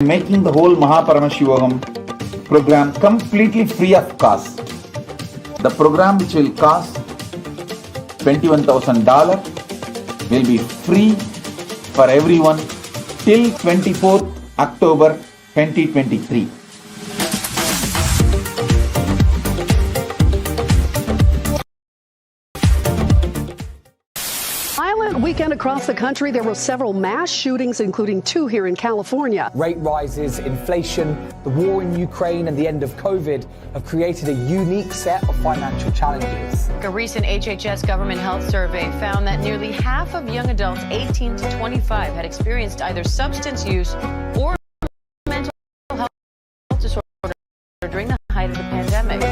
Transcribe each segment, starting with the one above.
making the whole Paramashivoham program completely free of cost. The program, which will cost $21,000, will be free for everyone till 24th October 2023. Violent weekend across the country. There were several mass shootings, including 2 here in California. Rate rises, inflation, the war in Ukraine and the end of COVID have created a unique set of financial challenges. A recent HHS government health survey found that nearly half of young adults 18 to 25 had experienced either substance use or mental health disorder during the height of the pandemic.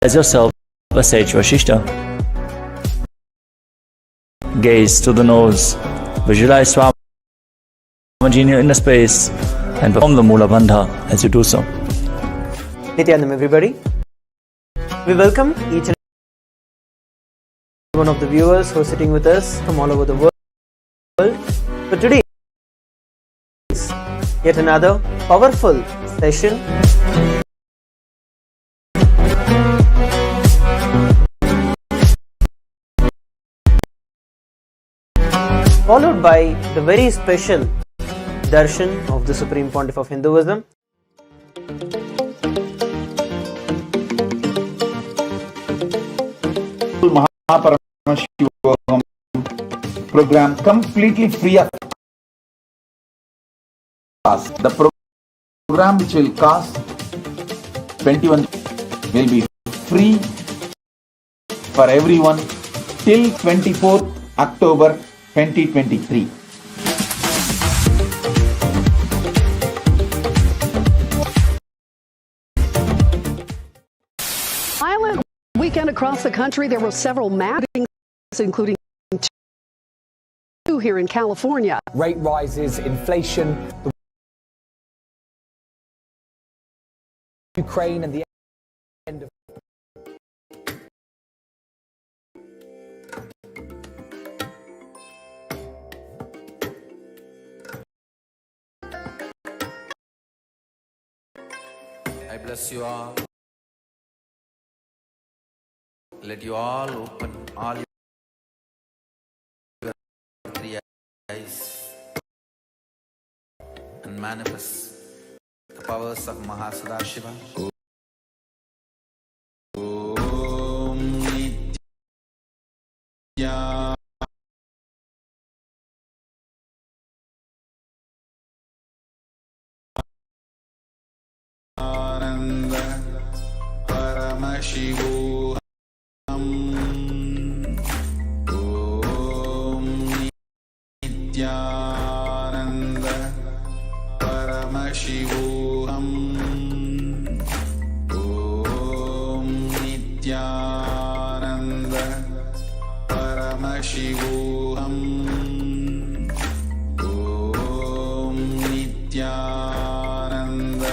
As yourself a sage Vashishta. Gaze to the nose, visualize Swamiji in your inner space and perform the Mula Bandha as you do so. Nityanandam, everybody. We welcome each and one of the viewers who are sitting with us from all over the world. For today is yet another powerful session followed by the very special Darshan of the Supreme Pontiff of Hinduism. Paramashivoham program completely free of cost. The program, which will cost $21,000, will be free for everyone till 24th October 2023. Violent weekend across the country. There were several mass shootings, including 2 here in California. Rate rises, inflation, the Ukraine and the end of I bless you all. Let you all open all your 3 eyes and manifest the powers of Mahasada-Shiva. Om Nitya Paramashivoham. Om Nityananda Paramashivoham. Om Nityananda Paramashivoham. Om Nityananda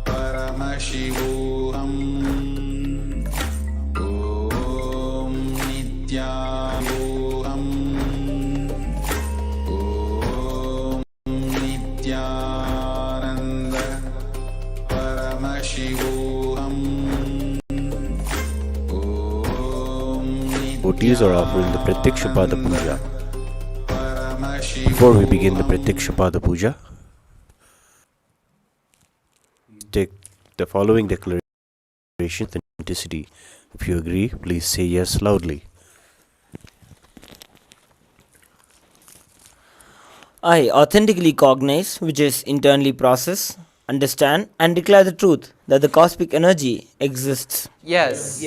Paramashivoham. Om Nityanvoham. Om Nityananda Paramashivoham. Devotees are offering the Pratikshapada Puja. Before we begin the Pratikshapada Puja, take the following declaration with authenticity. If you agree, please say yes loudly. I authentically cognize, which is internally process, understand and declare the truth that the cosmic energy exists. Yes.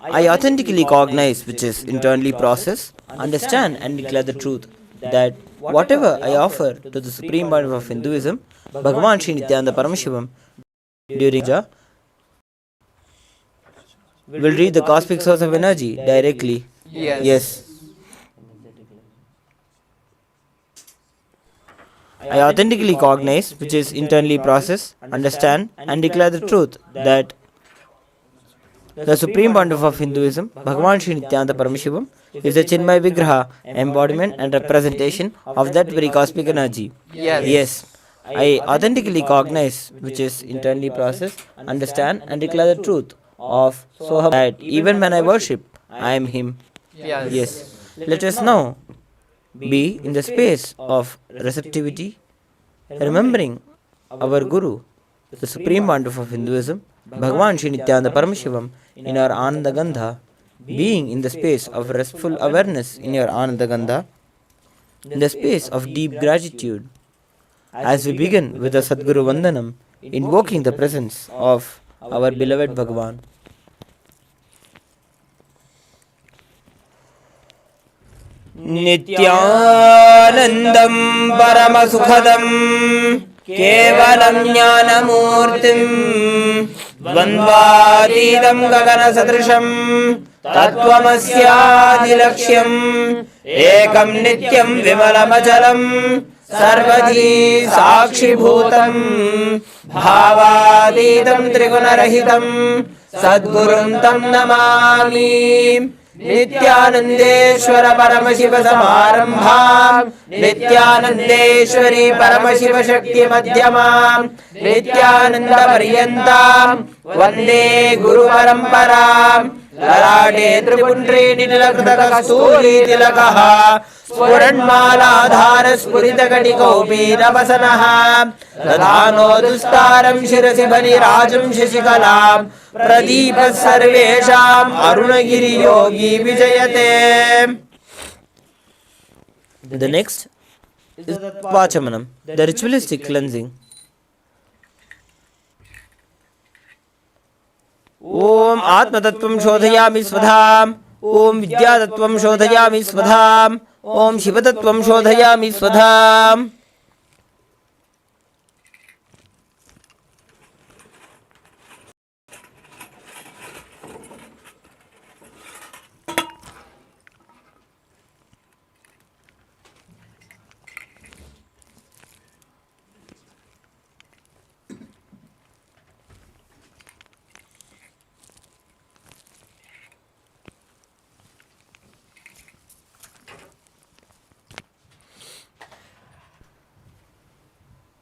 I authentically cognize, which is internally process, understand and declare the truth that whatever I offer to the Supreme Pontiff of Hinduism, Bhagavan Nithyananda Paramashivam, during Gaja, will reach the cosmic source of energy directly. Yes. I authentically cognize, which is internally process, understand, and declare the truth that the Supreme Pontiff of Hinduism, Bhagavan Sri Nithyananda Paramashivam, is the Chinmay Vigraha, embodiment and representation of that very cosmic energy. Yes. I authentically cognize, which is internally process, understand, and declare the truth of Soham, that even when I worship, I am Him. Yes. Let us now be in the space of receptivity, remembering our Guru, the Supreme Pontiff of Hinduism, Bhagavan Sri Nithyananda Paramashivam, in our Ananda Gandha, being in the space of restful awareness in your Ananda Gandha, in the space of deep gratitude, as we begin with the Sadguru Vandanam, invoking the presence of our beloved Bhagavan. Nityanandam Paramasukhadam Kevalam Jnanamurtim Dvandvatidam Gagana Satrisham Tattvamasyaadilaksham Ekam Nityam Vimalamachalam Sarvadhi Sakshi Bhutam Bhavadidam Trigunarahitam Sadgurum Tam Namami Nityanandeshwara Paramashiva Samarambham Nityanandeshwari Paramashiva Shakti Madhyamam Nityananda Paryantam Vande Guru Paramparam Larade Tripundri Nidilakta Kasturi Tilakaha Spuranmala Dhara Spurita Katikopi Navasanaha Radhano Dustaram Shirasi Bani Rajam Shishikalam Pradeepa Sarvesham Arunagiri Yogi Vijayate. The next is Pachamanam, the ritualistic cleansing. Om Atma Tattvam Shodhayami Swadham Om Vidya Tattvam Shodhayami Swadham Om Shiva Tattvam Shodhayami Swadham.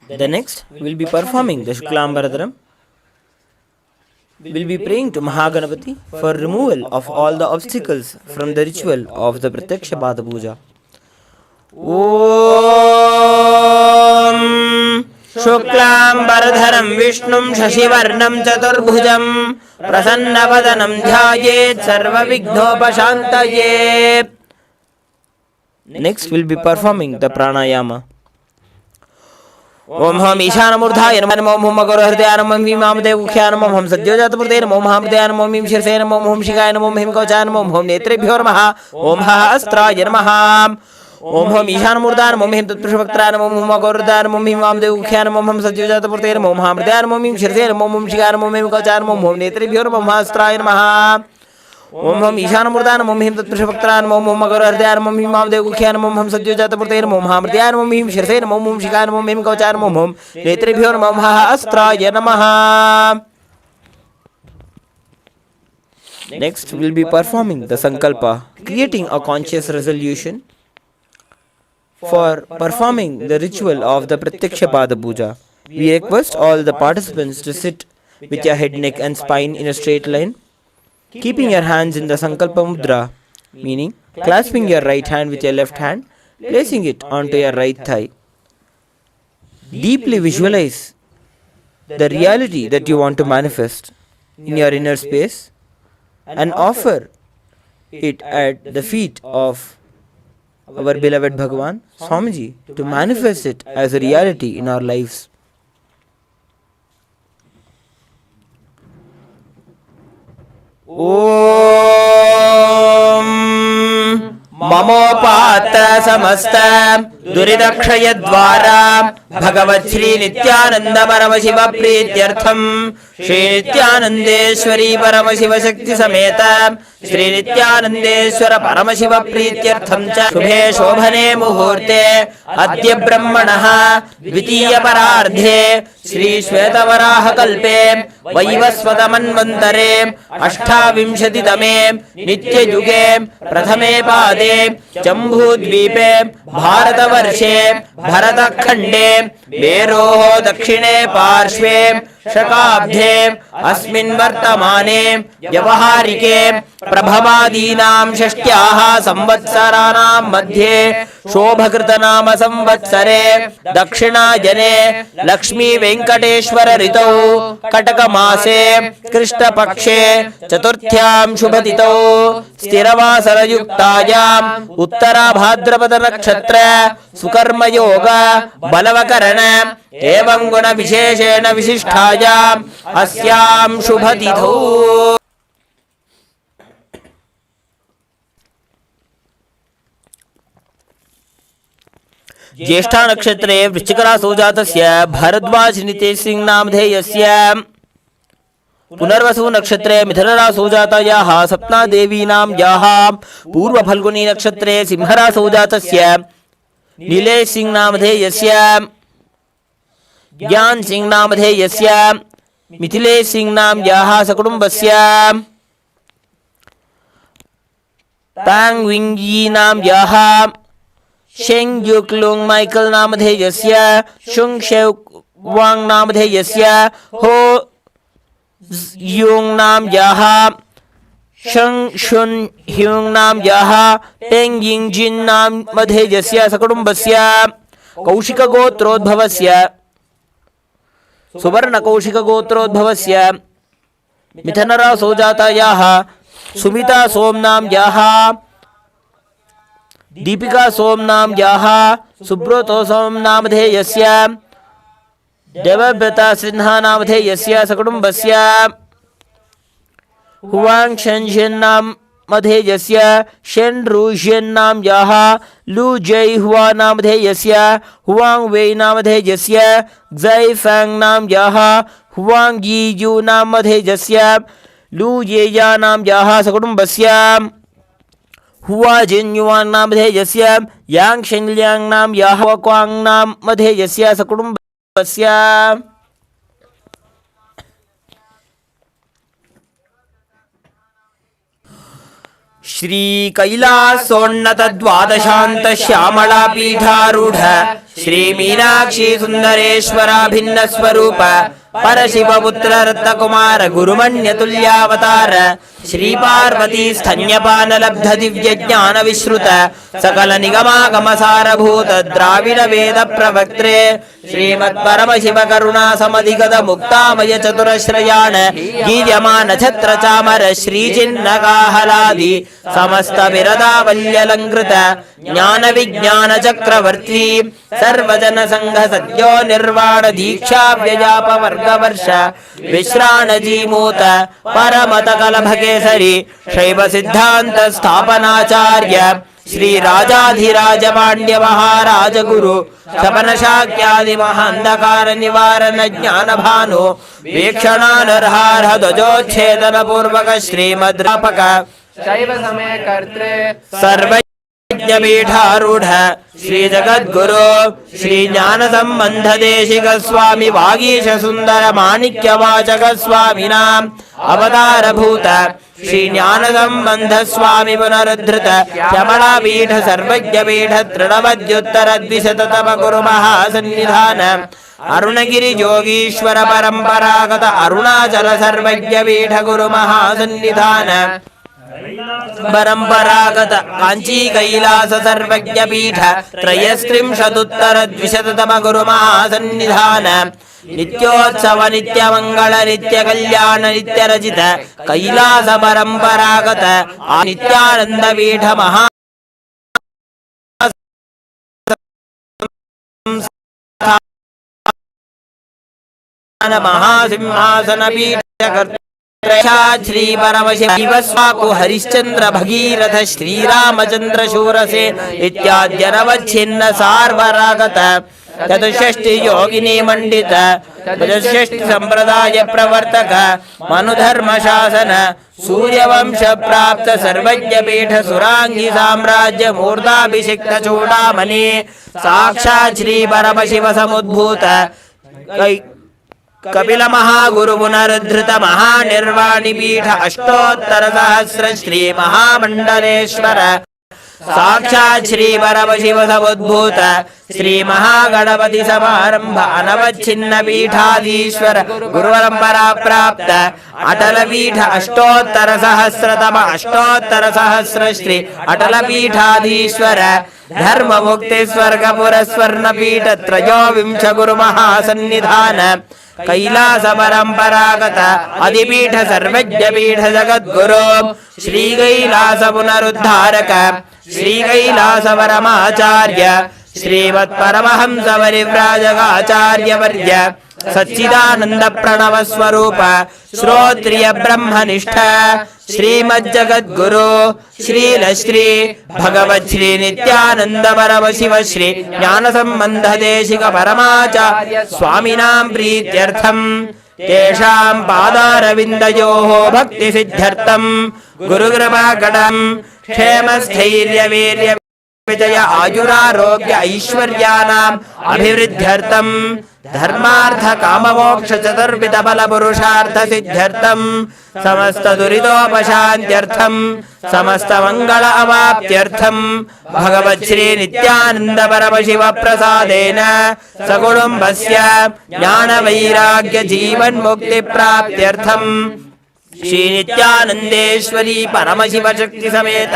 The next will be performing the Shuklambaradaram. Will be praying to Mahaganapati for removal of all the obstacles from the ritual of the Pratyaksha Pada Puja. Om Shuklambaradharam Vishnum Shashivarnam Chaturbhujam Prasannapadanam Dhyayet Sarva Vighnopashantaye. Next will be performing the Pranayama. Om Ham Ishanamurdhaya Namo Om Hum Agorahridayanam Om Him Amdevukhyanam Om Hum Sadyojatapurdayanam Om Hamridayanam Om Him Shirsayanam Om Hum Shikayanam Om Him Kauchanam Om Hum Netrebhyo Namaha Om Hastraya Namaha Om Hum Ishanamurdayanam Om Him Tatpurushavaktranam Om Hum Agorahridayanam Om Him Amdevukhyanam Om Hum Sadyojatapurdayanam Om Hamridayanam Om Him Shirsayanam Om Hum Shikayanam Om Him Kauchanam Om Hum Netrebhyo Namaha Om Hastraya Namaha Om Hum Ishanamurdayanam Om Him Tatpurushavaktranam Om Hum Agorahridayanam Om Him Amdevukhyanam Om Hum Sadyojatapurdayanam Om Hamridayanam Om Him Shirsayanam Om Hum Shikayanam Om Him Kauchanam Om Hum Netrebhyo Namaha Astraya Namaha. Next will be performing the Sankalpa, creating a conscious resolution for performing the ritual of the Pratyaksha Pada Puja. We request all the participants to sit with your head, neck and spine in a straight line, keeping your hands in the Sankalpa Mudra, meaning clasping your right hand with your left hand, placing it onto your right thigh. Deeply visualize the reality that you want to manifest in your inner space and offer it at the feet of our beloved Bhagavan, Swamiji, to manifest it as a reality in our lives. Om Mamopatra Samasta दुरिदक्षयद्वारा भगवत् Shri Nityanand Paramshiva प्रीत्यर्थम Shri नित्यानंदेश्वरी Paramshiva शक्ति समेत श्री नित्यानंदेश्वर परमशिव प्रीत्यर्थम च शुभे शोभने मुहूर्ते अद्य ब्रह्मणः द्वितीय परार्धे श्री श्वेतवराह कल्पे वैवस्वत मन्वन्तरे अष्टाविंशतितमे नित्ययुगे प्रथमे पादे जम्बूद्वीपे भारतवर्षे भरतखण्डे मेरोः दक्षिणे पार्श्वे शकाब्धे अस्मिन् वर्तमाने व्यवहारिके प्रभवादीनां षष्ट्याः संवत्सराणां मध्ये शोभकृतनाम संवत्सरे दक्षिणायने लक्ष्मी वेंकटेश्वर ऋतौ कटकमासे कृष्णपक्षे चतुर्थ्यां शुभतिथौ स्थिरवासरयुक्तायाम् उत्तराभाद्रपद नक्षत्र सुकर्मयोग बलवकरण एवं गुण विशेषेण विशिष्टायाम् अस्यां शुभतिथौ ज्येष्ठा नक्षत्रे वृश्चिक राशौ जातस्य भरद्वाज नितेश सिंह नामधेयस्य पुनर्वसु नक्षत्रे मिथुन राशौ जातायाः सप्ना देवीनां याः पूर्व फल्गुनी नक्षत्रे सिंह राशौ जातस्य नीलेश सिंह नामधेयस्य ज्ञान सिंह नामधेयस्य मिथिलेश सिंह नाम याः सकुटुम्बस्य तांग विंगी नाम याः शेंग युक्लुंग माइकल नामधेयस्य शुंग शेव वांग नामधेयस्य हो युंग नाम याः शंग शुन ह्युंग नाम याः टेंग यिंग जिन नामधेयस्य सकुटुम्बस्य कौशिक गोत्रोद्भवस्य सुवर्ण कौशिक गोत्रोद्भवस्य मिथुन राशौ जातायाः सुमिता सोम नाम याः दीपिका सोम नाम याः सुब्रतो सोम नामधेयस्य देवव्रता सिन्हा नामधेयस्य सकुटुम्बस्य हुवांग शेनशेन नामधेयस्य शेन रुशेन नाम याः लू जय हुआ नामधेयस्य हुवांग वेई नामधेयस्य जय फैंग नाम याः हुवांग यी यू नामधेयस्य लू येया नाम याः सकुटुम्बस्य हुआ जिन युवान नामधेयस्य यांग शेंगल्यां नाम याः क्वांग नामधेयस्य सकुटुम्बस्य श्री कैलासोन्नत द्वादशांत श्यामला पीठारूढ़ श्री मीनाक्षी सुंदरेश्वराभिन्न स्वरूप परशिव पुत्र रत्न कुमार गुरुमण्य तुल्यावतार श्री पार्वती स्तन्यपान लब्ध दिव्य ज्ञान विश्रुत सकल निगमागम सारभूत द्राविड वेद प्रवक्त्रे श्रीमत् परमशिव करुणा समधिगत मुक्तामय चतुरश्रयाण गीर्यमान छत्र चामर श्री चिन्नकाहलादि समस्त विरदावल्यलंकृत ज्ञान विज्ञान चक्रवर्ती सर्वजन संघ सद्यो निर्वाण दीक्षा व्यजाप वर्ग वर्ष विश्राण जीमूत परमत कलभकेसरी शैव सिद्धांत स्थापनाचार्य श्री राजाधिराज पांड्य महाराज गुरु सपन शाक्यादि महांधकार निवारण ज्ञान भानु वीक्षणानर्हार्ह ध्वजोच्छेदन पूर्वक श्रीमद्रापक शैव समय कर्त्रे सर्व पीठारूढ़ श्री जगद्गुरु श्री ज्ञान संबंध देशिक स्वामी वागीश सुंदर माणिक्य वाचक स्वामिनाम अवतार भूत श्री ज्ञान संबंध स्वामी पुनरुद्धृत श्यामला पीठ सर्वज्ञ पीठ तृणवद्युत्तर द्विशततम गुरु महासन्निधान अरुणगिरि योगीश्वर परंपरागत अरुणाचल सर्वज्ञ पीठ गुरु महासन्निधान परंपरागत कांची कैलास सर्वज्ञ पीठ त्रयस्त्रिंशदुत्तर द्विशततम गुरु महासन्निधान नित्योत्सव नित्य मंगल नित्य कल्याण नित्य रचित कैलास परंपरागत नित्यानंद पीठ महा महासिंहासन पीठ श्री परमशिव स्वाकु हरिश्चंद्र भगीरथ श्रीरामचंद्र शूरसे इत्याद्यनवच्छिन्न सार्वरागत चतुष्षष्टि योगिनी मंडित चतुष्षष्टि संप्रदाय प्रवर्तक मनुधर्म शासन सूर्यवंश प्राप्त सर्वज्ञ पीठ सुरांगी साम्राज्य मूर्धाभिषिक्त चूड़ामणि साक्षात् श्री परमशिव समुद्भूत कपिल महागुरु पुनरुद्धृत महानिर्वाणि पीठ अष्टोत्तर सहस्र श्री महामंडलेश्वर साक्षात् श्री परमशिव समुद्भूत श्री महागणपति समारंभ अनवच्छिन्न पीठाधीश्वर गुरुपरंपरा प्राप्त अटल पीठ अष्टोत्तर सहस्र श्री अटल पीठाधीश्वर धर्म मुक्ति स्वर्ग पुरस्वर्ण पीठ त्रयोविंश गुरु महासन्निधान कैलास परंपरागत अधिपीठ सर्वज्ञ पीठ जगद्गुरु श्री कैलास पुनरुद्धारक श्री कैलास परमाचार्य श्रीमत् परमहंस परिव्राजकाचार्य वर्य सच्चिदानंद प्रणव स्वरूप श्रोत्रिय ब्रह्मनिष्ठ श्रीमज्जगद्गुरु श्री भगवत् श्री नित्यानंद परमशिव श्री ज्ञान संबंध देशिक परमाचार्य स्वामिनां प्रीत्यर्थम तेषां पादारविन्दयोः भक्ति सिद्ध्यर्थम गुरुकृपाकटं क्षेम स्थैर्य वीर्य विजय आयुरारोग्य ऐश्वर्यानाम् अभिवृद्ध्यर्थम धर्मार्थ काममोक्ष चतुर्विध फल पुरुषार्थ सिद्ध्यर्थम समस्त दुरितोपशान्त्यर्थम समस्त मंगल अवाप्त्यर्थम भगवत् श्री नित्यानंद परमशिव प्रसादेन सकुटुम्बस्य ज्ञान वैराग्य जीवन मुक्ति प्राप्त्यर्थम श्री नित्यानंदेश्वरी परमशिव शक्ति समेत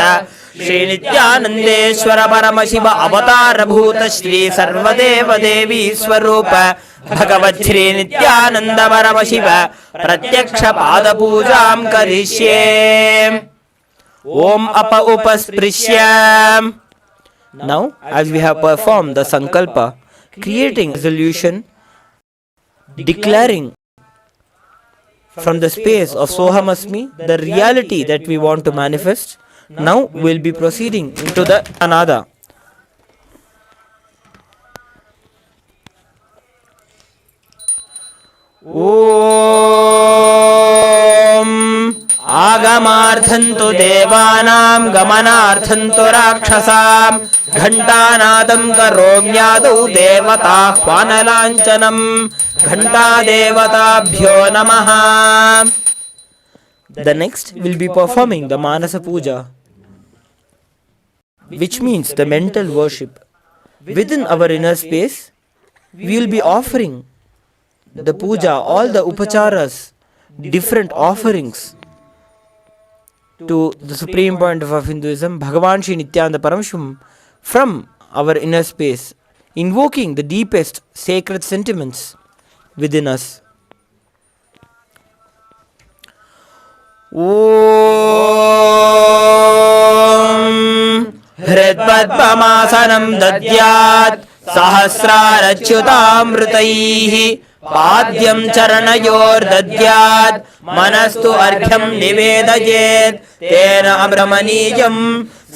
श्री नित्यानंदेश्वर परमशिव अवतार भूत श्री सर्वदेव देवी स्वरूप भगवत् श्री नित्यानंद परमशिव प्रत्यक्ष पाद पूजां करिष्ये ओम up उपस्पृश्य. Now, as we have performed the sankalpa, creating resolution, declaring from the space of Sohamasmi the reality that we want to manifest, now we will be proceeding into the anada. Om आगमार्थन्तु देवानां गमनार्थन्तु राक्षसां घण्टानादं करोम्यादौ देवताह्वानलाञ्छनं घण्टादेवताभ्यो नमः. The next will be performing the Manasa Puja, which means the mental worship. Within our inner space, we will be offering the puja, all the upacharas, different offerings to the supreme point of Hinduism, Bhagavan Shri Nithyananda Paramashivam, from our inner space, invoking the deepest sacred sentiments within us. Om Hridpadpamasanam dadyat सहस्रारच्युतामृतैः पाद्यं चरणयोर् दद्यात् मनस्तु अर्घ्यं निवेदयेत् तेन अब्रमणीयं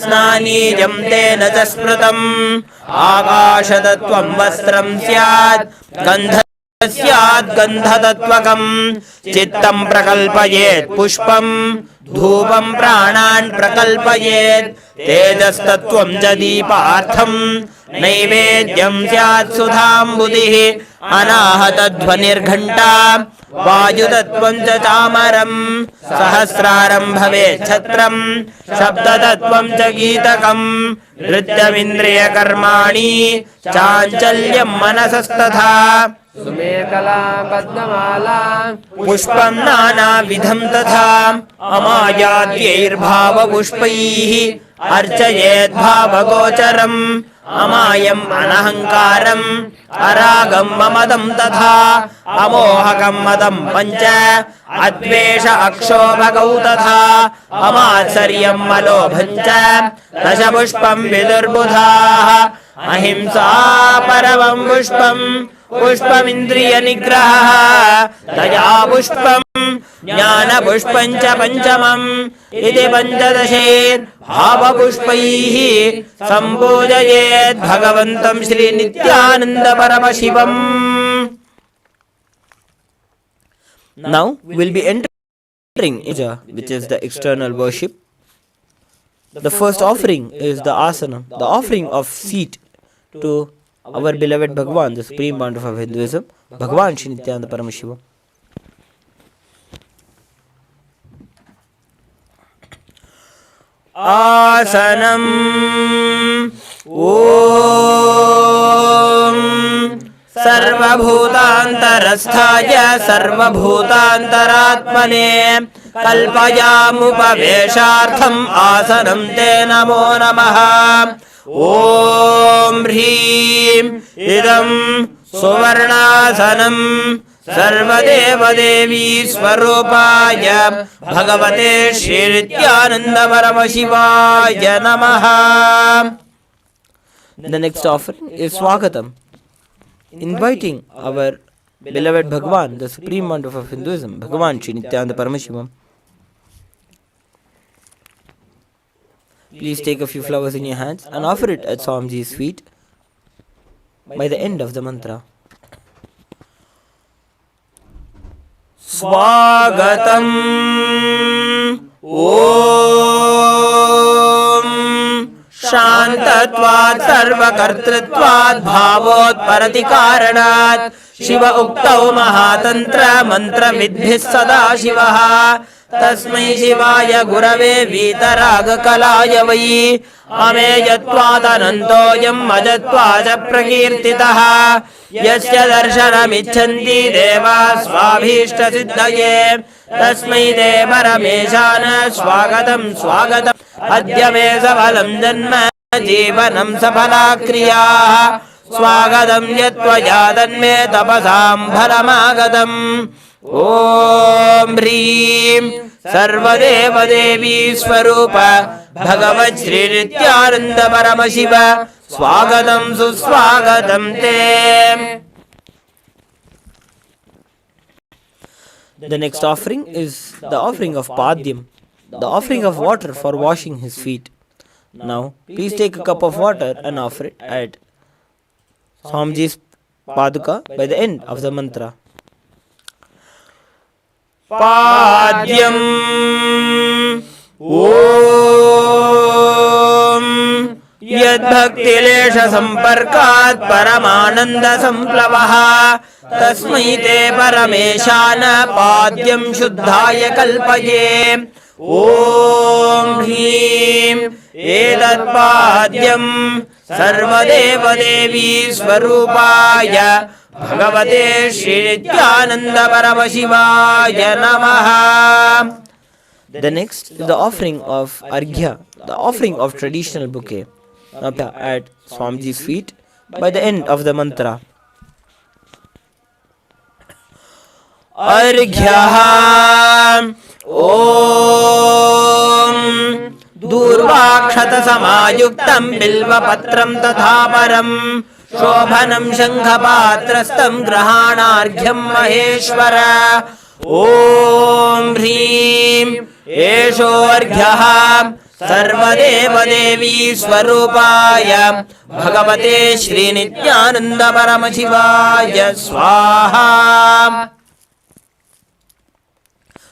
स्नानीयं तेन च स्मृतम् आकाशतत्त्वं वस्त्रं स्यात् स्यात् गन्धतत्त्वकम् चित्तं प्रकल्पयेत् पुष्पं धूपं प्राणान् प्रकल्पयेत् तेजस्तत्त्वं च दीपार्थं नैवेद्यं स्यात् सुधाम्बुधिः अनाहतध्वनिर्घण्टा वायुतत्त्वं च चामरं सहस्रारं भवेत् छत्रं शब्दतत्त्वं च गीतकं नृत्यमिन्द्रियकर्माणि चाञ्चल्यं मनसस्तथा सुमेखला पद्ममाला पुष्पं नानाविधं तथा अमायाद्यैर्भावपुष्पैः अर्चयेत् भावगोचरम् अमायम् अनहङ्कारम् अरागं ममदं तथा अमोहकं मदं पञ्च अद्वेष अक्षोभगौ तथा अमात्सर्यं मलोभं च दशपुष्पं विदुर्बुधाः अहिंसा परमं पुष्पम् पुष्पमिन्द्रिय निग्रहः दया पुष्पम् ज्ञान पुष्पं च पंचमम् इति पंचदशैर्भावपुष्पैः सम्पूजयेत् भगवन्तं Shri Nityanand Paramashivam. Now we'll be entering Gaja, which is the external worship. The first offering is the asana, the offering of seat to our beloved Bhagavan, the supreme pontiff of Hinduism, Bhagavan Shri Nithyananda Paramashivam. Asanam Om Sarvabhutantarasthaya Sarvabhutantaratmane Kalpayamupaveshartham Asanam Te Namo Namaha. Om Hrim Idam Suvarnasanam Sarvadeva Devi Swarupaya Bhagavate Shri Nithyananda Paramashivaya Namaha. The next offering is Swagatam, inviting our beloved Bhagavan, the supreme pontiff of Hinduism, Bhagavan Shri Nithyananda Paramashivam. Please take a few flowers in your hands and offer it at Swamiji's feet by the end of the mantra. Swagatam Om Shantatvat Sarvakartritvat Bhavot Paratikaranat Shiva Uktau Mahatantra Mantra Vidbhis Sada Shivaha Tasmai Shivaya Gurave Vitaraga Kalaya Vai Ameyatvat Anantoyam Majatvaja Prakirtitaha Yasya Darshanam Ichanti Deva Swabhishta Siddhaye Tasmai De Parameshana Swagatam Swagatam Adya Me Savalam Janma Jivanam Sapala Kriya Swagatam Yatvaya Tanme Tapasam Phalamagatam. Om Hrim Sarvadeva Devi Swarupa Bhagavat Shri Nithyananda Paramashiva Swagatam Suswagatam Te. The next offering is the offering of Padyam, the offering of water for washing his feet. Now, please take a cup of water and offer it at Swamiji's Paduka by the end of the mantra. Padyam Om Yad Bhakti Lesha Samparkat Paramananda Samplavaha Tasmai Te Parameshana Padyam Shuddhaya Kalpaye. Om Hrim Edat Padyam Sarvadeva Devi Swarupaya Bhagavate Shri Nithyananda Paramashivaya Namaha. The next is the offering of Arghya, the offering of traditional bouquet. Now at Swamiji's feet by the end of the mantra. Arghya Om Durvakshata Samayuktam Bilva Patram Tathaparam Shobhanam Shankhapatrastam Grahanarghyam Maheshwara. Om Hrim Esho Arghyaha Sarvadeva Devi Swarupaya Bhagavate Shri Nithyananda Paramashivaya Swaha.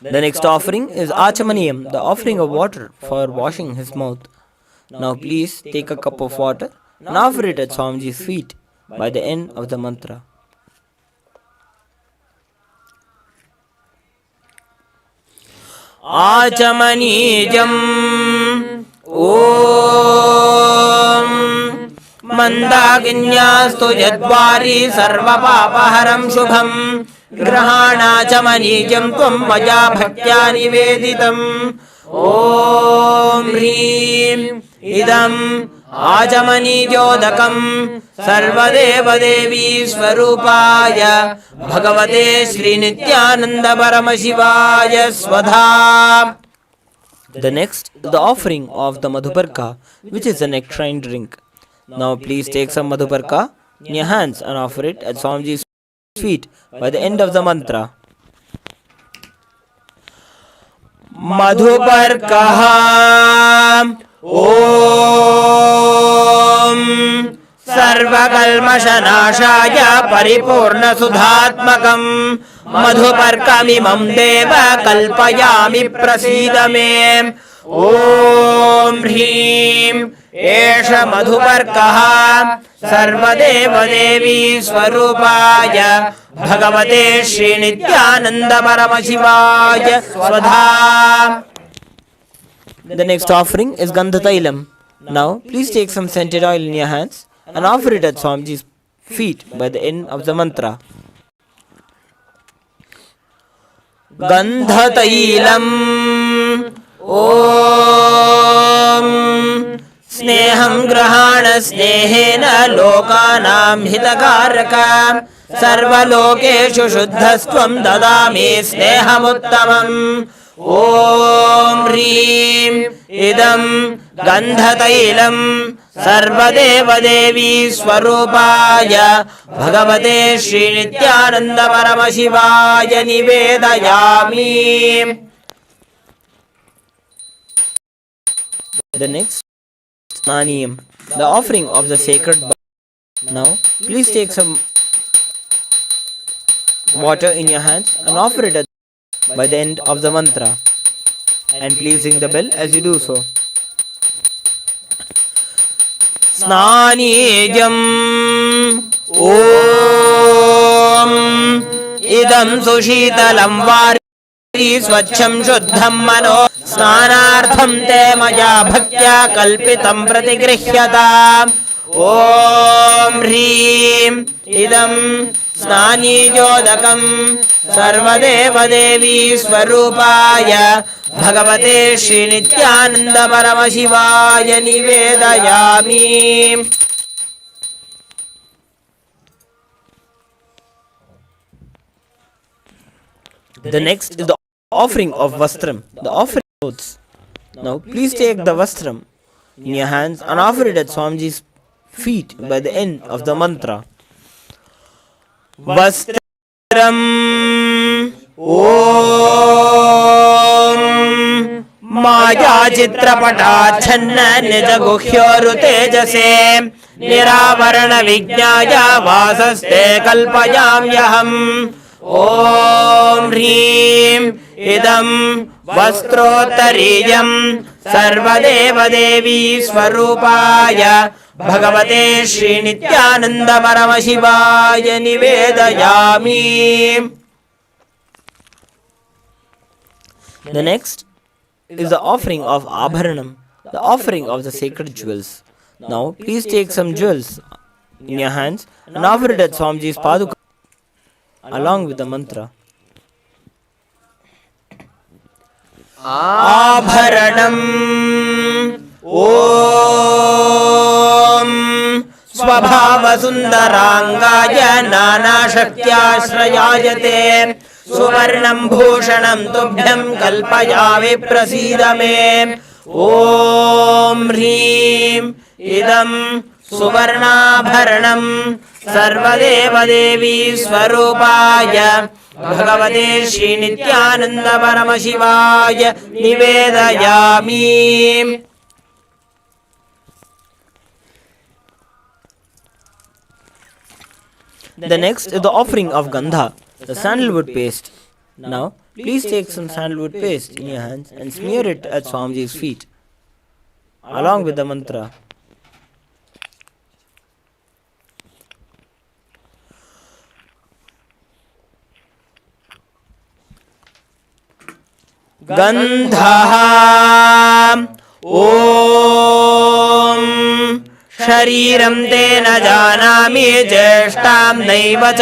The next offering is Achamaniyam, the offering of water for washing his mouth. Now please take a cup of water and offer it at Swamiji's feet by the end of the mantra. Achamanijam Om Mandaginyastu Yadvari Sarva Papaharam Shubham Grahana Chamanijam Tvam Maja Bhaktya Niveditam. Om Hrim Idam Achamanijodakam Sarvadeva Devi Swarupaya Bhagavate Shri Nithyananda Paramashivaya Swadha. The next, the offering of the Madhuparka, which is a nectarine drink. Now please take some Madhuparka in your hands and offer it at Swamiji's feet by the end of the mantra. Madhuparkaha Om Sarvakalmashanashaya Paripurna Sudhatmakam Madhuparkamimam Deva Kalpayami Prasidame Om Hrim Esha Madhuparkaha Sarvadeva Devi Swarupaya Bhagavate Shri Nithyananda Paramashivaya Swadha. The next offering is Gandha Tailam. Now, please take some scented oil in your hands and offer it at Swamiji's feet by the end of the mantra. Gandha Tailam Om Sneham Grahana Snehena Lokanam Hitakaraka Sarvalokeshu Shuddhastvam Dadami Snehamuttamam Om Hrim Idam Gandhatailam Sarvadeva Devi Swarupaya Bhagavate Shri Nithyananda Paramashivaya Nivedayami. The next Snaniyam, the offering of the sacred bath. Now, please take some water in your hands and offer it by the end of the mantra. And please ring the bell as you do so. Snaniyam Om Idam Sushitalam Vari Swacham Shuddham Mano Snanartham Te Maya Bhaktya Kalpitam Pratigrihyata Om Hrim Idam Snani Jodakam Sarvadeva Devi Swarupaya Bhagavate Shri Nithyananda Paramashivaya Nivedayami. The next is the offering of Vastram, the offering of clothes. Now please take the Vastram in your hands and offer it at Swamiji's feet by the end of the mantra. Vastram Om Maya Chitrapata Channa Nija Guhyoru Tejase Niravarana Vijnaya Vasaste Kalpayam Yaham Om Hrim Idam Vastrotariyam Sarvadeva Devi Swarupaya Bhagavate Shri Nithyananda Paramashivaya Nivedayami. The next is the offering of Abharanam, the offering of the sacred jewels. Now, please take some jewels in your hands and offer it at Swamiji's Paduka along with the mantra. Abharanam Om Swabhava Sundarangaya Nana Shaktyashrayajate Suvarnam Bhushanam Tubhyam Kalpayami Prasidame Om Hrim Idam Suvarnabharanam Sarvadeva Devi Swarupaya Bhagavate Shri Nithyananda Paramashivaya Nivedayami. The next is the offering of Gandha, the sandalwood paste. Now, please take some sandalwood paste in your hands and smear it at Swamiji's feet, along with the mantra. Gandha Om Shariram te na janami jeshtam naiva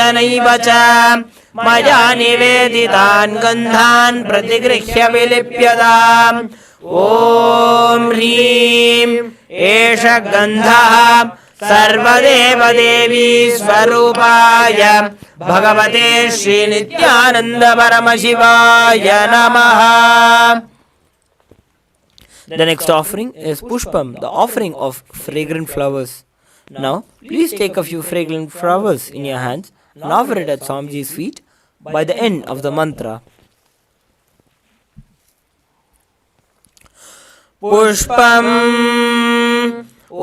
cha maya niveditan gandhan pratigrihya vilipyadam Om Hrim Esha Gandha Sarvadeva Devi Swarupaya Bhagavate Shri Nithyananda Paramashivaya Namaha. The next offering is Pushpam, the offering of fragrant flowers. Now, please take a few fragrant flowers in your hands and offer it at Swamiji's feet by the end of the mantra. Pushpam Om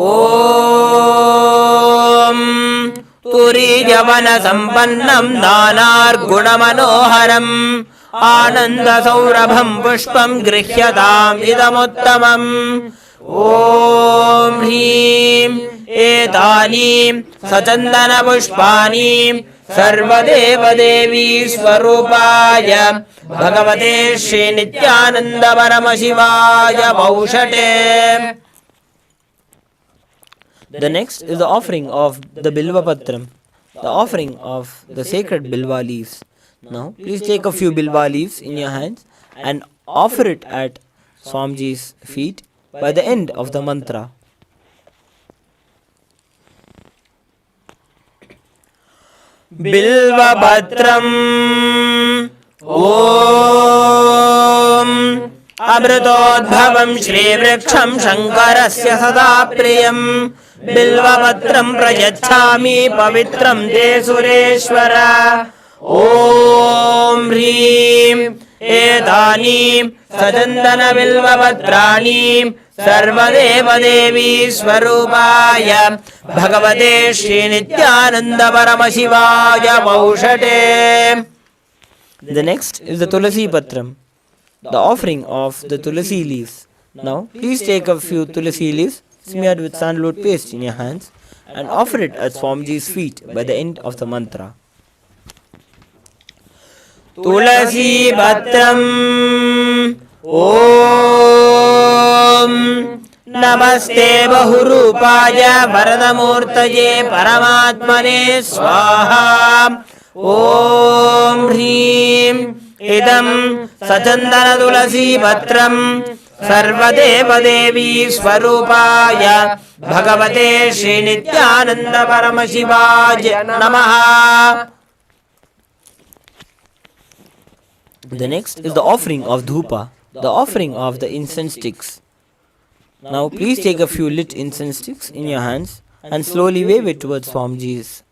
Turijavana Sampannam Nanar Gunamanoharam Ananda Saurabham Pushpam Grihyatam Idamuttamam Om Hrim Etani Sachandana Pushpani Sarvadeva Devi Swarupaya Bhagavate Shri Nithyananda Paramashivaya Baushate. The next is the offering of the Bilva Patram, the offering of the sacred Bilva leaves. Now, please take a few Bilva leaves in your hands and offer it at Swamiji's feet by the end of the mantra. Bilva Patram Om Abritodbhavam Shri Vriksham Shankarasya Sada Priyam Bilvapatram Prayachami Pavitram Te Sureshwara Om Hrim Etani Sajandana Bilvapatrani Sarvadeva Devi Swarupaya Bhagavate Shri Nithyananda Paramashivaya Baushate. The next is the Tulasi Patram, the offering of the Tulasi leaves. Now, please take a few Tulasi leaves smeared with sandalwood paste in your hands and offer it at Swamiji's feet by the end of the mantra. Tulasi Patram Om Namaste Bahurupaya Varadamurtaye Paramatmane Swaha Om Hrim Idam Sachandana Tulasi Patram Sarvadeva Devi Swarupaya Bhagavate Shri Nithyananda Paramashivaya Namaha. The next is the offering of Dhupa, the offering of the incense sticks. Now please take a few lit incense sticks in your hands and slowly wave it towards Swamiji's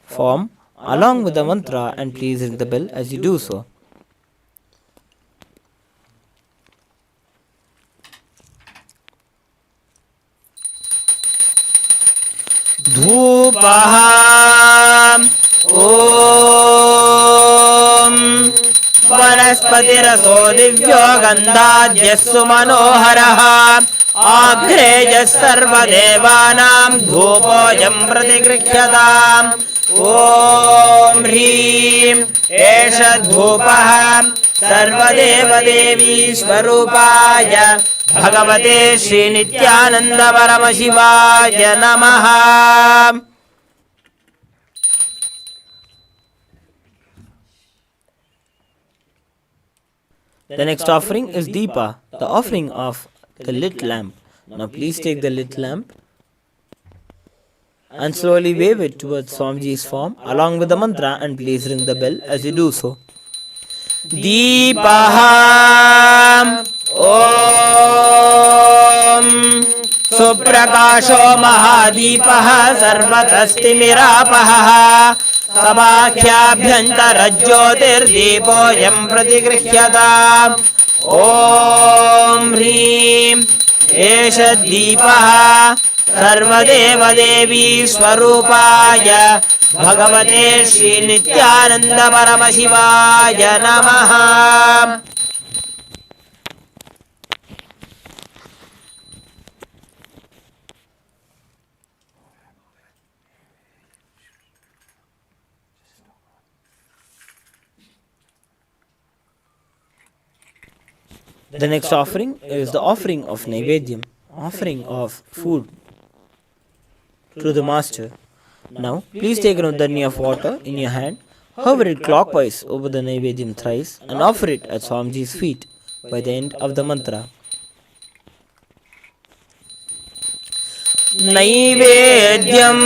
form along with the mantra, and please ring the bell as you do so. Dhupaham Om Vanaspatiraso Divyo Gandhadyasu Manoharaha Agrejas Sarvadevanam Dhupoyam Pratigrihyadam Om Hrim Esha Dhupaham Sarvadeva Devi Swarupaya Bhagavate Shri Nithyananda Paramashivaya Namaha. The next offering is Deepa, the offering of the lit lamp. Now please take the lit lamp and slowly wave it towards Swamiji's form along with the mantra, and please ring the bell as you do so. Deepaham Om Suprakasho Mahadipaha Sarvatastimiراpaha Sabakhyabhyantarajyotirdeepoyam pratigrihyata. Om Hrim Esha Deepaha Sarvadeva Devi Swarupaya Bhagavate Shri Nithyananda Paramashivaya Namaha. The next offering is the offering of Naivedyam, offering of food to the Master. Now, please take a dharni of water in your hand, hover it clockwise over the Naivedyam thrice, and offer it at Swamiji's feet by the end of the mantra. Naivedyam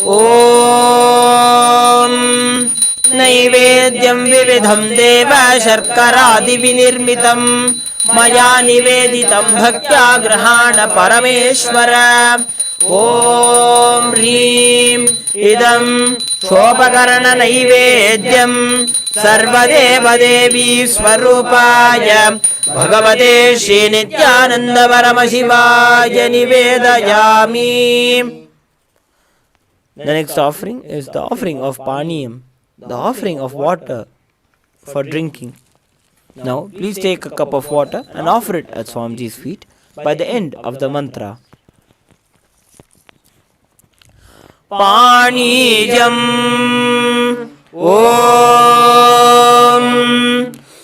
Om Naivedyam Vividham Deva Sharkaradi Vinirmitam Maya Niveditam Bhaktya Grahana Parameshwara ॐ ह्रीं इदं सोपकरणनैवेद्यं सर्वदेवदेवी स्वरूपाय भगवते श्रीनित्यानन्द परमशिवाय निवेदयामि. The next offering is the offering of Paniyam, the offering of water for drinking. Now, please take a cup of water and offer it at Swamiji's feet by the end of the mantra. Panijam Om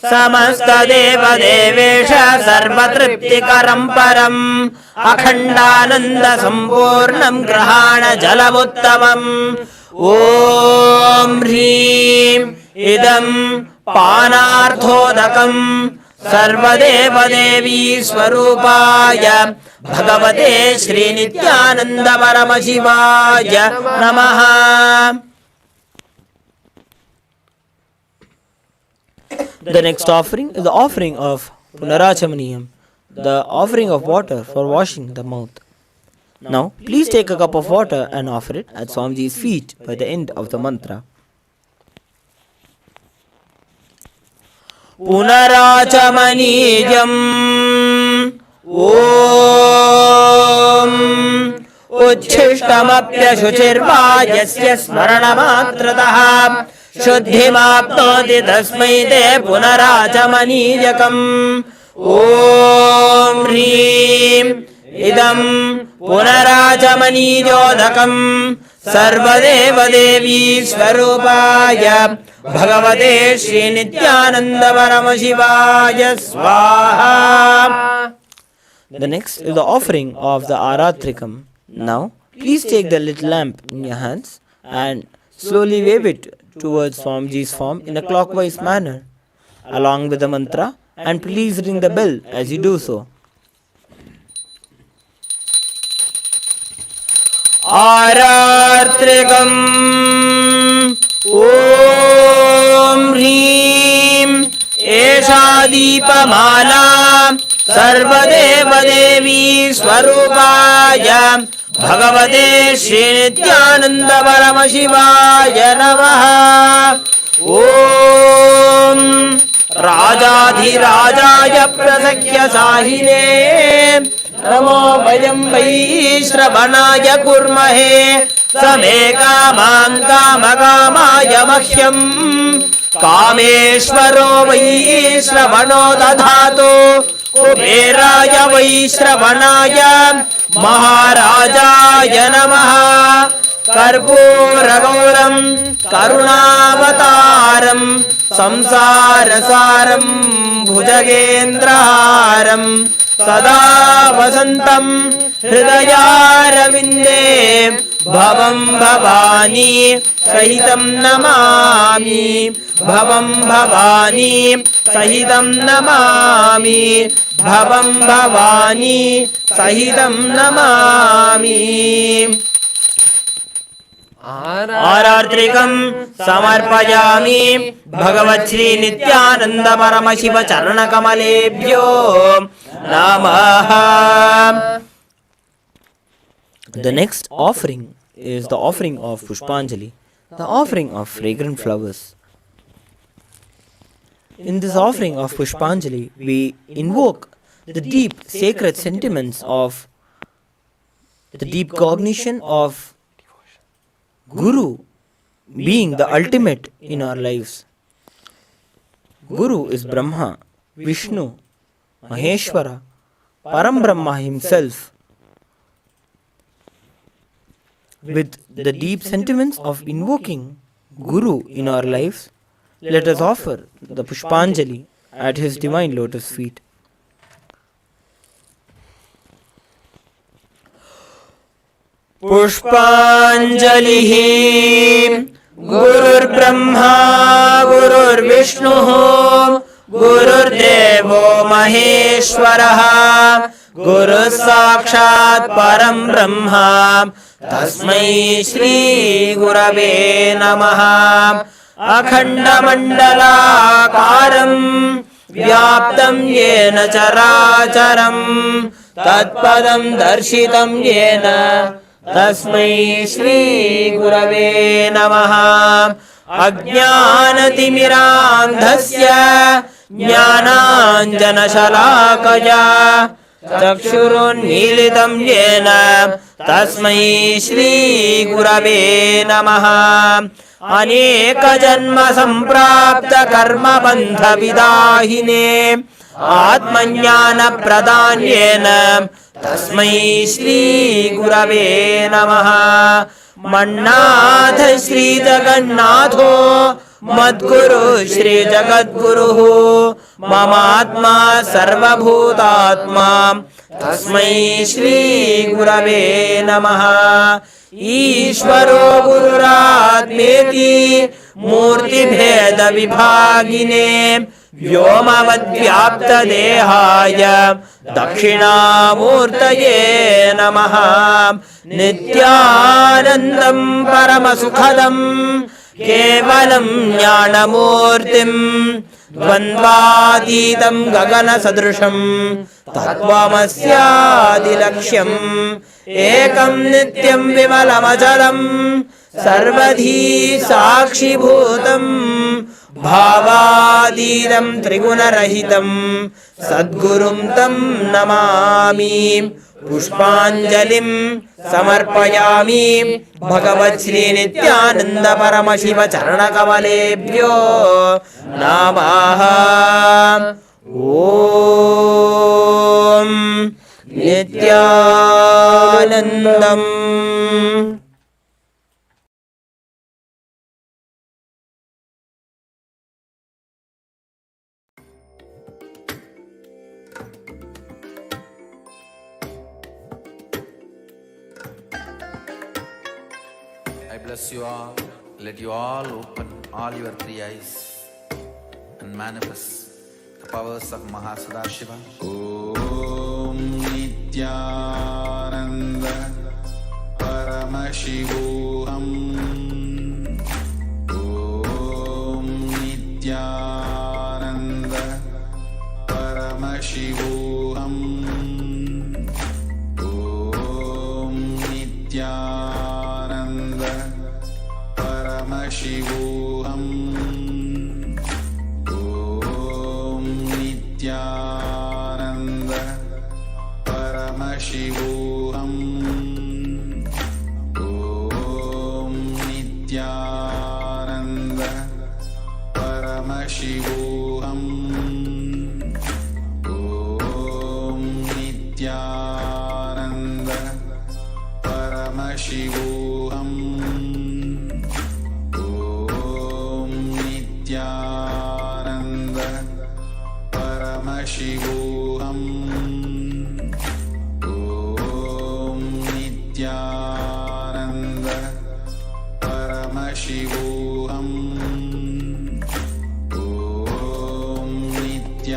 Samasta Deva Devesha Sarvatriptikaram Param Akhandananda Sampurnam Grahana Jalamuttamam. Om Hrim Idam Panarthodakam Sarvadeva Devi Swarupaya Bhagavate Shri Nityananda Paramashivaya Namaha. The next offering is the offering of Punarachamaniyam, the offering of water for washing the mouth. Now, please take a cup of water and offer it at Swamiji's feet by the end of the mantra. Punarachamaniyam Om Uchchishtamapya Shuchirva Yasya Smaranamatrataha Shuddhimapnoti Tasmai Te Punarachamaniyakam. Om Hrim Idam Punarachamaniyodakam Sarvadeva Devi Swarupaya Bhagavate Shri Nityananda Paramashivaya Swaha. The next is the offering of the Aratrikam. Now, please take the little lamp in your hands and slowly wave it towards Swamiji's form in a clockwise manner, along with the mantra, and please ring the bell as you do so. Aratrikam Om Hrim Esha Deepamala Sarvadeva Devi Swarupaya Bhagavate Shri Nityananda Paramashivaya Namaha. Om Rajadhirajaya Prasakya Sahine Namo Vayam Vaishravanaya Kurmahe Same Kamam Kamakamaya Mahyam Kameshwaro Vaishravano Dadhato Kuberaya Vaishravanaya Maharajaya Namaha. Karpuragauram Karunavataram Samsarasaram Bhujagendraharam Sada Vasantam Hridayarvinde Bhavam Bhavani Sahitam Namami. Bhavam Bhavani Sahitam Namami. Bhavam Bhavani Sahitam Namami. Aratrikam Samarpayami Bhagavat Shri Nityananda Paramashiva Charana Kamalebhyo Namaha. The next offering is the offering of Pushpanjali, the offering of fragrant flowers. In this offering of Pushpanjali, we invoke the deep sacred sentiments of the deep cognition of Guru being the ultimate in our lives. Guru is Brahma, Vishnu, Maheshwara, Param Brahma himself. With the deep sentiments of invoking Guru in our lives, let us offer the Pushpanjali at his divine lotus feet. Pushpanjalihi Gurur Brahma Gurur Vishnu Gurur Devo Maheshwaraha Guru Sakshat Param Brahma Tasmai Shri Gurave Namaha. Akhanda Mandala Karam Vyaptam Yena Characharam Tatpadam Darshitam Yena तस्मै श्री गुरवे नमः। अज्ञानतिमिरान्धस्य ज्ञानाञ्जनशलाकया चक्षुरुन्मीलितं येन तस्मै श्री गुरवे नमः। अनेकजन्म सम्प्राप्त कर्मबन्धविदाहिने आत्मज्ञानप्रदान्येन तस्मै श्री गुरवे नमः। मन्नाथ श्री जगन्नाथो मद्गुरु श्री जगद्गुरुः ममात्मा सर्वभूतात्मा तस्मै श्री गुरवे नमः। ईश्वरो गुरुरात्मेति मूर्तिभेदविभागिने व्योमवद्व्याप्तदेहाय दक्षिणामूर्तये नमः। नित्यानन्दं परमसुखदं केवलं ज्ञानमूर्तिं द्वन्द्वातीतं गगनसदृशं तत्त्वमस्यादिलक्ष्यम् एकं नित्यं विमलमचलं सर्वधी साक्षिभूतं भावातीतं त्रिगुणरहितं सद्गुरुं तं नमामि। पुष्पाञ्जलिं समर्पयामि भगवच्छ्री नित्यानन्द परमशिव चरणकमलेभ्यो नमः। ॐ नित्यानन्दम्। I bless you all. Let you all open all your three eyes and manifest the powers of Mahasada Om Nithyananda Paramashivoham. Om Nithyananda Paramashivoham. Om Nithyananda Paramashivoham. Om Nithyananda Paramashivoham. Om Nithyananda Paramashivoham. Om Nithyananda Paramashivoham. Om Nithyananda Paramashivoham. Om Nithyananda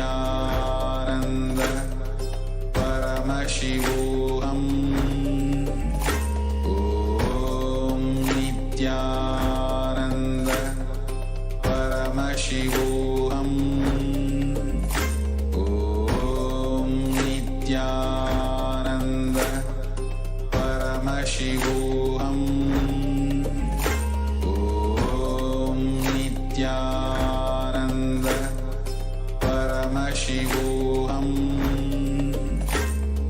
Paramashivoham. Om Nithyananda Paramashivoham. Om Nithyananda Paramashivoham. Om Nithyananda Paramashivoham. Om Nithyananda Paramashivoham.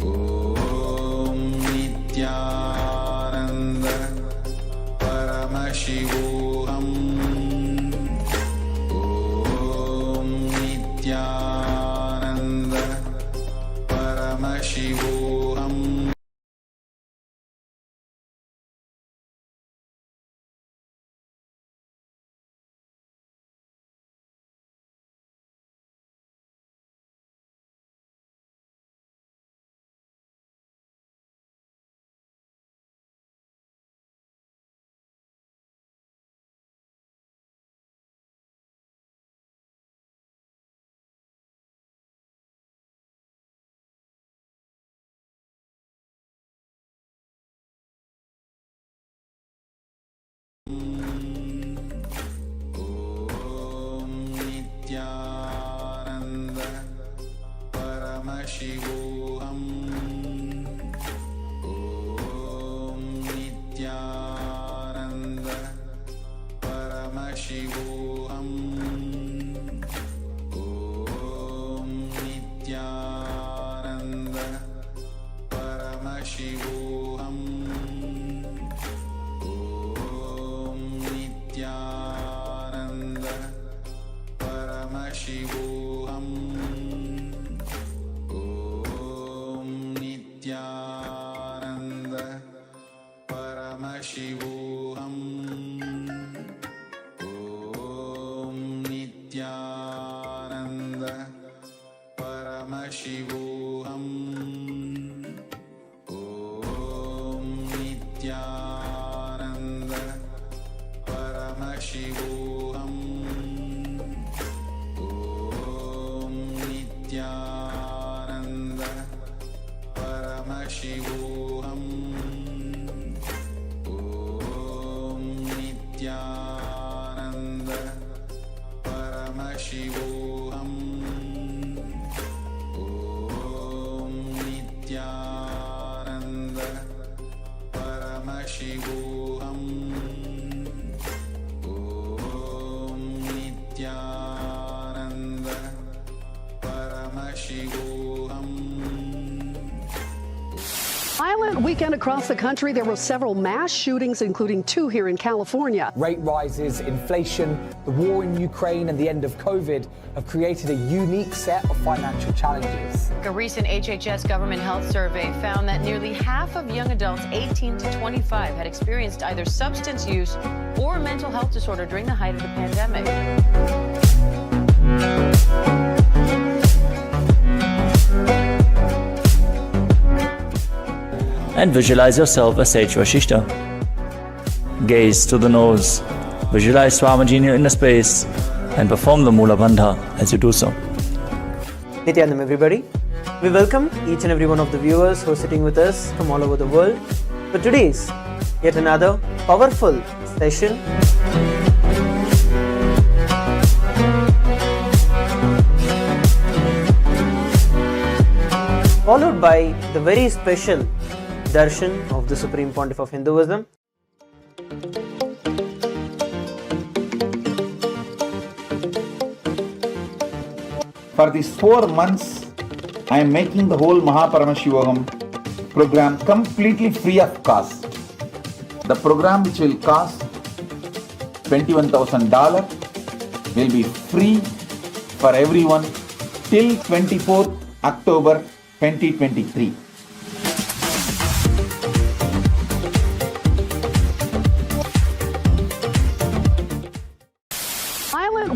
Om Nithyananda Paramashivoham. Om Paramashivoham Om Nithyananda Paramashivoham Om Nithyananda Paramashivoham Om Nithyananda Paramashivoham Om Nithyananda Paramashivoham Om Nithyananda Paramashivoham Om Nithyananda Paramashivoham Om Nithyananda Paramashivoham Om Nithyananda Paramashivoham Om Nithyananda Paramashivoham. Violent weekend across the country. There were several mass shootings, including 2 here in California. Rate rises, inflation, the war in Ukraine and the end of COVID have created a unique set of financial challenges. A recent HHS government health survey found that nearly half of young adults 18 to 25 had experienced either substance use or a mental health disorder during the height of the pandemic. And visualize yourself as Sage Vashishta. Gaze to the nose, visualize Swamiji in your inner space, and perform the Mula Bandha as you do so. Nithyanam, everybody. We welcome each and every one of the viewers who are sitting with us from all over the world for today's yet another powerful session. Followed by the very special Darshan of the Supreme Pontiff of Hinduism. For these 4 months, I am making the whole Paramashivoham program completely free of cost. The program, which will cost $21,000, will be free for everyone till 24th October 2023.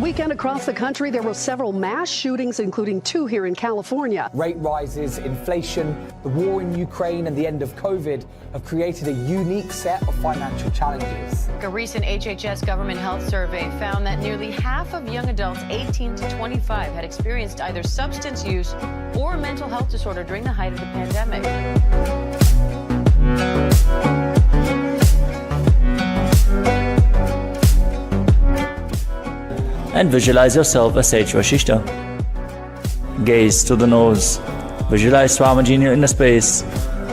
Weekend across the country, there were several mass shootings, including 2 here in California. Rate rises, inflation, the war in Ukraine and the end of COVID have created a unique set of financial challenges. A recent HHS government health survey found that nearly half of young adults 18 to 25 had experienced either substance use or a mental health disorder during the height of the pandemic. And visualize yourself as Sage Vashishta. Gaze to the nose, visualize Swamiji in your inner space,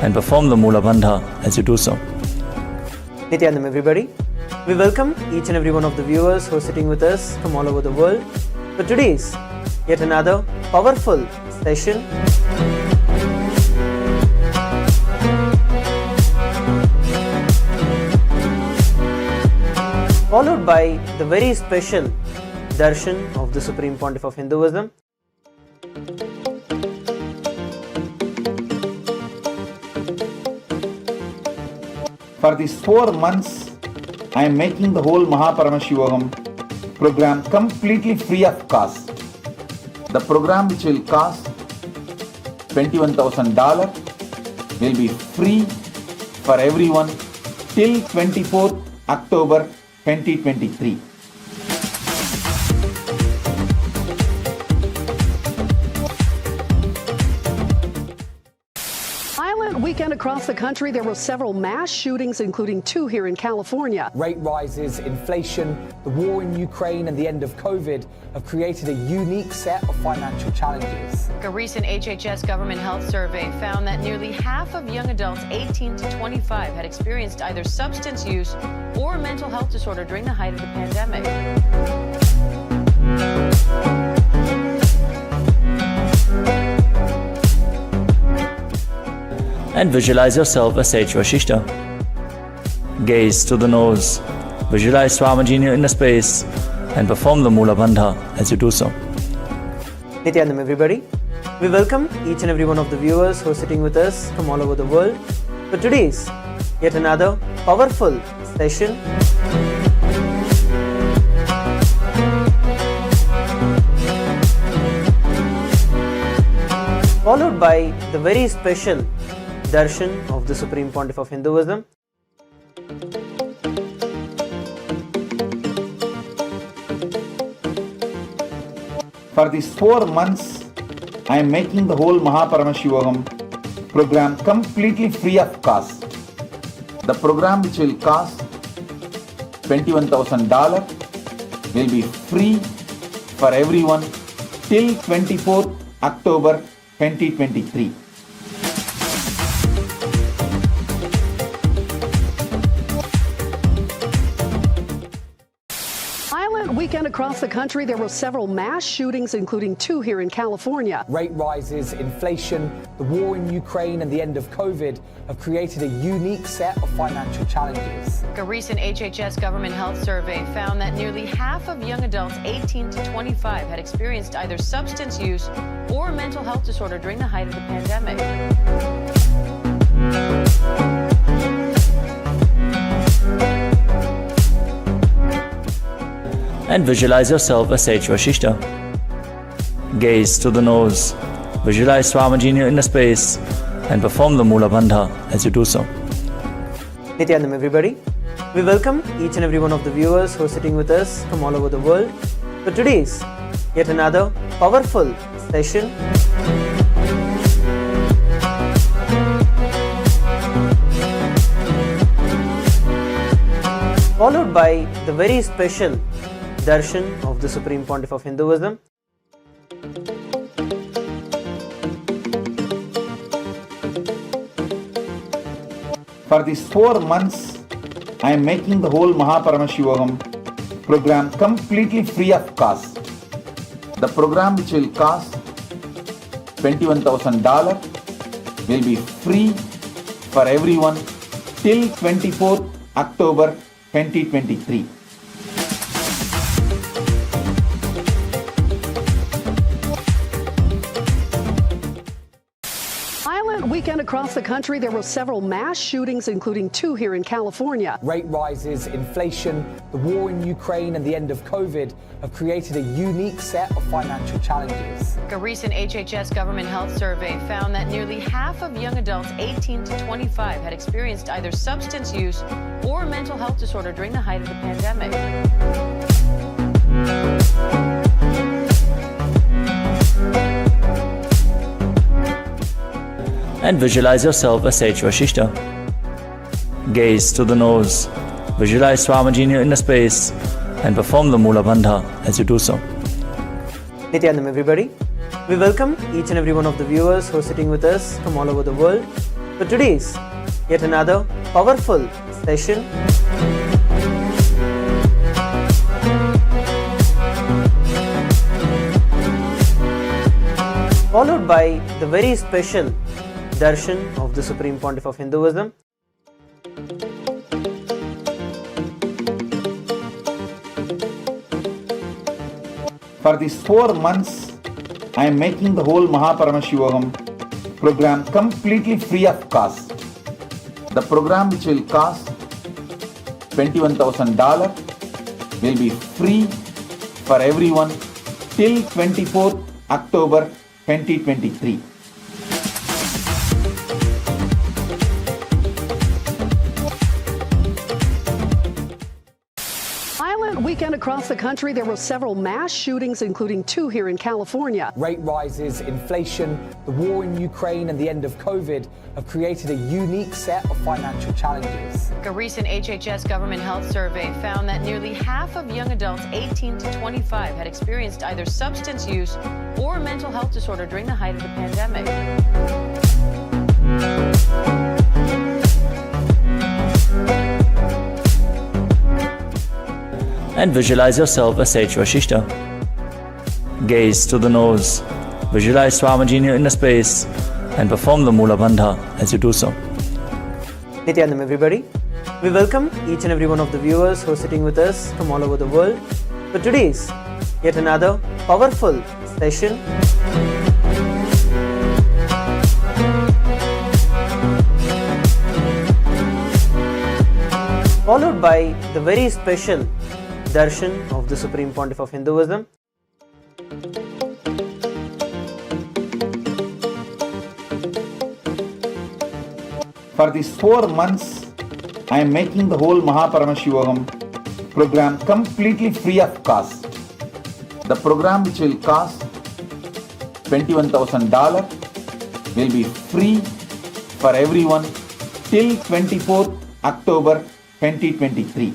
and perform the Mula Bandha as you do so. Nithyanam, everybody. We welcome each and every one of the viewers who are sitting with us from all over the world for today's yet another powerful session. Followed by the very special Darshan of the Supreme Pontiff of Hinduism. For these 4 months, I am making the whole Paramashivoham program completely free of cost. The program, which will cost $21,000, will be free for everyone till 24th October 2023. weekend across the country, there were several mass shootings, including 2 here in California. Rate rises, inflation, the war in Ukraine, and the end of COVID have created a unique set of financial challenges. A recent HHS government health survey found that nearly half of young adults 18 to 25 had experienced either substance use or a mental health disorder during the height of the pandemic. And visualize yourself as Sage Vashishta. Gaze to the nose, visualize Swamiji in your inner space, and perform the Mula Bandha as you do so. Nithyanam, everybody. We welcome each and every one of the viewers who are sitting with us from all over the world for today's yet another powerful session. Followed by the very special Darshan of the Supreme Pontiff of Hinduism. For these 4 months, I am making the whole Paramashivoham program completely free of cost. The program, which will cost $21,000, will be free for everyone till 24th October 2023. Weekend across the country, there were several mass shootings, including 2 here in California. Rate rises, inflation, the war in Ukraine, and the end of COVID have created a unique set of financial challenges. A recent HHS government health survey found that nearly half of young adults 18 to 25 had experienced either substance use or a mental health disorder during the height of the pandemic. And visualize yourself as Sage Vashishta. Gaze to the nose, visualize Swamiji in your inner space, and perform the Mula Bandha as you do so. Nithyanam, everybody. We welcome each and every one of the viewers who are sitting with us from all over the world for today's yet another powerful session. Followed by the very special Darshan of the Supreme Pontiff of Hinduism. For these 4 months, I am making the whole Paramashivoham program completely free of cost. The program, which will cost $21,000, will be free for everyone till 24th October 2023. Weekend across the country, there were several mass shootings, including 2 here in California. Rate rises, inflation, the war in Ukraine, and the end of COVID have created a unique set of financial challenges. A recent HHS government health survey found that nearly half of young adults 18 to 25 had experienced either substance use or a mental health disorder during the height of the pandemic. And visualize yourself as Sage Vashishta. Gaze to the nose, visualize Swamiji in your inner space, and perform the Mula Bandha as you do so. Nithyanam, everybody. We welcome each and every one of the viewers who are sitting with us from all over the world for today's yet another powerful session. Followed by the very special Darshan of the Supreme Pontiff of Hinduism. For these 4 months, I am making the whole Paramashivoham program completely free of cost. The program, which will cost $21,000, will be free for everyone till 24th October 2023. weekend across the country, there were several mass shootings, including 2 here in California. Rate rises, inflation, the war in Ukraine, and the end of COVID have created a unique set of financial challenges. A recent HHS government health survey found that nearly half of young adults 18 to 25 had experienced either substance use or a mental health disorder during the height of the pandemic. And visualize yourself as Sage Vashishta. Gaze to the nose, visualize Swamiji in your inner space, and perform the Mula Bandha as you do so. Nithyanam, everybody. We welcome each and every one of the viewers who are sitting with us from all over the world for today's yet another powerful session. Followed by the very special Darshan of the Supreme Pontiff of Hinduism. For these 4 months, I am making the whole Paramashivoham program completely free of cost. The program, which will cost $21,000, will be free for everyone till 24th October 2023.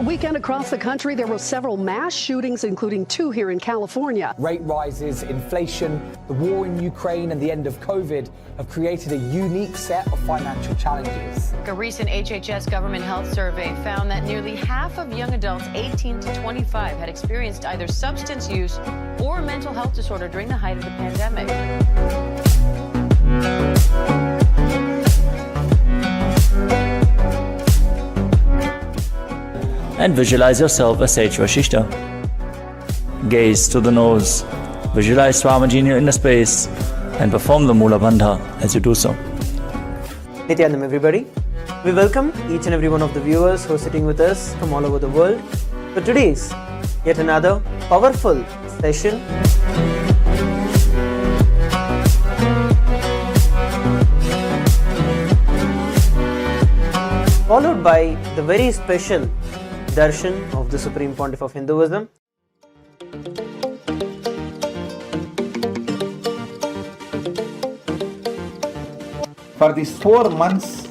Weekend across the country, there were several mass shootings, including 2 here in California. Rate rises, inflation, the war in Ukraine, and the end of COVID have created a unique set of financial challenges. A recent HHS government health survey found that nearly half of young adults 18 to 25 had experienced either substance use or a mental health disorder during the height of the pandemic. And visualize yourself as Sage Vashishta. Gaze to the nose, visualize Swamiji in your inner space, and perform the Mula Bandha as you do so. Nithyanam, everybody. We welcome each and every one of the viewers who are sitting with us from all over the world for today's yet another powerful session. Followed by the very special Darshan of the Supreme Pontiff of Hinduism. For these 4 months,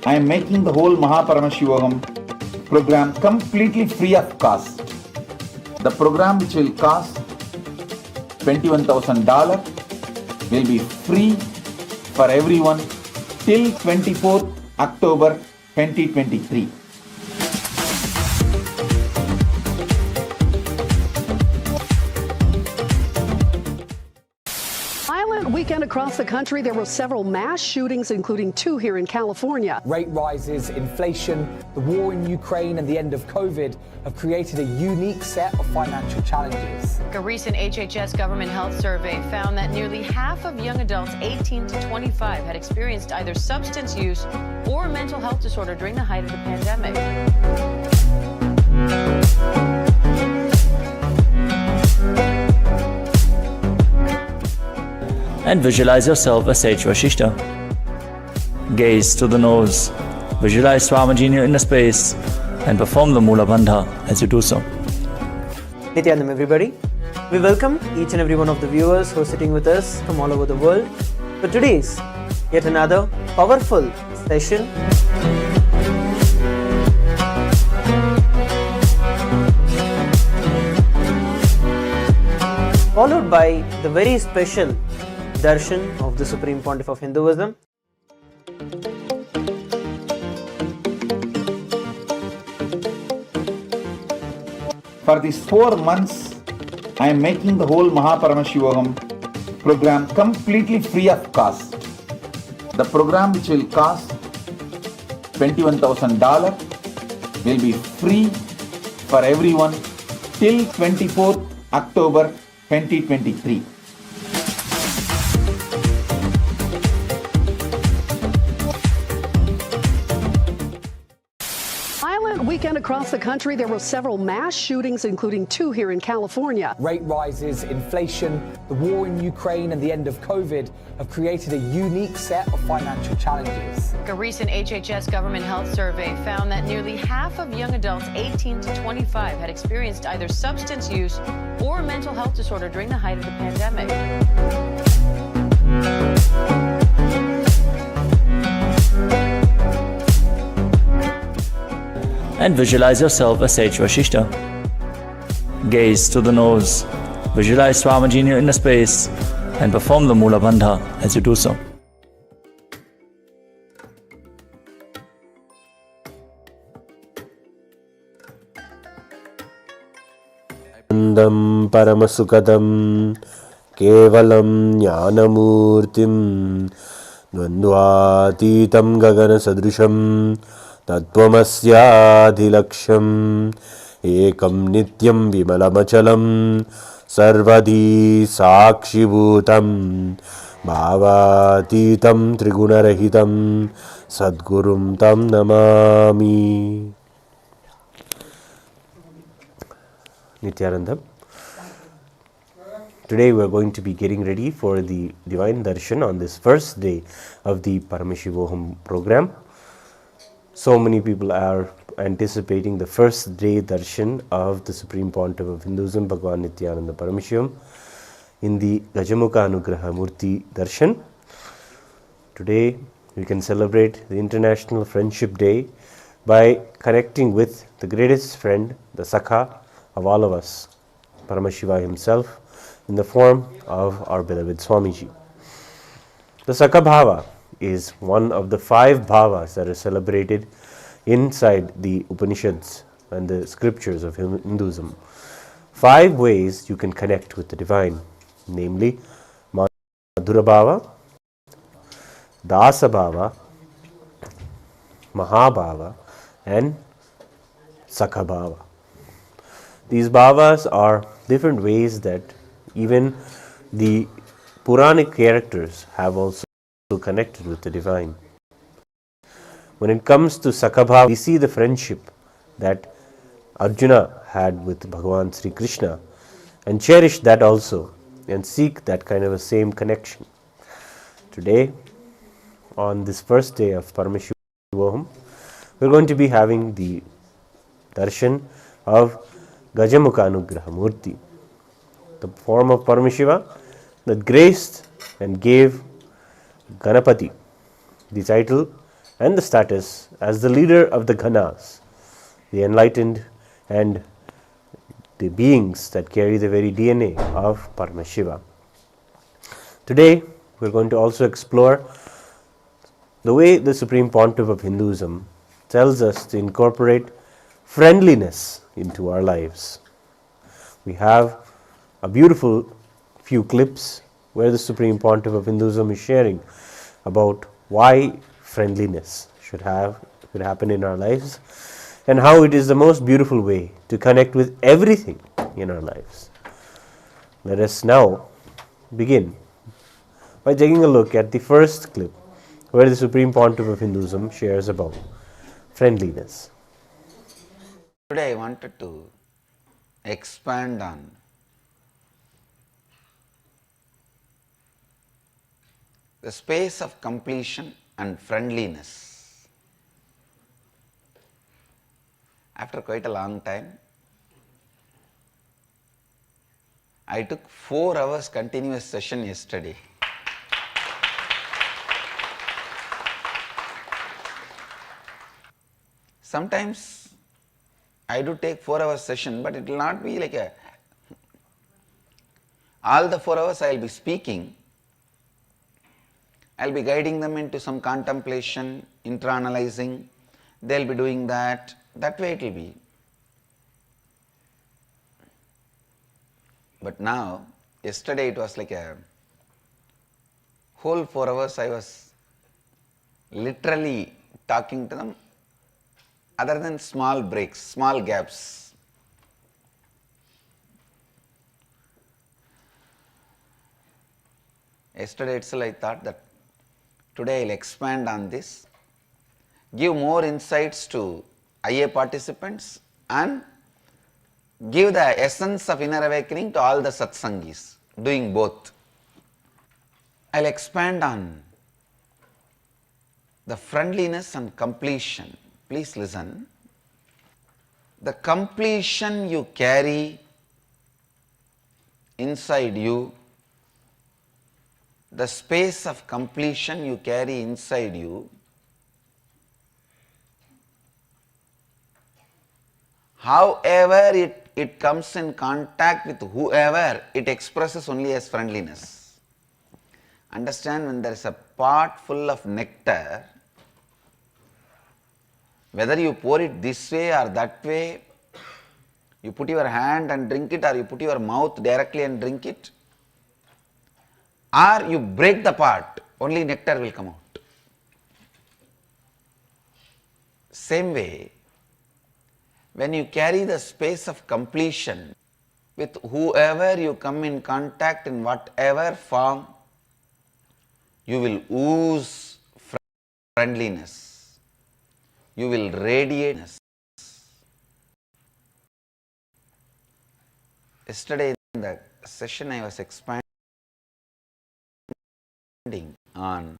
I am making the whole Paramashivoham program completely free of cost. The program, which will cost $21,000, will be free for everyone till 24th October 2023. Weekend across the country, there were several mass shootings, including 2 here in California. Rate rises, inflation, the war in Ukraine, and the end of COVID have created a unique set of financial challenges. A recent HHS government health survey found that nearly half of young adults 18 to 25 had experienced either substance use or a mental health disorder during the height of the pandemic. And visualize yourself as Sage Vashishta. Gaze to the nose, visualize Swamiji in your inner space, and perform the Mula Bandha as you do so. Nithyanam, everybody. We welcome each and every one of the viewers who are sitting with us from all over the world for today's yet another powerful session. Followed by the very special Darshan of the Supreme Pontiff of Hinduism. For these 4 months, I am making the whole Paramashivoham program completely free of cost. The program, which will cost $21,000, will be free for everyone till 24th October 2023. Weekend across the country, there were several mass shootings, including 2 here in California. Rate rises, inflation, the war in Ukraine, and the end of COVID have created a unique set of financial challenges. A recent HHS government health survey found that nearly half of young adults 18 to 25 had experienced either substance use or a mental health disorder during the height of the pandemic. And visualize yourself as Sage Vashishta. Gaze to the nose, visualize Swamiji in your inner space, and perform the Mula Bandha as you do so. Paramasukadam Kevalam Jnanamurtim Dvandvatitam Gagana Sadrisham Tattvamasyaadhilaksham Ekam Nityam Vimalamachalam Sarvadhi Sakshibhutam Bhavatitam Trigunarahitam Sadgurum Tam Namami. Nithyananda. Today we are going to be getting ready for the Divine Darshan on this first day of the Paramashivoham program. So many people are anticipating the first day darshan of the Supreme Pontiff of Hinduism, Bhagavan Nithyananda Paramashivam, in the Gaja Mukha Anugraha Murti Darshan. Today we can celebrate the International Friendship Day by connecting with the greatest friend, the Sakha of all of us, Paramashiva himself, in the form of our beloved Swamiji. The Sakha Bhava is one of the 5 bhavas that are celebrated inside the Upanishads and the scriptures of Hinduism. 5 ways you can connect with the divine, namely Madhura Bhava, Dasa Bhava, Mahabhava, and Sakha Bhava. These bhavas are different ways that even the Puranic characters have also connected with the divine. When it comes to Sakha Bhava, we see the friendship that Arjuna had with Bhagavan Sri Krishna and cherish that also and seek that kind of a same connection. Today, on this first day of Paramashivoham, we are going to be having the darshan of Gaja Mukha Anugraha Murti, the form of Paramashiva that graced and gave Ganapati the title and the status as the leader of the Ganas, the enlightened and the beings that carry the very DNA of Paramashiva. Today we are going to also explore the way the Supreme Pontiff of Hinduism tells us to incorporate friendliness into our lives. We have a beautiful few clips where the Supreme Pontiff of Hinduism is sharing about why friendliness should happen in our lives and how it is the most beautiful way to connect with everything in our lives. Let us now begin by taking a look at the first clip where the Supreme Pontiff of Hinduism shares about friendliness. Today I wanted to expand on the space of completion and friendliness. After quite a long time, I took 4 hours continuous session yesterday. Sometimes I do take 4 hours session, but it will not be like all the 4 hours I will be speaking. I will be guiding them into some contemplation, intra-analyzing. They will be doing that. That way it will be. But now, yesterday it was like a whole 4 hours I was literally talking to them, other than small breaks, small gaps. Yesterday itself I thought that today I will expand on this, give more insights to IA participants and give the essence of inner awakening to all the satsangis, doing both. I'll expand on the friendliness and completion. Please listen. The completion you carry inside you, the space of completion you carry inside you, however it comes in contact with whoever, it expresses only as friendliness. Understand, when there is a pot full of nectar, whether you pour it this way or that way, you put your hand and drink it, or you put your mouth directly and drink it, or you break the pot, only nectar will come out. Same way, when you carry the space of completion with whoever you come in contact in whatever form, you will ooze friendliness. You will radiate. Yesterday in the session I was expanding on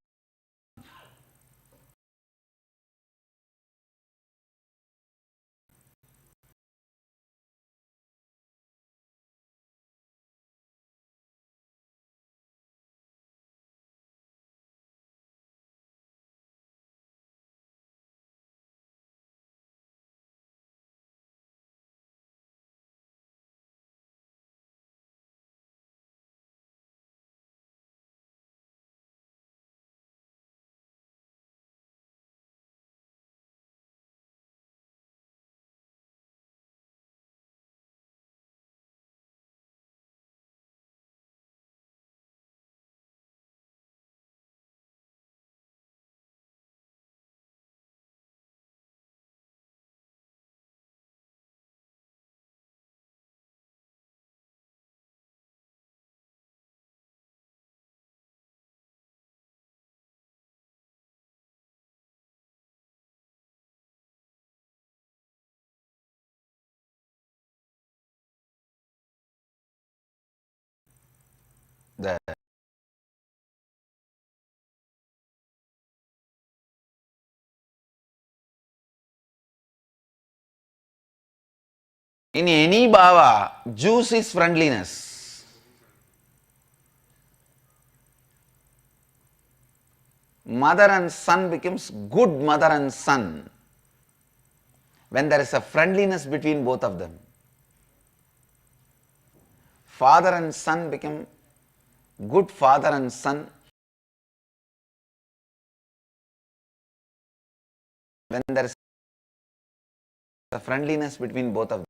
the in any bhava, juice is friendliness. Mother and son becomes good mother and son when there is a friendliness between both of them. Father and son become good father and son when there is a friendliness between both of them.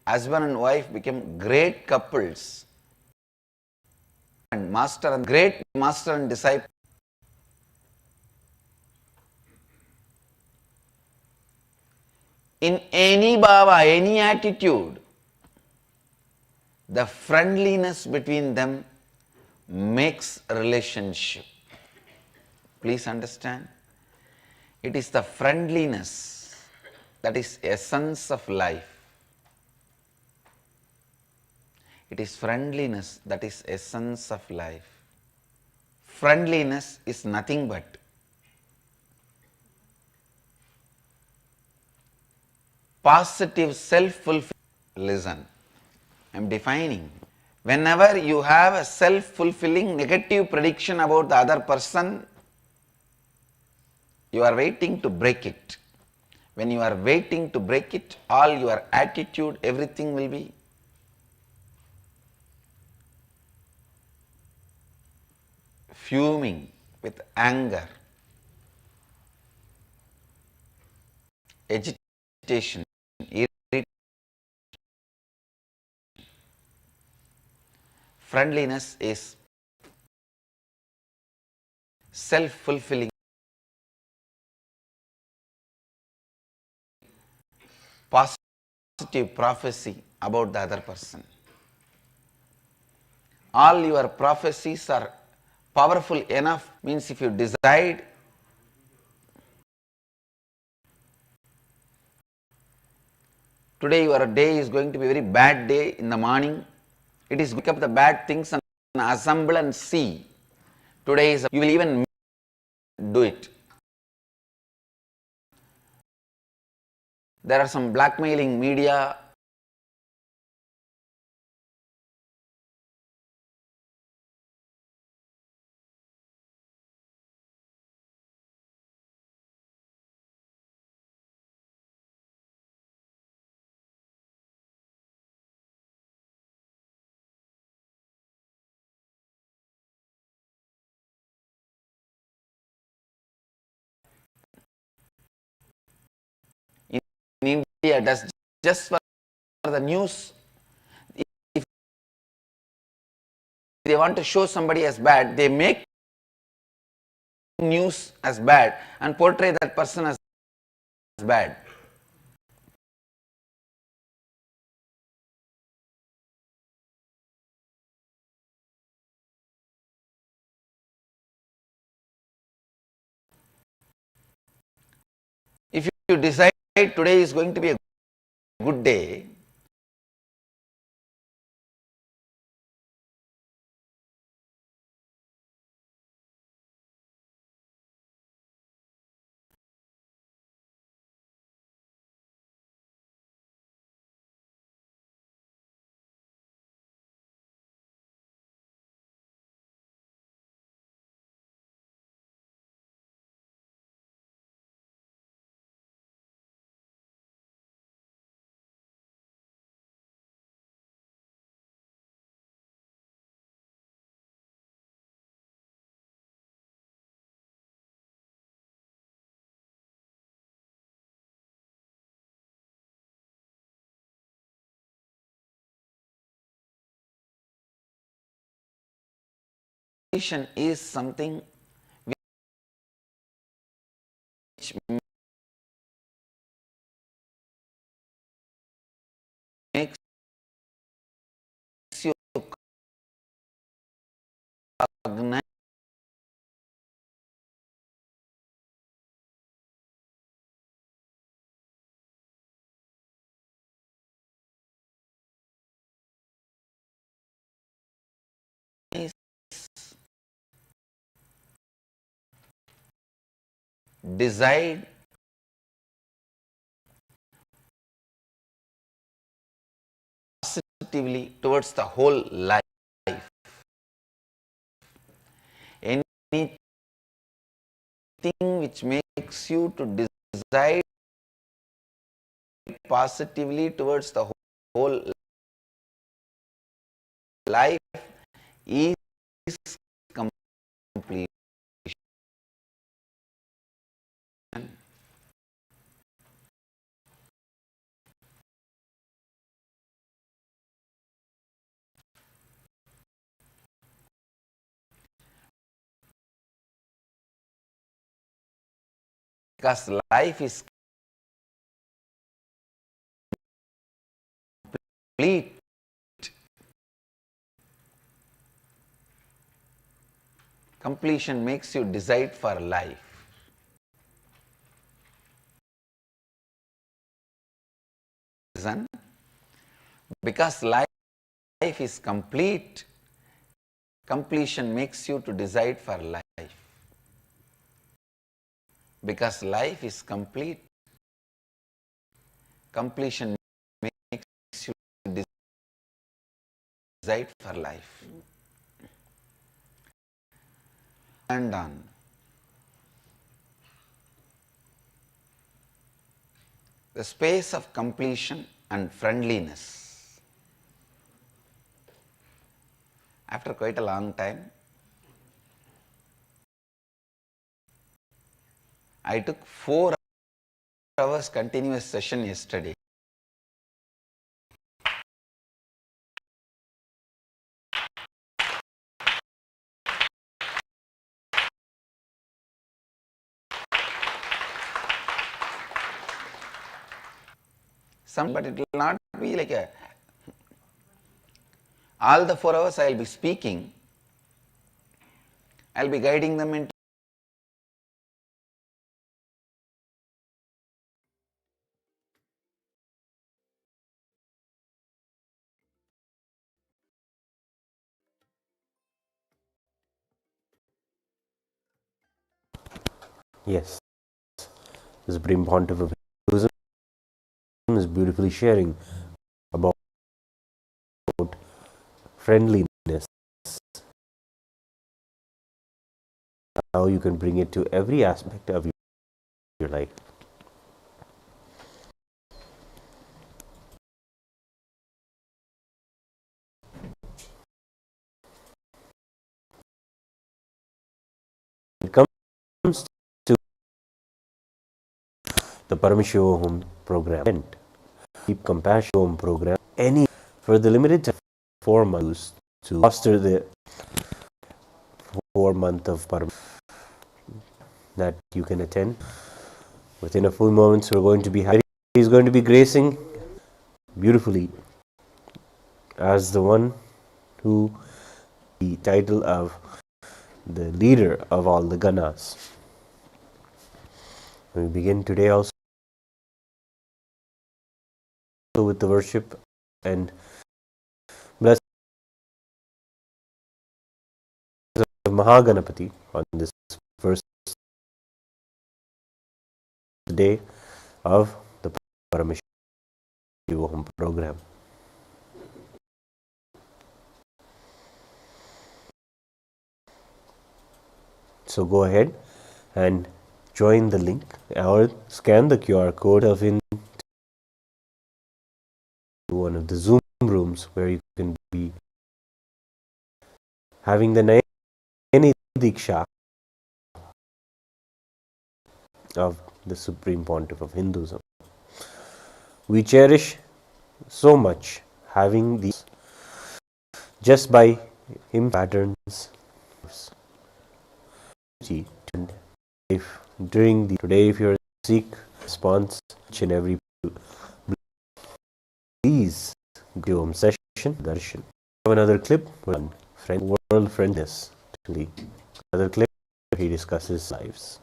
Husband and wife become great couples, and great master and disciple. In any bhava, any attitude, the friendliness between them makes a relationship. Please understand, it is the friendliness that is essence of life. It is friendliness that is essence of life. Friendliness is nothing but positive self-fulfillment. Listen, I am defining. Whenever you have a self-fulfilling negative prediction about the other person, you are waiting to break it. When you are waiting to break it, all your attitude, everything will be fuming with anger, agitation, irritation. Friendliness is self-fulfilling, positive positive prophecy about the other person. All your prophecies are powerful enough, means if you decide today your day is going to be a very bad day in the morning, it is pick up the bad things and assemble and see. Today is, you will even do it. There are some blackmailing media. In India, does just for the news. If they want to show somebody as bad, they make news as bad and portray that person as bad. If you decide today is going to be a good day, is something which makes you cognize decide positively towards the whole life. Anything which makes you to decide positively towards the whole life is complete. Because life is complete. Completion makes you decide for life. Reason, because life is complete, completion makes you to decide for life. Because life is complete, completion makes you decide for life. And on. The space of completion and friendliness. After quite a long time, I took 4 hours continuous session yesterday. but it will not be like a, all the 4 hours I will be speaking, I will be guiding them into Yes, the Supreme Pontiff of Hinduism is beautifully sharing about friendliness, how you can bring it to every aspect of your life. It comes to the Paramashivoham program, Deep Compassion program, for the limited time 4 months to foster the 4 month of Paramashivoham that you can attend. Within a few moments, we're going to be having, he's going to be gracing beautifully as the one who the title of the leader of all the Ganas. We begin today also with the worship and blessings of Mahaganapati on this first day of the Paramashivoham program. So go ahead and join the link or scan the QR code of in one of the Zoom rooms where you can be having the Shiva Deeksha of the Supreme Pontiff of Hinduism. We cherish so much having these just by him patterns. If during the today, if you're seek response each and every, please go home session Darshan. Have another clip on world friendness. Another clip where he discusses lives.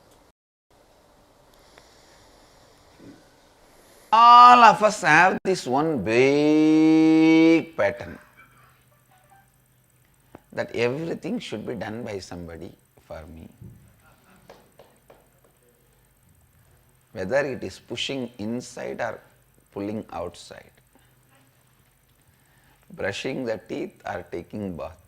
all of us have this one big pattern that everything should be done by somebody for me. Whether it is pushing inside or pulling outside, brushing the teeth or taking bath.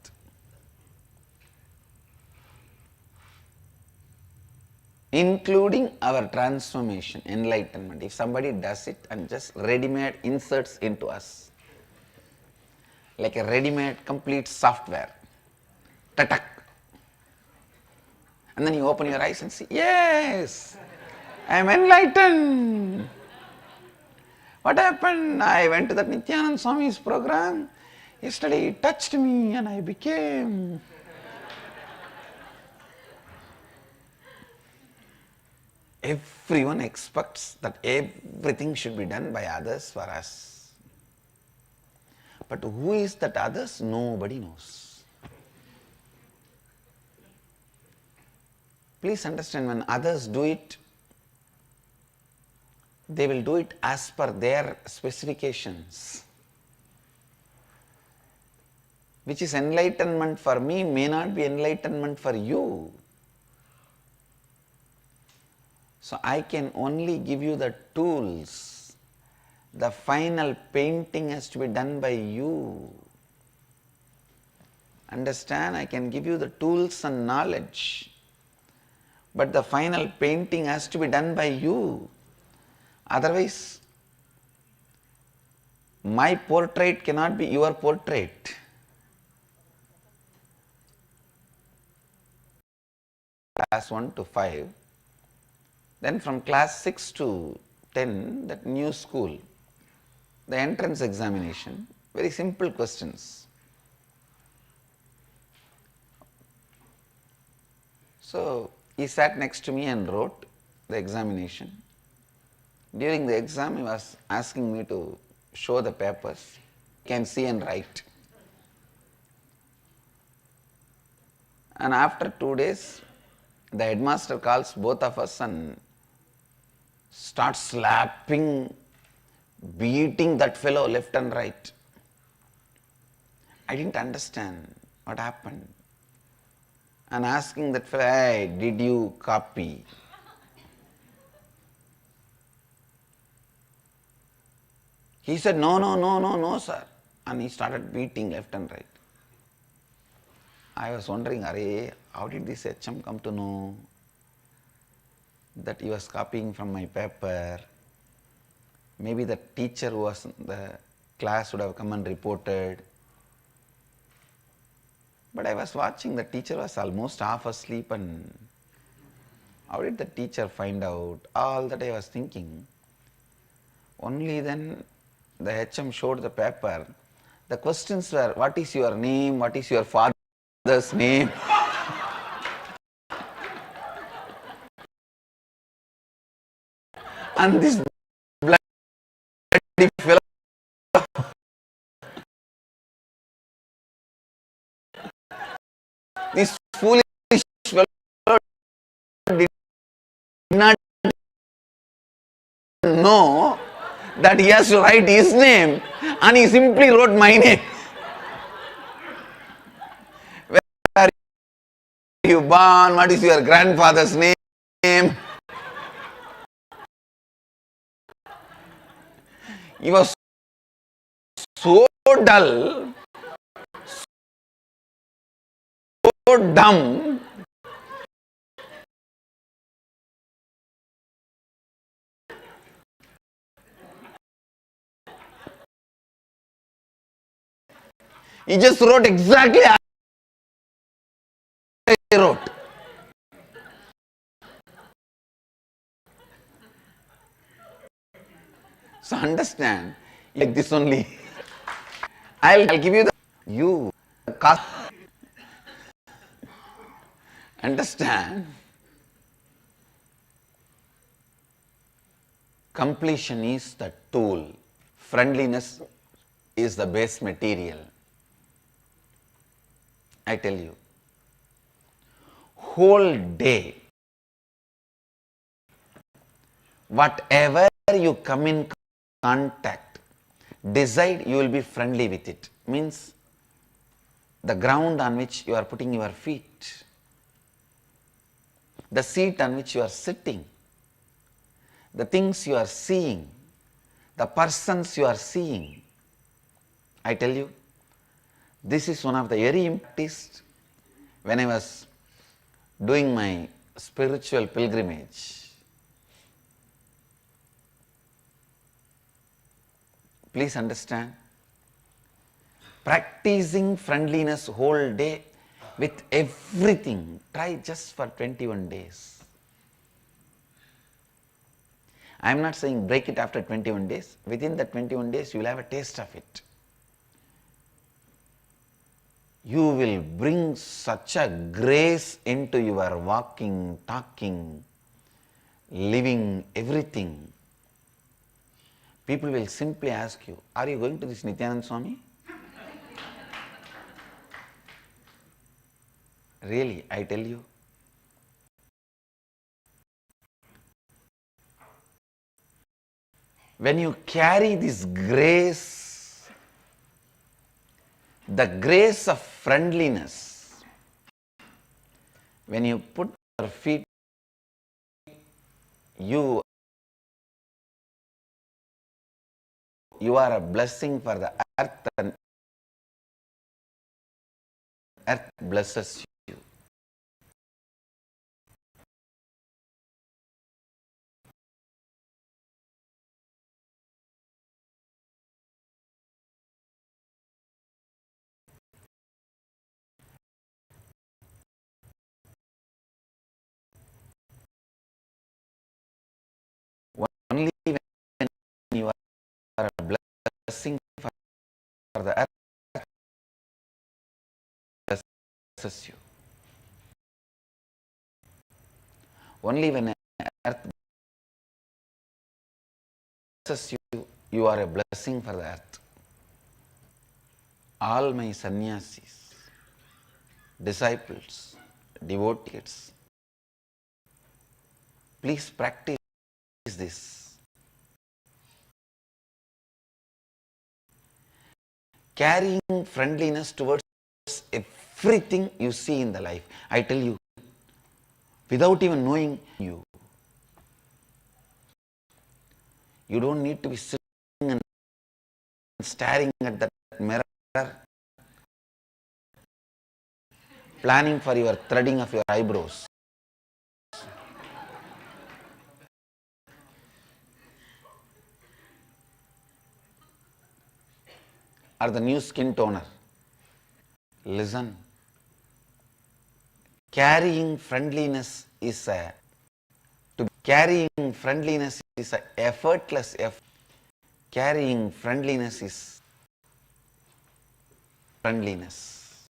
Including our transformation, enlightenment. If somebody does it and just ready-made inserts into us, like a ready-made complete software, tatak. And then you open your eyes and see, yes, I am enlightened. What happened? I went to that Nithyananda Swami's program. Yesterday he touched me and I became. Everyone expects that everything should be done by others for us. But who is that others? Nobody knows. Please understand, when others do it, they will do it as per their specifications. Which is enlightenment for me may not be enlightenment for you. So I can only give you the tools. The final painting has to be done by you. Understand? I can give you the tools and knowledge. But the final painting has to be done by you. Otherwise, my portrait cannot be your portrait. Class 1 to 5. Then from class 6 to 10, that new school, the entrance examination, very simple questions. So he sat next to me and wrote the examination. During the exam, he was asking me to show the papers. You can see and write. And after 2 days, the headmaster calls both of us and starts slapping, beating that fellow left and right. I didn't understand what happened. And asking that fellow, hey, did you copy? He said, no, sir. And he started beating left and right. I was wondering, how did this HM come to know that he was copying from my paper? Maybe the teacher who was in the class would have come and reported. But I was watching, the teacher was almost half asleep, and how did the teacher find out? All that I was thinking. Only then the HM showed the paper. The questions were, what is your name? What is your father's name? And this bloody fellow, this foolish fellow did not know that he has to write his name, and he simply wrote my name. Where are you born? What is your grandfather's name? He was so dull, so dumb. He just wrote exactly as I wrote. So understand, like this only. I'll give you you cast. Understand? Completion is the tool. Friendliness is the base material. I tell you, whole day, whatever you come in contact, decide you will be friendly with it. Means the ground on which you are putting your feet, the seat on which you are sitting, the things you are seeing, the persons you are seeing. I tell you, this is one of the very practiced when I was doing my spiritual pilgrimage. Please understand, practicing friendliness whole day with everything, try just for 21 days. I am not saying break it after 21 days. Within the 21 days, you will have a taste of it. You will bring such a grace into your walking, talking, living, everything. People will simply ask you, are you going to this Nithyananda Swami? Really, I tell you. When you carry this grace, the grace of friendliness, when you put your feet, you are a blessing for the earth, and earth blesses you. Only when you are a blessing for the earth blesses you. Only when earth blesses you, you are a blessing for the earth. All my sannyasis, disciples, devotees, please practice this. Carrying friendliness towards everything you see in the life. I tell you, without even knowing you, you don't need to be sitting and staring at that mirror, planning for your threading of your eyebrows. Or the new skin toner. Listen. Carrying friendliness is a effortless effort. Carrying friendliness is friendliness.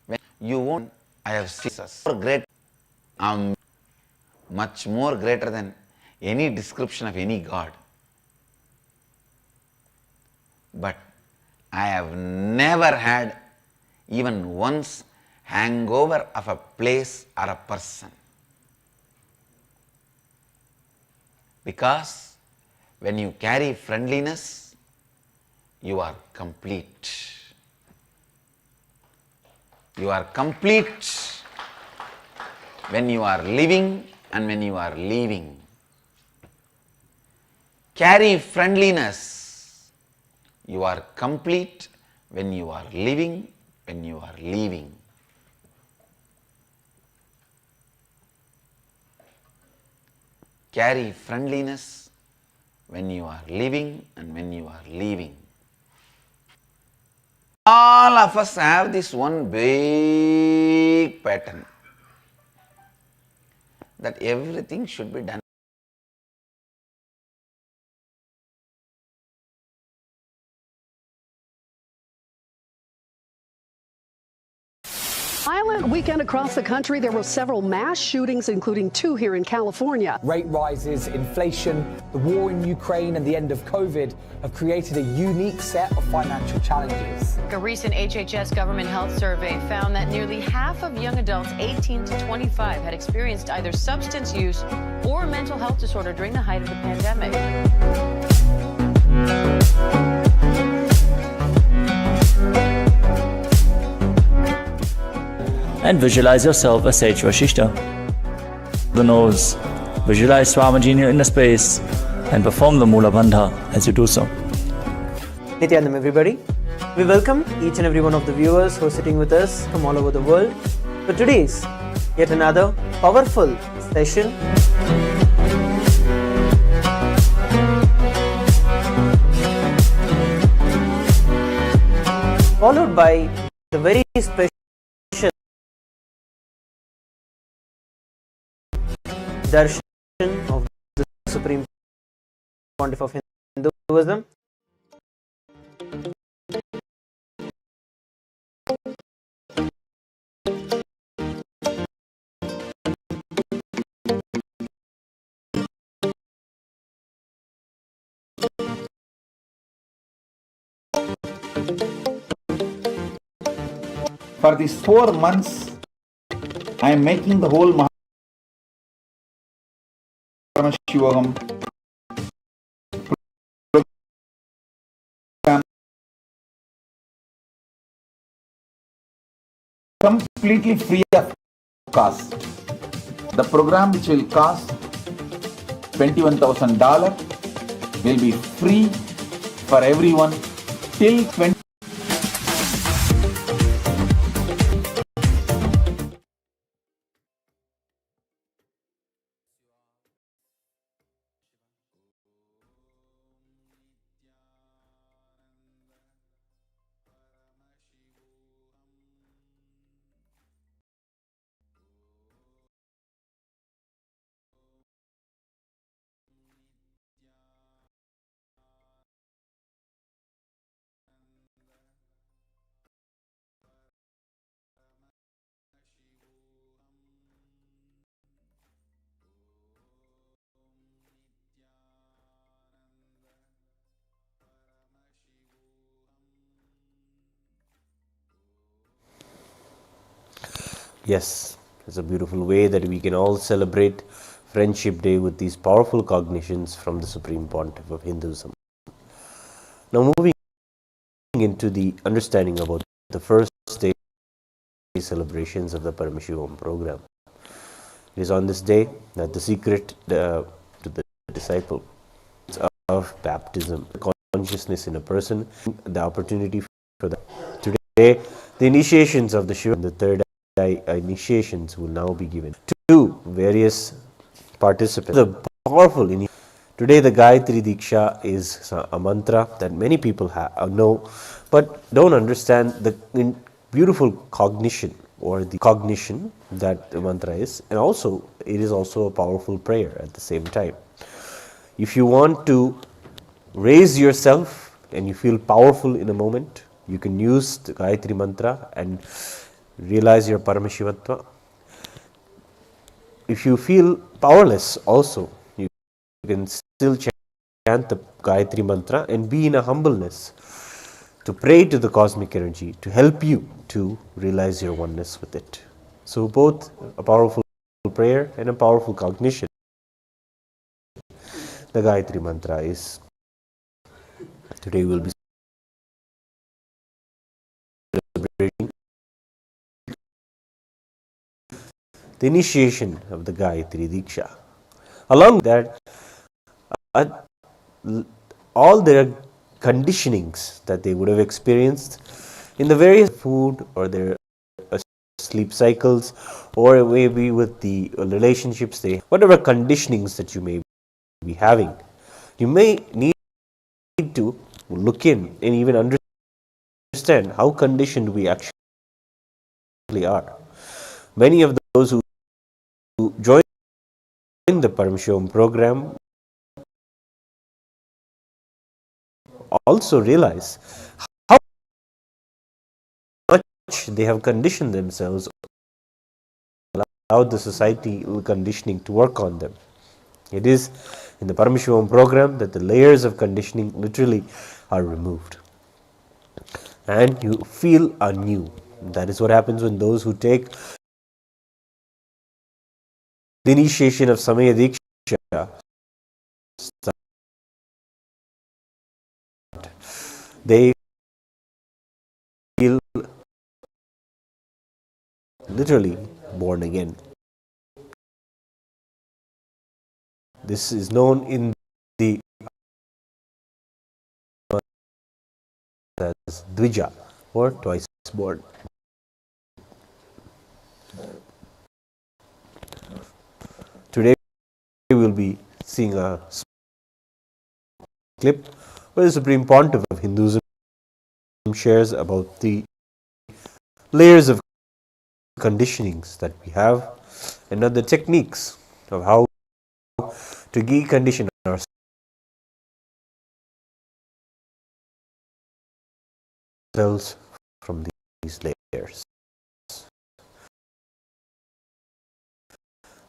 When you won't, I have seen great, much more greater than any description of any God. But I have never had even once hangover of a place or a person. Because when you carry friendliness, you are complete. You are complete when you are living and when you are leaving. Carry friendliness. You are complete when you are living, when you are leaving. Carry friendliness when you are living and when you are leaving. All of us have this one big pattern that everything should be done. Violent weekend across the country. There were several mass shootings, including 2 here in California. Rate rises, inflation, the war in Ukraine, and the end of COVID have created a unique set of financial challenges. A recent HHS government health survey found that nearly half of young adults 18 to 25 had experienced either substance use or a mental health disorder during the height of the pandemic. And visualize yourself as Sage Vashishta. The nose. Visualize Swamiji in your inner space and perform the Mula Bandha as you do so. Nithyanandam, everybody. We welcome each and every one of the viewers who are sitting with us from all over the world for today's yet another powerful session. Followed by the very special Darshan of the Supreme Pontiff of Hinduism. For these 4 months, I am making the whole Paramashivoham program completely free of cost. The program, which will cost $21,000, will be free for everyone till 20. Yes, it's a beautiful way that we can all celebrate Friendship Day with these powerful cognitions from the Supreme Pontiff of Hinduism. Now moving into the understanding about the first day celebrations of the Paramashivoham program. It is on this day that the secret to the disciple of baptism, consciousness in a person, the opportunity for that. Today, the initiations of the Shiva and the third eye initiations will now be given to various participants. The powerful today, the Gayatri Deeksha is a mantra that many people know, but don't understand the beautiful cognition or the cognition that the mantra is, and also it is also a powerful prayer at the same time. If you want to raise yourself and you feel powerful in a moment, you can use the Gayatri mantra and realize your Paramashivatva. If you feel powerless also, you can still chant the Gayatri mantra and be in a humbleness to pray to the cosmic energy to help you to realize your oneness with it. So both a powerful prayer and a powerful cognition. The Gayatri mantra is today we'll be celebrating the initiation of the Gayatri Deeksha. Along with that, all their conditionings that they would have experienced in the various food or their sleep cycles, or maybe with the relationships whatever conditionings that you may be having, you may need to look in and even understand how conditioned we actually are. Many of those who join the Paramashivoham program also realize how much they have conditioned themselves, allowed the societal conditioning to work on them. It is in the Paramashivoham program that the layers of conditioning literally are removed and you feel anew. That is what happens when those who take the initiation of Samaya Deeksha they feel literally born again. This is known in the as Dvija or twice born. Today we will be seeing a clip where the Supreme Pontiff of Hinduism shares about the layers of conditionings that we have and other techniques of how to decondition ourselves from these layers.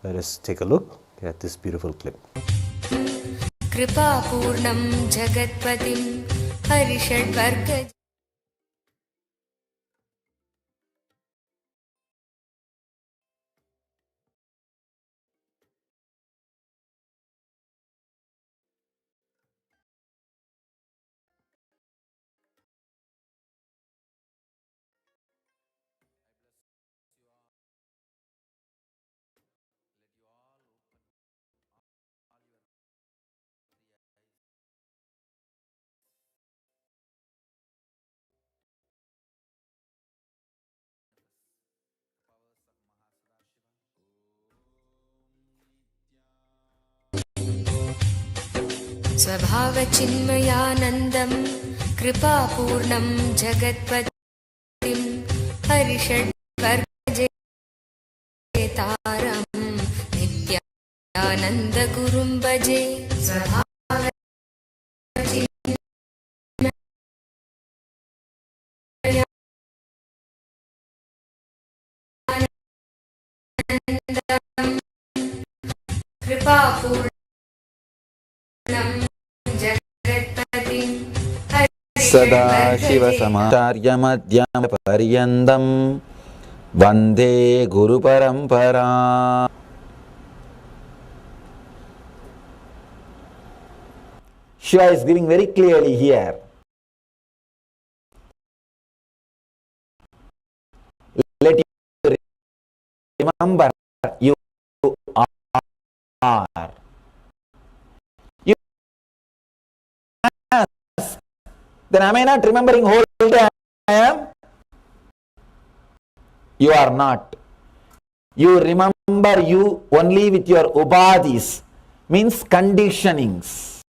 Let us take a look at this beautiful clip. Kripa Purnam Jagatpatim Harishad Varga. Svabhava-chinmayanandam Kripa-purnam Jagatpatim Harishad-vargajetaram Nithyananda-gurum bhaje Svabhava-chinmayanandam Kripa-purnam Sada Shiva Samadhyam Pariyandam Vande Guru Parampara. Shiva is giving very clearly here. Let you remember you are. You ask, then am I not remembering whole day I am? You are not. You remember you only with your ubadhis, means conditionings.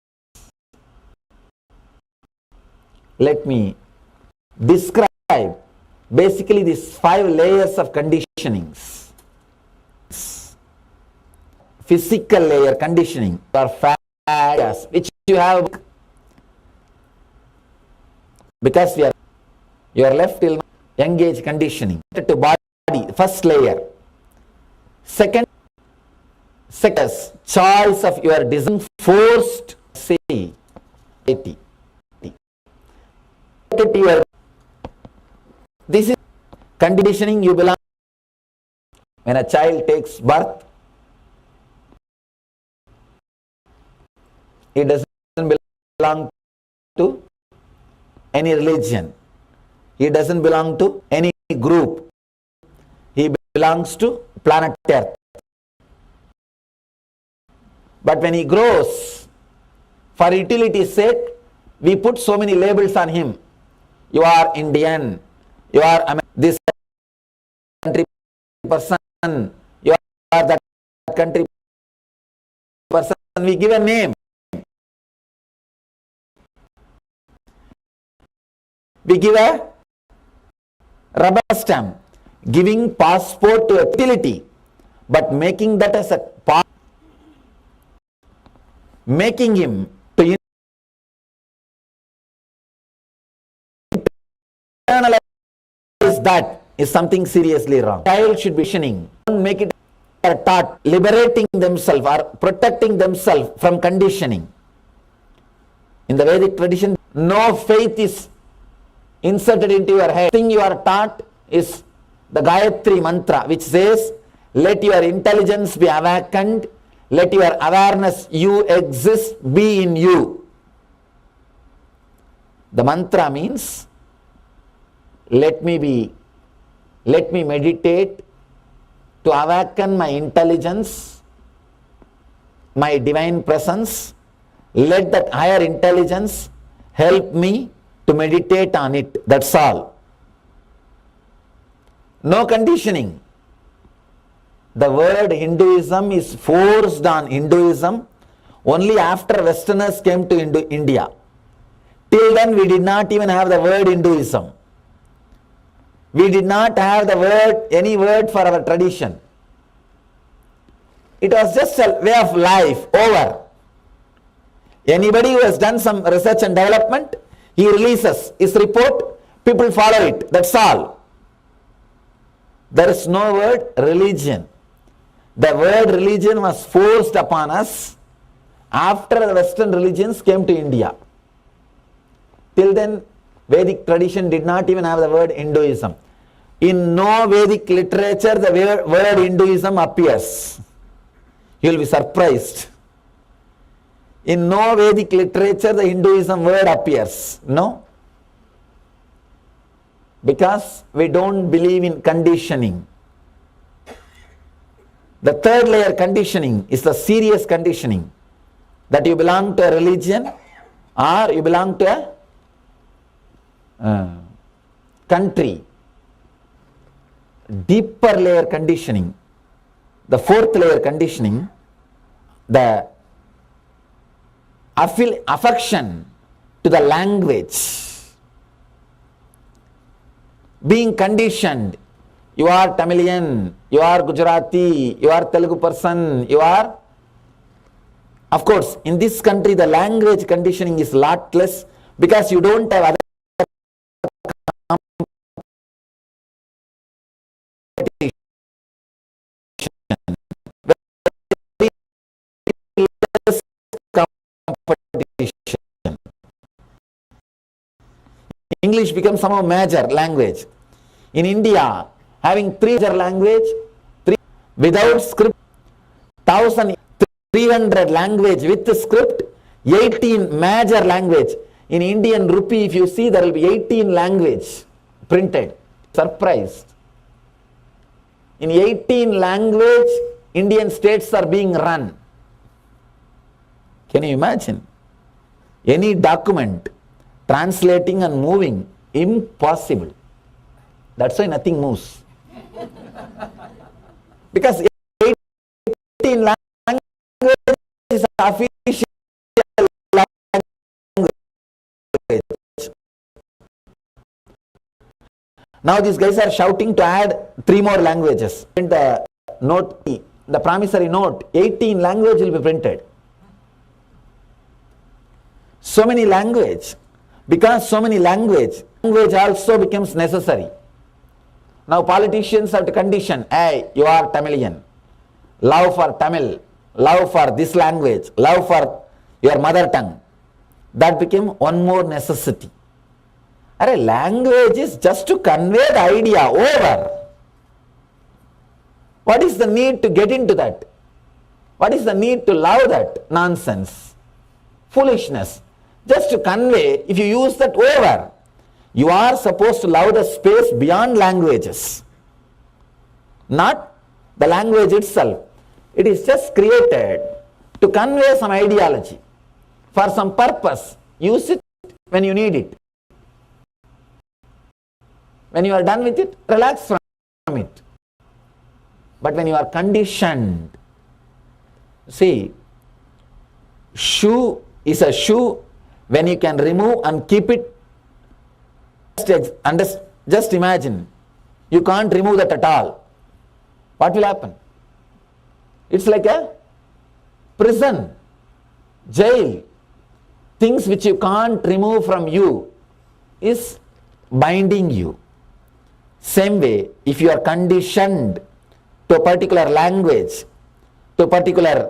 Let me describe basically these 5 layers of conditionings. Physical layer conditioning or factors which you have, because you are left till young age conditioning to body, first layer. Second choice of your design, forced say this is conditioning you belong. When a child takes birth, it doesn't belong to any religion. He doesn't belong to any group. He belongs to planet Earth. But when he grows, for utility's sake, we put so many labels on him. You are Indian, you are this country person, you are that country person. We give a name. We give a rubber stamp, giving passport to a utility, but making that as a part, making him to internalize that is something seriously wrong. Child should be conditioning. Don't make it a thought, liberating themselves or protecting themselves from conditioning. In the Vedic tradition, no faith is inserted into your head. The thing you are taught is the Gayatri mantra, which says, let your intelligence be awakened, let your awareness you exist be in you. The mantra means, let me meditate to awaken my intelligence, my divine presence. Let that higher intelligence help me to meditate on it. That's all. No conditioning. The word Hinduism is forced on Hinduism only after Westerners came to India. Till then we did not even have the word Hinduism. We did not have the word, any word for our tradition. It was just a way of life, over. Anybody who has done some research and development, he releases his report, people follow it, that's all. There is no word religion. The word religion was forced upon us after the Western religions came to India. Till then, Vedic tradition did not even have the word Hinduism. In no Vedic literature, the word Hinduism appears. You will be surprised. In no Vedic literature, the Hinduism word appears. No. Because we don't believe in conditioning. The third layer conditioning is the serious conditioning. That you belong to a religion or you belong to a country. Deeper layer conditioning. The fourth layer conditioning, the affection to the language. Being conditioned. You are Tamilian, you are Gujarati, you are Telugu person, you are... Of course, in this country the language conditioning is lot less because you don't have other competition. Less competition. English becomes somehow major language. In India, having 3 major language, without script, 1300 language with script, 18 major language. In Indian rupee, if you see, there will be 18 language printed. Surprised. In 18 language, Indian states are being run. Can you imagine? Any document translating and moving, impossible. That's why nothing moves. Because 18 language is official language. Now these guys are shouting to add 3 more languages. In the note, the promissory note, 18 language will be printed. So many language. Because so many language also becomes necessary. Now politicians have to condition, hey, you are Tamilian. Love for Tamil, love for this language, love for your mother tongue. That became one more necessity. A language is just to convey the idea over. What is the need to get into that? What is the need to love that? Nonsense. Foolishness. Just to convey, if you use that over, you are supposed to love the space beyond languages. Not the language itself. It is just created to convey some ideology. For some purpose, use it when you need it. When you are done with it, relax from it. But when you are conditioned, see, shoe is a shoe when you can remove and keep it. Just imagine, you can't remove that at all. What will happen? It's like a prison, jail. Things which you can't remove from you is binding you. Same way, if you are conditioned to a particular language, to a particular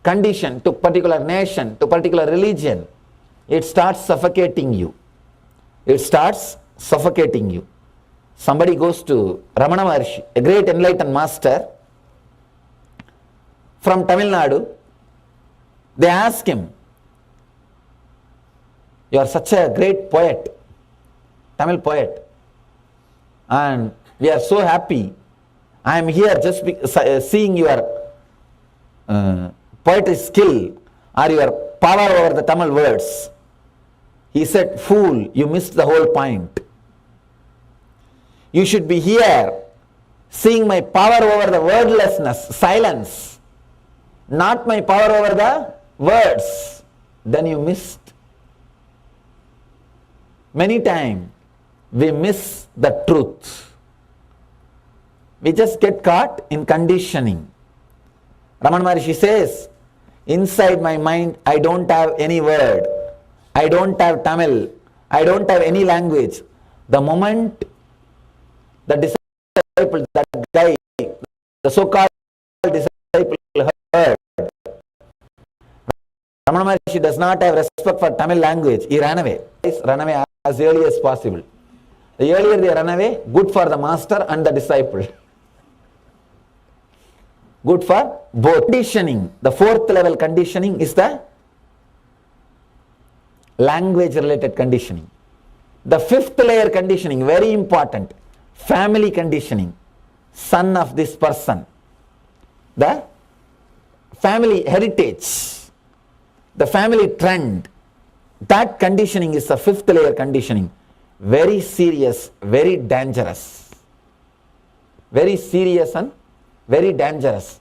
condition, to a particular nation, to a particular religion, it starts suffocating you. It starts suffocating you. Somebody goes to Ramana Maharshi, a great enlightened master from Tamil Nadu. They ask him, you are such a great poet, Tamil poet, and we are so happy. I am here just seeing your poetry skill or your power over the Tamil words. He said, fool, you missed the whole point. You should be here seeing my power over the wordlessness, silence, not my power over the words. Then you missed. Many times we miss the truth. We just get caught in conditioning. Ramana Maharshi says, inside my mind I don't have any word. I don't have Tamil. I don't have any language. The moment the disciple, that guy, the so-called disciple heard, Ramana Maharshi does not have respect for Tamil language. He ran away. Run away as early as possible. The earlier they run away, good for the master and the disciple. Good for both. Conditioning, the 4th level conditioning is the language related conditioning. The 5th layer conditioning, very important, family conditioning, son of this person, the family heritage, the family trend, that conditioning is the 5th layer conditioning. Very serious, very dangerous. Very serious and very dangerous.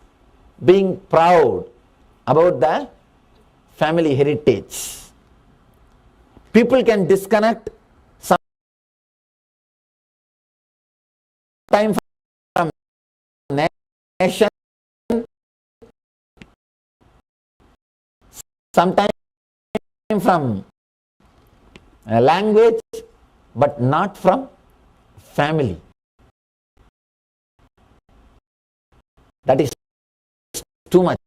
Being proud about the family heritage. People can disconnect sometimes from nation, sometimes from language, but not from family. That is too much.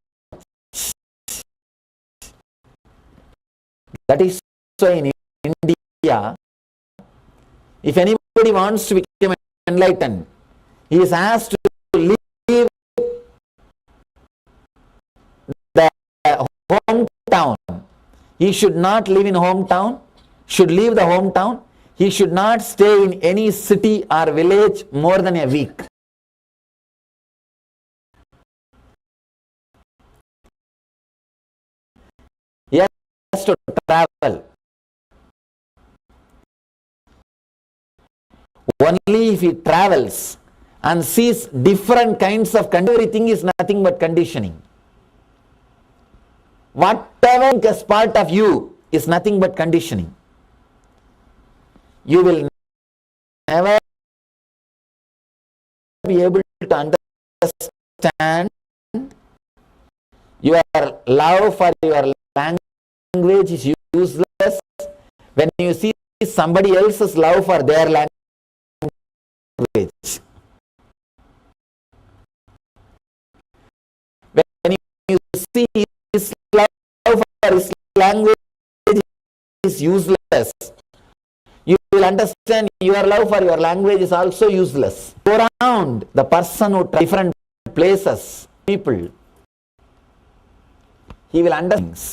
That is so in India, if anybody wants to become enlightened, he is asked to leave the hometown. He should not live in hometown, should leave the hometown. He should not stay in any city or village more than a week. He has to travel. Only if he travels and sees different kinds of conditioning, everything is nothing but conditioning. Whatever is part of you is nothing but conditioning. You will never be able to understand your love for your language is useless when you see somebody else's love for their language. When you see his love for his language is useless, you will understand your love for your language is also useless. Go around the person who tries different places, people, he will understand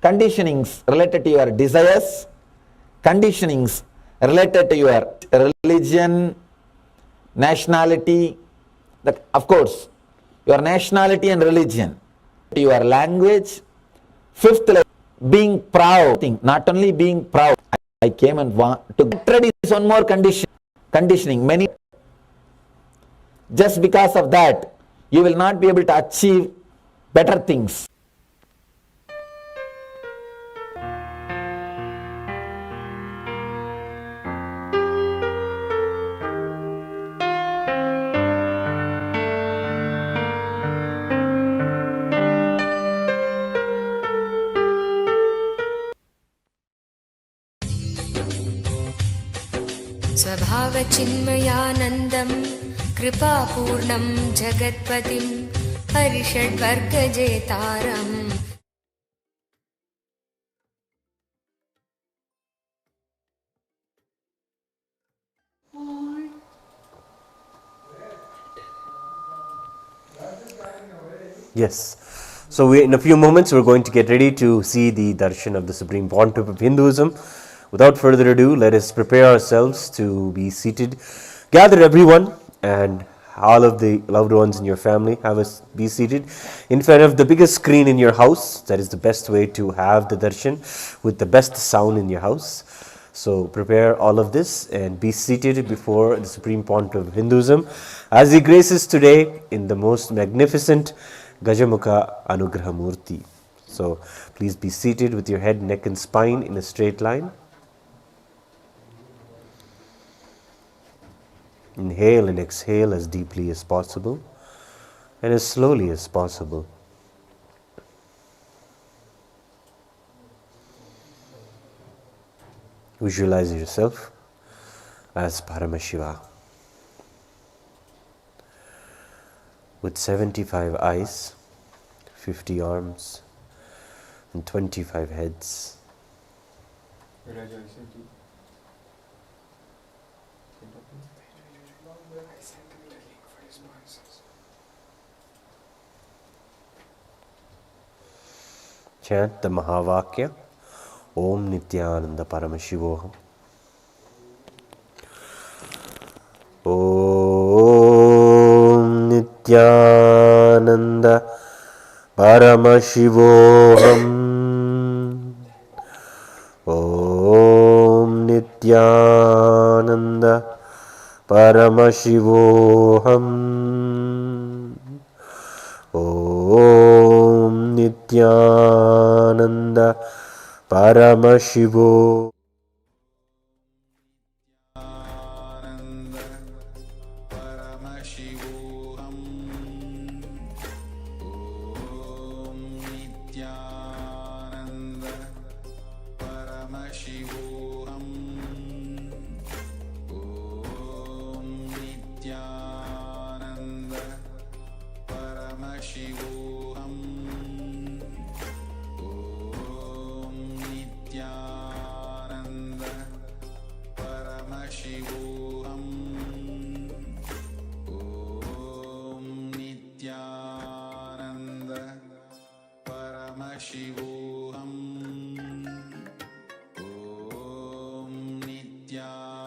conditionings related to your desires, conditionings related to your religion, nationality, of course, your nationality and religion, your language. Fifth, being proud. Not only being proud, I came and want to get ready is one more conditioning. Many, just because of that, you will not be able to achieve better things. स्वभावचिन्मयानन्दं कृपापूर्णं जगत्पतिं हरिषड्वर्गजेतारम् Yes. So in a few moments we're going to get ready to see the darshan of the Supreme Pontiff of Hinduism. Without further ado, let us prepare ourselves to be seated. Gather everyone and all of the loved ones in your family, have us be seated in front of the biggest screen in your house. That is the best way to have the darshan with the best sound in your house. So prepare all of this and be seated before the Supreme Pontiff of Hinduism as he graces today in the most magnificent Gaja Mukha Anugraha Murti. So please be seated with your head, neck and spine in a straight line. Inhale and exhale as deeply as possible and as slowly as possible. Visualize yourself as Paramashiva with 75 eyes, 50 arms and 25 heads. Chant the Mahavakya, Om Nithyananda Paramashivoham. Om Nithyananda Paramashivoham. Om Nithyananda Paramashivoham. Om Nithyananda Paramashivo. Paramashivoham Om Nitya.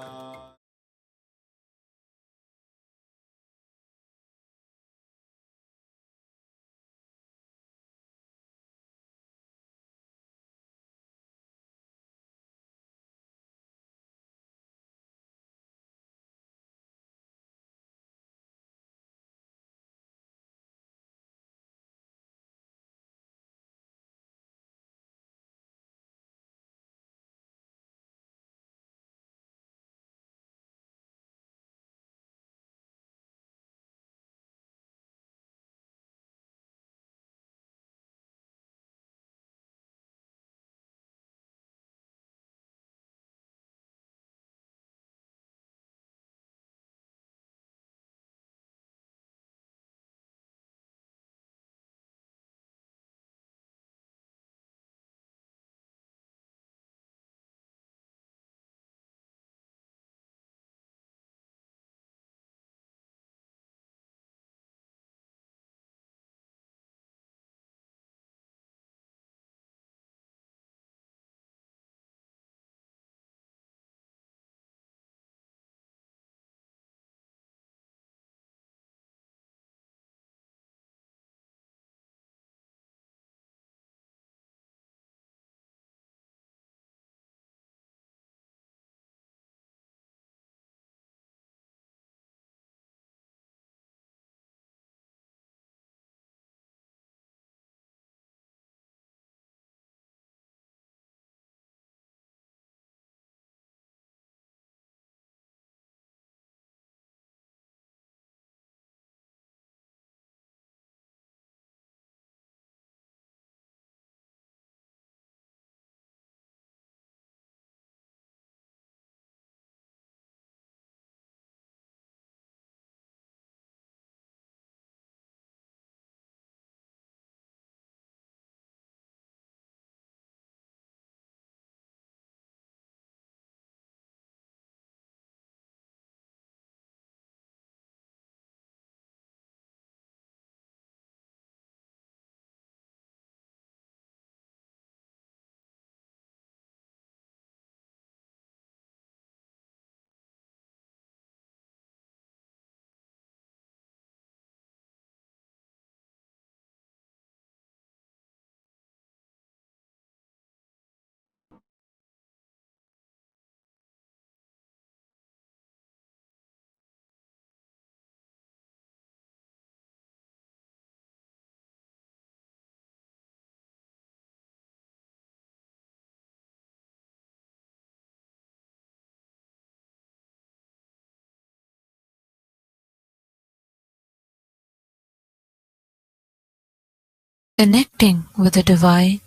Connecting with the divine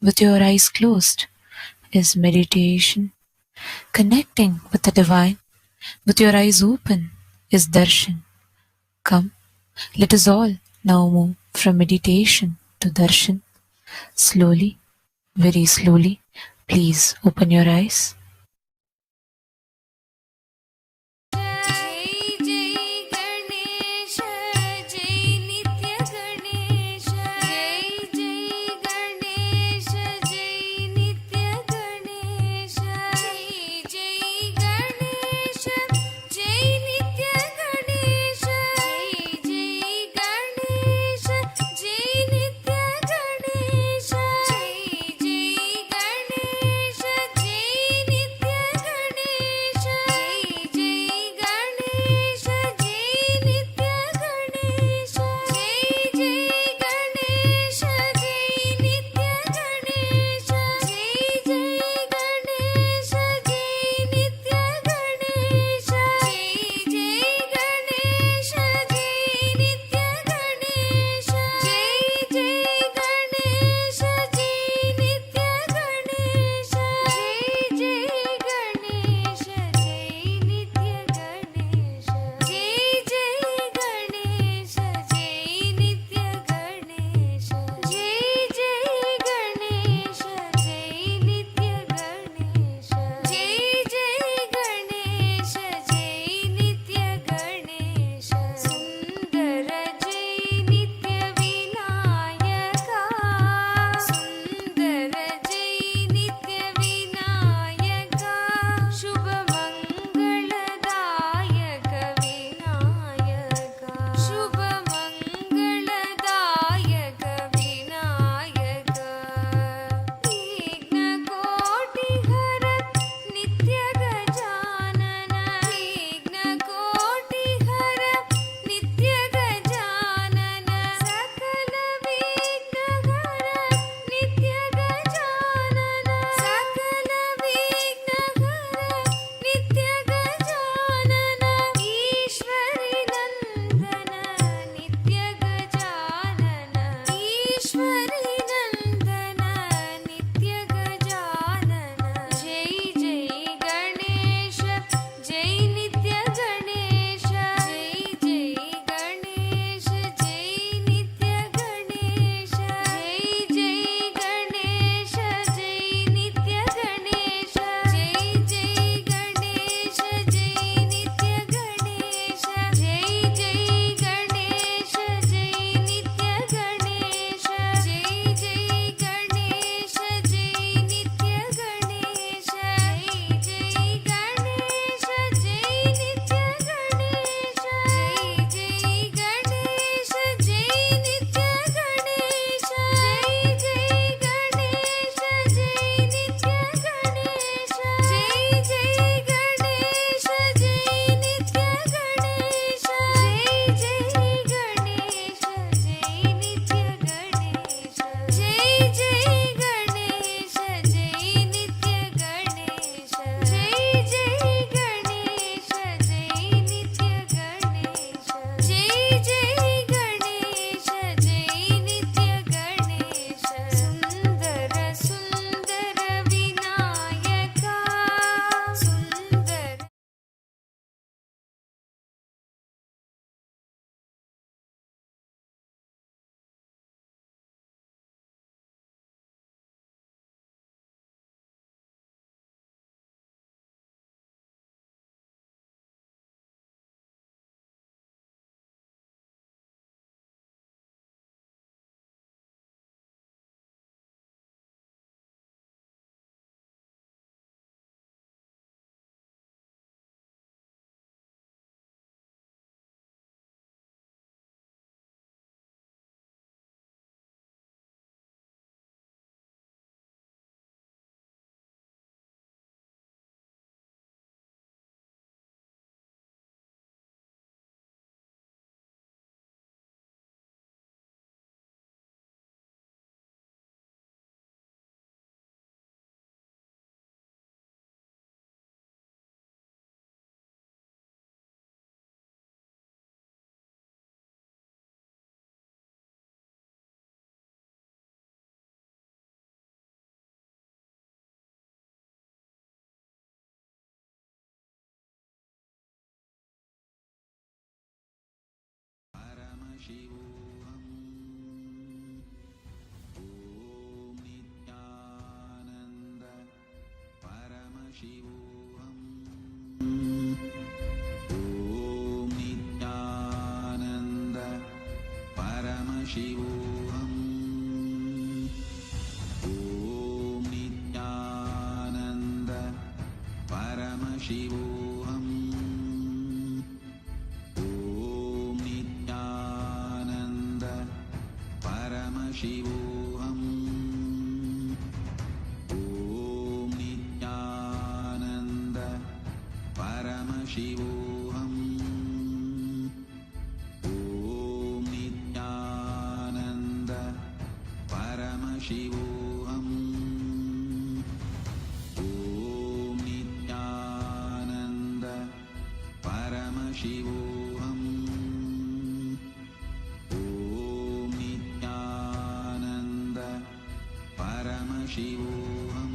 with your eyes closed is meditation. Connecting with the divine with your eyes open is darshan. Come, let us all now move from meditation to darshan. Slowly, very slowly, please open your eyes. Paramashivoham. Om Nithyananda Paramashivoham. Om Nithyananda Paramashivoham. Om Nithyananda Paramashivoham. Om Nithyananda Paramashivoham. Om Nithyananda Paramashivoham. Om Nithyananda Paramashivoham. Om Nithyananda Paramashivoham.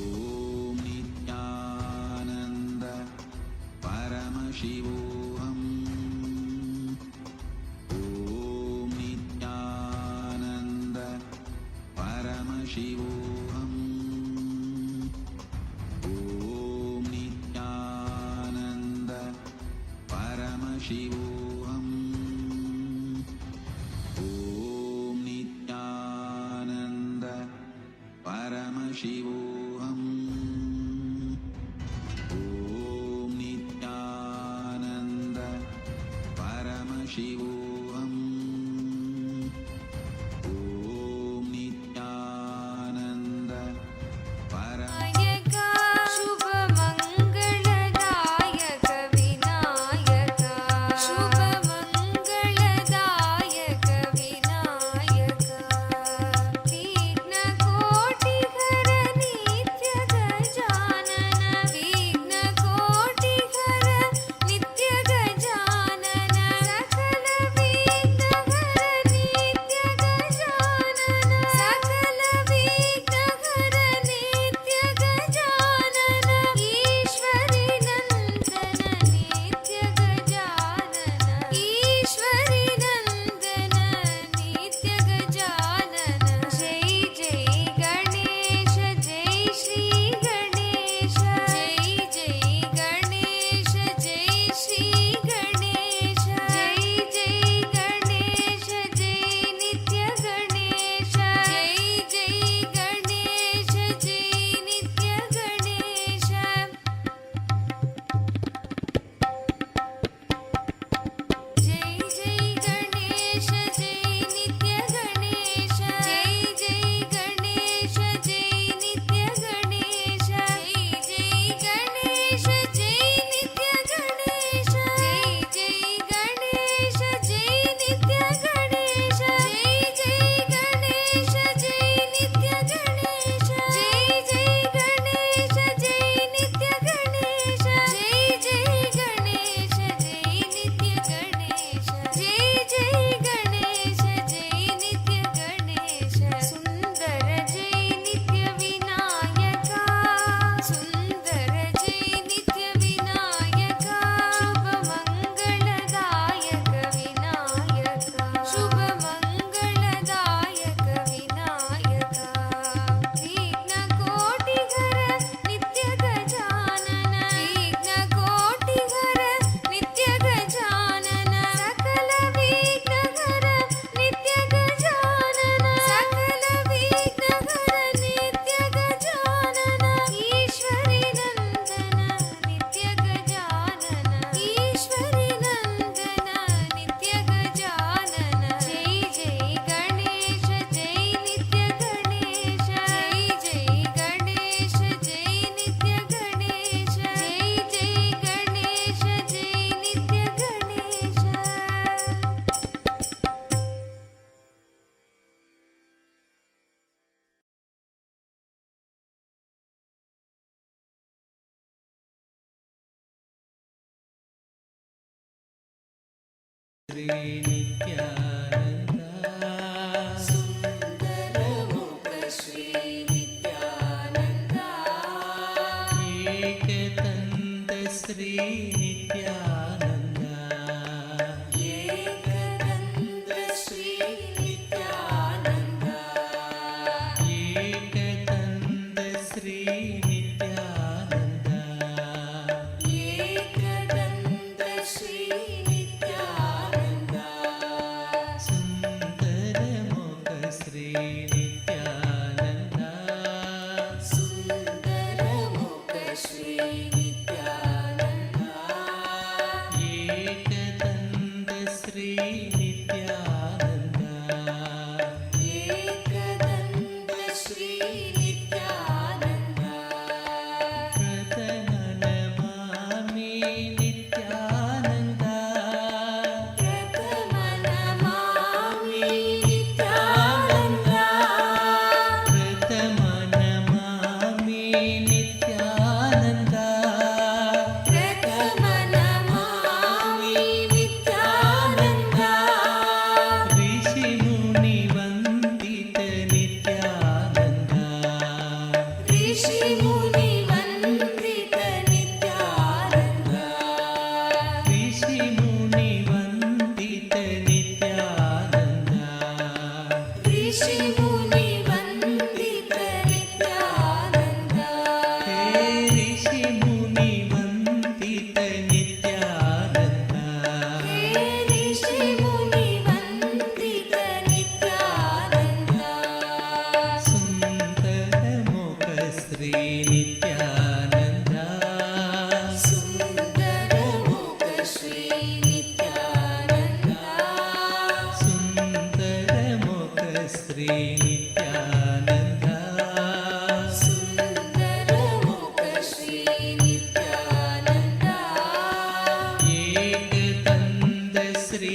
Om Nithyananda Paramashivoham. Om Nithyananda Paramashivoham. Om Nithyananda Paramashivoham. Om Nithyananda Paramashivoham. Om Nithyananda Paramashivoham. Om Nithyananda Nykaa शुभ मंगलदायक विनायक शुभ मंगलदायक विनायक विघ्न कोटिघर नित्य गजानन विघ्न कोटिघर नित्य गजानन सकल विघ्नहर नित्य गजानन सकल विघ्नहर नित्य गजानन ईश्वरी नंदन नित्य गजानन ईश्वरी नंदन नित्य गजानन जय जय गणेश जय श्री गणेश जय जय गणेश जय श्री गणेश जय जय गणेश जय नित्य गणेश जय जय गणेश जय नित्य गणेश जय जय गणेश जय नित्य गणेश जय जय गणेश जय नित्य गणेश जय जय गणेश जय नित्य गणेश जय जय गणेश जय नित्य गणेश जय जय गणेश जय नित्य गणेश जय जय गणेश जय नित्य गणेश जय जय गणेश जय नित्य गणेश जय जय गणेश जय नित्य गणेश सुंदर जय नित्य विनायक सुंदर जय नित्य विनायक शुभ मंगलदायक विनायक शुभ मंगलदायक विनायक विघ्न कोटिघर नित्य गजानन विघ्न कोटिघर नित्य गजानन सकल विघ्नहर नित्य गजानन सकल विघ्नहर नित्य गजानन ईश्वरी नंदन नित्य गजानन ईश्वरी नंदन नित्य गजानन जय जय गणेश जय नित्य गणेश जय जय गणेश जय नित्य गणेश जय जय गणेश जय नित्य गणेश सुंदर मुख श्री नित्यानंद एकदंत श्री नित्यानंद एकदंत श्री नित्यानंद एकदंत श्री श्री नित्यानन्द सुन्दरमुख श्री नित्यानन्द एकदन्त श्री नित्यानन्द एकदन्त श्री नित्यानन्द प्रथमनमामि नित्यानन्द प्रथमनमामि नित्यानन्द प्रथमनमामि नित्यानन्द प्रथमनमामि नित्यानन्द ऋषिमुनिवन्दित नित्यानन्द ऋषिमुनिवन्दित नित्यानन्द ऋषिमुनिवन्दित नित्यानन्द ऋषिमुनिवन्दित नित्यानन्द हे ऋषिमुनिवन्दित नित्यानन्द हे ऋषिमुनिवन्दित नित्यानन्द सुन्दरमुख श्री नित्यानन्द सुन्दरमुख श्री नित्यानन्द सुन्दरमुख श्री नित्यानन्द सुन्दरमुख श्री नित्यानन्द एकदन्त श्री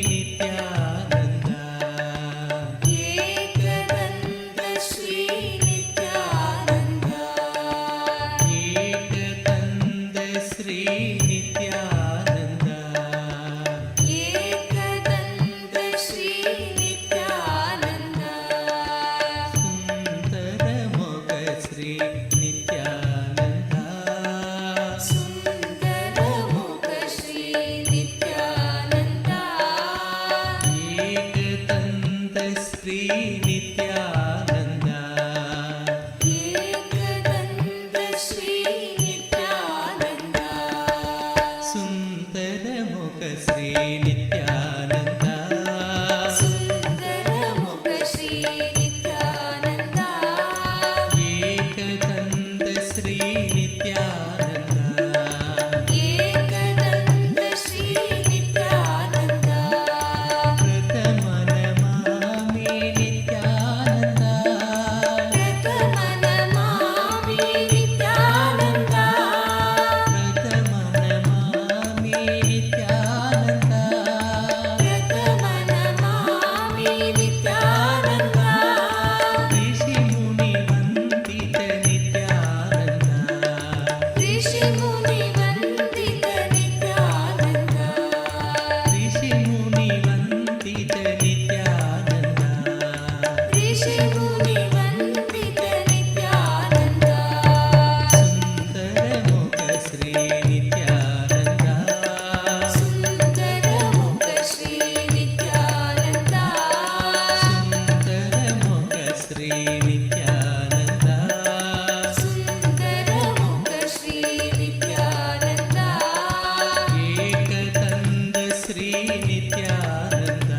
नित्यानन्द एकदन्त श्री नित्यानन्द एकदन्त श्री नित्यानन्द एकदन्त श्री नित्यानन्द सुन्दरमुख श्री नित्यानन्द सुन्दरमुख श्री नित्यानन्द एकदन्त श्री नित्यानन्द एकदन्त श्री नित्यानन्द सुन्दरमुख श्री नित्यानन्द सुन्दरमुख श्री नित्यानन्द एकदन्त श्री नित्यानन्द एकदन्त श्री नित्यानन्द प्रथमनमामि नित्यानन्द प्रथमनमामि नित्यानन्द प्रथमनमामि नित्यानन्द प्रथमनमामि नित्यानन्द ऋषिमुनिवन्दित नित्यानन्द ऋषिमुनिवन्दित नित्यानन्द ऋषिमुनिवन्दित नित्यानन्द ऋषिमुनिवन्दित नित्यानन्द सुन्दरमुख श्री नित्यानन्द सुन्दरमुख श्री नित्यानन्द सुन्दरमुख श्री नित्यानन्द सुन्दरमुख श्री नित्यानन्द एकदन्त श्री नित्यानन्द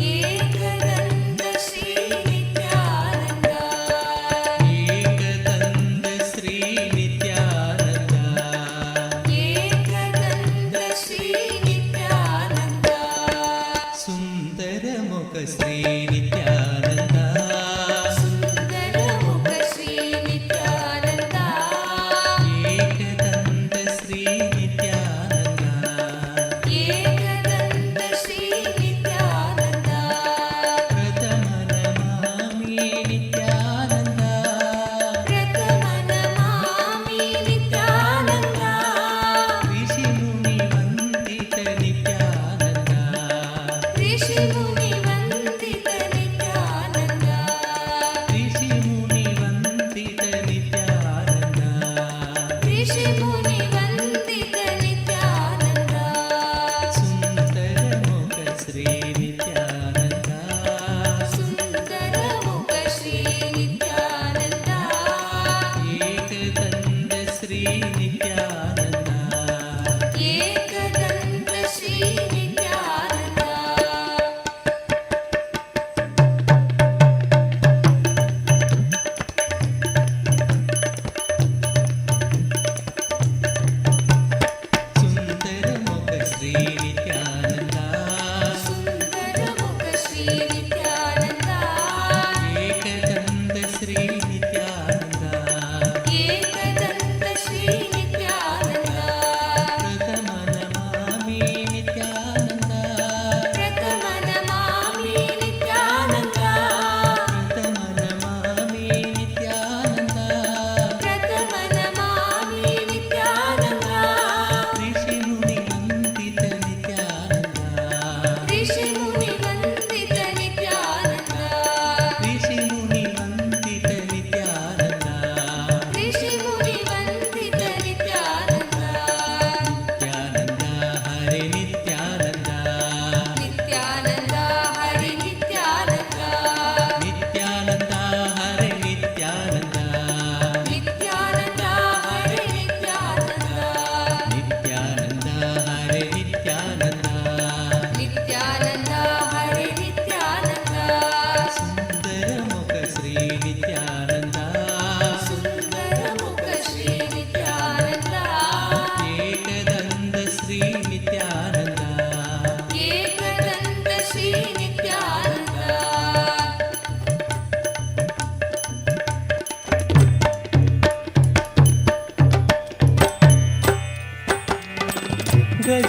एकदन्त श्री नित्यानन्द एकदन्त श्री नित्यानन्द एकदन्त श्री नित्यानन्द सुन्दरमुख श्री नित्यानन्द सुन्दरमुख श्री नित्यानन्द एकदन्त श्री नित्यानन्द एकदन्त श्री नित्यानन्द प्रथमनमामि नित्यानन्द प्रथमनमामि नित्यानन्द ऋषिमुनिवन्दित नित्यानन्द ऋषिमुनिवन्दित नित्यानन्द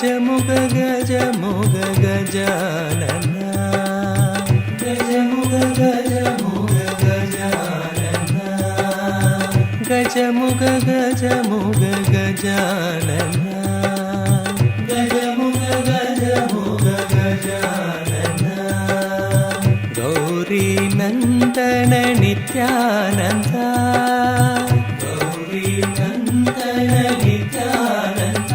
గజముగ గజముగ గజానన గజముగ గజముగ గజానన గజముగ గజముగ గజానన గజముగ గజముగ గజానన గౌరీ నందన నిత్యానంద గౌరీ నందన నిత్యానంద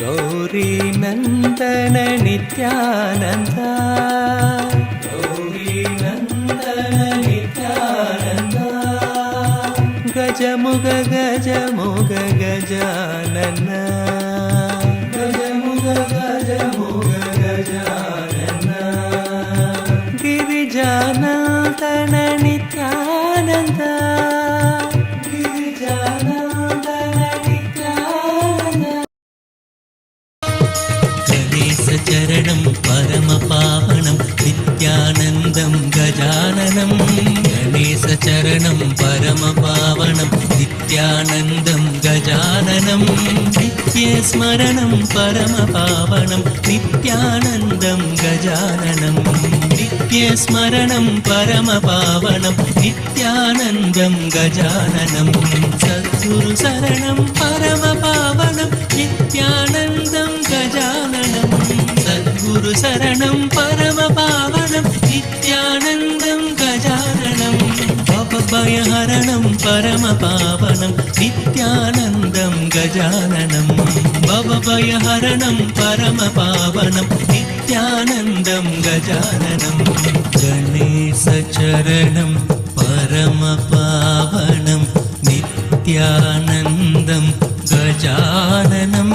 గౌరీ నందన నిత్యానంద గౌరీ నందన నిత్యానంద గజముగ గజముగ గజానన గజముగ గజముగ గజానన గిరిజానందన నిత్యానంద గిరిజానందన నిత్యానంద చరణం పరమ పావనం నిత్యానందం గజాననం గణేశ చరణం పరమ పావనం నిత్యానందం గజాననం నిత్య స్మరణం పరమ పావనం నిత్యానందం గజాననం నిత్య స్మరణం పరమ పావనం నిత్యానందం గజాననం సద్గురు శరణం పరమ పావనం నిత్యానందం గజాననం సద్గురు శరణం పరమ పావనం నిత్యానందం గజాననం భవభయహరణం పరమ పావనం నిత్యానందం గజాననం భవభయహరణం పరమ పావనం నిత్యానందం గజాననం గణేశ చరణం పరమ పావనం నిత్యానందం గజాననం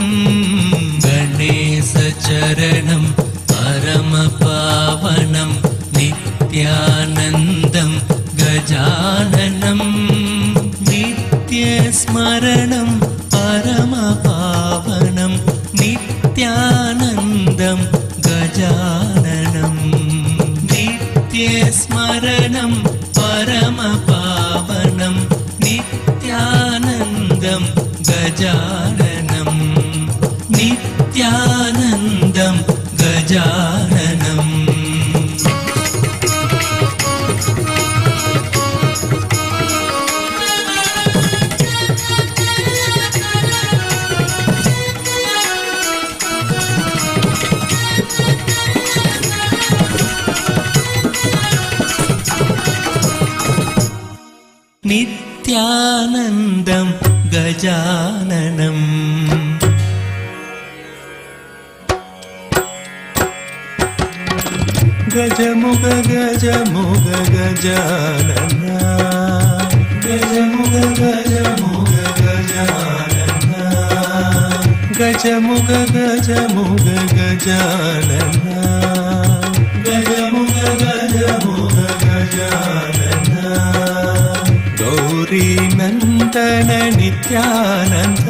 గణేశ చరణం పరమ పావనం నిత్యానందం గజాననం నిత్య స్మరణం పరమ పావనం నిత్యానందం గజాననం నిత్య స్మరణం పరమ పావనం నిత్యానందం గజాననం నిత్యానందం గజాననం నిత్యానందం గజాననం గజముగ గజముగ గజానన గజముగ గజముగ గజానన గజముగ గజముగ గజానన గజముగ గజముగ గజానన గౌరీ నందన నిత్యానంద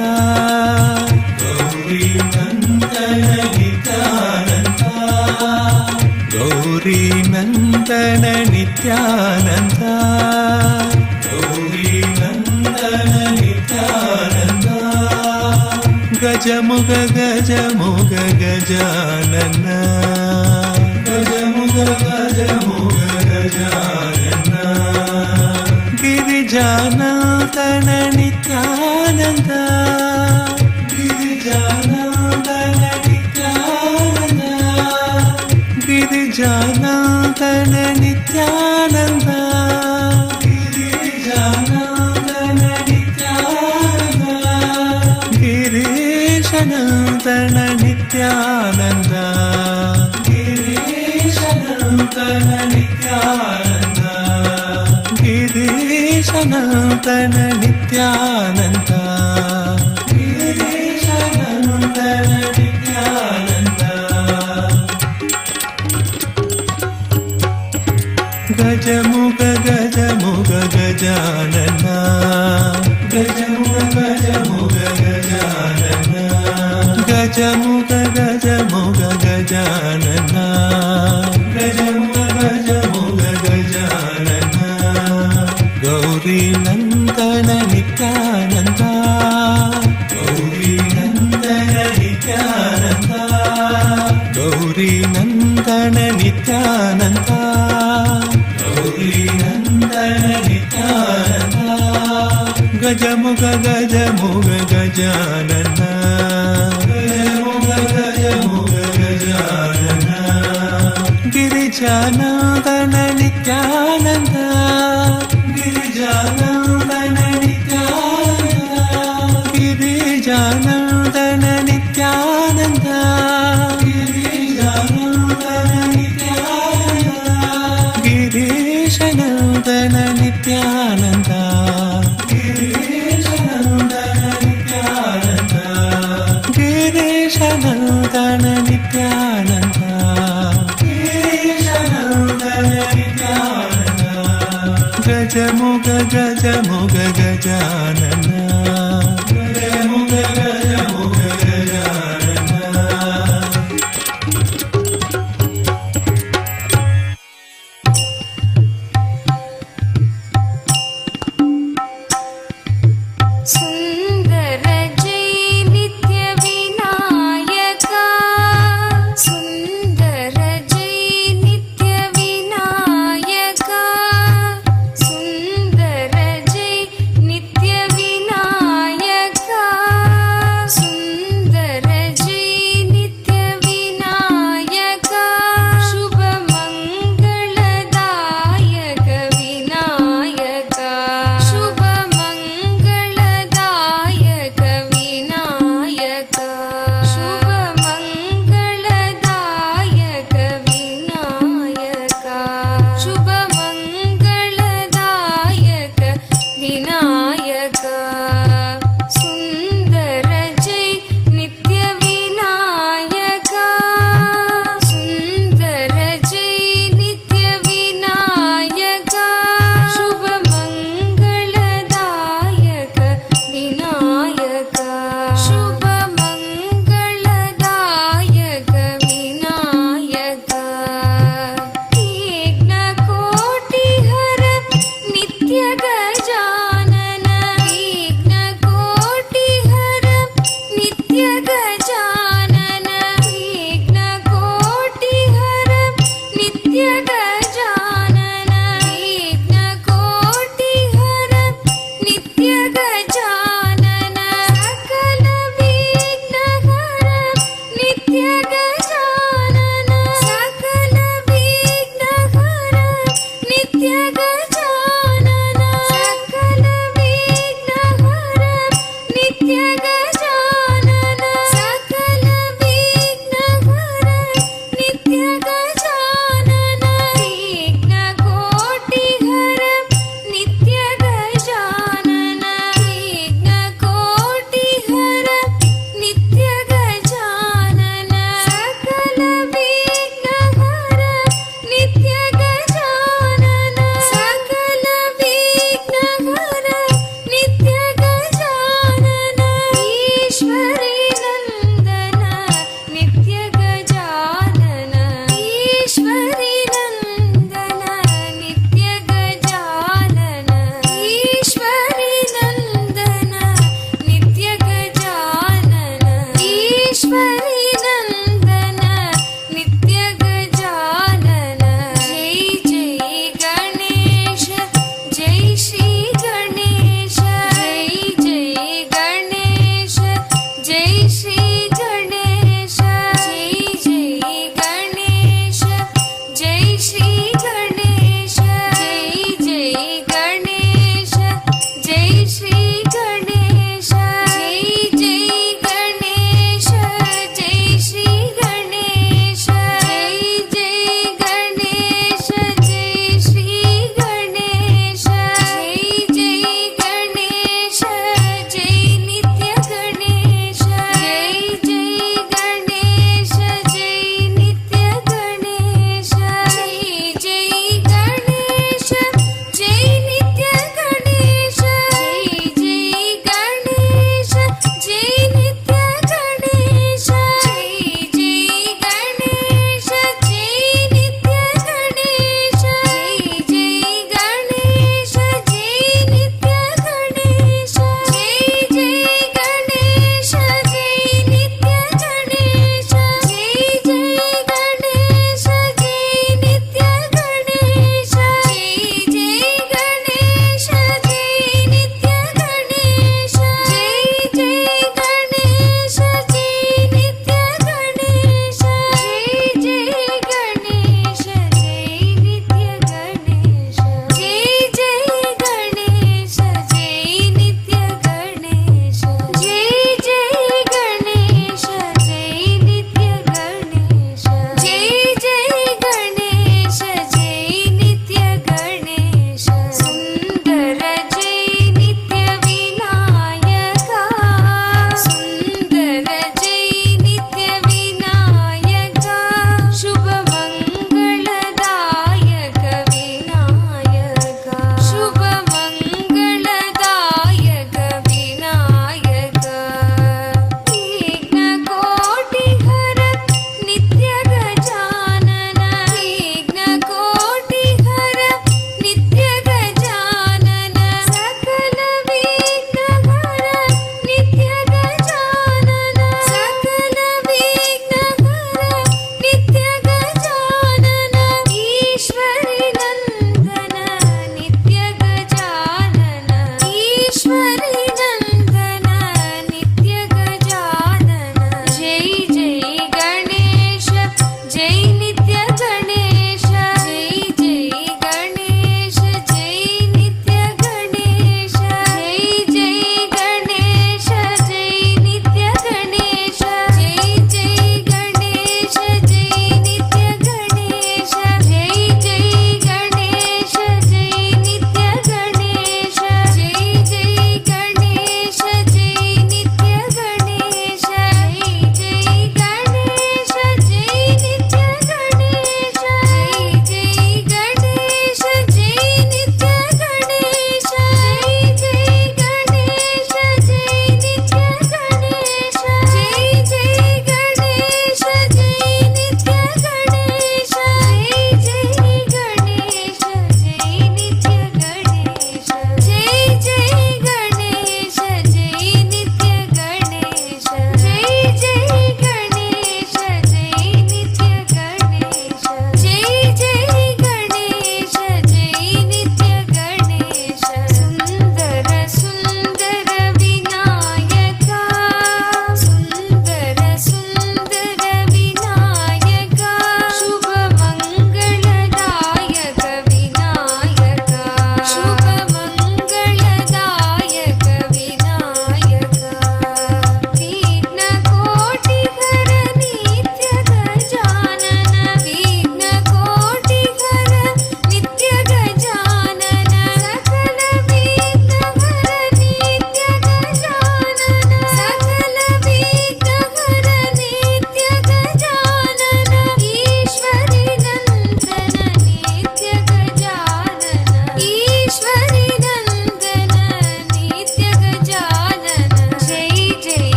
గౌరీ నందన నిత్యానంద గౌరీ నందన నిత్యానంద గౌరీ నందన నిత్యానంద గజముగ గజముగ గజానన గజముగ గజముగ గజానన గిరిజానందన నిత్యానంద గిరిజానందన నిత్యానంద గిరిజానందన నిత్యానంద గిరిజానందన నిత్యానంద గిరీశనందన నిత్యానంద గిరీశనందన నిత్యానంద గిరీశనందన నిత్యానంద గిరీశనందన నిత్యానంద గజముగ గజముగ గజానన గజముగ గజముగ గజానన గజముగ గజముగ గజానన గజముగ గజముగ గజానన గౌరీ నందన నిత్యానంద గౌరీ నందన నిత్యానంద गजानना गिरिजानन्दन नित्यानन्द गिरिजानन्दन नित्यानन्द गिरिजानन्दन नित्यानन्द गिरिजानन्दन नित्यानन्द गिरीशनन्दन नित्यानन्द गिरीशनन्दन नित्यानन्द गजमुग गजमुग गजानन गजमुग गजमुग गजानन सुंदर जय नित्य विनायका सुंदर जय नित्य विनायका सुंदर जय नित्य Vinayaka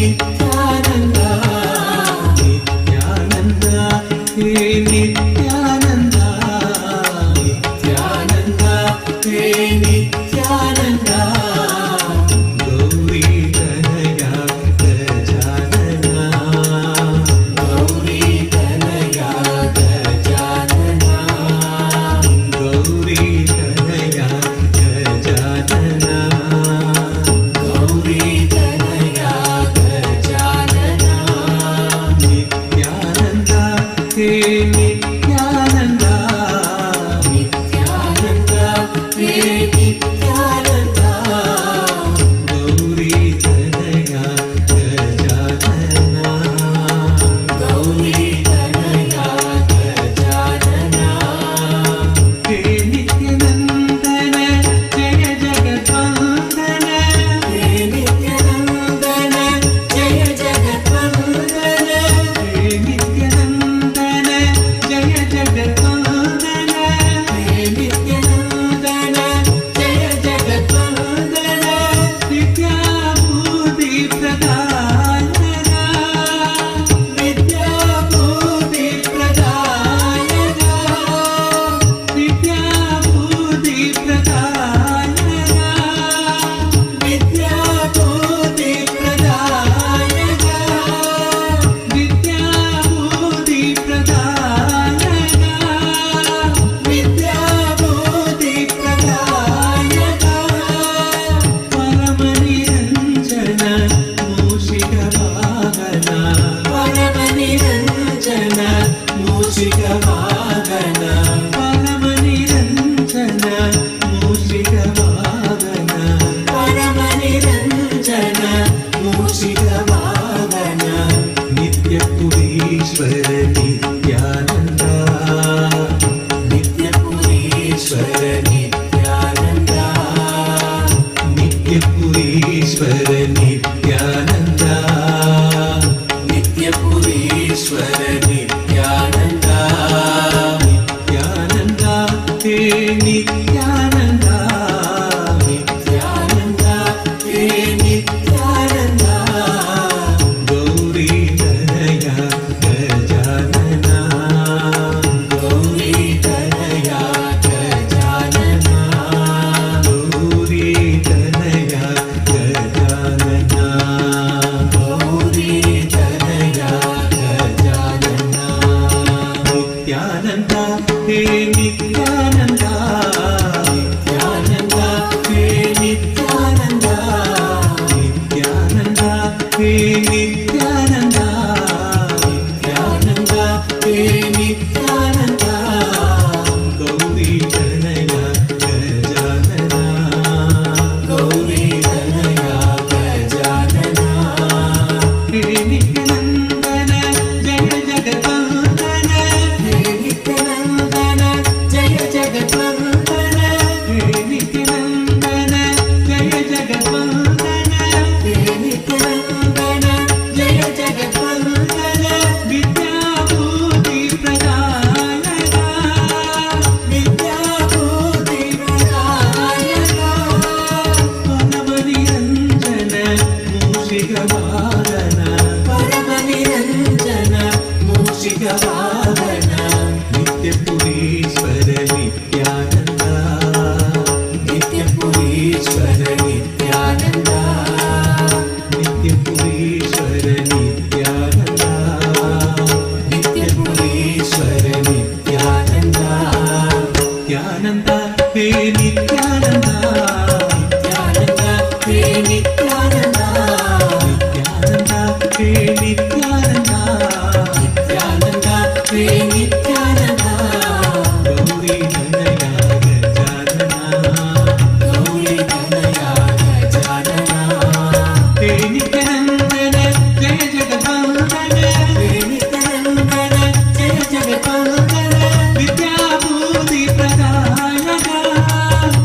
Nithyananda, Nithyananda, He Nithyananda, Nithyananda, He Nithyananda, Gauri Tanaya Gajanana, Gauri Tanaya Gajanana, Gauri Tanaya Gajanana, Gauri Tanaya Gajanana, Nithyananda, He Nithyananda, Nithyananda, He Nithyananda, Gauri Tanaya Gajanana, Gauri Tanaya Gajanana, He Nithyanandana, Jaya Jagatwandana, He Nithyanandana, Jaya Jagatwandana, He Nithyanandana, Jaya Jagatwandana, He Nithyanandana, Jaya Jagatwandana, Vidya Buddhi Pradayana, Vidya Buddhi Pradayana, Vidya Buddhi Pradayana, Vidya Buddhi Pradayana, Vidya Buddhi Pradayana, Vidya Buddhi Pradayana, Paramaniranjana, Mushika Vahana, Paramaniranjana, Mushika Vahana, Paramaniranjana, Mushika Vahana, Paramaniranjana, Mushika Vahana, Nitya Purishwara Nithyananda, Nitya Purishwara Nithyananda, Nitya Purishwara Nithyananda, Nitya Purishwara Nithyananda, Nithyananda, He Nithyananda, Nithyananda, He Nithyananda, Gauri Tanaya Gajanana, Gauri Tanaya Gajanana, Gauri Tanaya Gajanana, Gauri Tanaya Gajanana, Nithyananda, He Nithyananda, Nithyananda, He Nithyananda, Nithyananda, He Nithyananda, Nithyananda, He Nithyananda, Gauri Tanaya Gajanana, Gauri Tanaya Gajanana, He Nithyanandana, Jaya Jagatwandana, He Nithyanandana, Jaya Jagatwandana, He Nithyanandana, Jaya Jagatwandana, He Nithyanandana, Jaya Jagatwandana, Vidya Buddhi Pradayana, Vidya Buddhi Pradayana, Paramaniranjana, Mushika Vahana, Paramaniranjana, Mushika Vahana, Nitya Purishwara Nithyananda, Nitya Purishwara Nithyananda, Nitya Purishwara Nithyananda, Nitya Purishwara Nithyananda, Nithyananda, He Nithyananda, Nithyananda, He Nithyananda, Nithyananda, He Nithyananda, Nithyananda, He Nithyananda, Gauri Tanaya Gajanana, Gauri Tanaya Gajanana, He Nithyanandana, Jaya Jagatwandana, He Nithyanandana, Jaya Jagatwandana, Vidya Buddhi Pradayana,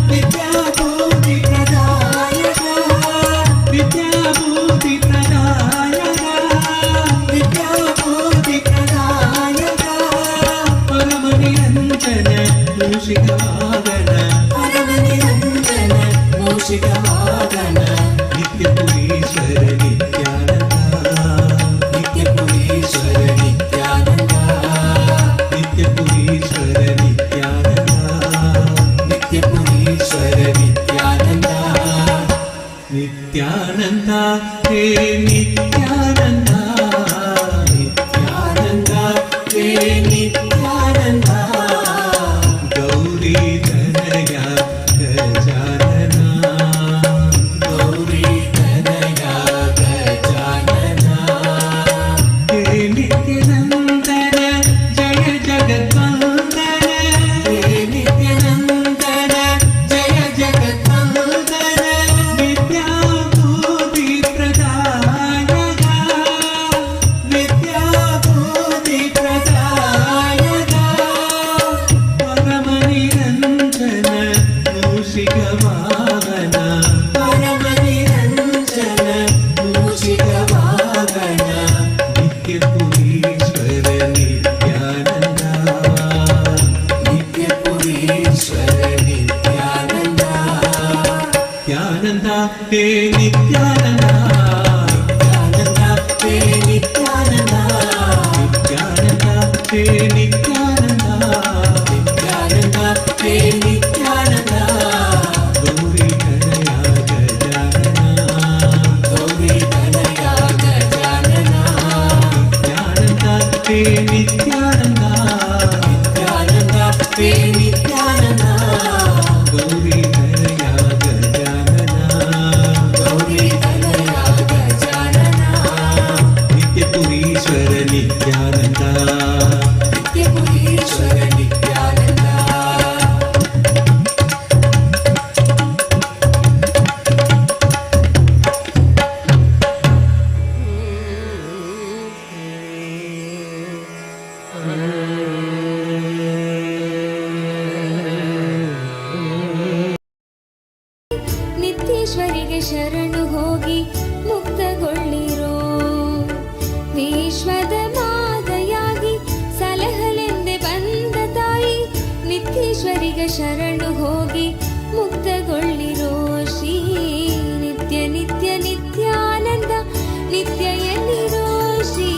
Vidya Buddhi Pradayana, Vidya Buddhi Pradayana, Vidya Buddhi Pradayana, ते नित्यानंदा नित्यानंदा ते नित्यानंदा गौरी तनया गजानना गौरी तनया गजानना नित्यपुरीश्वर नित्यानंदा नित्यपुरीश्वर नित्यानंदा ನಿತ್ಯೇಶ್ವರಿಗೆ ಶರಣು ಹೋಗಿ ಮುಕ್ತಗೊಳ್ಳಿರೋ ವಿಶ್ವದ ಮಾದಯಾಗಿ ಸಲಹಲೆಂದೆ ಬಂದ ತಾಯಿ ನಿತ್ಯೇಶ್ವರಿಗೆ ಶರಣು ಹೋಗಿ ಮುಕ್ತಗೊಳ್ಳಿರೋ ಶ್ರೀ ನಿತ್ಯ ನಿತ್ಯ ನಿತ್ಯಾನಂದ ನಿತ್ಯ ಎನ್ನಿರೋ ಶ್ರೀ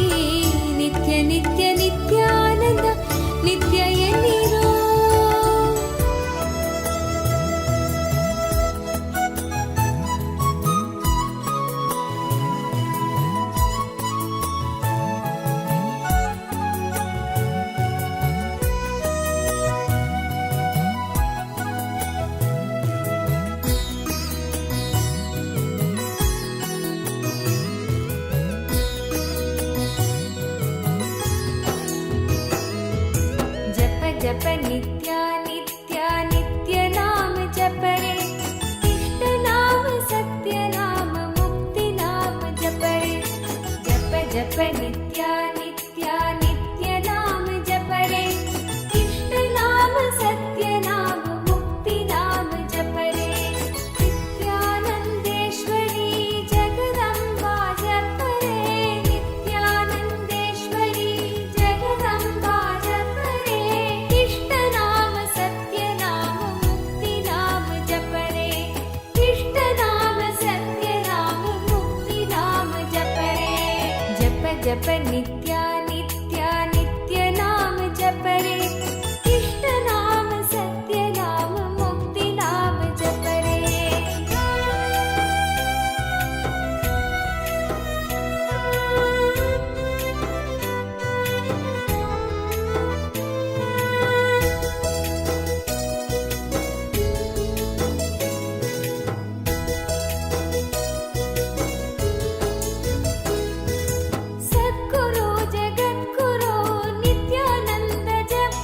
ನಿತ್ಯ ನಿತ್ಯ ನಿತ್ಯಾನಂದ ನಿತ್ಯ ಎನ್ನಿರೋ जप नित्य नित्य नित्य नाम जप रे इष्ट नाम सत्य नाम मुक्ति नाम जप रे जप जप नित्य नित्य नित्य नाम जप रे इष्ट नाम सत्य नाम मुक्ति नाम जप रे नित्यानंदेश्वरी जगदंबा जप रे नित्यानंदेश्वरी जगदंबा जप रे इष्ट नाम सत्य नाम मुक्ति नाम जप रे इष्ट नाम सत्य नाम मुक्ति नाम जप रे जप जप नित्य नित्य नित्य नाम जप रे इष्ट नाम सत्य नाम मुक्ति नाम जप रे सद्गुरु जगद्गुरु नित्यानंद जप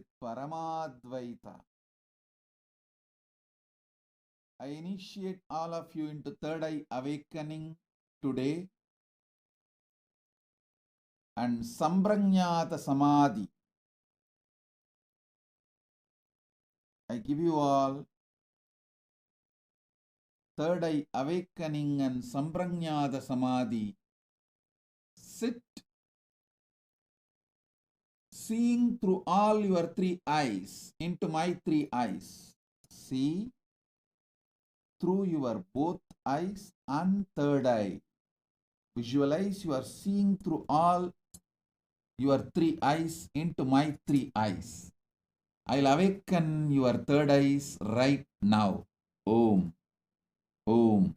with Paramadvaita. I initiate all of you into third eye awakening today and Samprajñāta Samadhi. I give you all third eye awakening and Samprajñāta Samadhi. Sit seeing through all your three eyes into my three eyes. See through your both eyes and third eye. Visualize you are seeing through all your three eyes into my three eyes. I'll awaken your third eyes right now. Om. Om.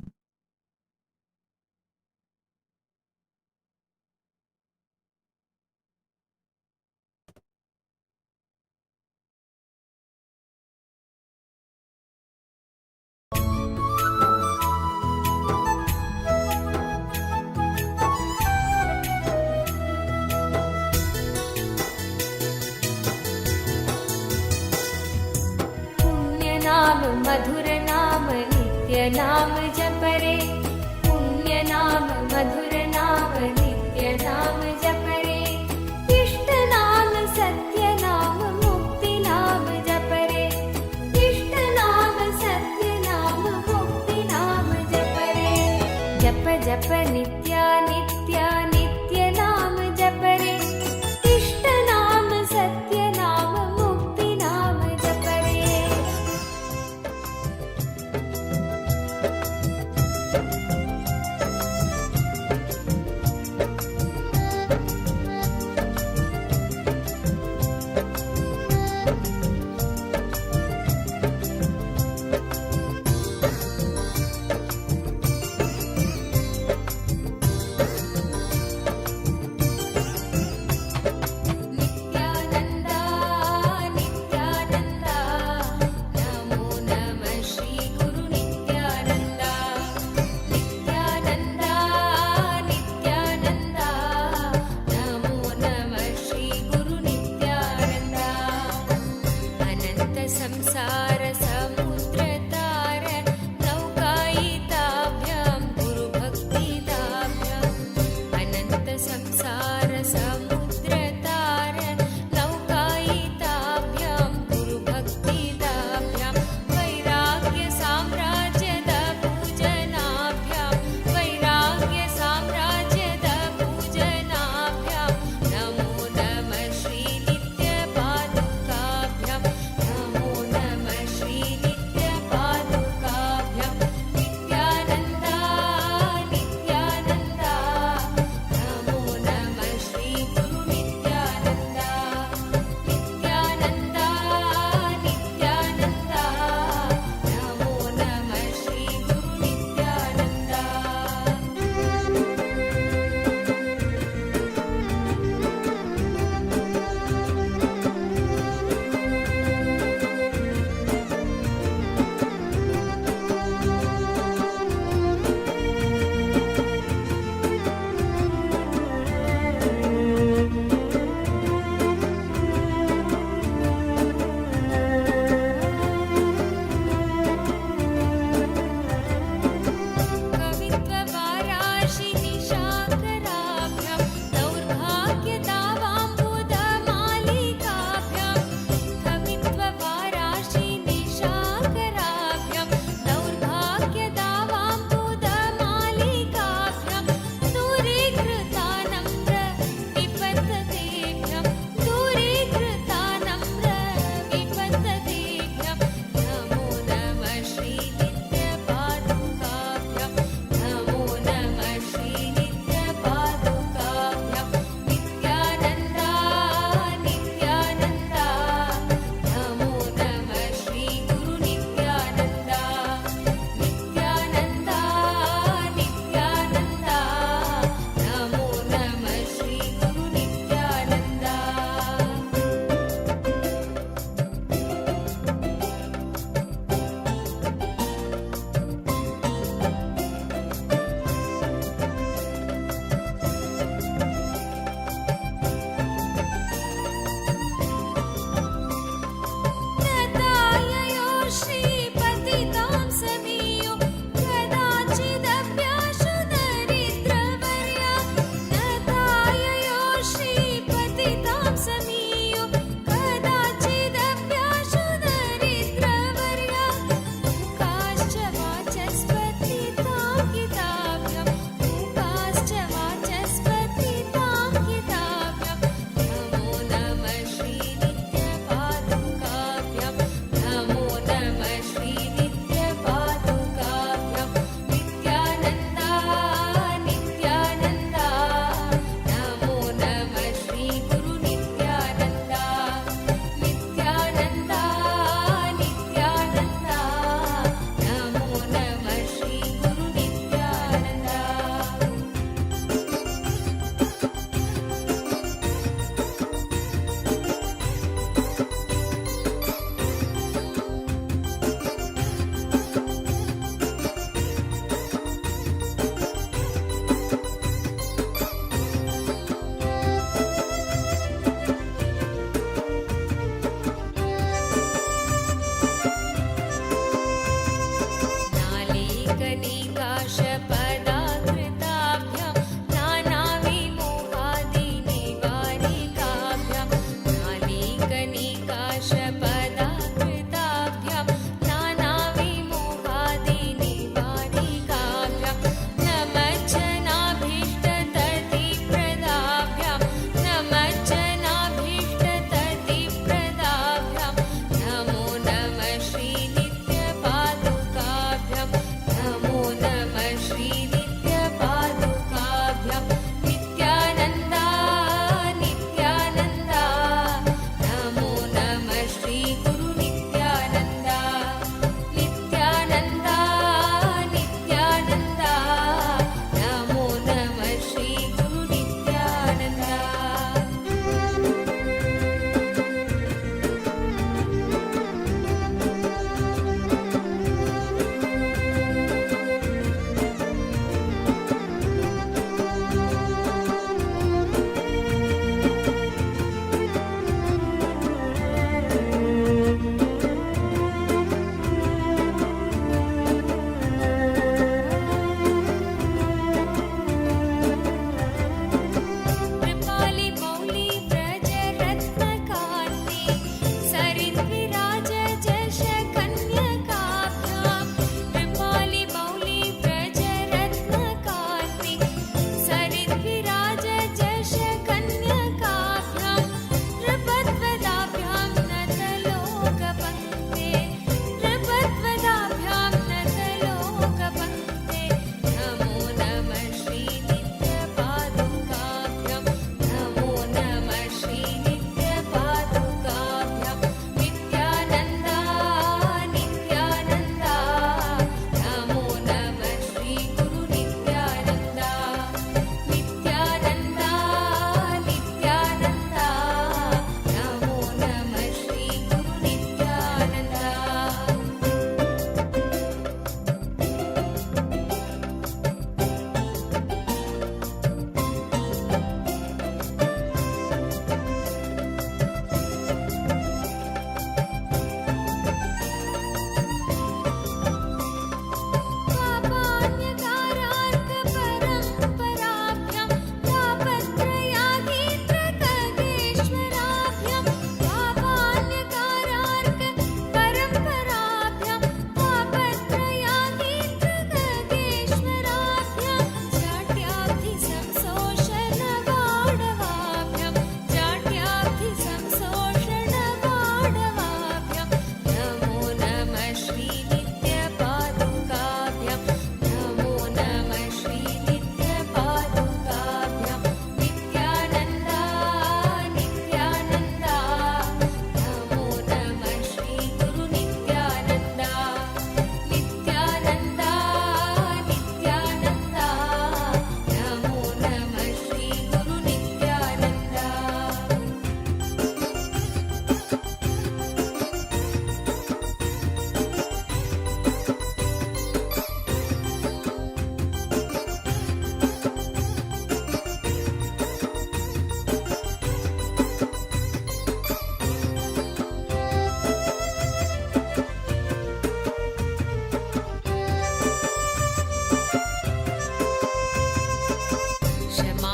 नाम मधुर नाम नित्य नाम जपरे पुण्य नाम मधुर नाम नित्य नाम जपरे इष्ट नाम सत्य नाम मुक्ति नाम जपरे इष्ट नाम सत्य नाम मुक्ति नाम जपरे जप जप नित्या नित्या नित्य नाम जपरे इष्ट नाम सत्य नाम मुक्ति नाम जपरे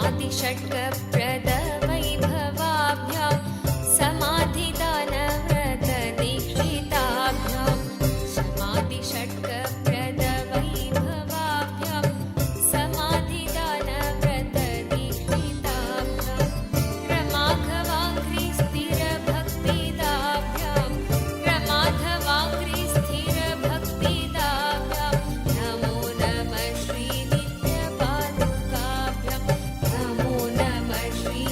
समाधिषट्कप्रदवैभवाभ्यां समाधिदानव्रतदीक्षिताभ्यां समाधिषट्कप्रदवैभवाभ्यां समाधिदानव्रतदीक्षिताभ्यां क्रमाघवाङ्घ्रिस्थिरभक्तिदाभ्यां क्रमाघवाङ्घ्रिस्थिरभक्तिदाभ्यां नमो नमः श्रीनित्यपादुकाभ्यां नमो नमः श्री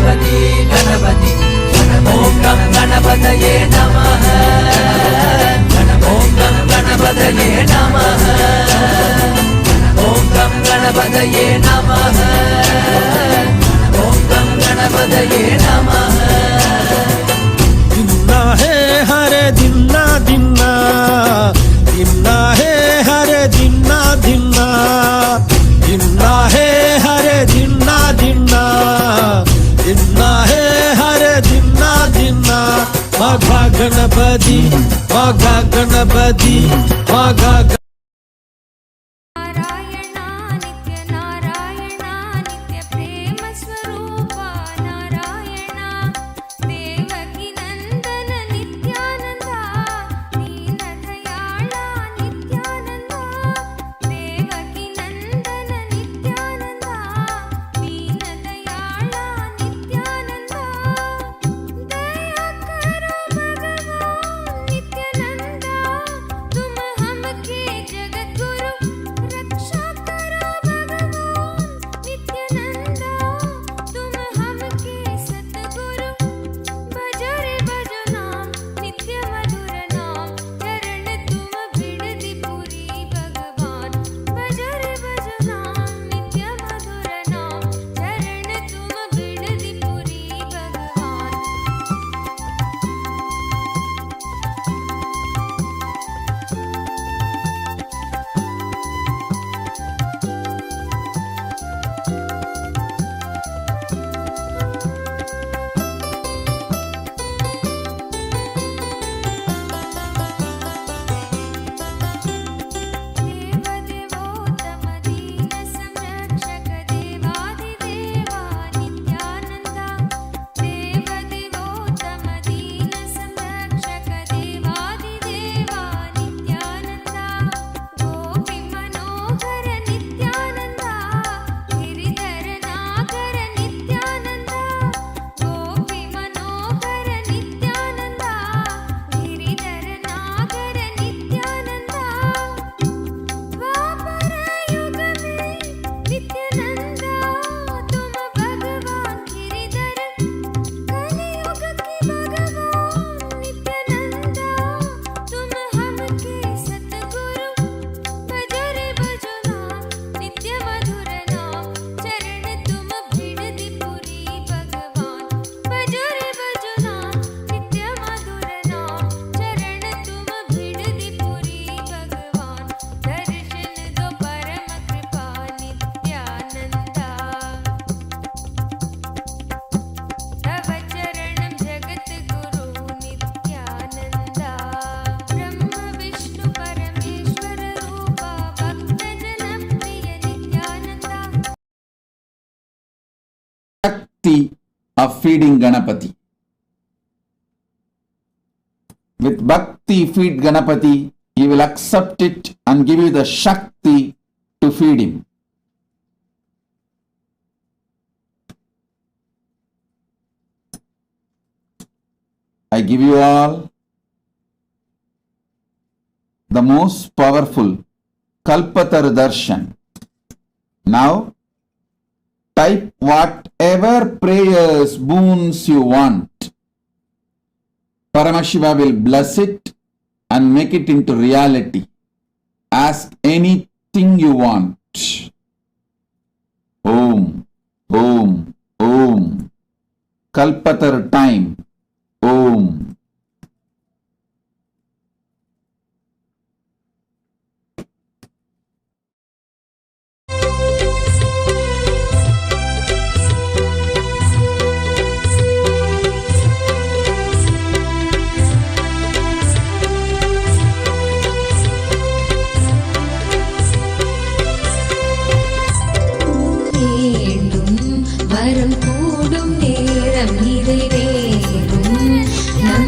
गणपति गणपति ॐ गं गणपतये नमः ॐ गं गणपतये नमः ॐ गं गणपतये नमः ॐ गं गणपतये नमः दिन्ना है हरे दिन्ना दिन्ना दिन्ना है हरे दिन्ना दिन्ना दिन्ना है हरे दिन्ना दिन्ना दिन्ना है हरे दिन्ना दिन्ना मघा गणपति मघा गणपति मघा नारायणा नित्य नारायणा नित्य प्रेम स्वरूपा नारायणा देवकी नंदन नित्यानंदा दीनदयाळा नित्यानंदा देवकी नंदन नित्यानंदा दीनदयाळा नित्यानंदा दया करो भगवान नित्यानंदा तुम हमके जगत गुरु रक्षा करो भगवान नित्यानंदा तुम हमके सतगुरु भजो रे भजो नाम नित्य मधुर नाम चरण तुम बिड़दी पुरी भगवान भजो रे भजो नाम नित्य मधुर नाम चरण तुम बिड़दी पुरी भगवान देवदेवोत्तम दीन संरक्षक देवादिदेवा नित्यानंदा देवदेवोत्तम दीन संरक्षक देवादिदेवा नित्यानंदा गोपी मनोहर नित्यानंदा गिरिधर नागर नित्यानंदा गोपी मनोहर नित्यानंदा गिरिधर नागर नित्यानंदा द्वापर युग में नित्यानंदा तुम भगवान गिरिधर कलियुग की भगवान नित्यानंदा तुम हमके सतगुरु भजो रे भजो नाम नित्य मधुर नाम चरण तुम बिड़दी पुरी भगवान भजो रे भजो नाम नित्य मधुर नाम चरण तुम बिड़दी पुरी भगवान दर्शन दो परम कृपा नित्यानंदा तव चरणं जगत गुरु नित्यानंदा ब्रह्म विष्णु परमेश्वर रूपा भक्त जन प्रिय Nityananda Shakti of feeding Ganapati. With bhakti feed Ganapati, he will accept it and give you the Shakti to feed him. I give you all the most powerful Kalpatar Darshan. Now, type whatever prayers, boons you want. Paramashiva will bless it and make it into reality. Ask anything you want. Om, Om, Om. Kalpatar time. Om. வேண்டும் வரம் கூடும் நேரம் நிறைவேறும் நம்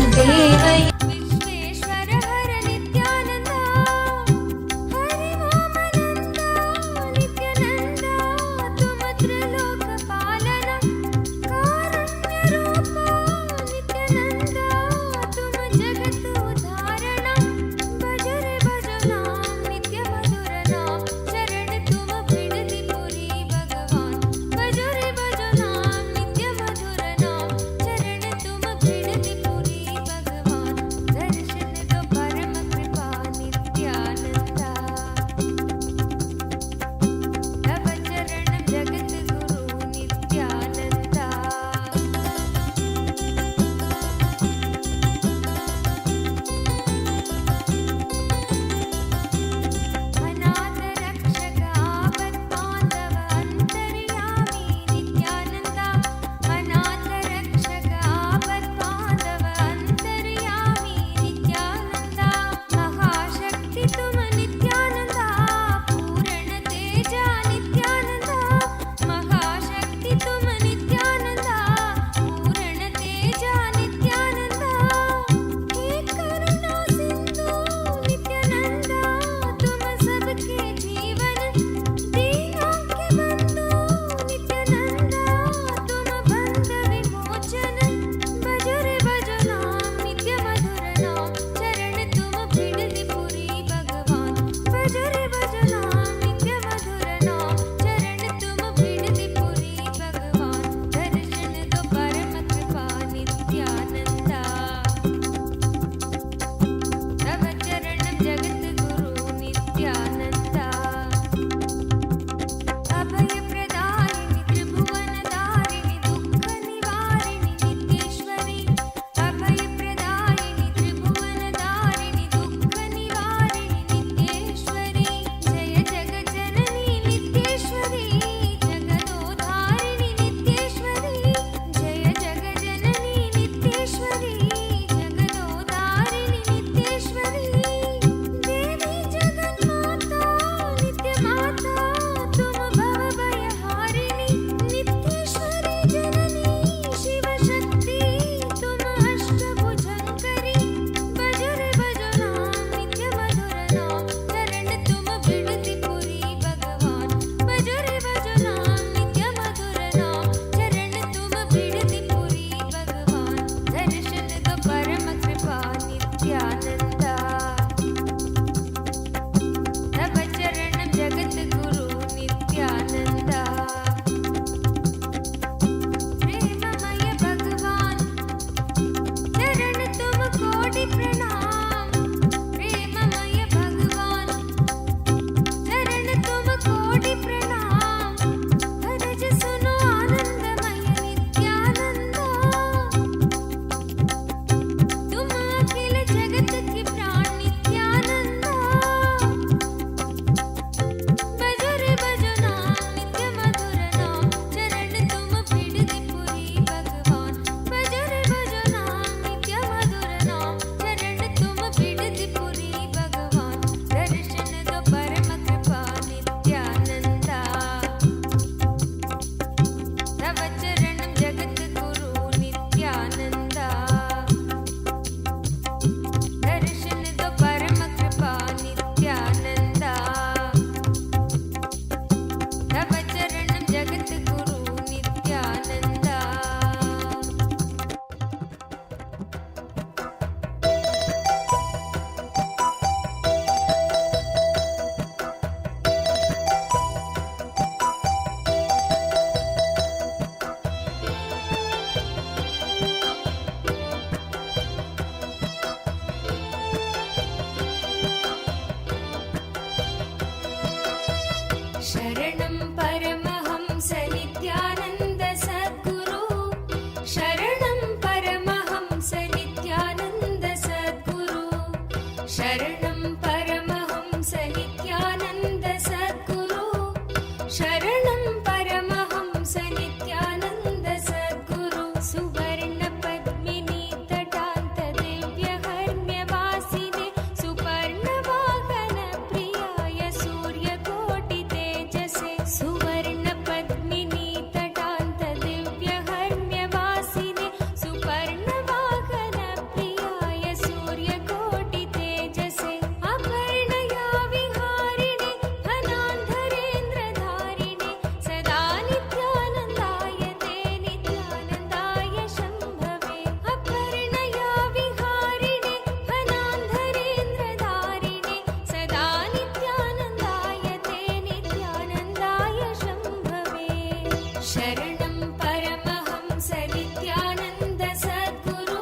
शरणं परमहंस नित्यानन्द सद्गुरु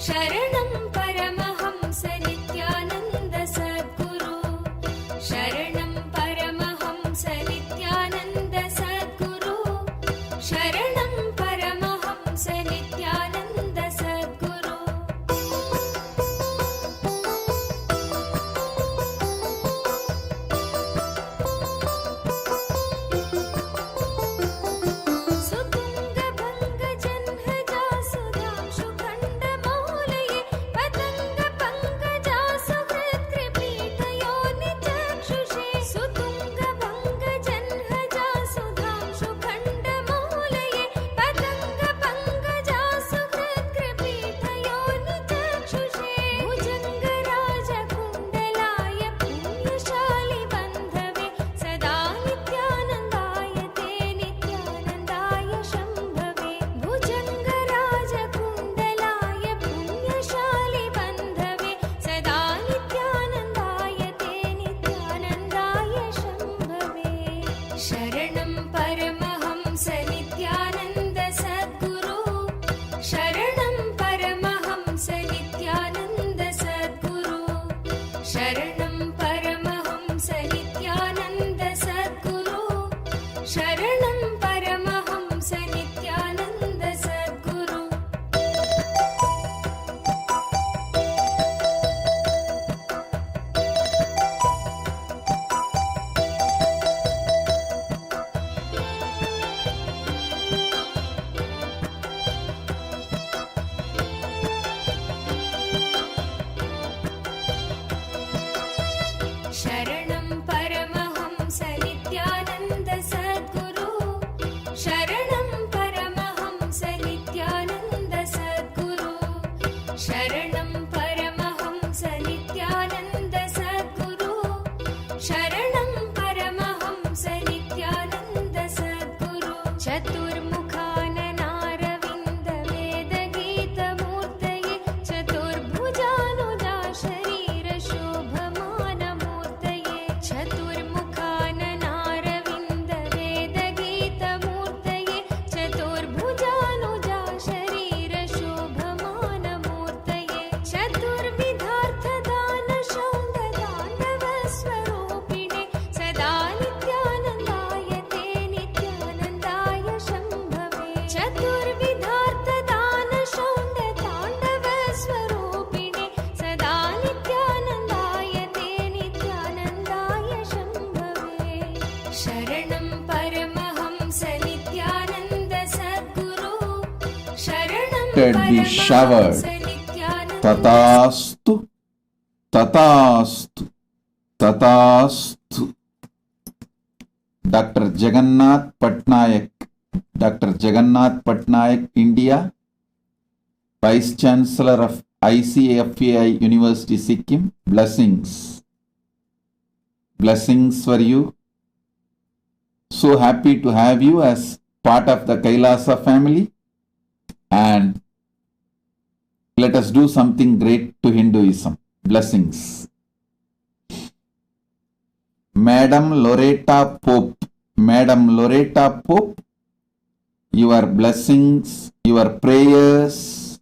शरणं परमहंस नित्यानन्द सद्गुरु शरणं परमहंस नित्यानन्द सद्गुरु शरणं परमहंस नित्यानन्द सद्गुरु सुतुङ्गभङ्गजह्नजासुधांशुखण्डमौलये पतङ्गपङ्कजासुहृत्कृपीठयोनिचक्षुषे सुतुङ्गभङ्गजह्नजासुधांशुखण्डमौलये पतङ्गपङ्कजासुहृत्कृपीठयोनिचक्षुषे भुजङ्गराजकुण्डलाय पुण्यशालिबन्धवे सदा नित्यानन्दाय ते नित्यानन्दाय शम्भवे भुजङ्गराजकुण्डलाय पुण्यशालिबन्धवे सदा नित्यानन्दाय ते नित्यानन्दाय शम्भवे शरणं परमहंस नित्यानन्द सद्गुरु शरणं परमहंस नित्यानन्द सद्गुरु शरणं परमहंस नित्यानन्द सद्गुरु शरणं परमहंस नित्यानन्द सद्गुरु शरणं परमहंस नित्यानन्द सद्गुरु शरणं परमहंस नित्यानन्द सद्गुरु शरणं परमहंस नित्यानन्द सद्गुरु शरणं परमहंस नित्यानन्द सद्गुरु चतुर्मुखाननारविन्दवेदगीतमूर्तये चतुर्भुजानुजा शरीरशोभमानमूर्तये चतुर्मुखाननारविन्दवेदगीतमूर्तये चतुर्भुजानुजा शरीरशोभमानमूर्तये चतुर्विधार्थदानशौण्डताण्डवस्वरूपिणे सदा नित्यानन्दाय ते नित्यानन्दाय शम्भवे चतुर्विधार्थदानशौण्डताण्डवस्वरूपिणे सदा नित्यानन्दाय ते नित्यानन्दाय शम्भवे शरणं परमहंस नित्यानन्द सद्गुरु शरणं Let be showered. Paramhans Nityanand Tatastu, Tatastu, Tatastu. Dr. Jagannath Patnaik, Dr. Jagannath Patnaik, India, Vice Chancellor of ICFAI University, Sikkim. Blessings. Blessings for you. So happy to have you as part of the Kailasa family. And let us do something great to Hinduism. Blessings. Madam Loretta Pope, Madam Loretta Pope, your blessings, your prayers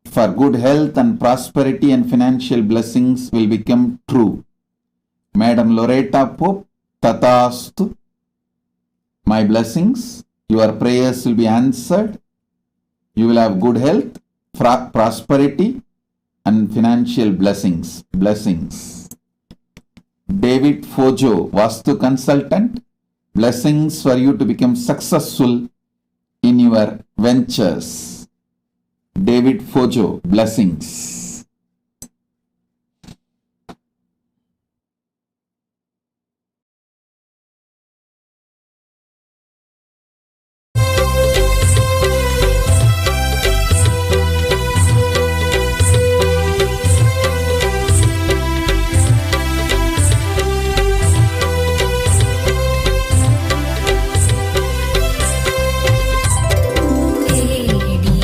for good health and prosperity and financial blessings will become true. Madam Loretta Pope, Tatastu. My blessings, your prayers will be answered. You will have good health, prosperity and financial blessings. Blessings. David Fojo, Vastu Consultant, blessings for you to become successful in your ventures. David Fojo, blessings. தேடி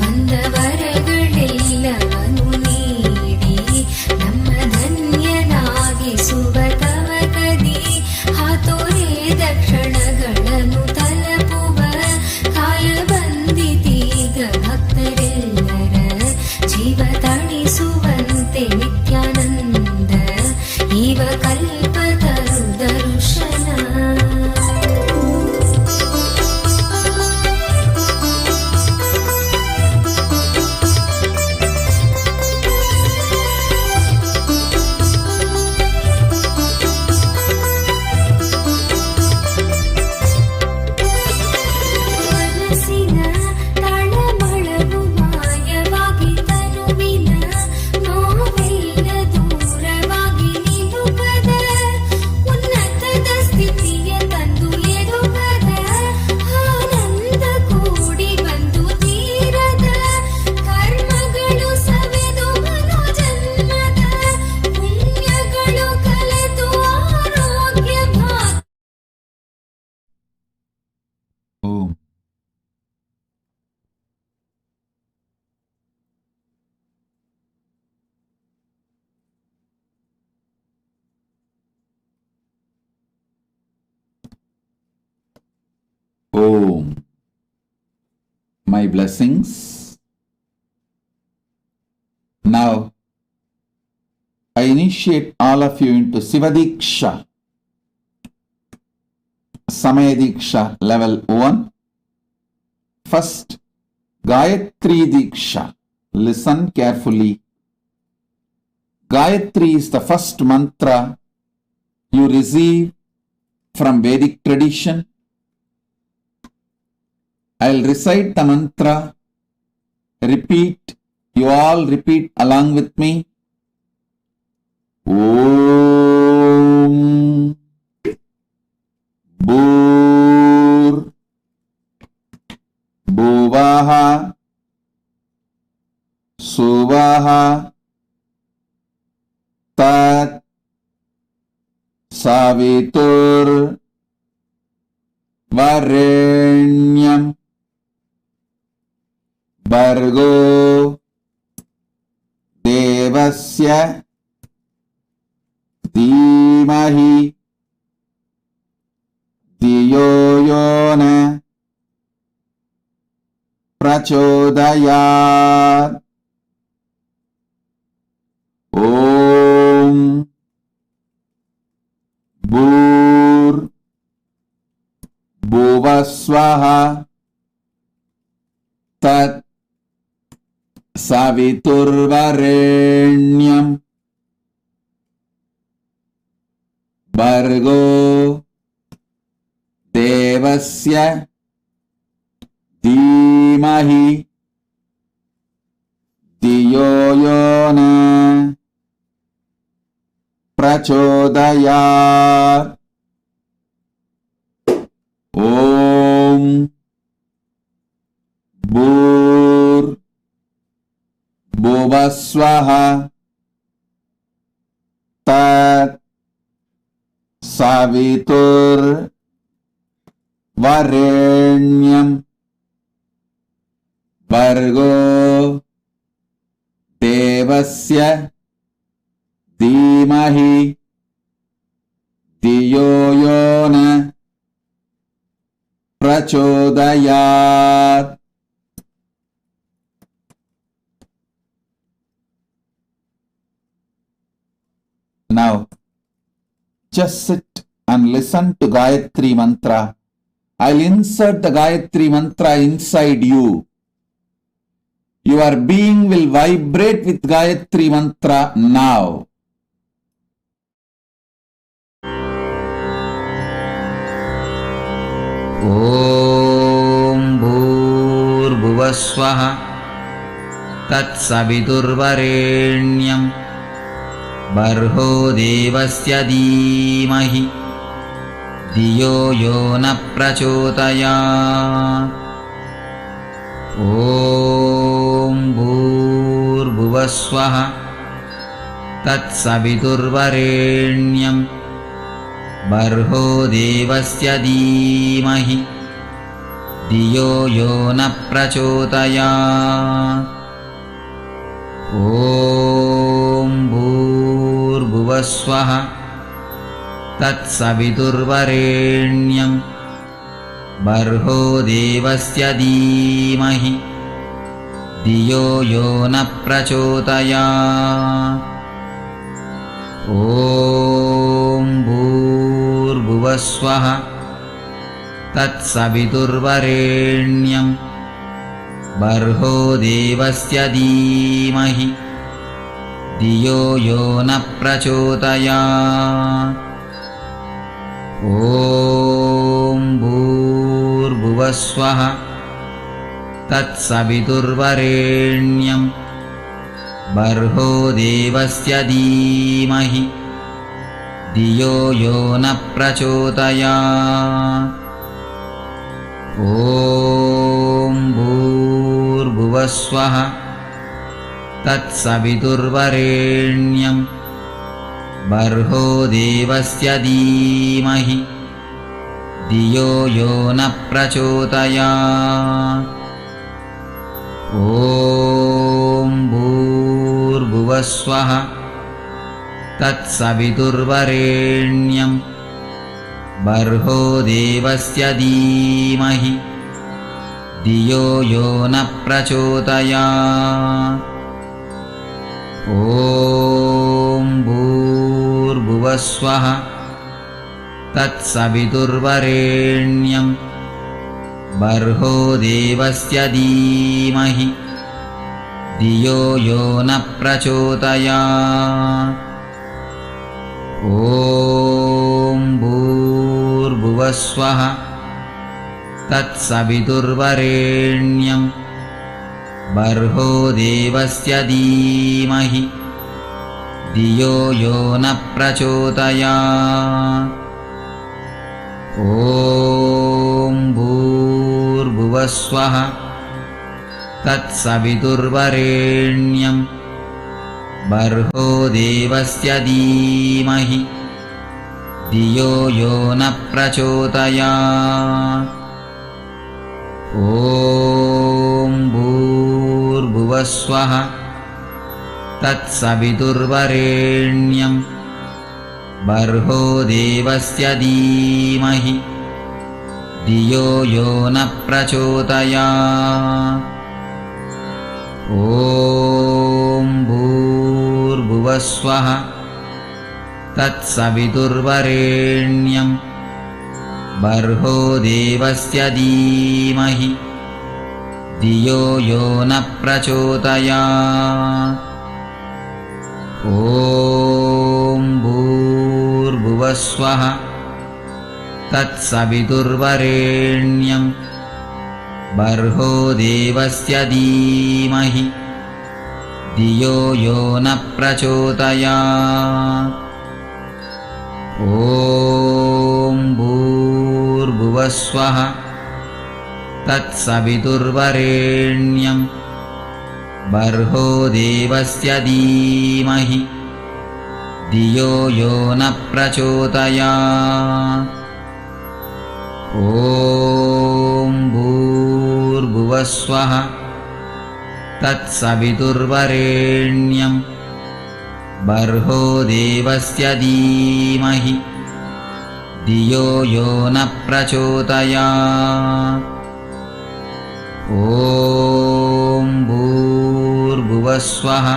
வந்தவர்களெல்லாம் my blessings. Now, I initiate all of you into Shiva Deeksha, Samaya Deeksha level 1. First, Gayatri Deeksha. Listen carefully. Gayatri is the first mantra you receive from Vedic tradition. I'll recite the mantra. Repeat. You all repeat along with me. Om Bhur Bhuvaha Suvaha Tat Savitur Varenyam Bhargo Devasya Dhimahi Dhiyo Yona Prachodayat. Om Bhur Bhuvasvaha Tat Saviturvarenyam Bhargo Devasya Dhimahi Dhiyo Yona Prachodayat. Om Bhur Bhuvasvaha Tat Savitur Varenyam Bhargo Devasya Dhimahi Dhiyo Yona Prachodayat. Now, just sit and listen to Gayatri mantra. I'll insert the Gayatri mantra inside you. Your being will vibrate with Gayatri mantra now. Om Bhur Bhuvasvaha Tat Saviturvarenyam Bhargo Devasya Dhimahi Dhiyo Yona Prachodayat. Om Bhur Bhuvasvaha Tat Saviturvarenyam Bhargo Devasya Dhimahi Dhiyo Yona Prachodayat. Om Bhur Bhuvasvaha Tat Saviturvarenyam Bhargo Devasya Dhimahi Dhiyo Yona Prachodayat. Om Bhur Bhuvasvaha Tat Saviturvarenyam Bhargo Devasya Dhimahi Dhiyo Yona Prachodayat. Om Bhur Bhuvasvaha Tat Saviturvarenyam Bhargo Devasya Dhimahi Dhiyo Yona Prachodayat. Om Bhur Bhuvasvaha Tat Saviturvarenyam Bhargo Devasya Dhimahi Dhiyo Yona Prachodayat. Om Bhur Bhuvasvaha Tat Saviturvarenyam Bhargo Devasya Dhimahi धियो यो न प्रचोदयात्। ॐ भूर्भुवस्वः तत्सवितुर्वरेण्यं भर्गो देवस्य धीमहि धियो यो न प्रचोदयात्। ॐ भूर्भुवस्वः तत्सवितुर्वरेण्यं भर्गो देवस्य धीमहि धियो यो न प्रचोदयात्। ॐ भूर्भुवस्वः तत्सवितुर्वरेण्यं भर्गो देवस्य धीमहि धियो यो न प्रचोदयात्। ॐ भूर्भुवस्वः तत्सवितुर्वरेण्यं भर्गो देवस्य धीमहि धियो यो न प्रचोदयात्। ॐ भूर्भुवस्वः तत्सवितुर्वरेण्यं भर्गो देवस्य धीमहि धियो यो न प्रचोदयात्। ॐ भूर्भुवस्वः तत्सवितुर्वरेण्यं भर्गो देवस्य धीमहि धियो यो न प्रचोदयात्। ॐ भूर्भुवस्वः तत्सवितुर्वरेण्यं भर्गो देवस्य धीमहि धियो यो न प्रचोदयात्। ॐ भूर्भुवस्वः तत्सवितुर्वरेण्यं भर्गो देवस्य धीमहि धियो यो न प्रचोदयात्। ॐ भूर्भुवस्वः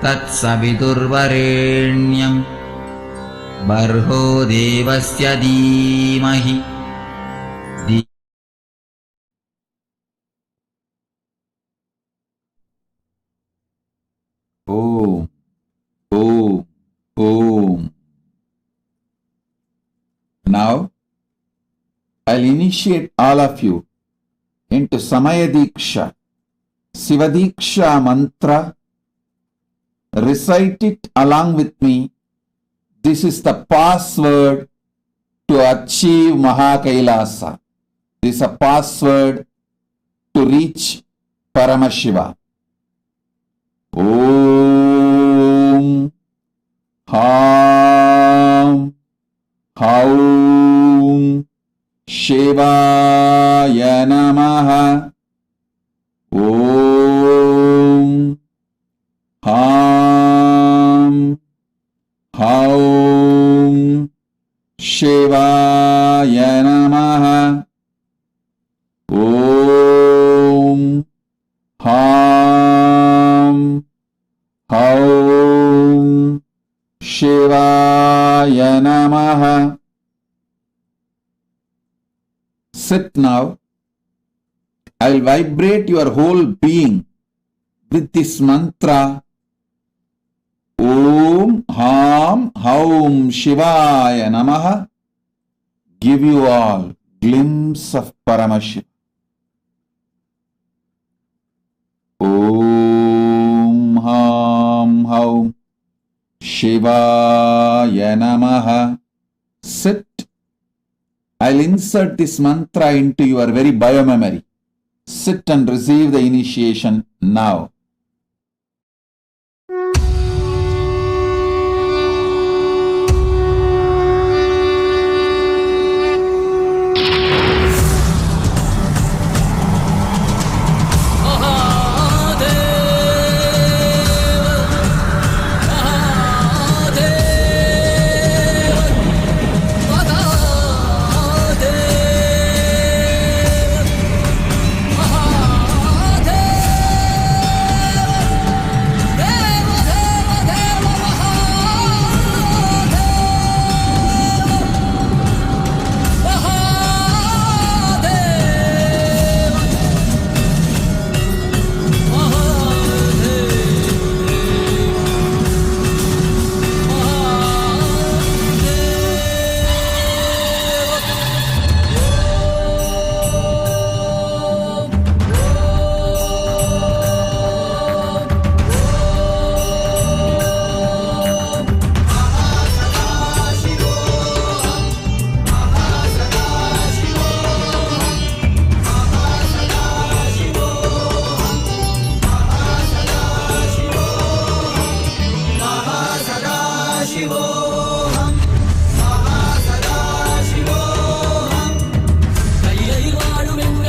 तत्सवितुर्वरेण्यं भर्गो देवस्य धीमहि Om, Om, Om. Now, I'll initiate all of you into Samaya Deeksha, Shiva Deeksha mantra. Recite it along with me. This is the password to achieve Kailasa. This is a password to reach Paramashiva. Om Ham Haum Shivaya Namaha. Om Ham Haum Shivaya Namaha. Om Ham Haum Shivaya Namaha. Sit now. I'll vibrate your whole being with this mantra. Om Ham Haum Shivaya Namaha. Give you all glimpse of Paramashiva. Om Ham Haum Shivaya Namaha. Sit. I'll insert this mantra into your very biomemory. Sit and receive the initiation now.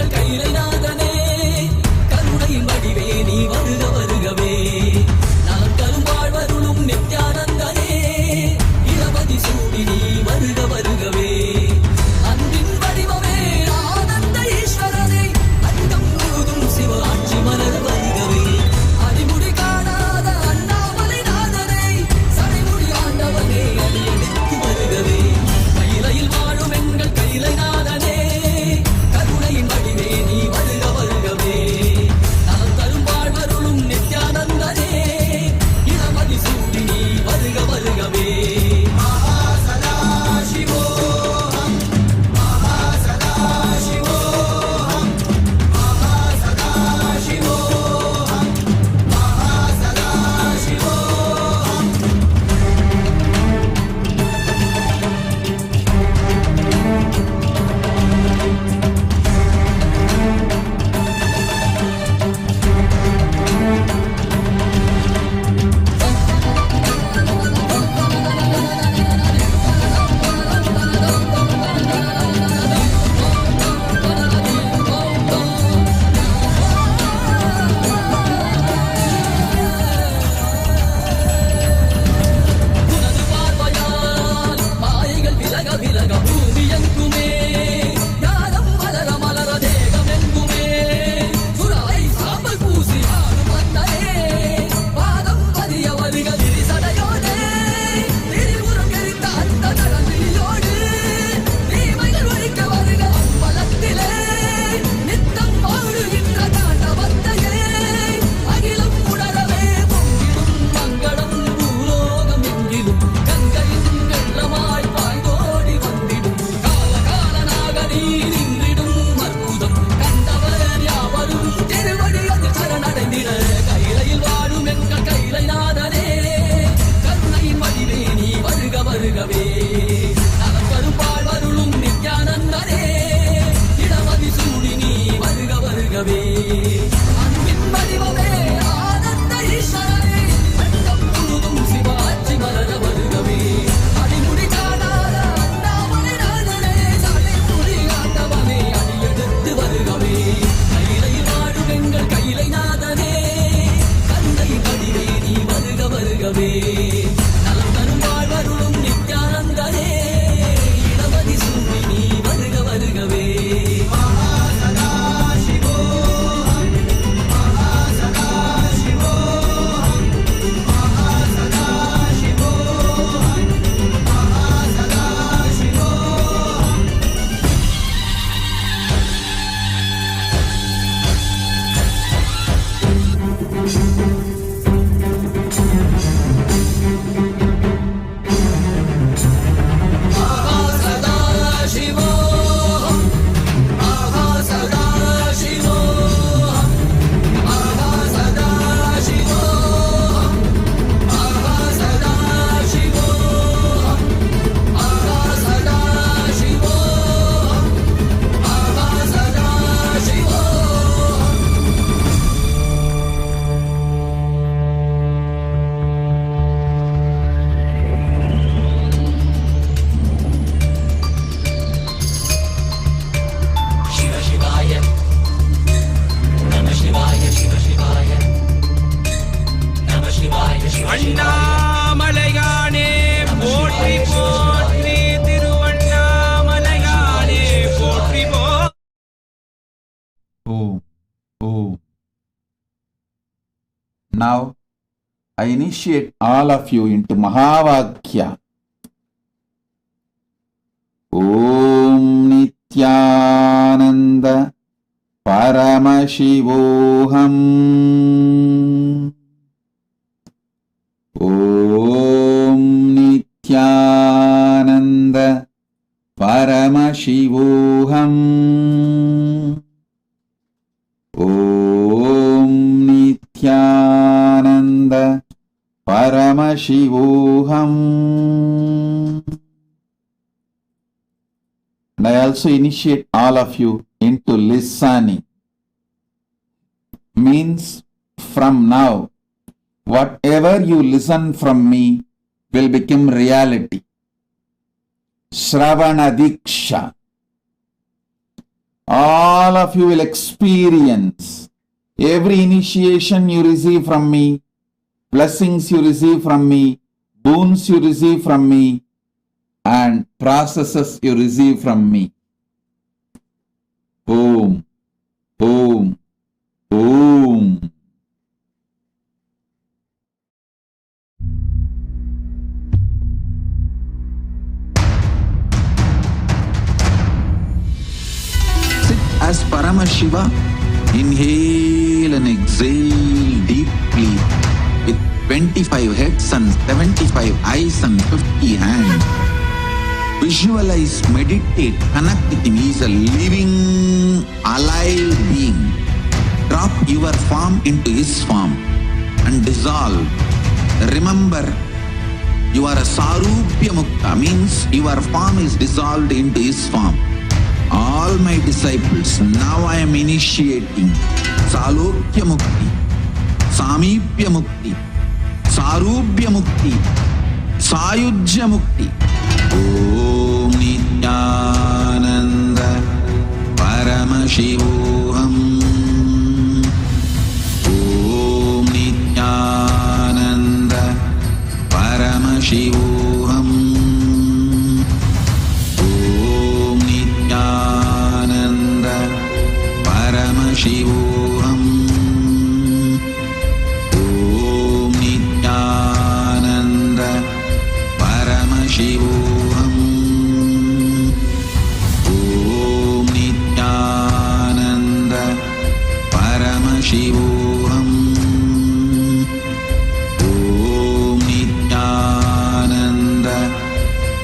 எங்கள் கையிலைநாதனே கருணையின் வடிவே நீ வருக வருகவே நலம் தரும் வாழ்வருளும் நித்யானந்தனே இளவதி சூடி நீ வருக வருகவே அன்பின் வடிவமே ஆனந்த ஈஸ்வரனே அண்டம் முழுதும் சிவாட்சி மலர் வருகவே அடிமுடி காணாத அண்ணாமலை நாதனே சடைமுடி ஆண்டவனே அடியெடுத்து வருகவே கையிலையில் வாழும் எங்கள் கையிலைநாதனே கருணையின் வடிவே நீ வருக வருகவே நலம் தரும் வாழ்வருளும் நித்யானந்தனே இளமதி சூடி நீ வருக வருகவே மகா சதா சிவோஹம் மகா சதா சிவோஹம் மகா சதா சிவோஹம் மகா சதா சிவோஹம் உனது பார்வையால் மாயைகள் விலக விலக பூமி எங்குமே ஞானம் மலர மலர தேகம் எங்குமே சுராய் சாம்பல் பூசி ஆடும் மன்னரே பாதம் பதிய வருக விரிசடையோனே திரிபுரம் எரித்த அந்த தடவியோடு தீமைகள் ஒழிக்க வருக அம்பலத்திலே நித்தம் வாழுகின்ற தாண்டவத்தையே அகிலம் உணரவே பொங்கிடும் மங்களம் பூலோகம் எங்கிலும் கங்கையின் வெள்ளமாய் பாய்ந்தோடி வந்திடும் காலகாலனாக நீ நின்றிடும் அற்புதம் கண்டவர் யாவரும் திருவடி அது சரணடைந்திட கையிலையில் வாழும் எங்கள் கையிலைநாதனே கருணையின் வடிவே நீ வருக வருகவே நலம் தரும் வாழ்வருளும் நித்யானந்தனே இடமதி சூடி நீ வருக வருகவே அன்பின் வடிவமே ஆனந்த ஈஸ்வரனே அண்டம் முழுதும் சிவாட்சி மலர வருகவே அடிமுடி காணாத அண்ணாமலை நாதனே சடைமுடி ஆண்டவனே அடியெடுத்து வருகவே கையிலையில் வாழும் எங்கள் கையிலைநாதனே கருணையின் வடிவே நீ வருக வருகவே நலம் தரும் வாழ்வருளும் நித்யானந்தனே இடமதி சூடி நீ வருக வருகவே மகா சதா சிவோஹம் மகா சதா சிவோஹம் மகா சதா சிவோஹம் மகா சதா சிவோஹம் மகா சதா சிவோஹம் மகா சதா சிவோஹம் மகா சதா சிவோஹம் மகா சதா சிவோஹம் மகா சதா சிவோஹம் மகா சதா சிவோஹம் சிவ சிவாய நம சிவாய சிவ சிவாய நம சிவாய சிவ அண்ணாமலையானே போற்றி போற்றி திருவண்ணாமலையானே போற்றி Om. Om. Now, I initiate all of you into Mahavakya. Om Nithyananda Paramashivoham. Om Nithyananda Paramashivoham. Om Nithyananda Paramashivoham. And I also initiate all of you into listening. Means from now, whatever you listen from me will become reality. Shiva Deeksha. all of you will experience every initiation you receive from me, blessings you receive from me, boons you receive from me, and processes you receive from me. Boom, boom, boom. Sit as Paramashiva, inhale and exhale deeply with 25 heads and 75 eyes and 50 hands. Visualize, meditate, connect with him. He is a living, alive being. Drop your form into his form and dissolve. Remember, you are a Sarupya Mukha, means your form is dissolved into his form. All my disciples, now I am initiating Salokya Mukti, Samipya Mukti, Sarupya Mukti, Sayujya Mukti. Om Nithyananda Paramashivoham. Om Nithyananda Paramashivoham. Om Nithyananda Paramashivoham. Om Nithyananda Paramashivoham. Paramashivoham. Om Nithyananda Paramashivoham. Om Nithyananda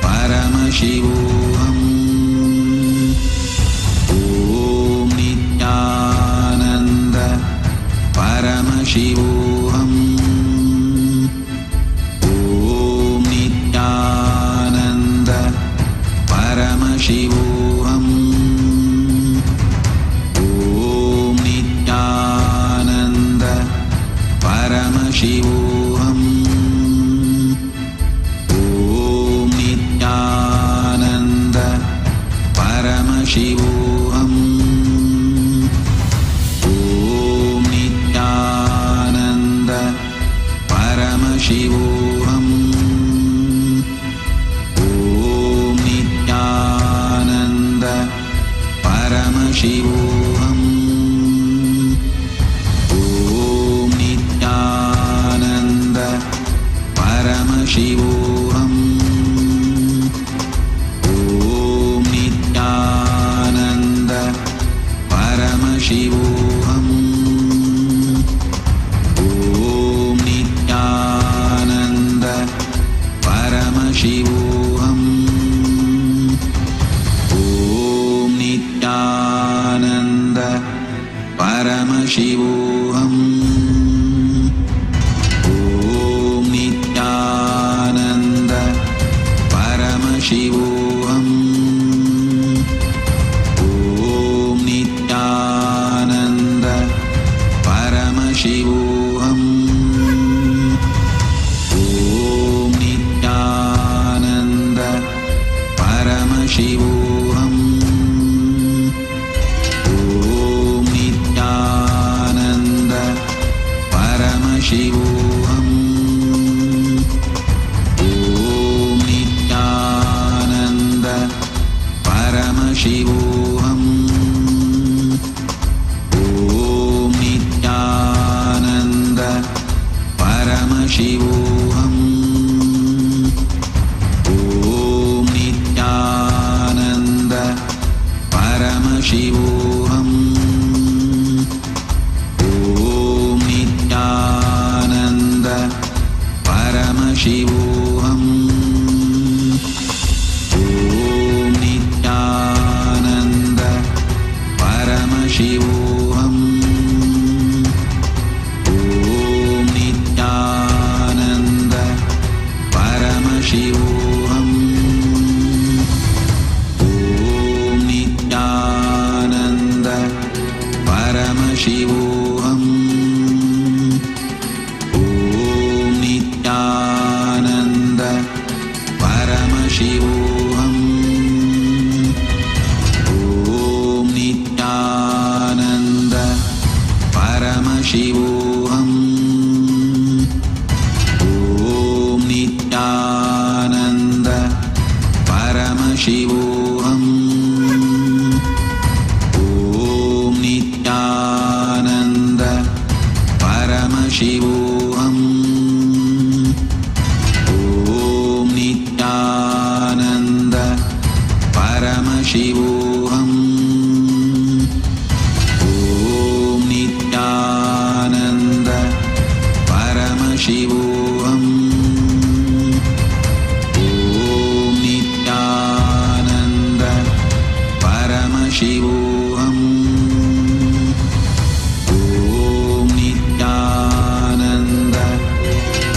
Paramashivoham. Om Nithyananda Paramashivoham. Paramashivoham. Om Nithyananda Paramashivoham. Om Nithyananda Paramashivoham. Om Nithyananda Paramashivoham. Paramashivoham. Om Nithyananda Paramashivoham. Om Nithyananda Paramashivoham. Om Nithyananda Paramashivoham. Paramashivoham. Om Nithyananda Paramashivoham. Om Nithyananda Paramashivoham. Om Nithyananda Paramashivoham. Paramashivoham. Om Nithyananda Paramashivoham. Om Nithyananda Paramashivoham. Om Nithyananda Paramashivoham. Paramashivoham. Om Nithyananda Paramashivoham. Om Nithyananda Paramashivoham. Om Nithyananda Paramashivoham. Om Nithyananda Paramashivoham. Om Nithyananda Paramashivoham. Om Nithyananda Paramashivoham. Om Nithyananda Paramashivoham. Om Nithyananda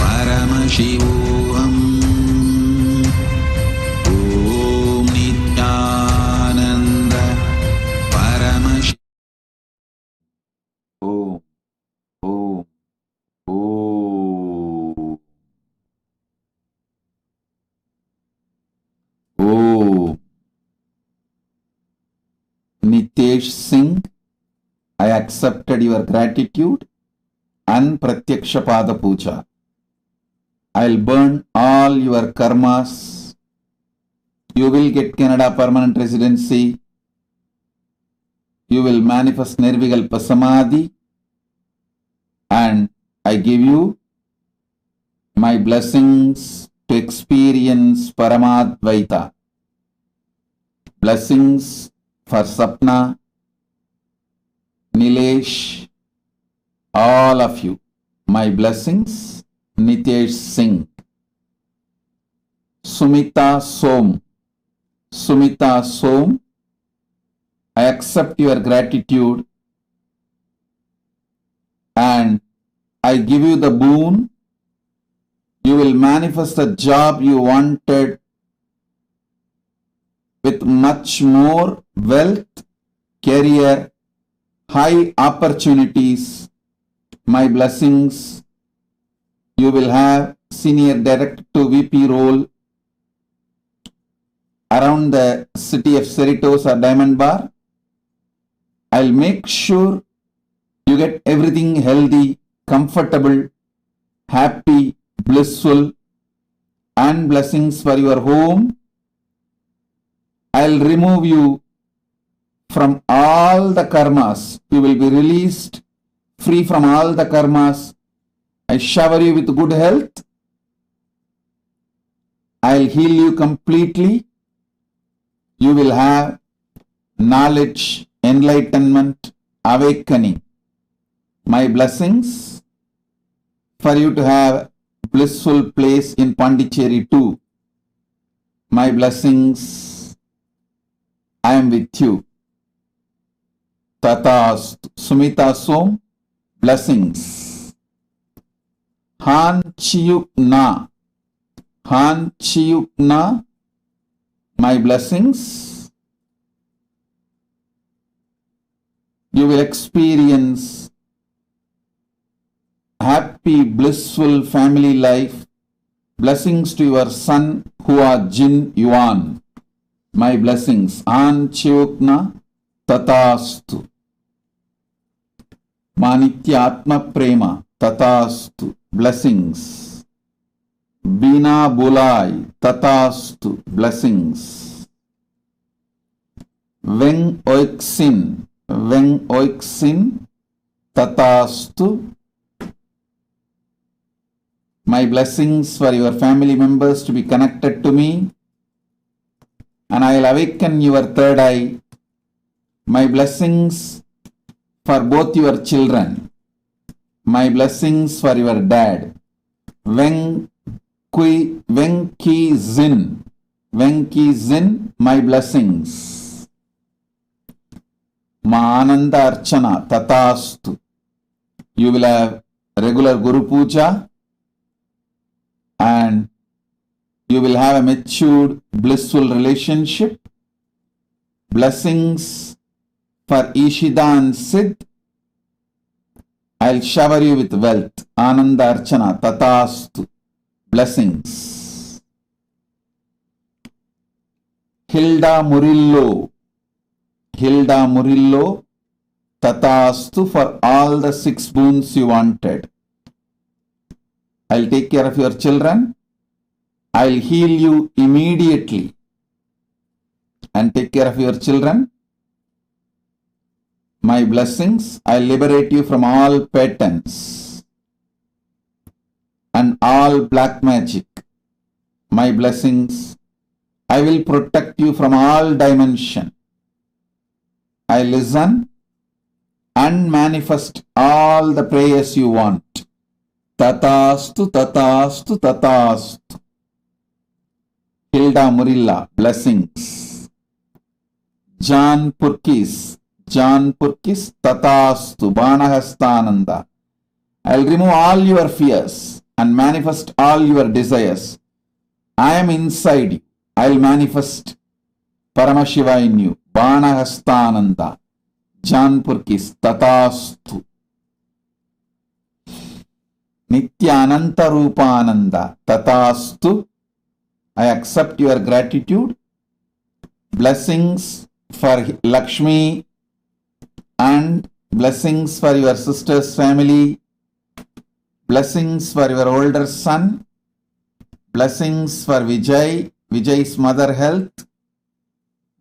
Paramashivoham. Om Nithyananda Paramashivoham. Om, Om, Om. Om. Nitesh Singh, I accepted your gratitude and Pratyaksha Pada Puja. I'll burn all your karmas. You will get Canada permanent residency. You will manifest Nirvikalpa Samadhi. And I give you my blessings to experience Paramadvaita. Blessings for Sapna, Nilesh, all of you. My blessings, Nitesh Singh. Sumita Som. Sumita Som, I accept your gratitude and I give you the boon. You will manifest the job you wanted with much more wealth, career, high opportunities. My blessings. You will have senior director to VP role around the city of Cerritos or Diamond Bar. I'll make sure you get everything healthy, comfortable, happy, blissful, and blessings for your home. I'll remove you from all the karmas. You will be released, free from all the karmas. I shower you with good health. I'll heal you completely. You will have knowledge, enlightenment, awakening. My blessings for you to have blissful place in Pondicherry too. My blessings, I am with you. Tatast. Sumita Som, blessings. Han Chiyuk Na. Han Chiyuk Na, my blessings. You will experience happy, blissful family life. Blessings to your son Hua Jin Yuan. My blessings. An Chiyukna Tatastu. Manitya Atma Prema Tatastu. Blessings. Bina Bulai Tatastu. Blessings. Weng Oiksin. Weng Oiksin Tatastu. My blessings for your family members to be connected to me, and I will awaken your third eye. My blessings for both your children. My blessings for your dad. Weng Ki Zin. Weng Ki Zin, my blessings. Ma Ananda Archana Tatastu. You will have regular Guru Puja and you will have a matured, blissful relationship. Blessings for Ishida and Sid. I'll shower you with wealth. Ananda Archana Tatastu. Blessings. Hilda Murillo. Hilda Murillo. Tatastu for all the 6 boons you wanted. I'll take care of your children. I'll heal you immediately and take care of your children. My blessings. I'll liberate you from all patterns. all black magic. My blessings, I will protect you from all dimension. I listen and manifest all the prayers you want. Tatastu, tatastu, tatastu. Hilda Murilla, blessings. John Purkis, tatastu, Banahastananda. I'll remove all your fears and manifest all your desires. I am inside you. I'll manifest Paramashiva in you. Banahastananda. John Purkis, tatastu. Nityananda Rupananda, tatastu. I accept your gratitude. Blessings for Lakshmi and blessings for your sister's family. Blessings for your older son. Blessings for Vijay's mother health.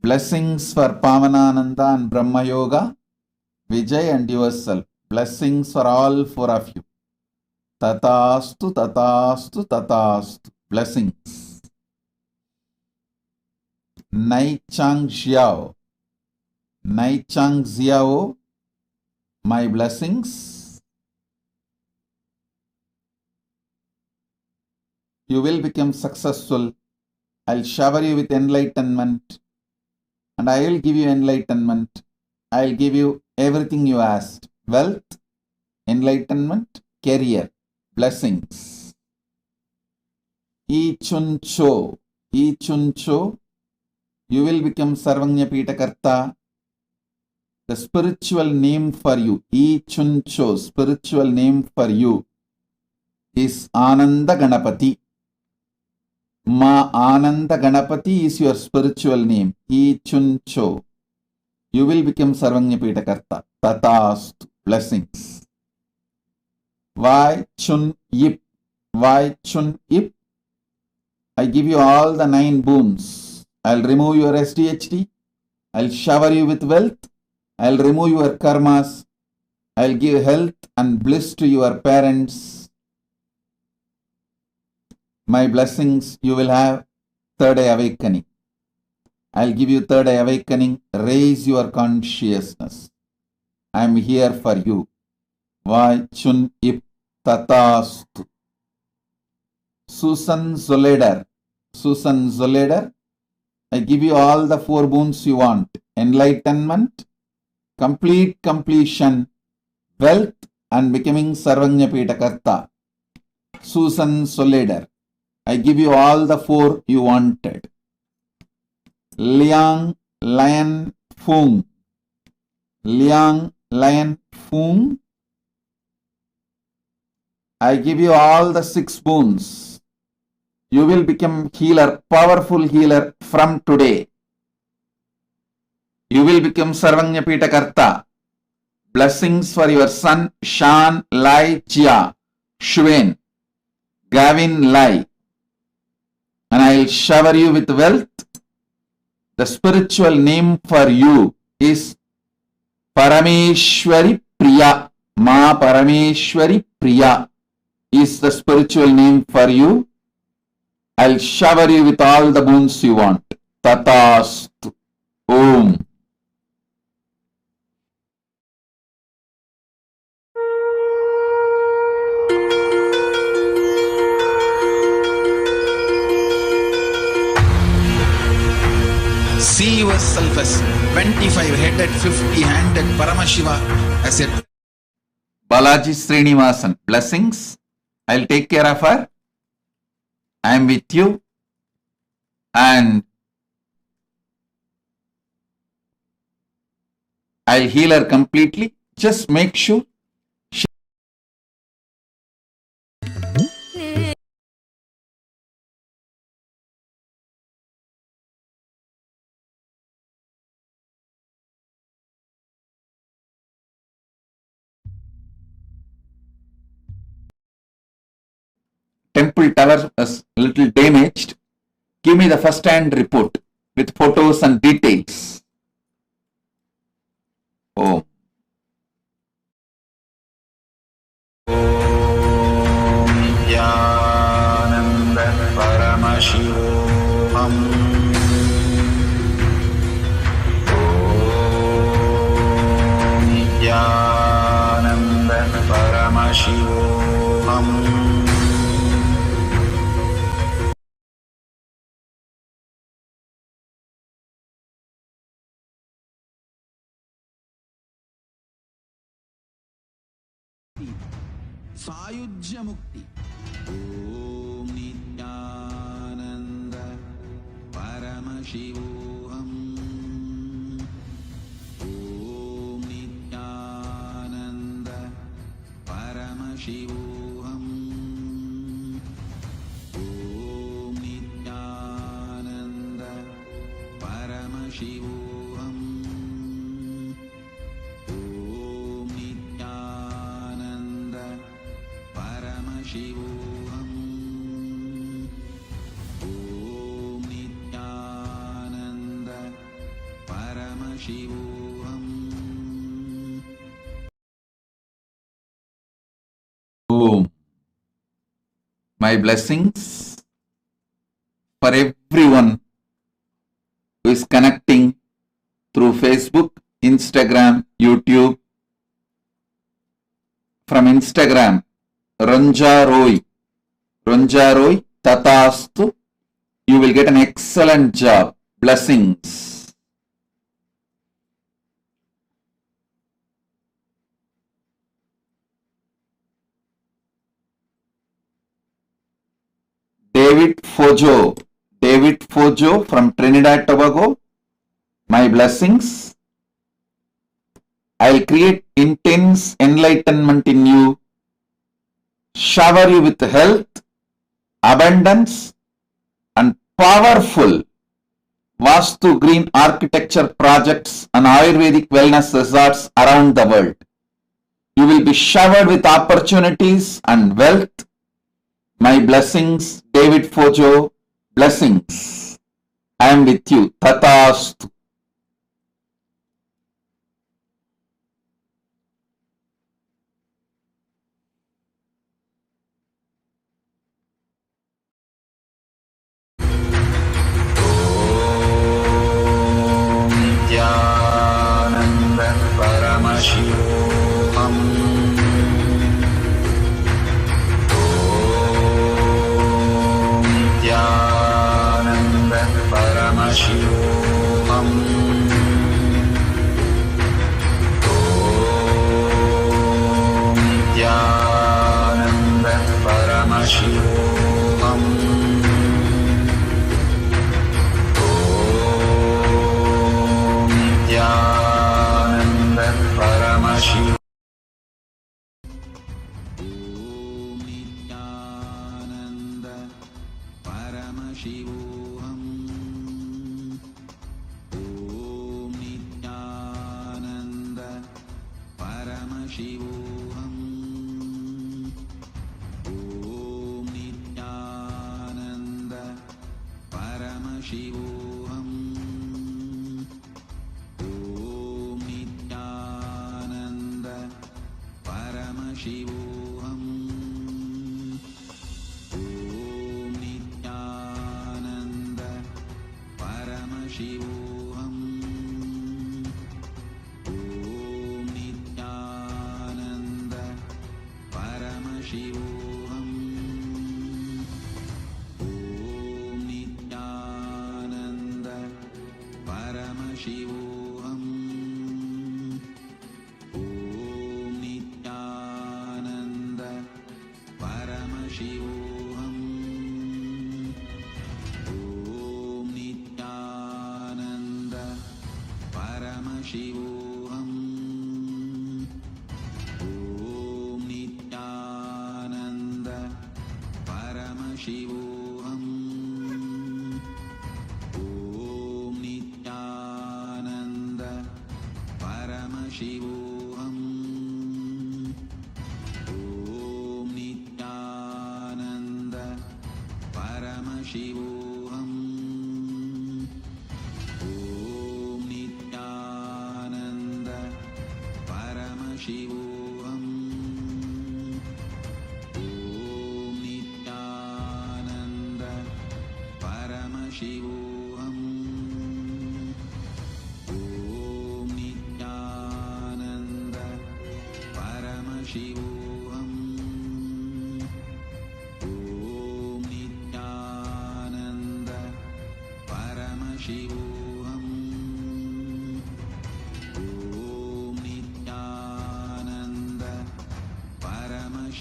Blessings for Pavanananda and Brahma Yoga. Vijay and yourself. Blessings for all four of you. Tatastu, tatastu, tatastu. Blessings. Nai Chang Xiao. My blessings. You will become successful. I'll shower you with enlightenment. And I will give you enlightenment. I'll give you everything you asked. Wealth, enlightenment, career, blessings. Ichuncho, you will become Sarvanya Pitakarta. The spiritual name for you, Ichuncho, spiritual name for you is Ananda Ganapati. Ma Ananda Ganapati is your spiritual name. Ichuncho. You will become Sarvanya Pitakarta. Tatastu. Blessings. Vai Chun Yip. I give you all the 9 boons. I'll remove your SDHD. I'll shower you with wealth. I'll remove your karmas. I'll give health and bliss to your parents. My blessings, you will have third eye awakening. I'll give you third eye awakening. Raise your consciousness. I am here for you. Vai Chun Ip Tatastu. Susan Zoleder, I give you all the 4 boons you want. Enlightenment, complete completion, wealth and becoming Sarvanya Pitakarta. Susan Zoleder, I give you all the 4 you wanted. Liang Lion Fung, I give you all the 6 boons. You will become healer, powerful healer from today. You will become Sarvanya Pitakarta. Blessings for your son Shan Lai Chia, Shuen, Gavin Lai. And I will shower you with wealth. The spiritual name for you is Parameshwari Priya. Ma Parameshwari Priya is the spiritual name for you. I'll shower you with all the boons you want. Tatastu. Om. See yourself as 25-headed, 50-handed Paramashiva as a Balaji Srinivasan, blessings. I'll take care of her. I am with you and I'll heal her completely. Just make sure temple tower is a little damaged. Give me the first hand report with photos and details. Oh. Om Paramashivoham. सायुज्य मुक्ति ओम नित्यानंद परमशिवोहम ओम नित्यानंद परमशिवोहम ओम नित्यानंद परमशिवोहम ओम Nityanand Paramashivoham. Om Nithyananda Paramashivoham. Om. My blessings for everyone who is connecting through Facebook, Instagram, YouTube. From Instagram, Ranjaroy, Tatastu, you will get an excellent job. Blessings. David Fojo from Trinidad Tobago, my blessings. I'll create intense enlightenment in you, shower you with health, abundance, and powerful Vastu green architecture projects and Ayurvedic wellness resorts around the world. You will be showered with opportunities and wealth. My blessings, David Fojo, blessings. I am with you. Tatastu. Nithyananda Paramashivoham. Om Nithyananda Paramashivoham. Om Nithyananda Paramashivoham. Nithyananda Paramashiva. Om Nithyananda Paramashivoham. Om Nithyananda Paramashivoham. Om Nithyananda Paramashivoham. Om Nithyananda Paramashivoham. Om Nithyananda Paramashivoham. Om Nithyananda Paramashivoham. Om Nithyananda Paramashivoham. Om Nithyananda Paramashivoham. Om Nithyananda Paramashivoham. Om Nithyananda Paramashivoham. Om Nithyananda Paramashivoham. Om Nithyananda Paramashivoham. Om Nithyananda Paramashivoham. Om Nithyananda Paramashivoham. Om Nithyananda Paramashivoham.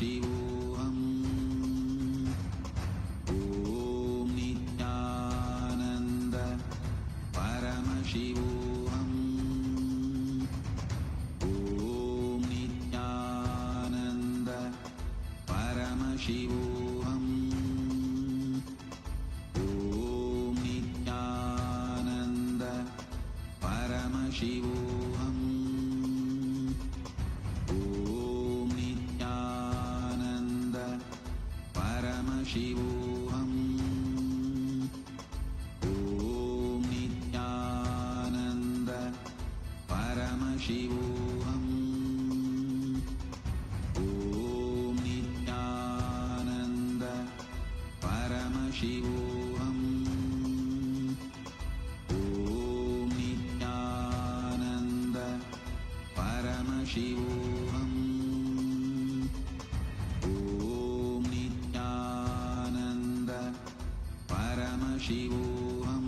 Paramashivoham. Om Nithyananda Paramashivoham. Om Nithyananda Paramashivoham. Om Nithyananda Paramashivoham. Om Nithyananda Paramashivoham. Om Nithyananda Paramashivoham. Om Nithyananda Paramashivoham. Om Nithyananda Paramashivoham. Om Nithyananda Paramashivoham.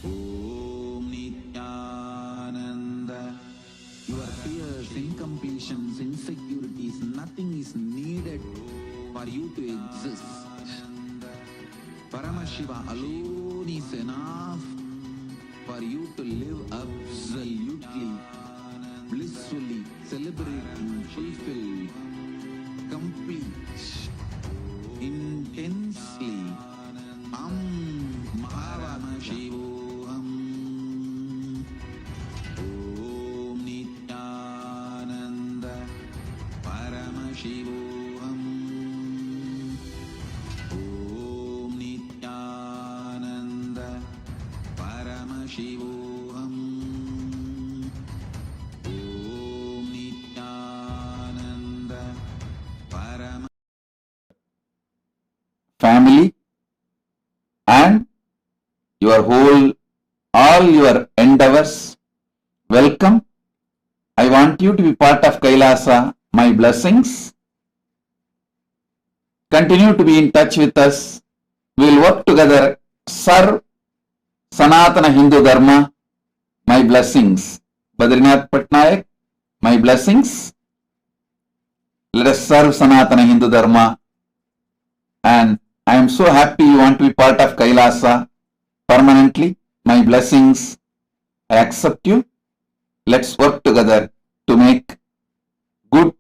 Om Nithyananda. Your fears, incompletions, insecurities, nothing is needed for you to exist. Paramashiva alone is enough for you to live absolutely, blissfully, celebrating, fulfilled, complete, intensely. Paramashivoham. Om Nithyananda Paramashivoham. Om Nithyananda Paramashivoham. Om Nithyananda Paramashivoham. Family and all your endeavors, welcome. I want you to be part of Kailasa. My blessings. Continue to be in touch with us. We will work together. Serve Sanatana Hindu Dharma. My blessings. Badrinath Patnaik. My blessings. Let us serve Sanatana Hindu Dharma. And I am so happy you want to be part of Kailasa permanently. My blessings. I accept you. Let's work together to make good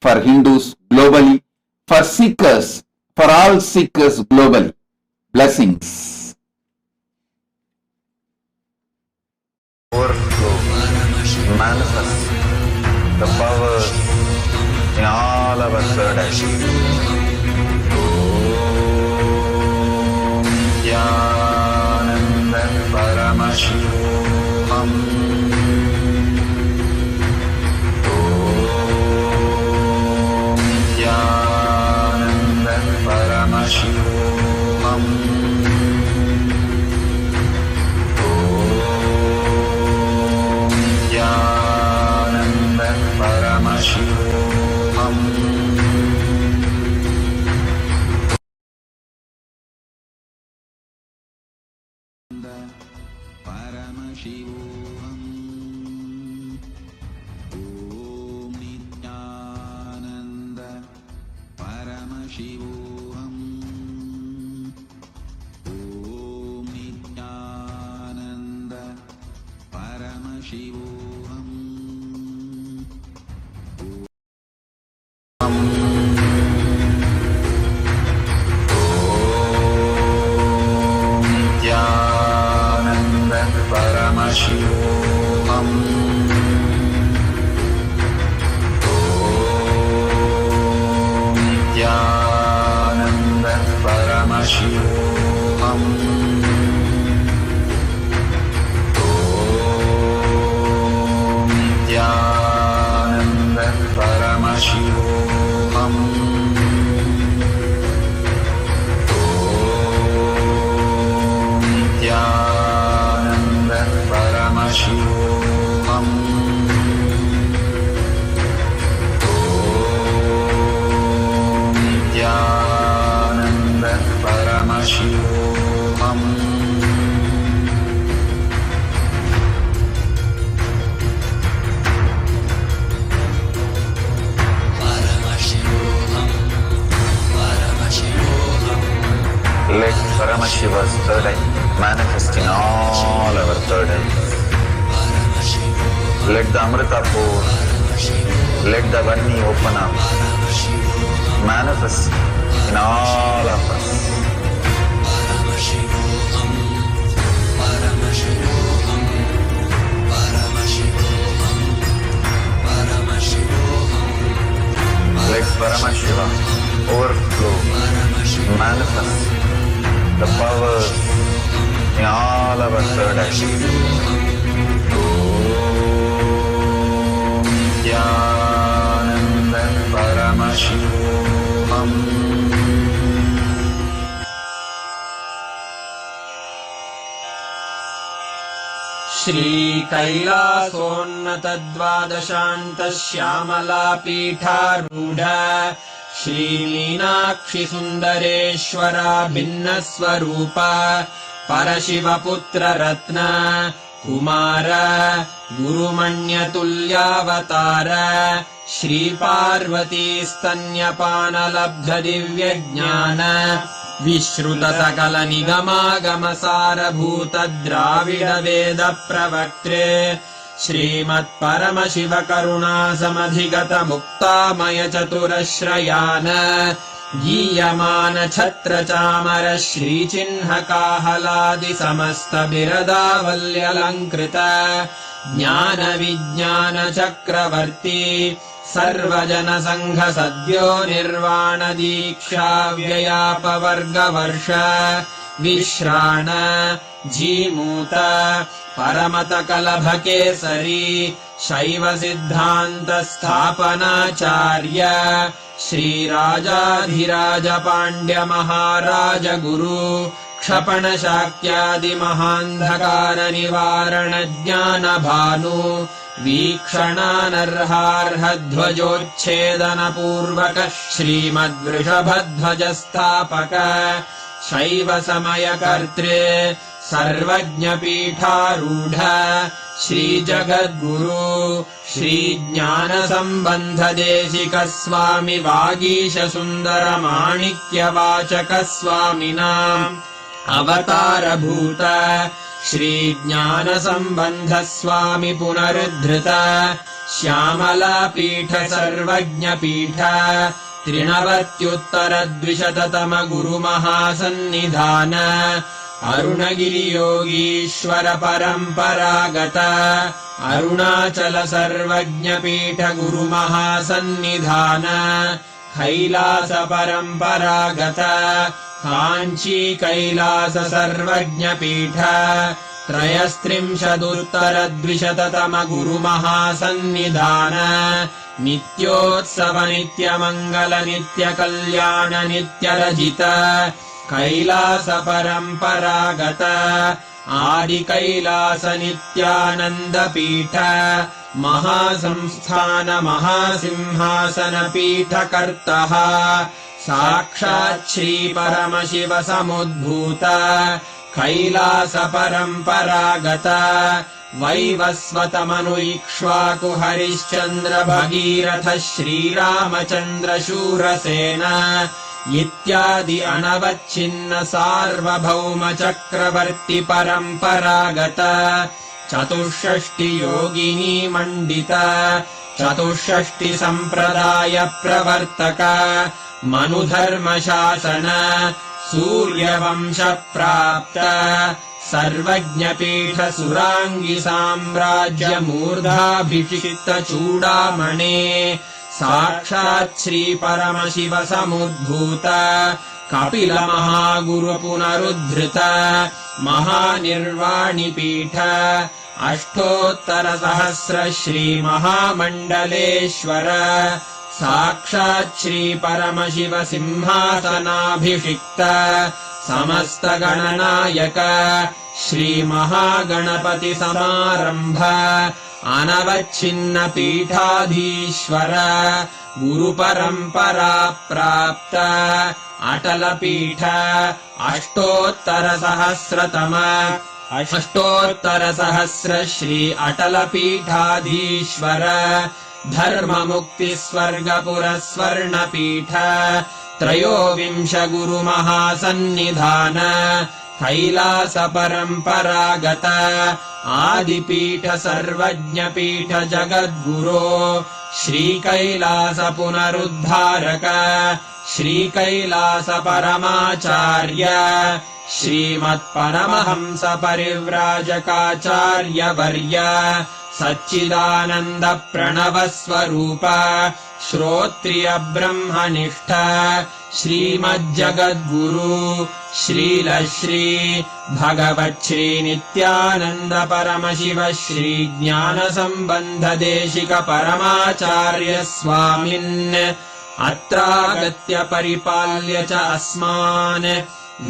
for Hindus globally, for seekers, for all seekers globally. Blessings. Overflow, manifest the powers in all our third eye. Om Nithyananda Paramashivoham. Om Nithyananda Paramashivoham. Om Nithyananda Paramashivoham. Paramashivoham. Om Nithyananda Paramashivoham. Om Nithyananda Paramashivoham. Om Nithyananda Paramashivoham. Om Nithyananda Paramashivoham. Om Nithyananda Paramashivoham. Om Nithyananda Paramashivoham. Om Nithyananda Paramashivoham. Shiva's third eye, manifesting all our third eyes. Let the Amrita pour, let the Vani open up, manifest in all of us. Let Paramashiva overflow, manifest the powers in all our third eyes. Om Jnanam Paramashivoham. Shri कैलासोन्नतद्वादशान्त Shyamala पीठारूढ Shri Meenakshi सुन्दरेश्वरा भिन्नस्वरूप परशिवपुत्र रत्न कुमार गुरुमण्यतुल्यावतार श्री पार्वती स्तन्यपानलब्ध दिव्यज्ञान विश्रुत सकल निगमागम सारभूत द्राविड वेद प्रवक्त्रे श्रीमत्परमशिव करुणा समधिगत मुक्तामय चतुरश्रयान गीयमान छत्र चामर श्रीचिह्न काहलादि समस्त बिरदावल्यलङ्कृत ज्ञान विज्ञान चक्रवर्ती सर्वजन संघ सद्यो निर्वाण दीक्षा व्ययापवर्गवर्ष विश्राण जीमूत परमत कलभ केसरी शैव सिद्धान्त स्थापनाचार्य श्रीराजाधिराज पाण्ड्य महाराज गुरु क्षपण शाक्यादि महान्धकार निवारण ज्ञान भानु वीक्षणानर्हार्ह ध्वजोच्छेदन पूर्वक श्रीमद्वृषभध्वज स्थापक शैव समय कर्त्रे सर्वज्ञ पीठारूढ श्री जगद्गुरु श्री ज्ञान संबंध देशिक स्वामी वागीश सुंदर माणिक्य वाचक स्वामिनाम् अवतार भूत श्री ज्ञान संबंध स्वामी पुनरुद्धृत श्यामला पीठ सर्वज्ञ पीठ त्रिनवत्युत्तर द्विशततम गुरु महासन्निधान अरुणगिरि योगीश्वर परम्परागत अरुणाचल सर्वज्ञ पीठ गुरु महासन्निधान कैलास परम्परागत काञ्ची कैलास सर्वज्ञ पीठ त्रयस्त्रिंशदुत्तर द्विशततम गुरु महासन्निधान नित्योत्सव नित्य मंगल नित्य कल्याण नित्य रजित कैलास परम्परागत आदि कैलास नित्यानंद पीठ महासंस्थान महासिंहासन पीठ कर्तः साक्षात् श्री परमशिव समुद्भूत कैलास परम्परागत वैवस्वत मनु इक्ष्वाकु हरिश्चन्द्र भगीरथ श्रीरामचन्द्र शूरसेन इत्यादि अनवच्छिन्न सार्वभौम चक्रवर्ति परम्परागत चतुष्षष्टि योगिनी मण्डित चतुष्षष्टि सम्प्रदाय प्रवर्तक मनुधर्म शासन सूर्यवंश प्राप्त सर्वज्ञ पीठ सुरांगी साम्राज्य मूर्धाभिषिक्त चूडामणे साक्षात् श्री परमशिव समुद्भूत कपिल महागुरु पुनरुद्धृत महानिर्वाणि पीठ अष्टोत्तर सहस्र श्री महामण्डलेश्वर साक्षात् श्री परमशिव सिंहासनाभिषिक्त समस्त गणनायक श्री महागणपति समारंभ अनवच्छिन्न पीठाधीश्वर गुरु परंपरा प्राप्त अटल पीठ अष्टोत्तर सहस्र श्री अटल पीठाधीश्वर धर्म मुक्ति स्वर्गपुर स्वर्ण पीठ त्रयोविंश गुरु महासन्निधान कैलास परम्परागत आदिपीठ सर्वज्ञपीठ जगद्गुरो श्रीकैलास पुनरुद्धारक श्रीकैलास परमाचार्य श्रीमत्परमहंस परिव्राजकाचार्यवर्य सच्चिदानन्द प्रणव स्वरूप श्रोत्रिय ब्रह्मनिष्ठ श्रीमज्जगद्गुरु श्रील श्री भगवत् श्री नित्यानंद परमशिव श्री ज्ञान संबंध देशिक परमाचार्य स्वामिन् अत्रागत्य परिपाल्य च अस्मान्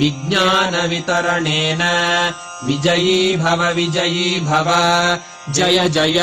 विज्ञान वितरणेन विजयी भव जय जय।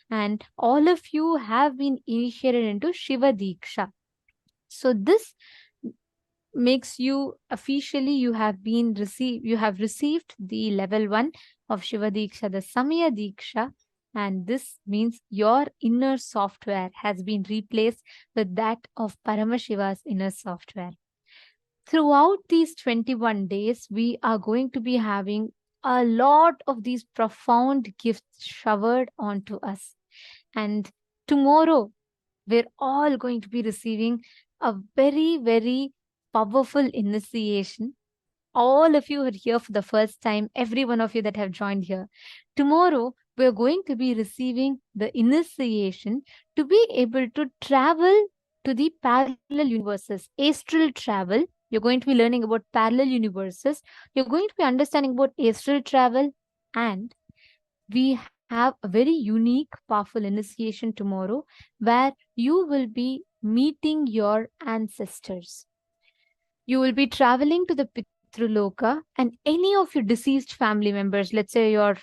And all of you have been initiated into Shiva Deeksha. So this makes you officially you have received the level 1 of Shiva Deeksha, the Samaya Deeksha, and this means your inner software has been replaced with that of Paramashiva's inner software. Throughout these 21 days, we are going to be having a lot of these profound gifts showered onto us. And tomorrow, we're all going to be receiving a very, very powerful initiation. All of you are here for the first time, every one of you that have joined here. Tomorrow, we're going to be receiving the initiation to be able to travel to the parallel universes, astral travel. You're going to be learning about parallel universes. You're going to be understanding about astral travel, and we have a very unique, powerful initiation tomorrow where you will be meeting your ancestors. You will be traveling to the Pitruloka, and any of your deceased family members, let's say your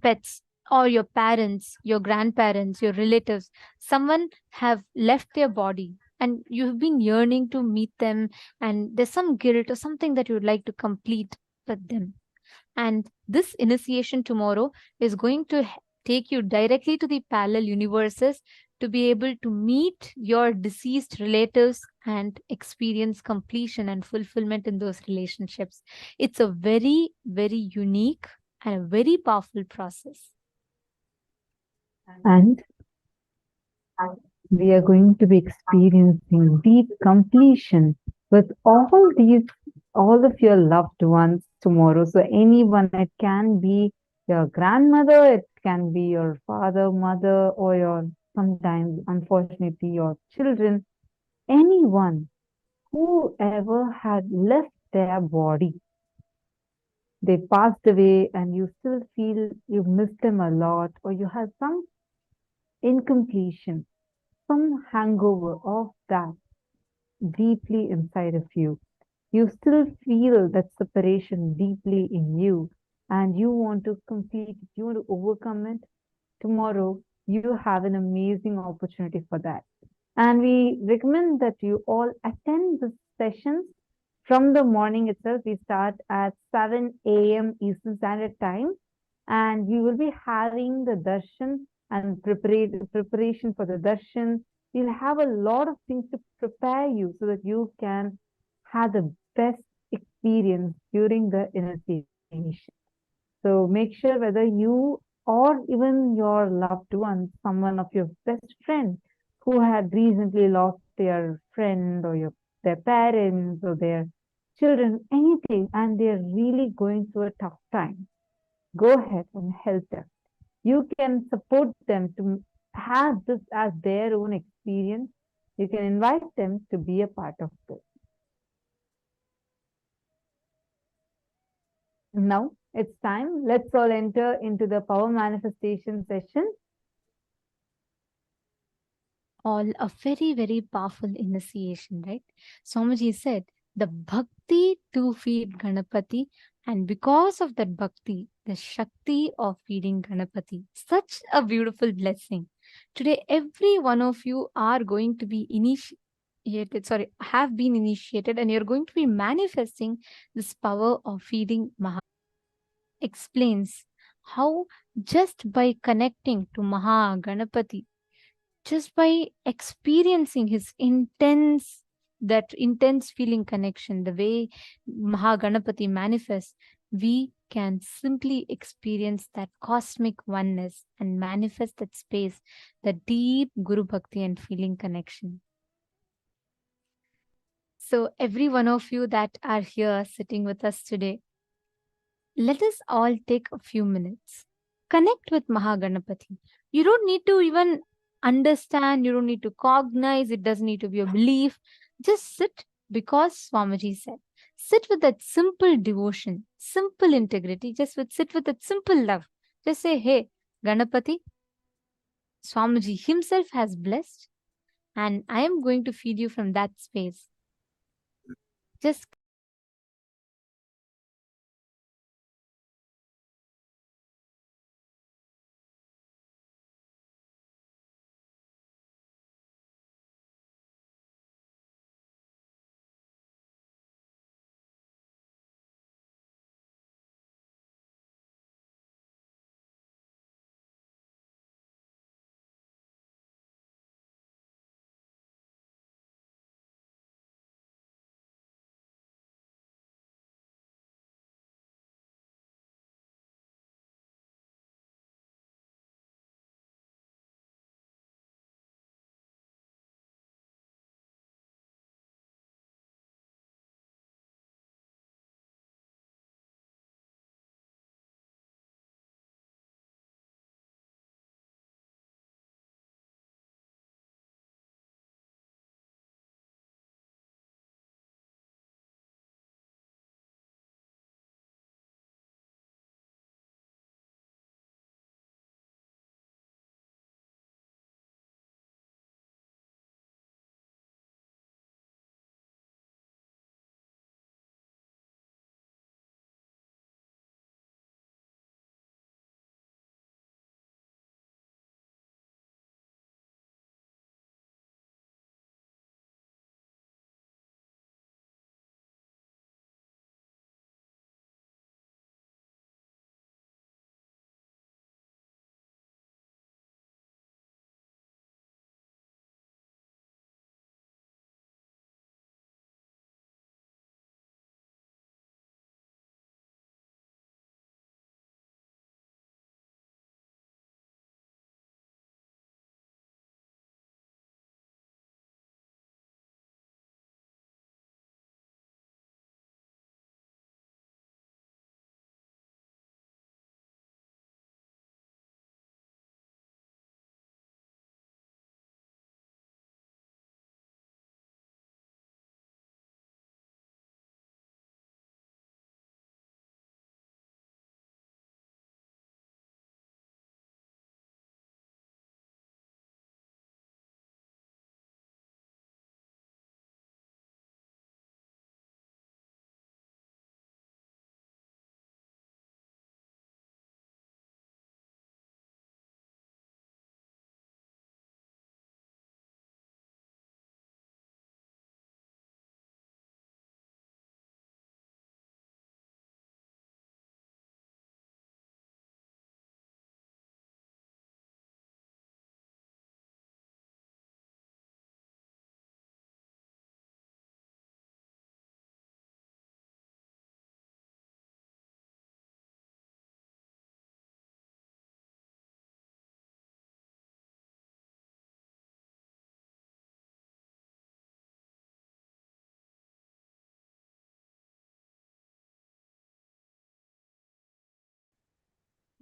pets or your parents, your grandparents, your relatives, someone have left their body and you've been yearning to meet them, and there's some guilt or something that you would like to complete with them. And this initiation tomorrow is going to take you directly to the parallel universes to be able to meet your deceased relatives and experience completion and fulfillment in those relationships. It's a very, very unique and a very powerful process. And we are going to be experiencing deep completion with all of your loved ones tomorrow. So anyone, it can be your grandmother, it can be your father, mother, or your sometimes, unfortunately, your children, anyone who ever had left their body. They passed away and you still feel you miss them a lot, or you have some incompletion, some hangover of that deeply inside of you. You still feel that separation deeply in you and you want to complete it, you want to overcome it. Tomorrow, you have an amazing opportunity for that. And we recommend that you all attend the sessions from the morning itself. We start at 7 a.m. Eastern Standard Time, and we will be having the darshan and preparation for the darshan. We'll have a lot of things to prepare you so that you can have the best experience during the initiation. So make sure whether you or even your loved one, someone of your best friend who had recently lost their friend or their parents or their children, anything, and they're really going through a tough time, go ahead and help them. You can support them to have this as their own experience. You can invite them to be a part of this. Now it's time. Let's all enter into the power manifestation session. All a very, very powerful initiation, right? Swamiji said, the bhakti to feed Ganapati, and because of that bhakti, the Shakti of feeding Ganapati. Such a beautiful blessing. Today, every one of you are going to be have been initiated, and you're going to be manifesting this power of feeding Maha. Explains how just by connecting to Maha Ganapati, just by experiencing his intense feeling connection, the way Mahaganapati manifests, we can simply experience that cosmic oneness and manifest that space, the deep Guru Bhakti and feeling connection. So every one of you that are here sitting with us today, let us all take a few minutes. Connect with Mahaganapati. You don't need to even understand, you don't need to cognize, it doesn't need to be a belief. Just sit, because Swamiji said. Sit with that simple devotion, simple integrity, sit with that simple love. Just say, hey, Ganapati, Swamiji himself has blessed, and I am going to feed you from that space. Just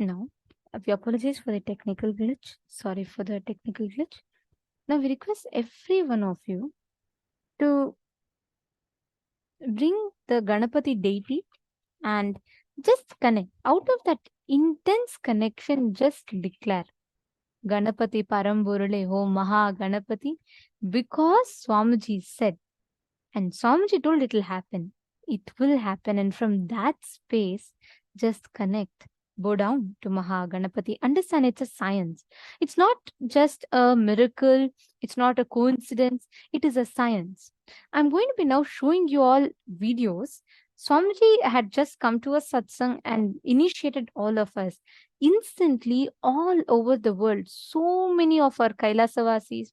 Now, we apologize for the technical glitch. Sorry for the technical glitch. Now, we request every one of you to bring the Ganapati deity and just connect. Out of that intense connection, just declare Ganapati Paramburule Ho Maha Ganapati, because Swamiji said, and Swamiji told it will happen. It will happen, and from that space, just connect. Bow down to Maha Ganapati. Understand it's a science. It's not just a miracle. It's not a coincidence. It is a science. I'm going to be now showing you all videos. Swamiji had just come to a satsang and initiated all of us. Instantly, all over the world, so many of our Kailasavasis,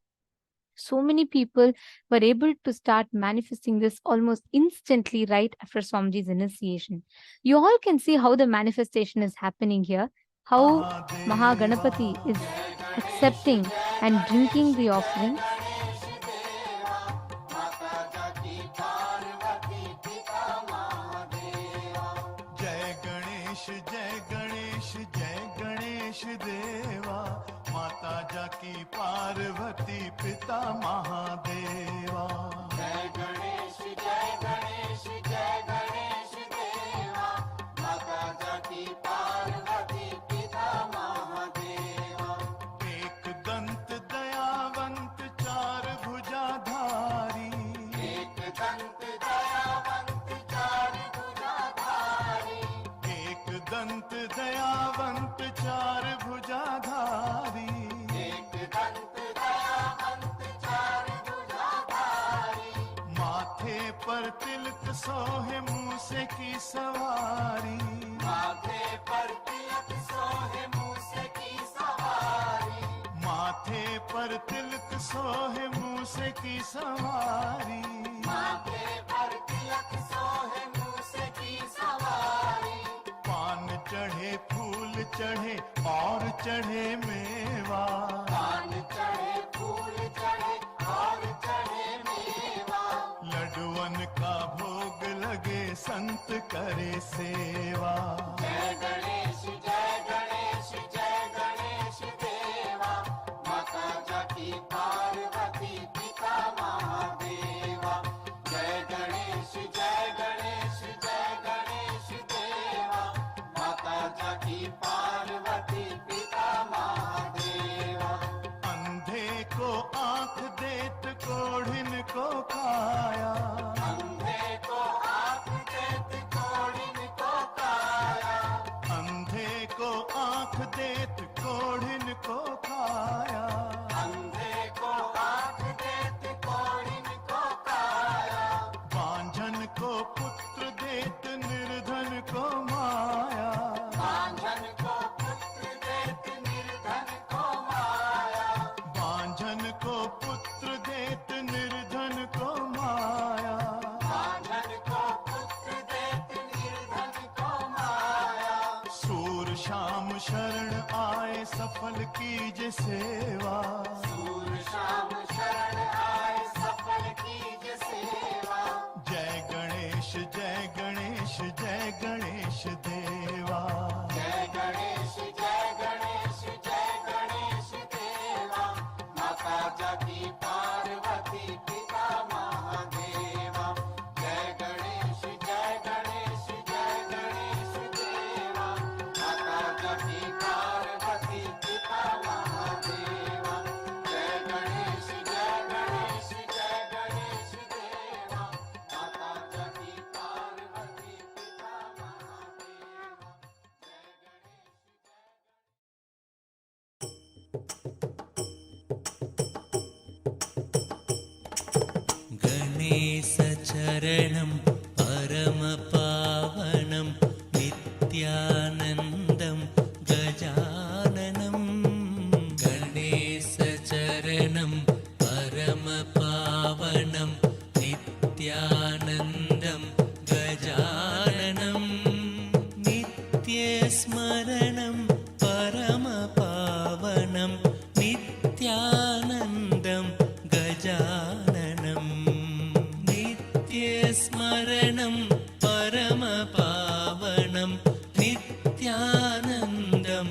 so many people were able to start manifesting this almost instantly right after Swamiji's initiation. You all can see how the manifestation is happening here, how Maha Ganapati is accepting and drinking the offering. की पार्वती पिता महादेवा जय गणेश देवा माता जाकी पार्वती पिता महादेवा एक दंत दयावंत चार भुजाधारी एक दंत दयावंत चार भुजाधारी एक दंत दयावंत चार भुजाधारी पर तिलक सोहे मूसे की सवारी माथे पर तिलक सोहे मूसे की सवारी माथे पर तिलक सोहे मूसे की सवारी माथे पर तिलक सोहे मूसे की सवारी पान चढ़े फूल चढ़े और चढ़े मेवा पान चढ़े फूल चढ़े और चढ़े मेवा लड्डुअन का भोग लगे संत करे सेवा जय गणेश देवा माता जाकी पार्वती पिता महादेवा जय गणेश देवा माता जाकी पार्वती पिता महादेवा अंधे को आंख देत कोढ़िन को काया अंधे को आंख देत कोढ़िन को काया अंधे को आंख देत कोढ़िन को काया अंधे को आंख देत कोढ़िन को काया बांझन को पुत्र देत निर्धन को माया बांझन को पुत्र देत निर्धन को माया बांझन को पुत्र देत निर्धन को माया बांझन को पुत्र देत निर्धन को माया सूर शाम शरण आए सफल कीजे सेवा सूर शाम शरण आए सफल कीजे सेवा जय गणेश देवा जय गणेश देवा माता जाकी पार्वती पिता महादेवा जय गणेश देवा माता जाकी पार्वती पिता महादेवा जय गणेश देवा माता जाकी पार्वती पिता Mahadeva गणेशचरणं परमपावनं नित्यानन्दं गजाननं गणेशचरणं परमपावनं नित्यानन्दं गजाननं नित्यस्मरणं परमपावनं नित्यानन्दं गजाननं नित्यस्मरणं परमपावनं नित्यानन्दं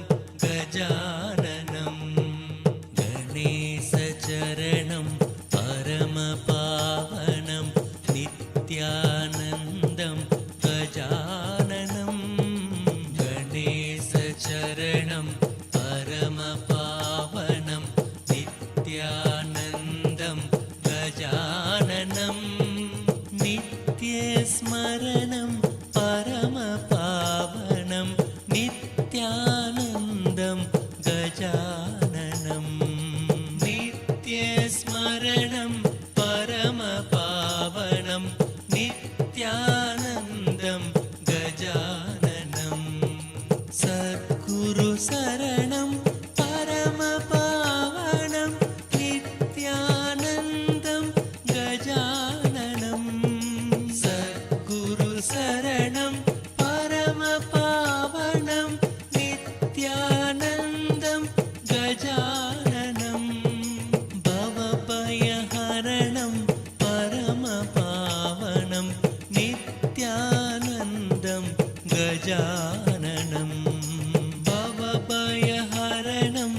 भवभयहरणं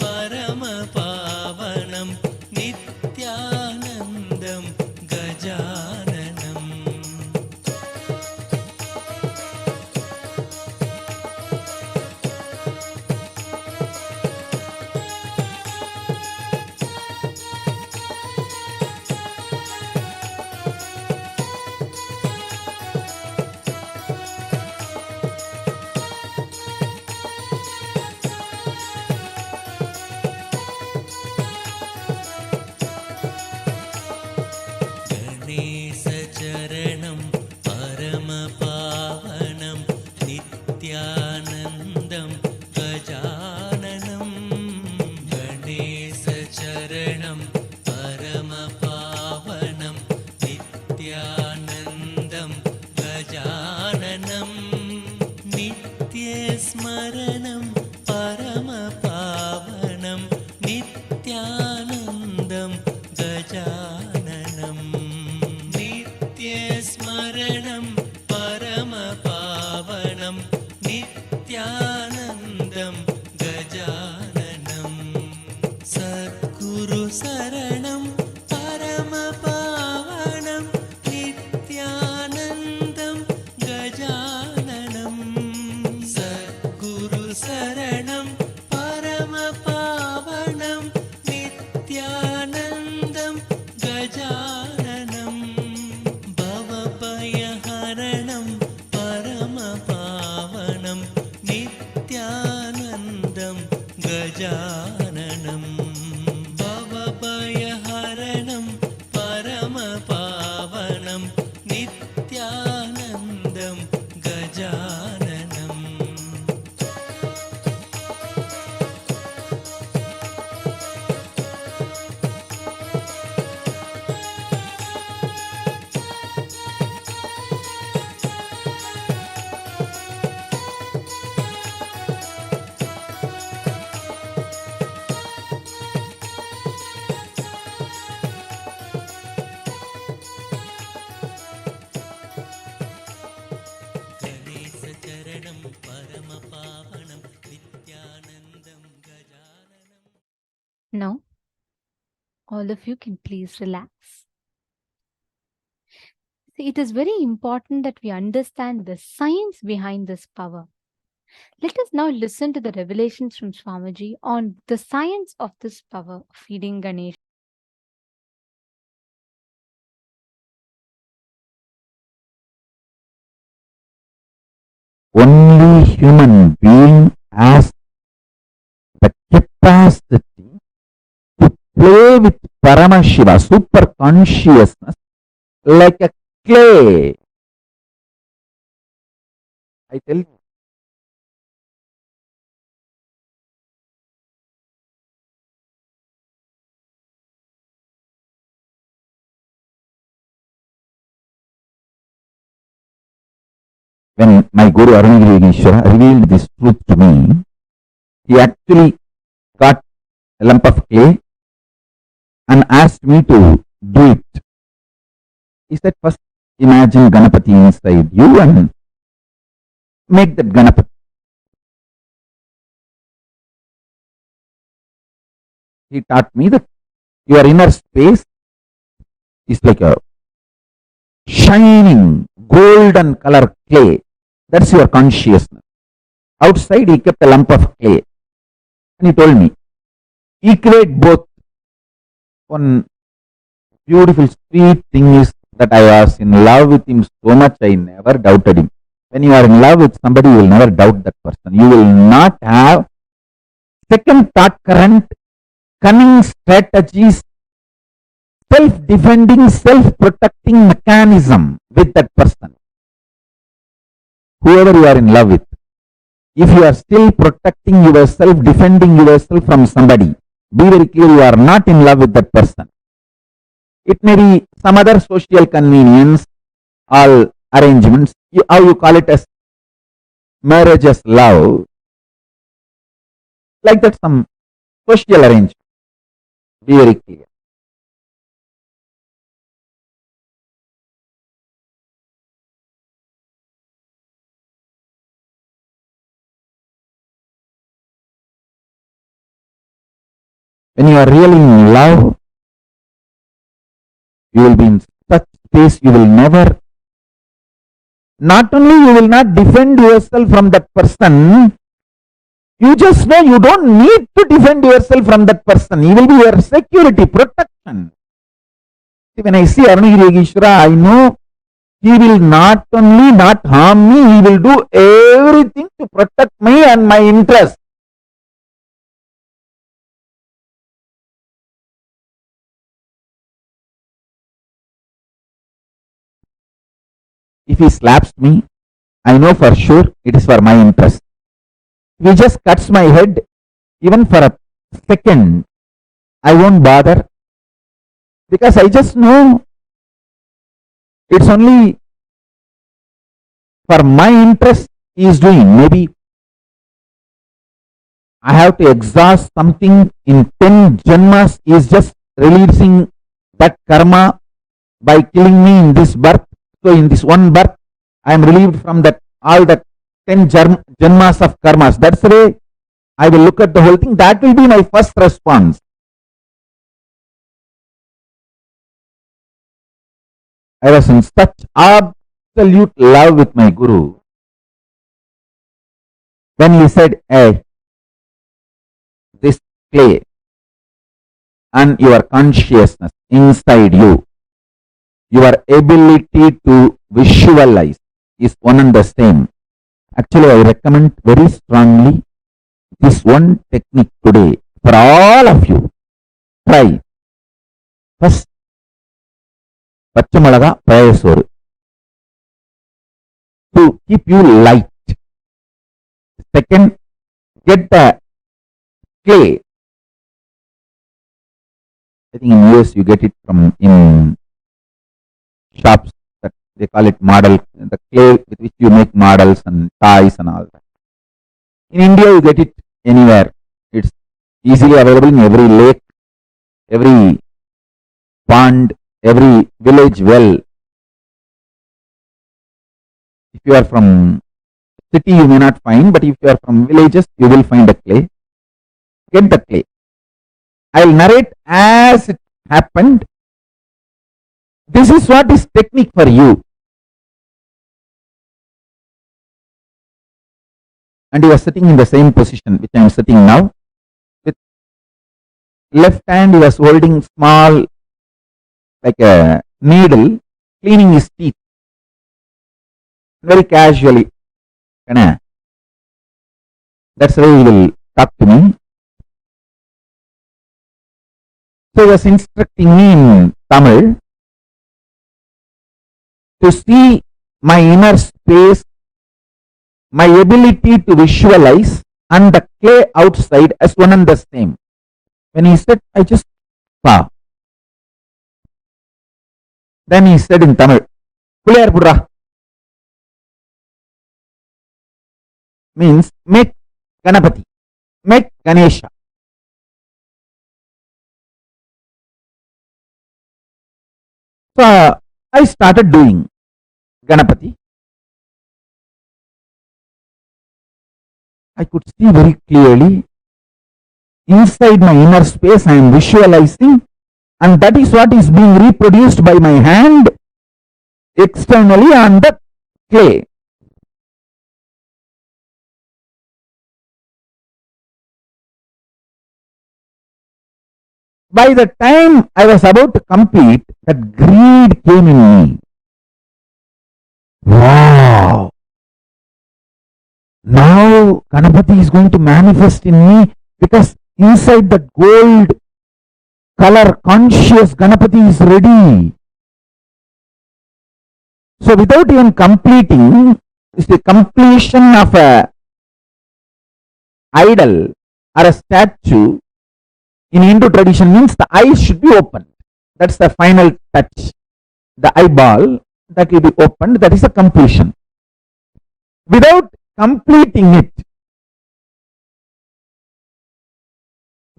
परमपावनं नित्यानन्दं गजाननम् गणेशचरणं परमपावनं नित्यानन्दं गजाननं गणेशचरणं परमपावनं नित्यानन्दं गजाननं नित्यस्मरणं परमपावनं नित्यानन्दं गजाननं नित्यस्मरणं परमपावनं नित्यानन्दं गजाननं सद्गुरुशरणं परमपावनं नित्यानन्दं गजाननं सद्गुरुशरणं परमपावनं नित्यानन्दं गजाननं भवभयहरणं परमपावनं नित्यानन्दं गजाननं भवभयहरणं परमपावनं नित्यानन्दं गजाननम् गणेशचरणं परमपावनं नित्यानन्दं गजाननम् Now, all of you can please relax. See, it is very important that we understand the science behind this power. Let us now listen to the revelations from Swamiji on the science of this power of feeding Ganesh. Only human being has the capacity to play with Paramashiva, super consciousness, like a clay. I tell you. When my Guru Arunagiri revealed this truth to me, he actually got a lump of clay and asked me to do it. He said, first imagine Ganapati inside you and make that Ganapati. He taught me that your inner space is like a shining golden color clay. That's your consciousness. Outside he kept a lump of clay. And he told me, equate both. One beautiful sweet thing is that I was in love with him so much I never doubted him. When you are in love with somebody, you will never doubt that person. You will not have second thought current, cunning strategies, self-defending, self-protecting mechanism with that person. Whoever you are in love with, if you are still protecting yourself, defending yourself from somebody, be very clear you are not in love with that person. It may be some other social convenience, all arrangements, how you call it as marriage as love, like that some social arrangement. Be very clear. When you are really in love, you will be in such space, you will never, not only you will not defend yourself from that person, you just know you don't need to defend yourself from that person. He will be your security, protection. See, when I see Arunagiri Yogeshwara, I know he will not only not harm me, he will do everything to protect me and my interest. If he slaps me, I know for sure it is for my interest. If he just cuts my head, even for a second, I won't bother, because I just know it's only for my interest he is doing. Maybe I have to exhaust something in 10 janmas, he is just releasing that karma by killing me in this birth. So in this one birth, I am relieved from that all that 10 janmas of karmas. That's the way I will look at the whole thing. That will be my first response. I was in such absolute love with my Guru. When he said, hey, this clay and your consciousness inside you, your ability to visualize is one and the same. Actually, I recommend very strongly this one technique today for all of you. Try. First, Pachamalaga Prayasoru to keep you light. Second, get the clay. I think in US you get it from in shops that they call it model, the clay with which you make models and toys and all that. In India you get it anywhere. It's easily available in every lake, every pond, every village well. If you are from city you may not find, but if you are from villages you will find a clay. Get the clay. I will narrate as it happened. This is what is technique for you. And you are sitting in the same position which I am sitting now. With left hand he was holding small, like a needle, cleaning his teeth. Very casually. That's the way he will talk to me. So he was instructing me in Tamil to see my inner space, my ability to visualize, and the clay outside as one and the same. When he said, I just saw. Then he said in Tamil, Puliyar Pudra. Means make Ganapati, make Ganesha. So I started doing Ganapati. I could see very clearly inside my inner space I am visualizing, and that is what is being reproduced by my hand externally on the clay. By the time I was about to complete, that greed came in me. Wow! Now Ganapati is going to manifest in me, because inside the gold color conscious Ganapati is ready. So without even completing, it's the completion of a idol or a statue. In Hindu tradition means the eyes should be opened. That's the final touch. The eyeball that will be opened, that is a completion. Without completing it,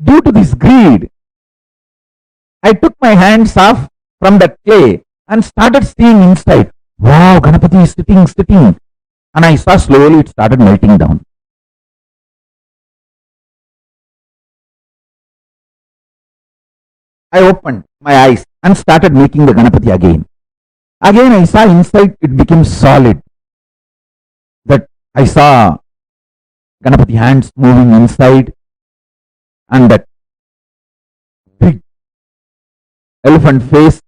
due to this greed, I took my hands off from the clay and started seeing inside. Wow, Ganapati is sitting. And I saw slowly it started melting down. I opened my eyes and started making the Ganapati again. Again I saw inside it became solid. That I saw Ganapati hands moving inside and that big elephant face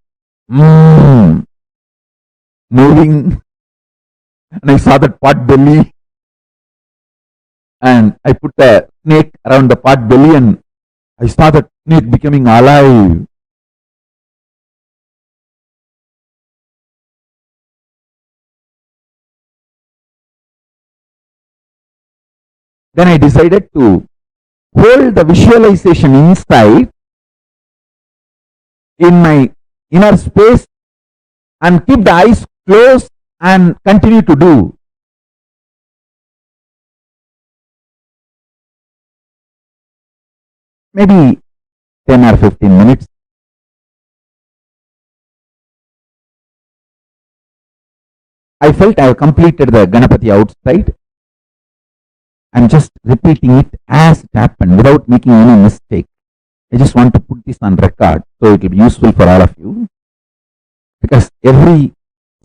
moving, and I saw that pot belly, and I put the snake around the pot belly and I saw that snake becoming alive. Then I decided to hold the visualization inside in my inner space and keep the eyes closed and continue to do. Maybe 10 or 15 minutes. I felt I have completed the Ganapati outside. I'm just repeating it as it happened without making any mistake. I just want to put this on record so it will be useful for all of you, because every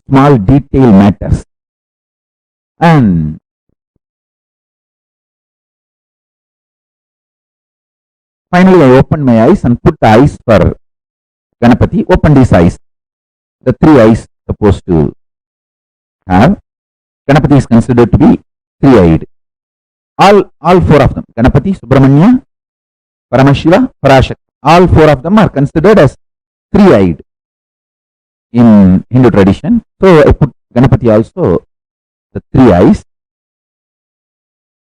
small detail matters. And finally I opened my eyes and put the eyes for Ganapati, opened his eyes. The three eyes supposed to have. Ganapati is considered to be three-eyed. All four of them, Ganapati, Subramanya, Paramashiva, Parashakti, all four of them are considered as three-eyed in Hindu tradition. So I put Ganapati also the three eyes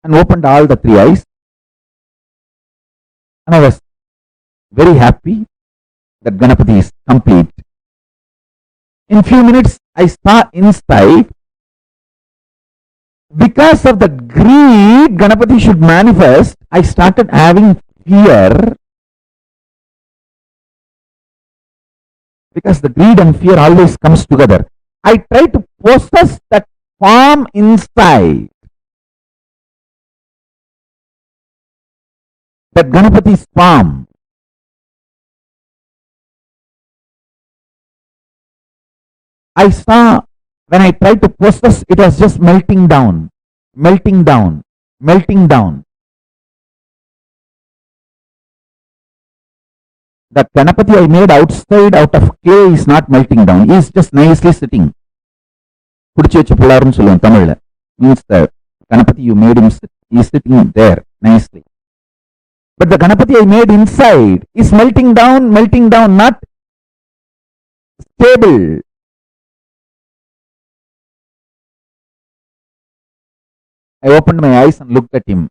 and opened all the three eyes, and I was very happy that Ganapati is complete. In few minutes I saw inside, because of the greed Ganapati should manifest, I started having fear, because the greed and fear always comes together. I tried to possess that form inside, that Ganapati's form. I saw when I tried to possess, it was just melting down, melting down, melting down. That Ganapati I made outside out of clay is not melting down. He is just nicely sitting. Means the Ganapati you made him sit, he is sitting there nicely. But the Ganapati I made inside is melting down, not stable. I opened my eyes and looked at him,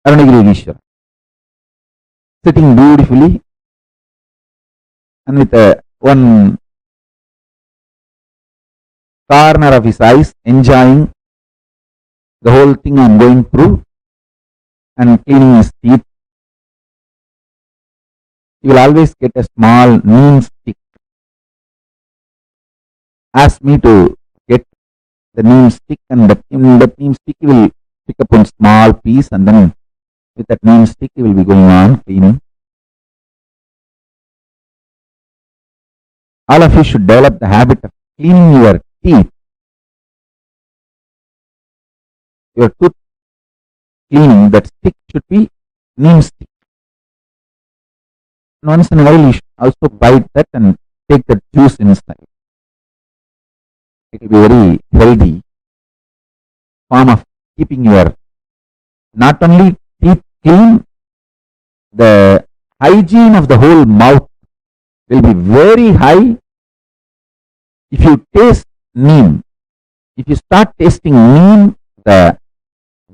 Arunagiri, sitting beautifully and with one corner of his eyes enjoying the whole thing I am going through and cleaning his teeth. He will always get a small neem stick. Ask me to get the neem stick, and in that neem stick he will pick up one small piece, and then with that neem stick he will be going on cleaning. All of you should develop the habit of cleaning your teeth. Your tooth cleaning, that stick should be neem stick. Once in a while you should also bite that and take the juice inside. It will be very healthy form of keeping your not only teeth clean, the hygiene of the whole mouth will be very high. If you taste neem, if you start tasting neem, the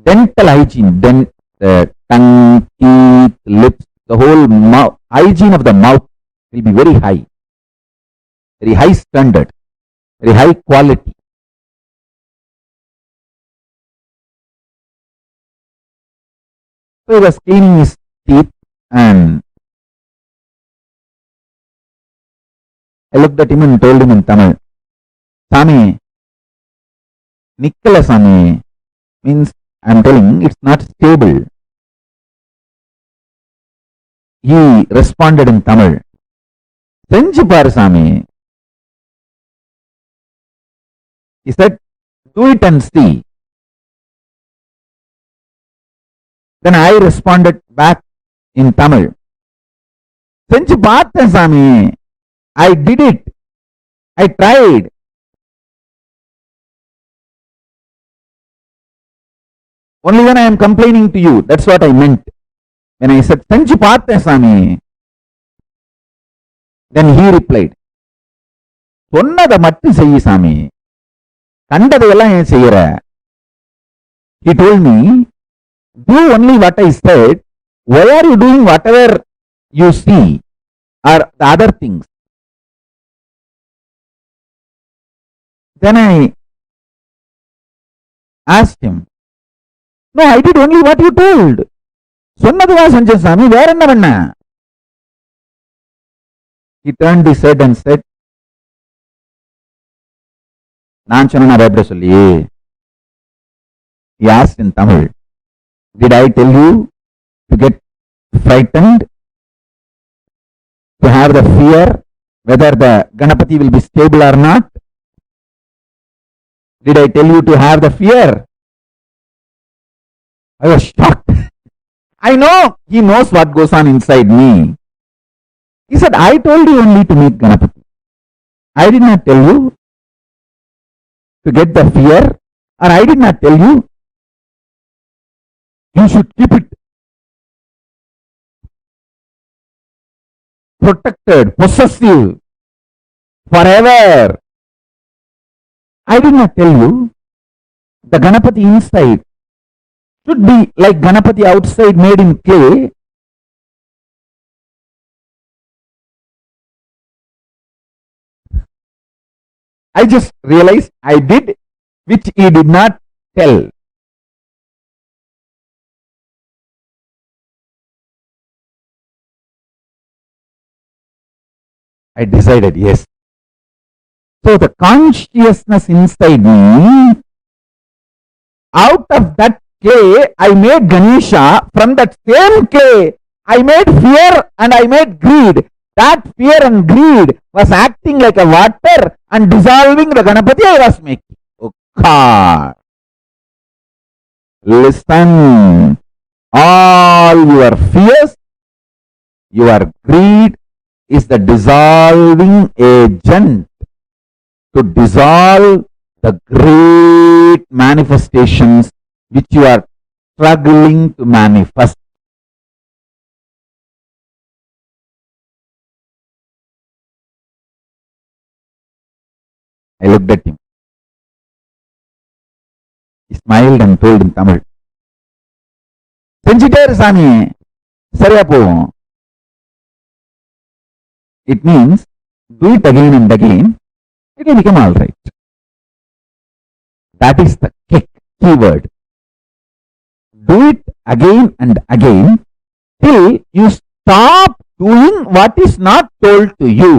dental hygiene, then the tongue, teeth, lips, the whole mouth, hygiene of the mouth will be very high standard, very high quality. So he was cleaning his teeth, and I looked at him and told him in Tamil, Sami, Nikkala Sami, means I am telling it's not stable. He responded in Tamil, செஞ்சு பாரு சாமி. He said, do it and see. Then I responded back in Tamil. செஞ்சு பார்த்தேன் சாமி. I did it. I tried. Only when I am complaining to you, that's what I meant. When I said, செஞ்சு பார்த்தேன் சாமி. Then he replied, சொன்னதை மட்டும் செய்ய சாமி, கண்டதையெல்லாம் ஏன் செய்யற? He told me, do only what I said. Why are you doing whatever you see or the other things? Then I asked him, no, I did only what you told. சொன்னதுதான் செஞ்ச சாமி, வேற என்ன பண்ண? He turned his head and said, நான் சொன்ன பயப்பட சொல்லி. He asked in Tamil, did I tell you to get frightened, to have the fear whether the Ganapati will be stable or not? Did I tell you to have the fear? I was shocked. I know he knows what goes on inside me. He said, I told you only to meet Ganapati. I did not tell you to get the fear, or I did not tell you you should keep it protected, possessive, forever. I did not tell you the Ganapati inside should be like Ganapati outside made in clay. I just realized I did which he did not tell. I decided, yes. So the consciousness inside me, out of that clay, I made Ganesha. From that same clay, I made fear and I made greed. That fear and greed was acting like a water and dissolving the Ganapati I was making. Oh God! Listen, all your fears, your greed is the dissolving agent to dissolve the great manifestations which you are struggling to manifest. I looked at him. He smiled and told in Tamil, செஞ்சிட்டே இரு சாமி, சரியா போகும். It means do it again and again, it will become all right. That is the keyword. Do it again and again till you stop doing what is not told to you.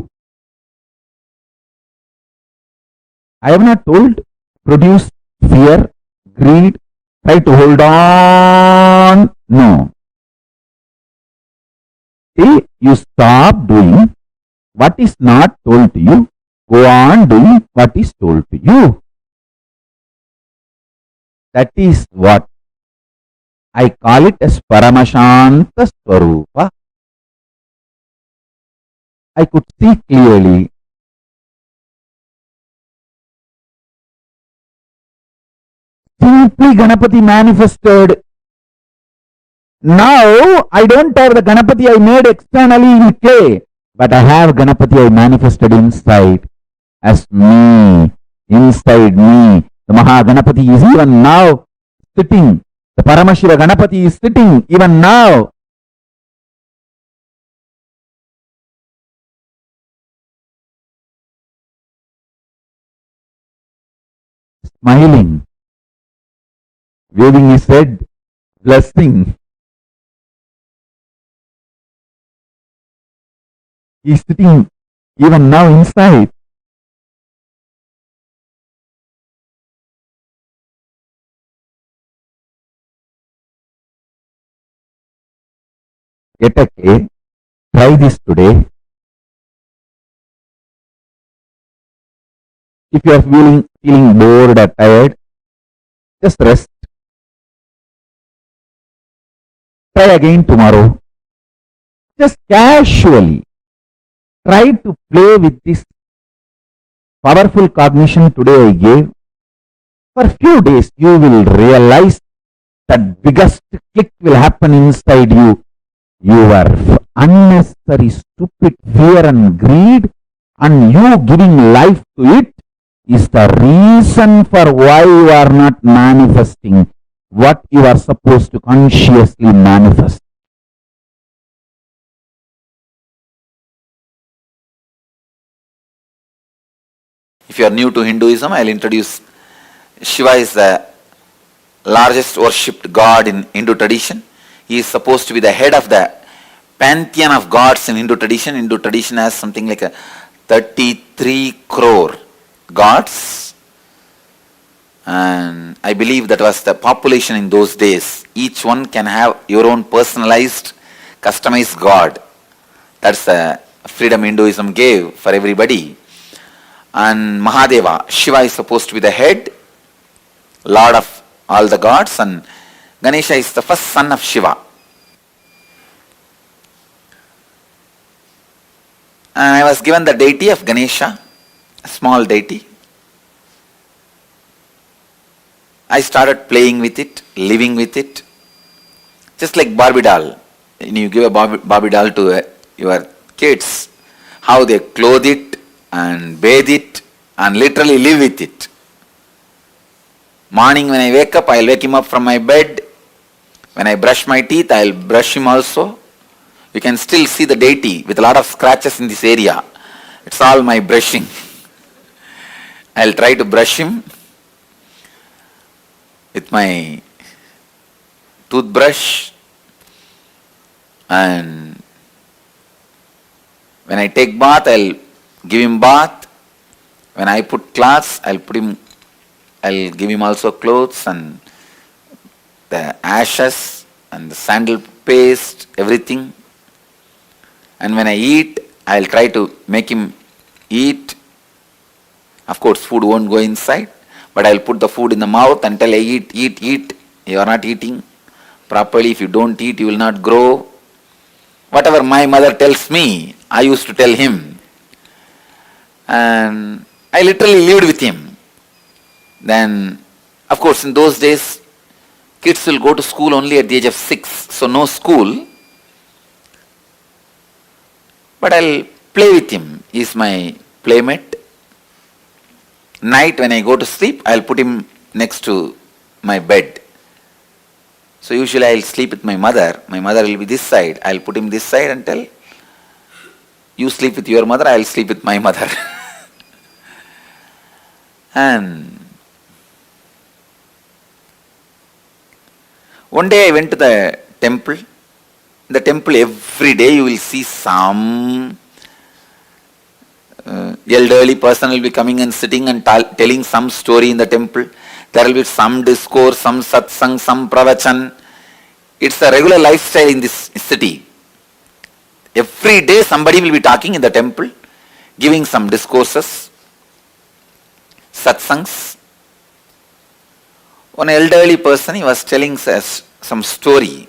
I have not told produce fear, greed, try to hold on. No. Till you stop doing what is not told to you, go on doing what is told to you. That is what I call it as Paramashanta Swarupa. I could see clearly. Simply Ganapati manifested. Now I don't have the Ganapati I made externally in clay, but I have Ganapati I manifested inside as me, inside me. The Maha Ganapati is even now sitting. The Paramashiva Ganapati is sitting even now. Smiling, waving his head, blessing. He is sitting even now inside. Get a K, try this today. If you are feeling bored or tired, just rest. Try again tomorrow. Just casually try to play with this powerful cognition today I gave. For a few days, you will realize that biggest click will happen inside you. Your unnecessary, stupid fear and greed, and you giving life to it, is the reason for why you are not manifesting what you are supposed to consciously manifest. If you are new to Hinduism, I will introduce Shiva is the largest worshipped god in Hindu tradition. He is supposed to be the head of the pantheon of gods in Hindu tradition. Hindu tradition has something like a 33 crore gods. And I believe that was the population in those days. Each one can have your own personalized, customized god. That's the freedom Hinduism gave for everybody. And Mahadeva, Shiva is supposed to be the head, lord of all the gods, and Ganesha is the first son of Shiva. And I was given the deity of Ganesha, a small deity. I started playing with it, living with it, just like Barbie doll. When you give a Barbie doll to your kids, how they clothe it and bathe it and literally live with it. Morning when I wake up, I'll wake him up from my bed. When I brush my teeth, I'll brush him also. You can still see the deity with a lot of scratches in this area. It's all my brushing. I'll try to brush him with my toothbrush, and when I take bath, I'll give him bath. When I put clothes, I'll give him also clothes, and the ashes and the sandal paste, everything. And when I eat, I'll try to make him eat. Of course, food won't go inside, but I'll put the food in the mouth and tell, eat, eat, eat. You are not eating properly. If you don't eat, you will not grow. Whatever my mother tells me, I used to tell him. And I literally lived with him. Then, of course, in those days, kids will go to school only at the age of 6, so no school. But I'll play with him. He's my playmate. Night when I go to sleep, I'll put him next to my bed. So usually I'll sleep with my mother. My mother will be this side. I'll put him this side and tell, you sleep with your mother, I'll sleep with my mother. And one day I went to the temple. In the temple every day you will see some elderly person will be coming and sitting and telling some story in the temple. There will be some discourse, some satsang, some pravachan. It's a regular lifestyle in this city. Every day somebody will be talking in the temple, giving some discourses, satsangs. One elderly person, he was telling us some story.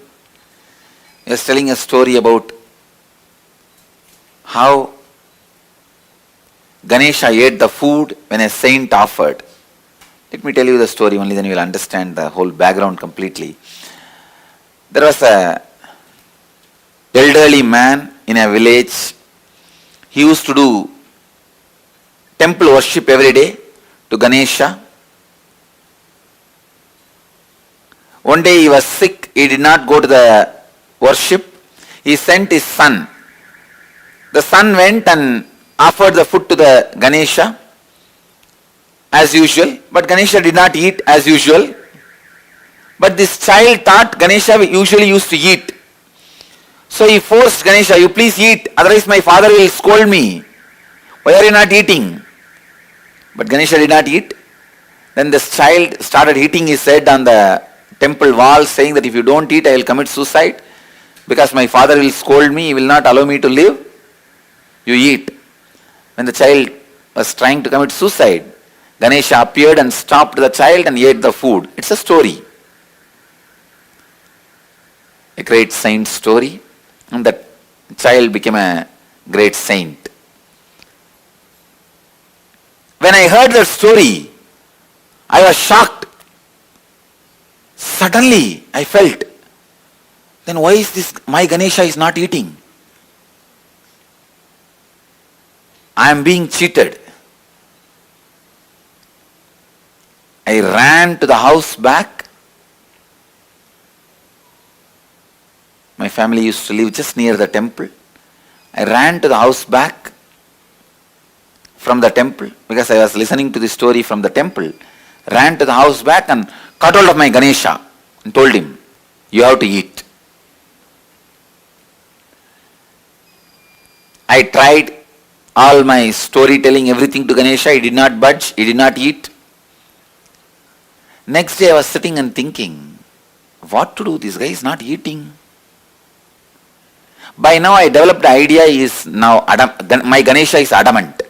He was telling a story about how Ganesha ate the food when a saint offered. Let me tell you the story, only then you will understand the whole background completely. There was a elderly man in a village. He used to do temple worship every day to Ganesha. One day he was sick, he did not go to the worship. He sent his son. The son went and offered the food to the Ganesha as usual, but Ganesha did not eat as usual. But this child thought Ganesha usually used to eat. So he forced Ganesha, you please eat, otherwise my father will scold me. Why are you not eating? But Ganesha did not eat. Then this child started hitting his head on the temple wall, saying that if you don't eat, I will commit suicide, because my father will scold me, he will not allow me to live. You eat. When the child was trying to commit suicide, Ganesha appeared and stopped the child and ate the food. It's a story. A great saint story. And that child became a great saint. When I heard that story, I was shocked. Suddenly, I felt, then why is this, my Ganesha is not eating? I am being cheated. I ran to the house back. My family used to live just near the temple. I ran to the house back from the temple because I was listening to the story from the temple. Ran to the house back and caught hold of my Ganesha and told him, you have to eat. I tried all my storytelling, everything to Ganesha. He did not budge. He did not eat. Next day I was sitting and thinking, what to do? This guy is not eating. By now I developed the idea is now my Ganesha is adamant.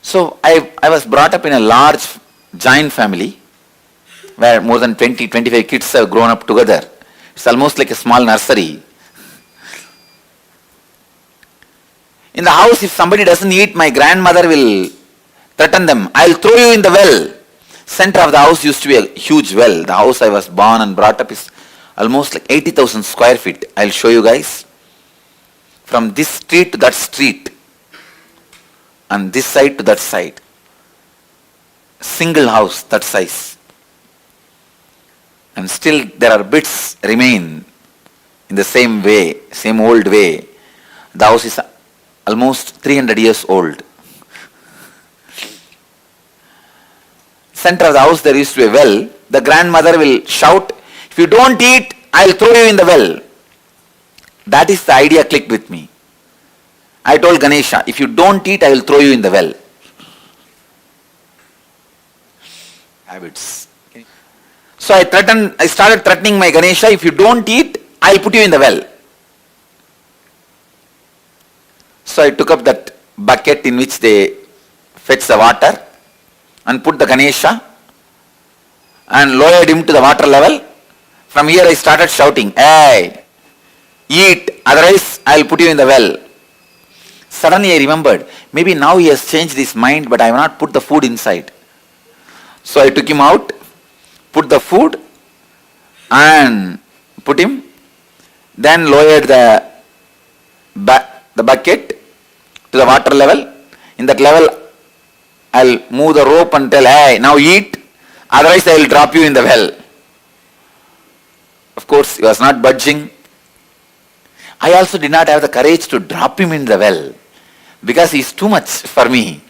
So I was brought up in a large giant family where more than 20-25 kids have grown up together. It's almost like a small nursery. In the house, if somebody doesn't eat, my grandmother will threaten them. I'll throw you in the well. Center of the house used to be a huge well. The house I was born and brought up is almost like 80,000 square feet. I'll show you guys. From this street to that street. And this side to that side. Single house that size. And still there are bits remain in the same way, same old way. The house is almost 300 years old. Center of the house there used to be a well. The grandmother will shout, if you don't eat, I'll throw you in the well. That is the idea clicked with me. I told Ganesha, if you don't eat, I will throw you in the well. Habits. So I started threatening my Ganesha, if you don't eat, I'll put you in the well. So I took up that bucket in which they fetch the water and put the Ganesha and lowered him to the water level. From here I started shouting, hey, eat, otherwise I'll put you in the well. Suddenly I remembered, maybe now he has changed his mind, but I have not put the food inside. So I took him out, put the food and put him, then lowered the bucket to the water level. In that level, I'll move the rope and tell, hey, now eat, otherwise I will drop you in the well. Of course, he was not budging. I also did not have the courage to drop him in the well because he is too much for me.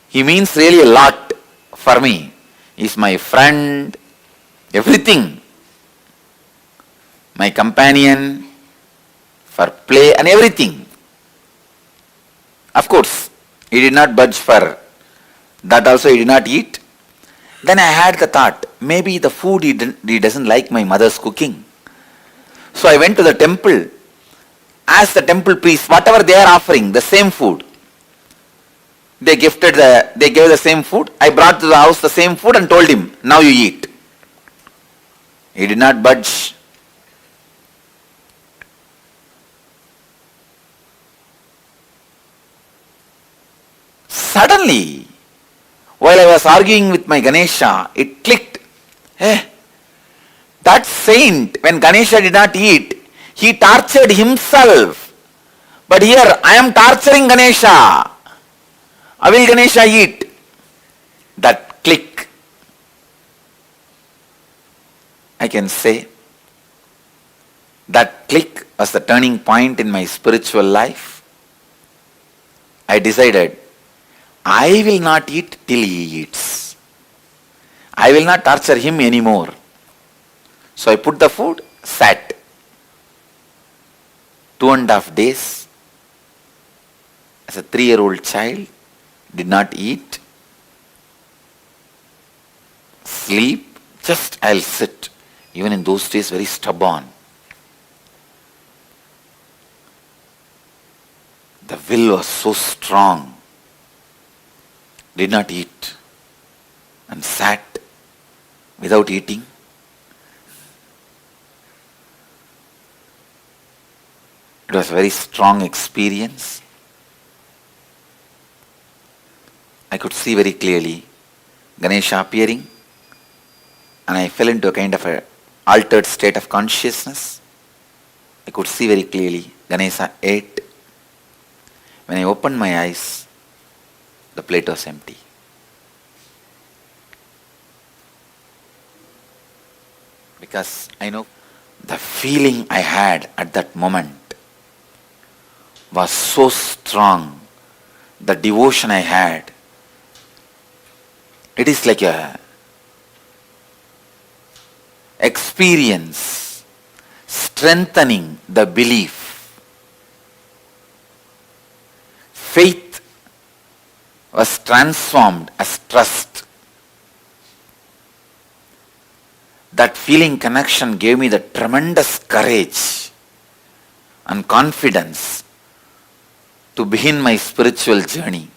He means really a lot for me. He is my friend, everything. My companion, for play and everything. Of course, he did not budge for that also, he did not eat. Then I had the thought, maybe the food he doesn't like my mother's cooking. So I went to the temple, asked the temple priest, whatever they are offering, the same food. They gave the same food. I brought to the house the same food and told him, now you eat. He did not budge. Suddenly, while I was arguing with my Ganesha, it clicked. That saint, when Ganesha did not eat, he tortured himself. But here, I am torturing Ganesha. How will Ganesha eat? That click. I can say, that click was the turning point in my spiritual life. I decided, I will not eat till he eats. I will not torture him anymore. So I put the food, sat. 2.5 days. As a 3-year-old child, did not eat, sleep, just I'll sit. Even in those days, very stubborn. The will was so strong. did not eat and sat without eating. It was a very strong experience. I could see very clearly Ganesha appearing, and I fell into a kind of a altered state of consciousness. I could see very clearly Ganesha ate. When I opened my eyes, the plate was empty. Because I know the feeling I had at that moment was so strong, the devotion I had. It is like a experience strengthening the belief. Faith was transformed as trust. That feeling connection gave me the tremendous courage and confidence to begin my spiritual journey.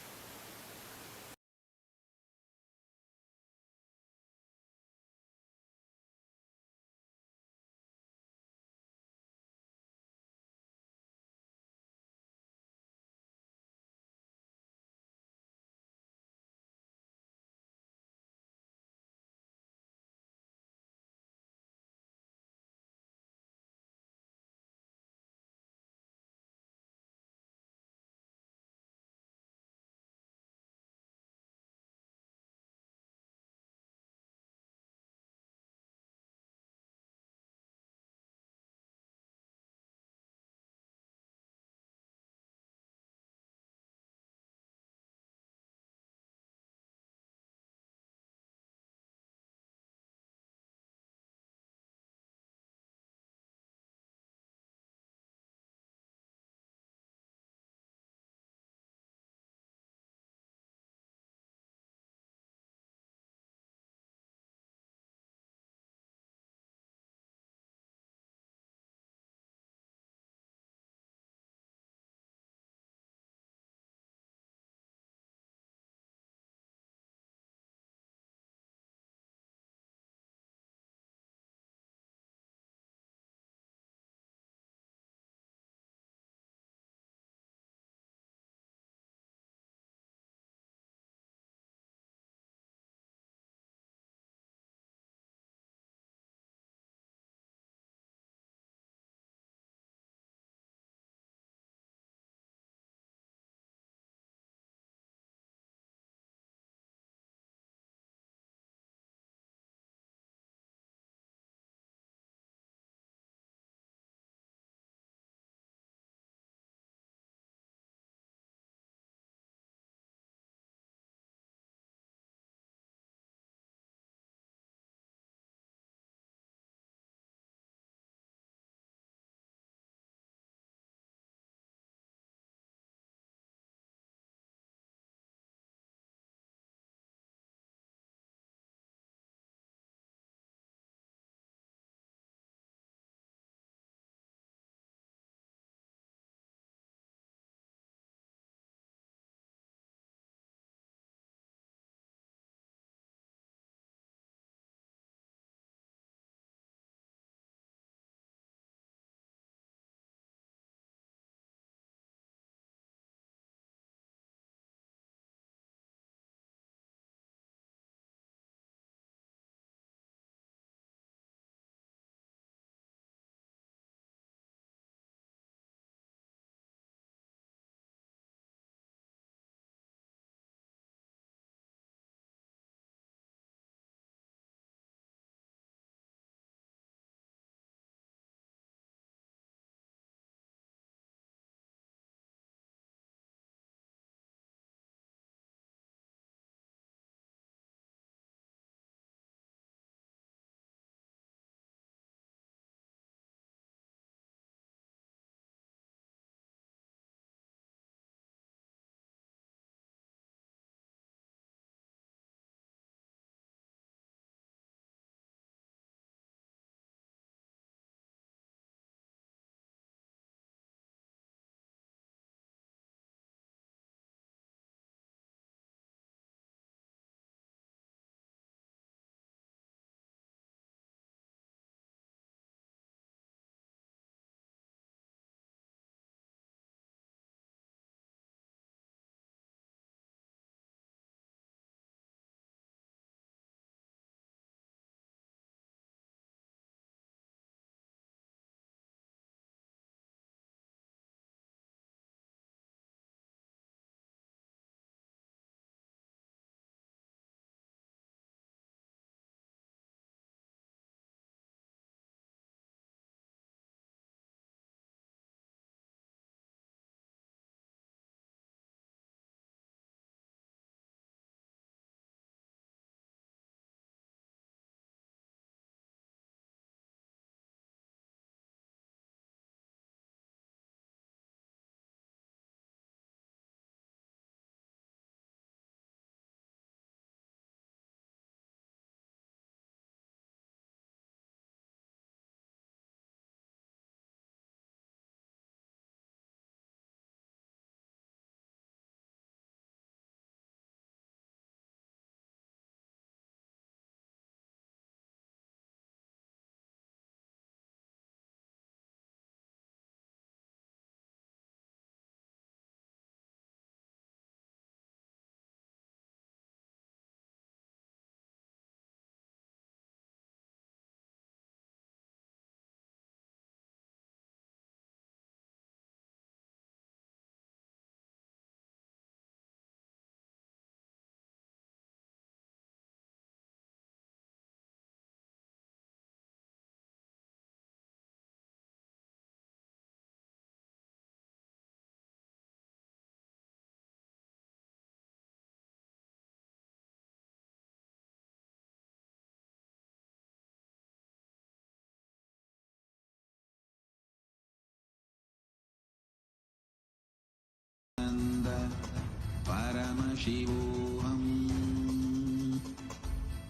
Paramashivoham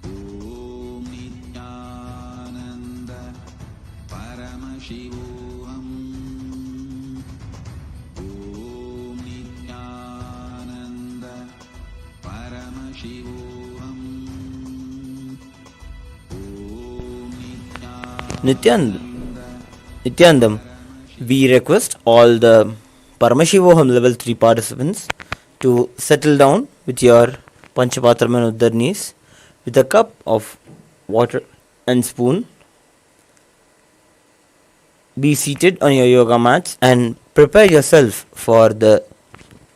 Om Nithyananda Paramashivoham Om Nithyananda Paramashivoham Nityanandam, we request all the Paramashivoham level 3 participants to settle down with your Panchapatram and Uddar with a cup of water and spoon. Be seated on your yoga mats and prepare yourself for the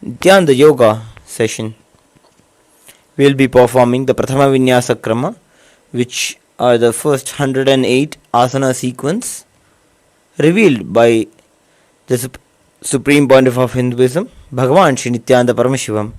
Nityananda yoga session. We will be performing the Prathama Vinyasa Krama, which are the first 108 asana sequence revealed by the Supreme Pontiff of Hinduism, Bhagavan Shri Nithyananda Paramashivam.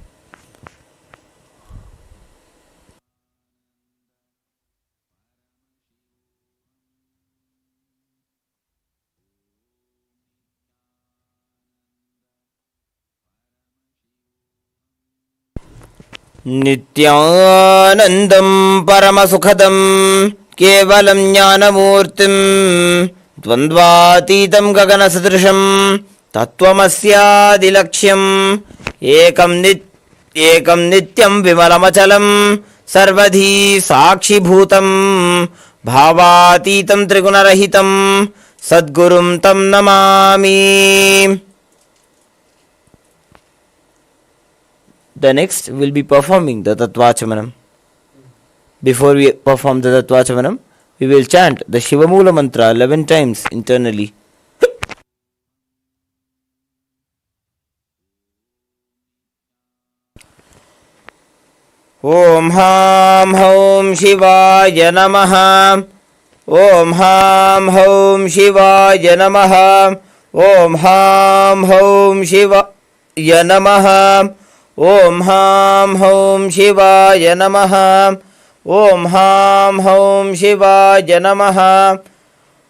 Nityanandam Paramasukhadam Kevalam Jnanamurtim Dvandvatitam Gagana Sadrisham Tattvamasyaadilaksham Ekam Nityam Vimalamachalam Sarvadhi Sakshi Bhutam Bhavatitam Trigunarahitam Sadgurum Tam Namami. The next will be performing the Tattvachamanam. Before we perform the Tattvachamanam, we will chant the Shiva Mula mantra 11 times internally. Om Ham Hom Shivaya Namaha. Om Ham Hom Shivaya Namaha. Om Ham Hom Shivaya Namaha. Om Ham Hom Shivaya Namaha. Om Ham Hom Shivaya Namaha.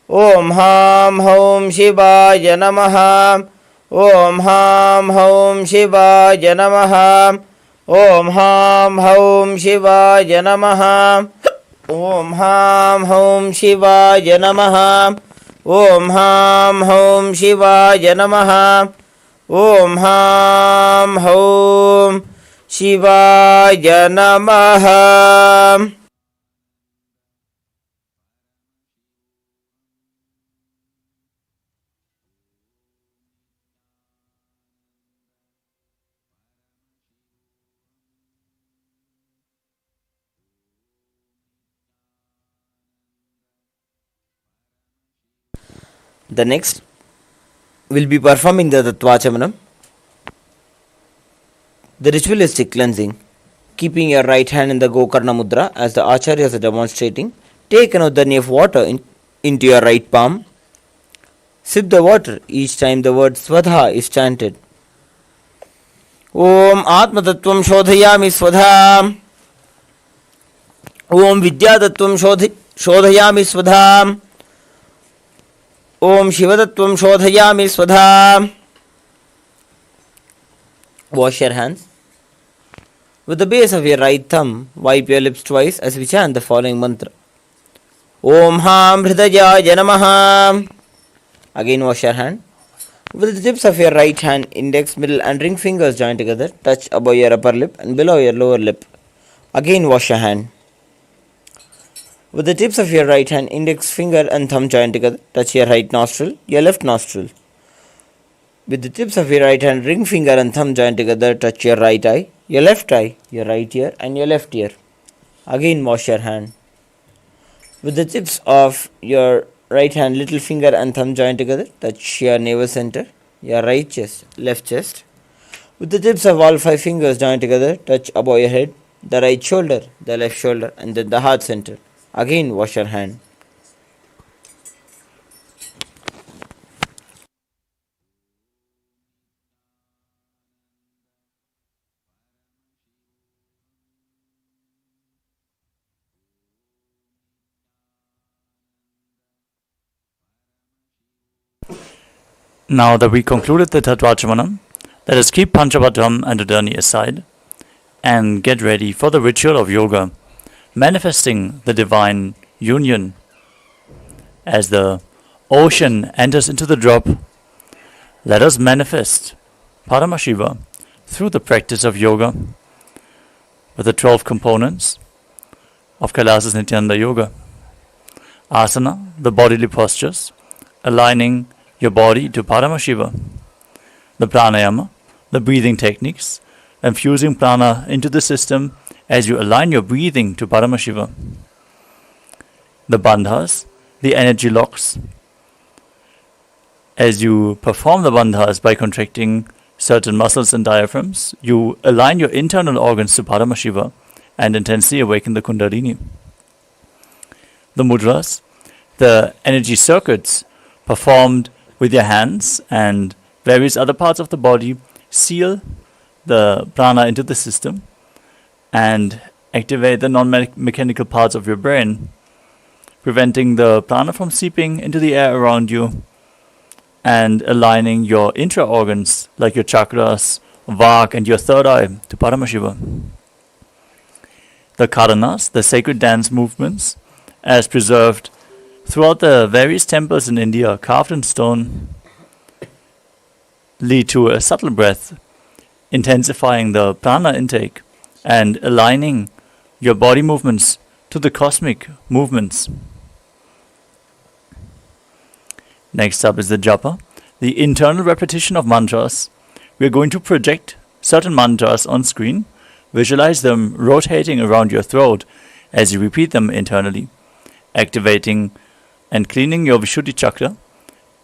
Om Ham Hom Shivaya Namaha. Om Ham Hom Shivaya Namaha. Om Ham Hom Shivaya Namaha. Om Ham Hom Shivaya Namaha. Om Ham Hom Shivaya Namaha. Om Ham Hom Shivaya Namaha. The next will be performing the Tattvachamanam, the ritualistic cleansing. Keeping your right hand in the Gokarna Mudra as the Acharyas are demonstrating, take an udani of water into your right palm. Sip the water each time the word Swadha is chanted. Om Atma Tattvam Shodhayami Swadha. Om Vidya Tattvam Shodhayami Swadha. Om Shiva Tattvam Shodhayami Swadha. Wash your hands. With the base of your right thumb, wipe your lips twice as we chant the following mantra. Om Ham Hridayaya Namaha. Again wash your hand. With the tips of your right hand, index, middle and ring fingers join together, touch above your upper lip and below your lower lip. Again wash your hand. With the tips of your right hand, index finger and thumb join together, touch your right nostril, your left nostril. With the tips of your right hand, ring finger and thumb join together, touch your right eye, your left eye, your right ear and your left ear. Again wash your hand. With the tips of your right hand, little finger and thumb join together, touch your navel center, your right chest, left chest. With the tips of all 5 fingers join together, touch above your head, the right shoulder, the left shoulder and then the heart center. Again wash your hand. Now that we concluded the Tattvachamanam, let us keep Panchapatram and Udani aside and get ready for the ritual of yoga, manifesting the divine union. As the ocean enters into the drop, let us manifest Paramashiva through the practice of yoga with the 12 components of Kailasa's Nithyananda Yoga. Asana, the bodily postures, aligning your body to Paramashiva. The pranayama, the breathing techniques, infusing prana into the system as you align your breathing to Paramashiva. The bandhas, the energy locks. As you perform the bandhas by contracting certain muscles and diaphragms, you align your internal organs to Paramashiva and intensely awaken the Kundalini. The mudras, the energy circuits performed with your hands and various other parts of the body, seal the prana into the system and activate the non-mechanical parts of your brain, preventing the prana from seeping into the air around you and aligning your intra-organs like your chakras, vak and your third eye to Paramashiva. The karanas, the sacred dance movements, as preserved throughout the various temples in India, carved in stone, lead to a subtle breath, intensifying the prana intake and aligning your body movements to the cosmic movements. Next up is the japa, the internal repetition of mantras. We are going to project certain mantras on screen, visualize them rotating around your throat as you repeat them internally, activating and cleaning your Vishuddhi chakra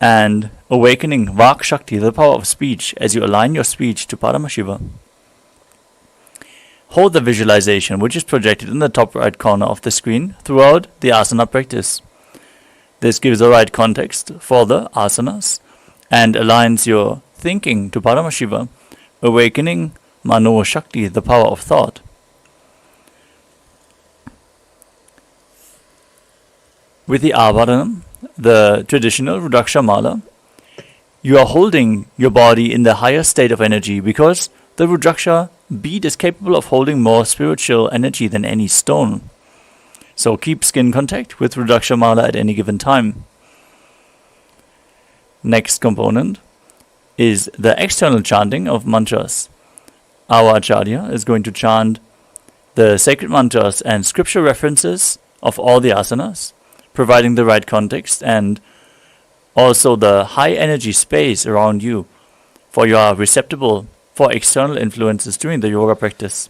and awakening Vak Shakti, the power of speech, as you align your speech to Paramashiva. Hold the visualization, which is projected in the top right corner of the screen, throughout the asana practice. This gives the right context for the asanas and aligns your thinking to Paramashiva, awakening Mano Shakti, the power of thought. With the Avaranam, the traditional Rudraksha Mala, you are holding your body in the higher state of energy because the Rudraksha bead is capable of holding more spiritual energy than any stone. So keep skin contact with Rudraksha Mala at any given time. Next component is the external chanting of mantras. Our Acharya is going to chant the sacred mantras and scripture references of all the asanas, providing the right context and also the high energy space around you for you are receptible for external influences during the yoga practice.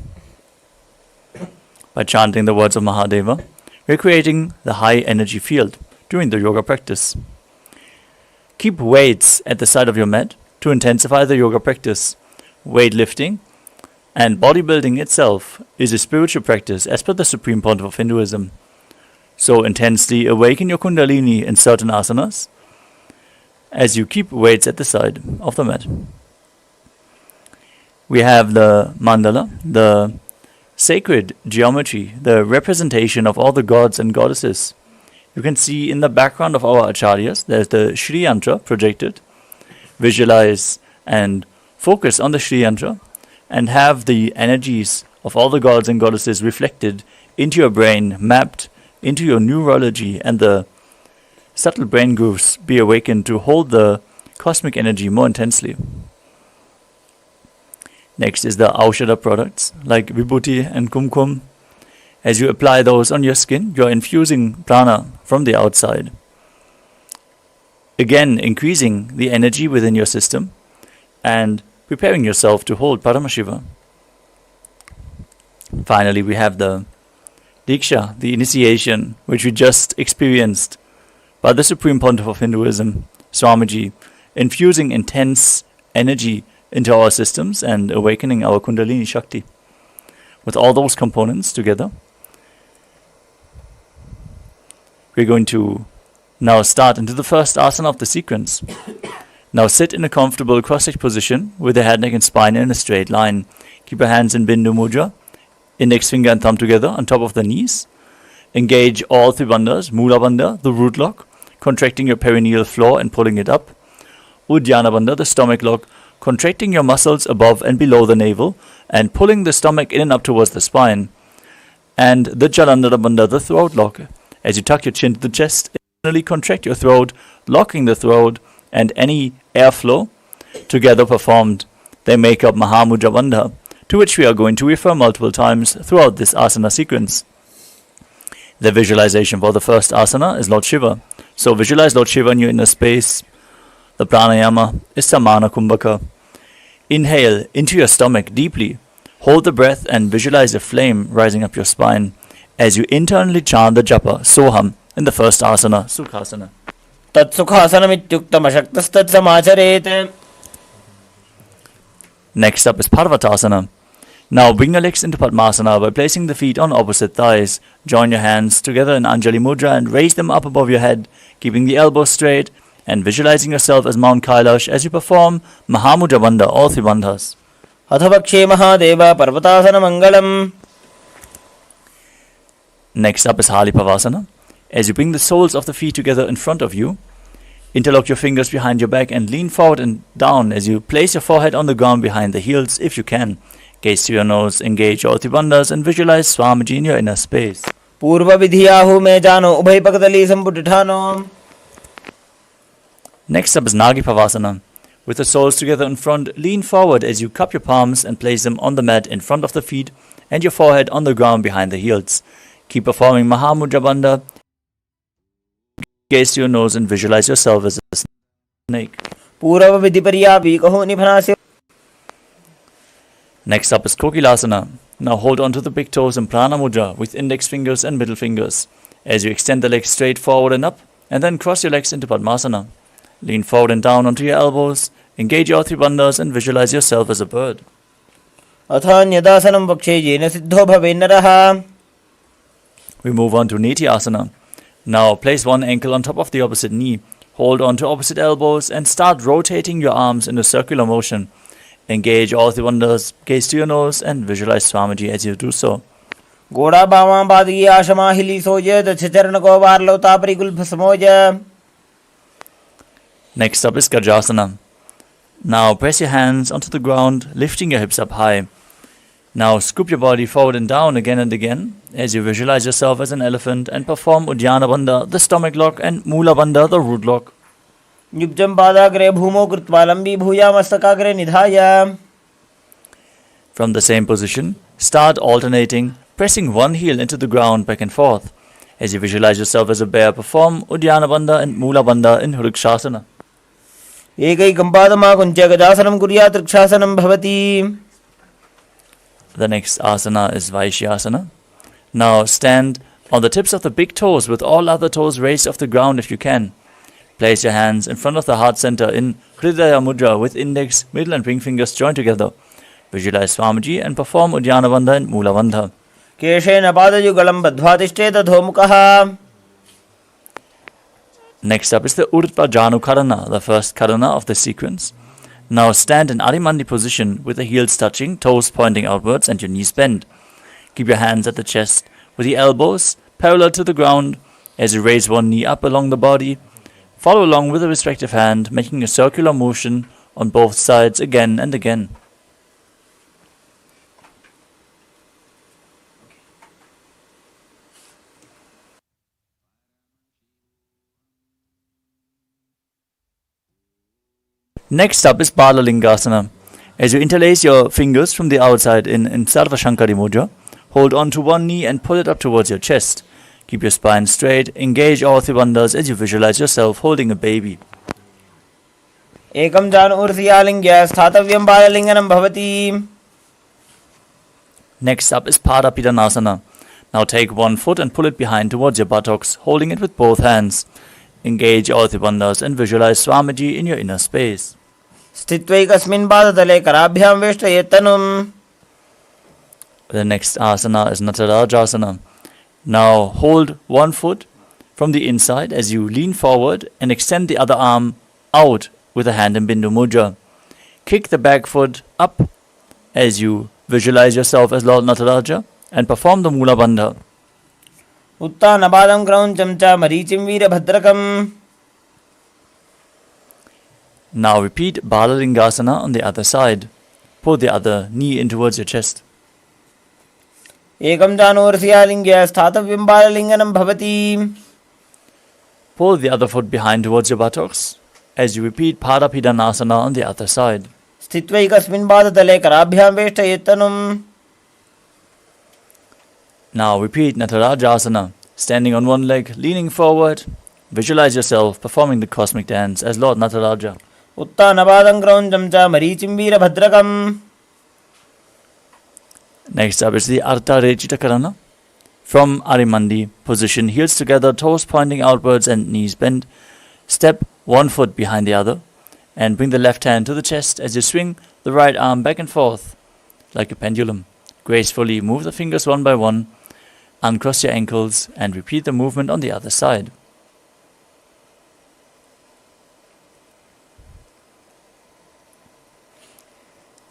By chanting the words of Mahadeva, we are creating the high energy field during the yoga practice. Keep weights at the side of your mat to intensify the yoga practice. Weightlifting and bodybuilding itself is a spiritual practice as per the Supreme Pontiff of Hinduism. So intensely awaken your Kundalini in certain asanas as you keep weights at the side of the mat. We have the mandala, the sacred geometry, the representation of all the gods and goddesses. You can see in the background of our acharyas, there's the Shri Yantra projected. Visualize and focus on the Shri Yantra and have the energies of all the gods and goddesses reflected into your brain, mapped into your neurology, and the subtle brain grooves be awakened to hold the cosmic energy more intensely. Next is the Aushadha products like Vibhuti and Kumkum. As you apply those on your skin, you're infusing prana from the outside. Again, increasing the energy within your system and preparing yourself to hold Paramashiva. Finally, we have the Deeksha, the initiation, which we just experienced by the Supreme Pontiff of Hinduism, Swamiji, infusing intense energy into our systems and awakening our Kundalini Shakti. With all those components together, we're going to now start into the first asana of the sequence. Now sit in a comfortable cross-legged position with the head, neck and spine in a straight line. Keep your hands in Bindu Mudra, index finger and thumb together on top of the knees. Engage all three bandhas, Mula bandha, the root lock, contracting your perineal floor and pulling it up. Uddiyana bandha, the stomach lock, contracting your muscles above and below the navel and pulling the stomach in and up towards the spine. And the Jalandhara Bandha, the throat lock. As you tuck your chin to the chest, internally contract your throat, locking the throat and any airflow together performed. They make up Mahamudra Bandha, to which we are going to refer multiple times throughout this asana sequence. The visualization for the first asana is Lord Shiva. So visualize Lord Shiva in your inner space. The pranayama is Samana Kumbhaka. Inhale into your stomach deeply. Hold the breath and visualize a flame rising up your spine as you internally chant the japa Soham in the first asana, Sukhasana. Tat Sukhasanam ityuktam ashaktastat samacharet. Next up is Parvatasana. Now bring your legs into Padmasana by placing the feet on opposite thighs. Join your hands together in Anjali Mudra and raise them up above your head, keeping the elbows straight and visualizing yourself as Mount Kailash as you perform Mahamudra Bandha, all three bandhas. Athapakshe Mahadeva Parvatasana Mangalam. Next up is Halipavasana. As you bring the soles of the feet together in front of you, interlock your fingers behind your back and lean forward and down as you place your forehead on the ground behind the heels if you can. Gaze to your nose, engage all three bandhas and visualize Swamiji in your inner space. Purva vidhiyahu me jano ubhay pakadali samputithano. Next up is Nagipavasana. With the soles together in front, lean forward as you cup your palms and place them on the mat in front of the feet and your forehead on the ground behind the heels. Keep performing Mahamudra Bandha. Gaze to your nose and visualize yourself as a snake. Purva vidhipariya vikaho nibhanasya. Next up is Kokilasana. Now hold on to the big toes in Prana Mudra with index fingers and middle fingers. As you extend the legs straight forward and up, and then cross your legs into Padmasana. Lean forward and down onto your elbows. Engage your three bandhas and visualize yourself as a bird. Athanyadasanam vakshe yena siddho bhavennaraha. We move on to Nityasana. Now place one ankle on top of the opposite knee. Hold on to opposite elbows and start rotating your arms in a circular motion. Engage all three bandhas, gaze to your nose and visualize Swamiji as you do so. Goda bhava badgi ashama hili soja dacharana ko varlo tapri gulbha samoja. Next up is Gajasana. Now press your hands onto the ground, lifting your hips up high. Now scoop your body forward and down again and again as you visualize yourself as an elephant and perform Uddiyana Bandha, the stomach lock, and Mula Bandha, the root lock. Yupjam padagre bhumo krutva lambi bhuya mastakagre nidhaya. From the same position, start alternating, pressing one heel into the ground back and forth. As you visualize yourself as a bear, perform Uddiyana Bandha and Mula Bandha in Vrikshasana. Ekaikam padama kuncha gajasanam kuryat rikshasanam bhavati. The next asana is Vaishyasana. Now stand on the tips of the big toes with all other toes raised off the ground if you can. Place your hands in front of the heart center in Hridaya Mudra with index, middle and ring fingers joined together. Visualize Swamiji and perform Uddiyana Bandha and Mula Bandha. Keshena padajugalam badhvatishteta dhomukaha. Next up is the Urdhva Janu Karana, the first Karana of the sequence. Now stand in Adimandi position with the heels touching, toes pointing outwards and your knees bent. Keep your hands at the chest with the elbows parallel to the ground as you raise one knee up along the body. Follow along with the respective hand, making a circular motion on both sides again and again. Next up is Balalingasana. As you interlace your fingers from the outside in Sarva Shankari Mudra, hold on to one knee and pull it up towards your chest. Keep your spine straight, engage all three bandhas as you visualize yourself holding a baby. Ekam jan ursiyalingya sthatavyam balalinganam bhavati. Next up is Padapidanasana. Now take one foot and pull it behind towards your buttocks, holding it with both hands. Engage all three bandhas and visualize Swamiji in your inner space. Stitvaikasmin padatale karabhyam veshtayetanum. The next asana is Natarajasana. Now hold one foot from the inside as you lean forward and extend the other arm out with a hand in Bindu Mudra. Kick the back foot up as you visualize yourself as Lord Nataraja and perform the Mula Bandha. Uttanabadam krauncham cha marichim veera bhadrakam. Now repeat Balalingasana on the other side. Pull the other knee in towards your chest. Ekam janursiyalinga sthathavyam balalinganam bhavati. Pull the other foot behind towards your buttocks as you repeat Padapidanasana on the other side. Sthitvaikasmin badadale karabhyam veshtayetanum. Now repeat Natarajasana, standing on one leg, leaning forward. Visualize yourself performing the cosmic dance as Lord Nataraja. Uttanabadam graunjam cha marichim veerabhadrakam. Next up is the Artha Rechita Karana. From Arimandi position, heels together, toes pointing outwards and knees bent. Step one foot behind the other and bring the left hand to the chest as you swing the right arm back and forth like a pendulum. Gracefully move the fingers one by one, uncross your ankles and repeat the movement on the other side.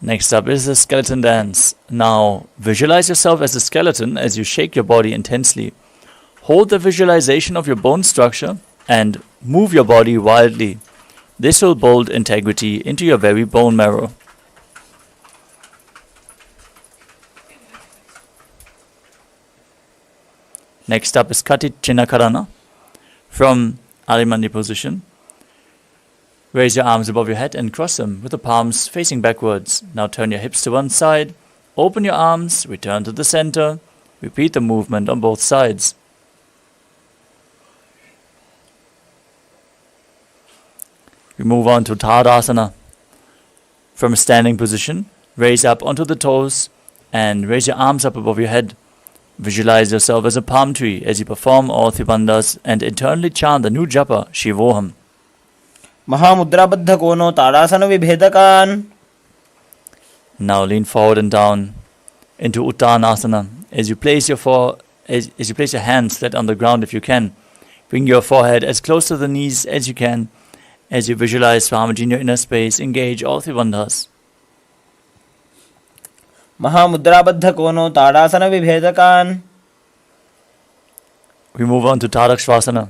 Next up is the skeleton dance. Now visualize yourself as a skeleton as you shake your body intensely. Hold the visualization of your bone structure and move your body wildly. This will build integrity into your very bone marrow. Next up is Kati Chinakarana. From Arimandi position, raise your arms above your head and cross them with the palms facing backwards. Now turn your hips to one side, open your arms, return to the center. Repeat the movement on both sides. We move on to Tadasana. From a standing position, raise up onto the toes and raise your arms up above your head. Visualize yourself as a palm tree as you perform all Bandhas and internally chant the new japa, Shivoham. Mahamudrabaddha kono tadasana vibhedakan. Now lean forward and down into Uttanasana as you place your hands flat on the ground if you can. Bring your forehead as close to the knees as you can. As you visualize Swamiji in your inner space, engage all Bandhas. Mahamudrabaddha kono tadasana vibhedakan. We move on to Tadakshvasana.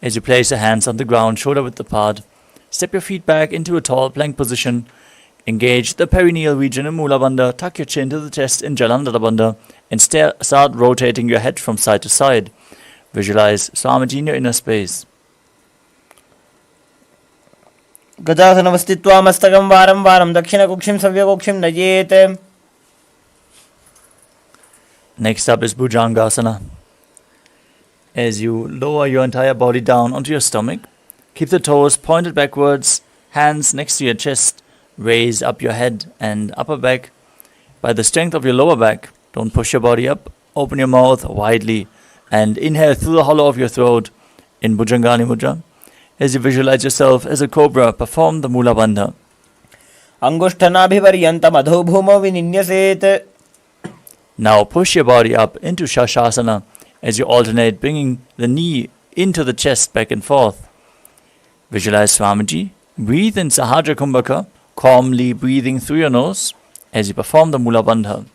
As you place your hands on the ground, shoulder width apart, step your feet back into a tall plank position. Engage the perineal region in Mula Bandha, tuck your chin to the chest in Jalandhara Bandha, and start rotating your head from side to side. Visualize Swamiji in your inner space. Gajasana vastitva mastakam varam varam dakshina kukshim savya kukshim najete. Next up is Bhujangasana. As you lower your entire body down onto your stomach, keep the toes pointed backwards, hands next to your chest, raise up your head and upper back. By the strength of your lower back, don't push your body up, open your mouth widely and inhale through the hollow of your throat in Bhujangani Mudra. As you visualize yourself as a cobra, perform the Mula Bandha. Angushtanabhivaryantam adho bhumo vininyaset. Now push your body up into Shashasana as you alternate bringing the knee into the chest back and forth. Visualize Swamiji. Breathe in Sahaja Kumbhaka, calmly breathing through your nose as you perform the Mula Bandha.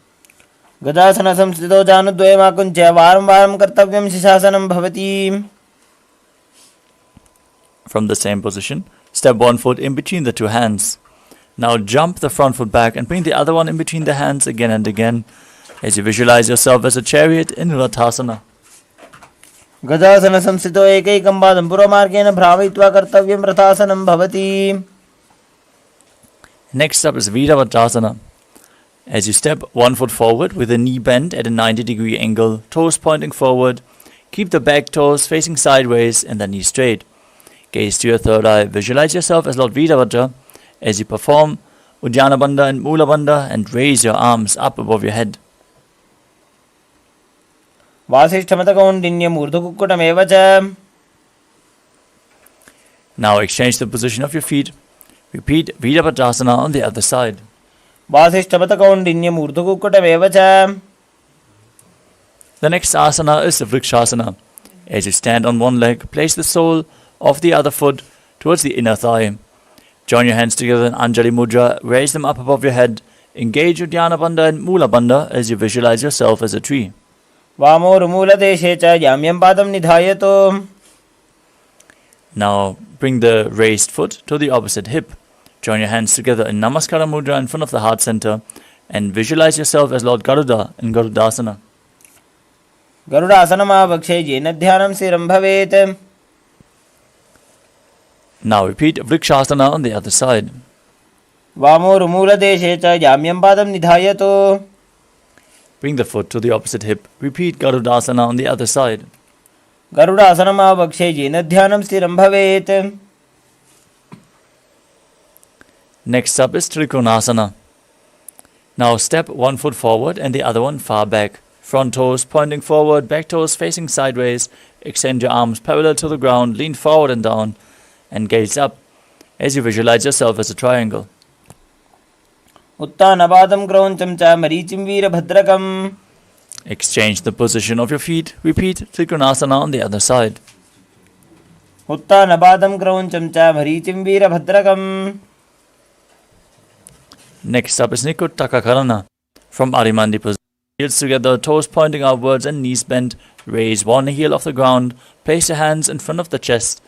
Gadasana samstito janudvayamakuncha varam varam kartavyam shishasanam bhavati. From the same position, step one foot in between the two hands. Now jump the front foot back and bring the other one in between the hands again and again as you visualize yourself as a chariot in Rathasana. Gadasana samstito ekaikam padam puramargena bhravitva kartavyam rathasanam bhavati. Next up is Viravatasana. As you step one foot forward with the knee bent at a 90-degree angle, toes pointing forward, keep the back toes facing sideways and the knee straight. Gaze to your third eye. Visualize yourself as Lord Viravaja as you perform Uddiyana Bandha and Mula Bandha and raise your arms up above your head. Vasishthamatakaundinyam urdhukukkutam evacha. Now exchange the position of your feet. Repeat Viravatasana on the other side. Vasishthamatakaundinyam urdhukukkutam evacha. The next asana is the Vrikshasana. As you stand on one leg, place the sole of the other foot towards the inner thigh. Join your hands together in Anjali Mudra, raise them up above your head, engage Uddiyana Bandha and Mula Bandha as you visualize yourself as a tree. Vamor Mula deshe cha yamyam padam nidhayato. Now bring the raised foot to the opposite hip Join your hands together in Namaskara Mudra in front of the heart center and visualize yourself as Lord Garuda in Garudasana. गरुडासनमावक्षे येन ध्यानं स्थिरं भवेत्. Now repeat Vrikshasana on the other side. वामोरुमूलदेशे च जाम्यं पादं निधायतु. Bring the foot to the opposite hip. Repeat Garudasana on the other side. गरुडासनमावक्षे येन ध्यानं स्थिरं भवेत्. Next up is Trikonasana. Now step one foot forward and the other one far back. Front toes pointing forward, back toes facing sideways. Extend your arms parallel to the ground, lean forward and down, and gaze up as you visualize yourself as a triangle. उत्तानपादं क्रौञ्चं च मरीचिं वीरभद्रकम्. Exchange the position of your feet. Repeat Trikonasana on the other side. उत्तानपादं क्रौञ्चं च मरीचिं वीरभद्रकम्. Next up is Nikutakakarana. From Arimandi position. Heels together, toes pointing outwards and knees bent. Raise one heel off the ground. Place your hands in front of the chest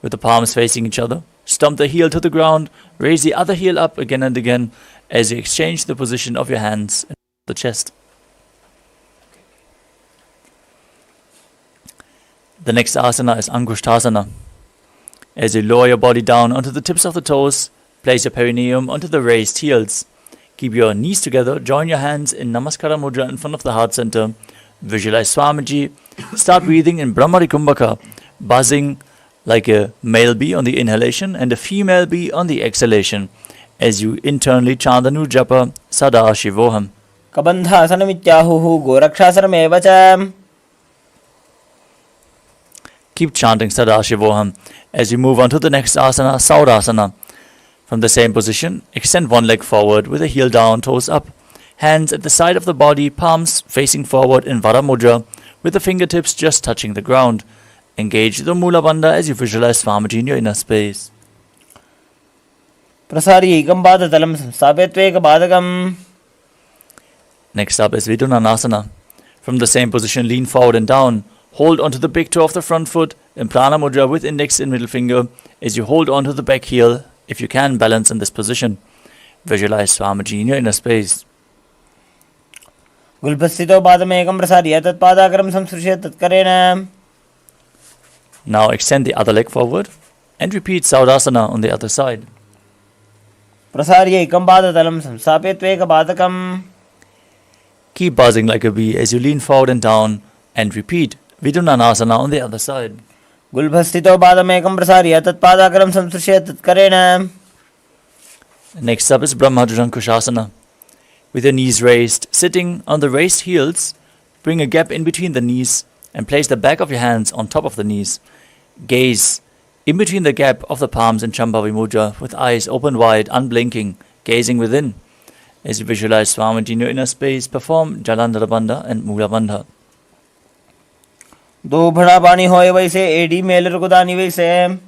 with the palms facing each other. Stomp the heel to the ground. Raise the other heel up again and again as you exchange the position of your hands in the chest. The next asana is Angushtasana. As you lower your body down onto the tips of the toes, place your perineum onto the raised heels. Keep your knees together, join your hands in Namaskara Mudra in front of the heart center. Visualize Swamiji. Start breathing in Brahmari Kumbhaka, buzzing like a male bee on the inhalation and a female bee on the exhalation as you internally chant the new japa Sadashivoham. Kabandhasanamityāhuhu gorakṣāsanameva ca. Keep chanting Sadashivoham as you move on to the next asana, Saurasana. From the same position, extend one leg forward with the heel down, toes up. Hands at the side of the body, palms facing forward in Vara Mudra with the fingertips just touching the ground. Engage the Mula Bandha as you visualize Swamiji in your inner space. Prasariyekam padatalam samsthapitveka padakam. Next up is Vidunanasana. From the same position, lean forward and down. Hold onto the big toe of the front foot in Prana Mudra with index and middle finger as you hold onto the back heel. If you can, balance in this position. Visualize Swamiji in your inner space. Gulbhasthito padamekam prasarya tat padakaram samsrushya tatkarena. Now extend the other leg forward and repeat Saurasana on the other side. Prasariyekam padatalam samsthapitveka padakam. Keep buzzing like a bee as you lean forward and down and repeat Vidunanasana on the other side. Gulbhasthito padamekam prasarya tat padakaram samsrushya tatkarena. Next up is Brahmajankushasana. With your knees raised, sitting on the raised heels, bring a gap in between the knees and place the back of your hands on top of the knees. Gaze in between the gap of the palms in Shambhavi Mudra with eyes open wide, unblinking, gazing within. As you visualize Swamiji in your inner space, perform Jalandhara Bandha and Mula Bandha. दो भड़ा पानी होए वैसे AD mail रुकदानी वैसे.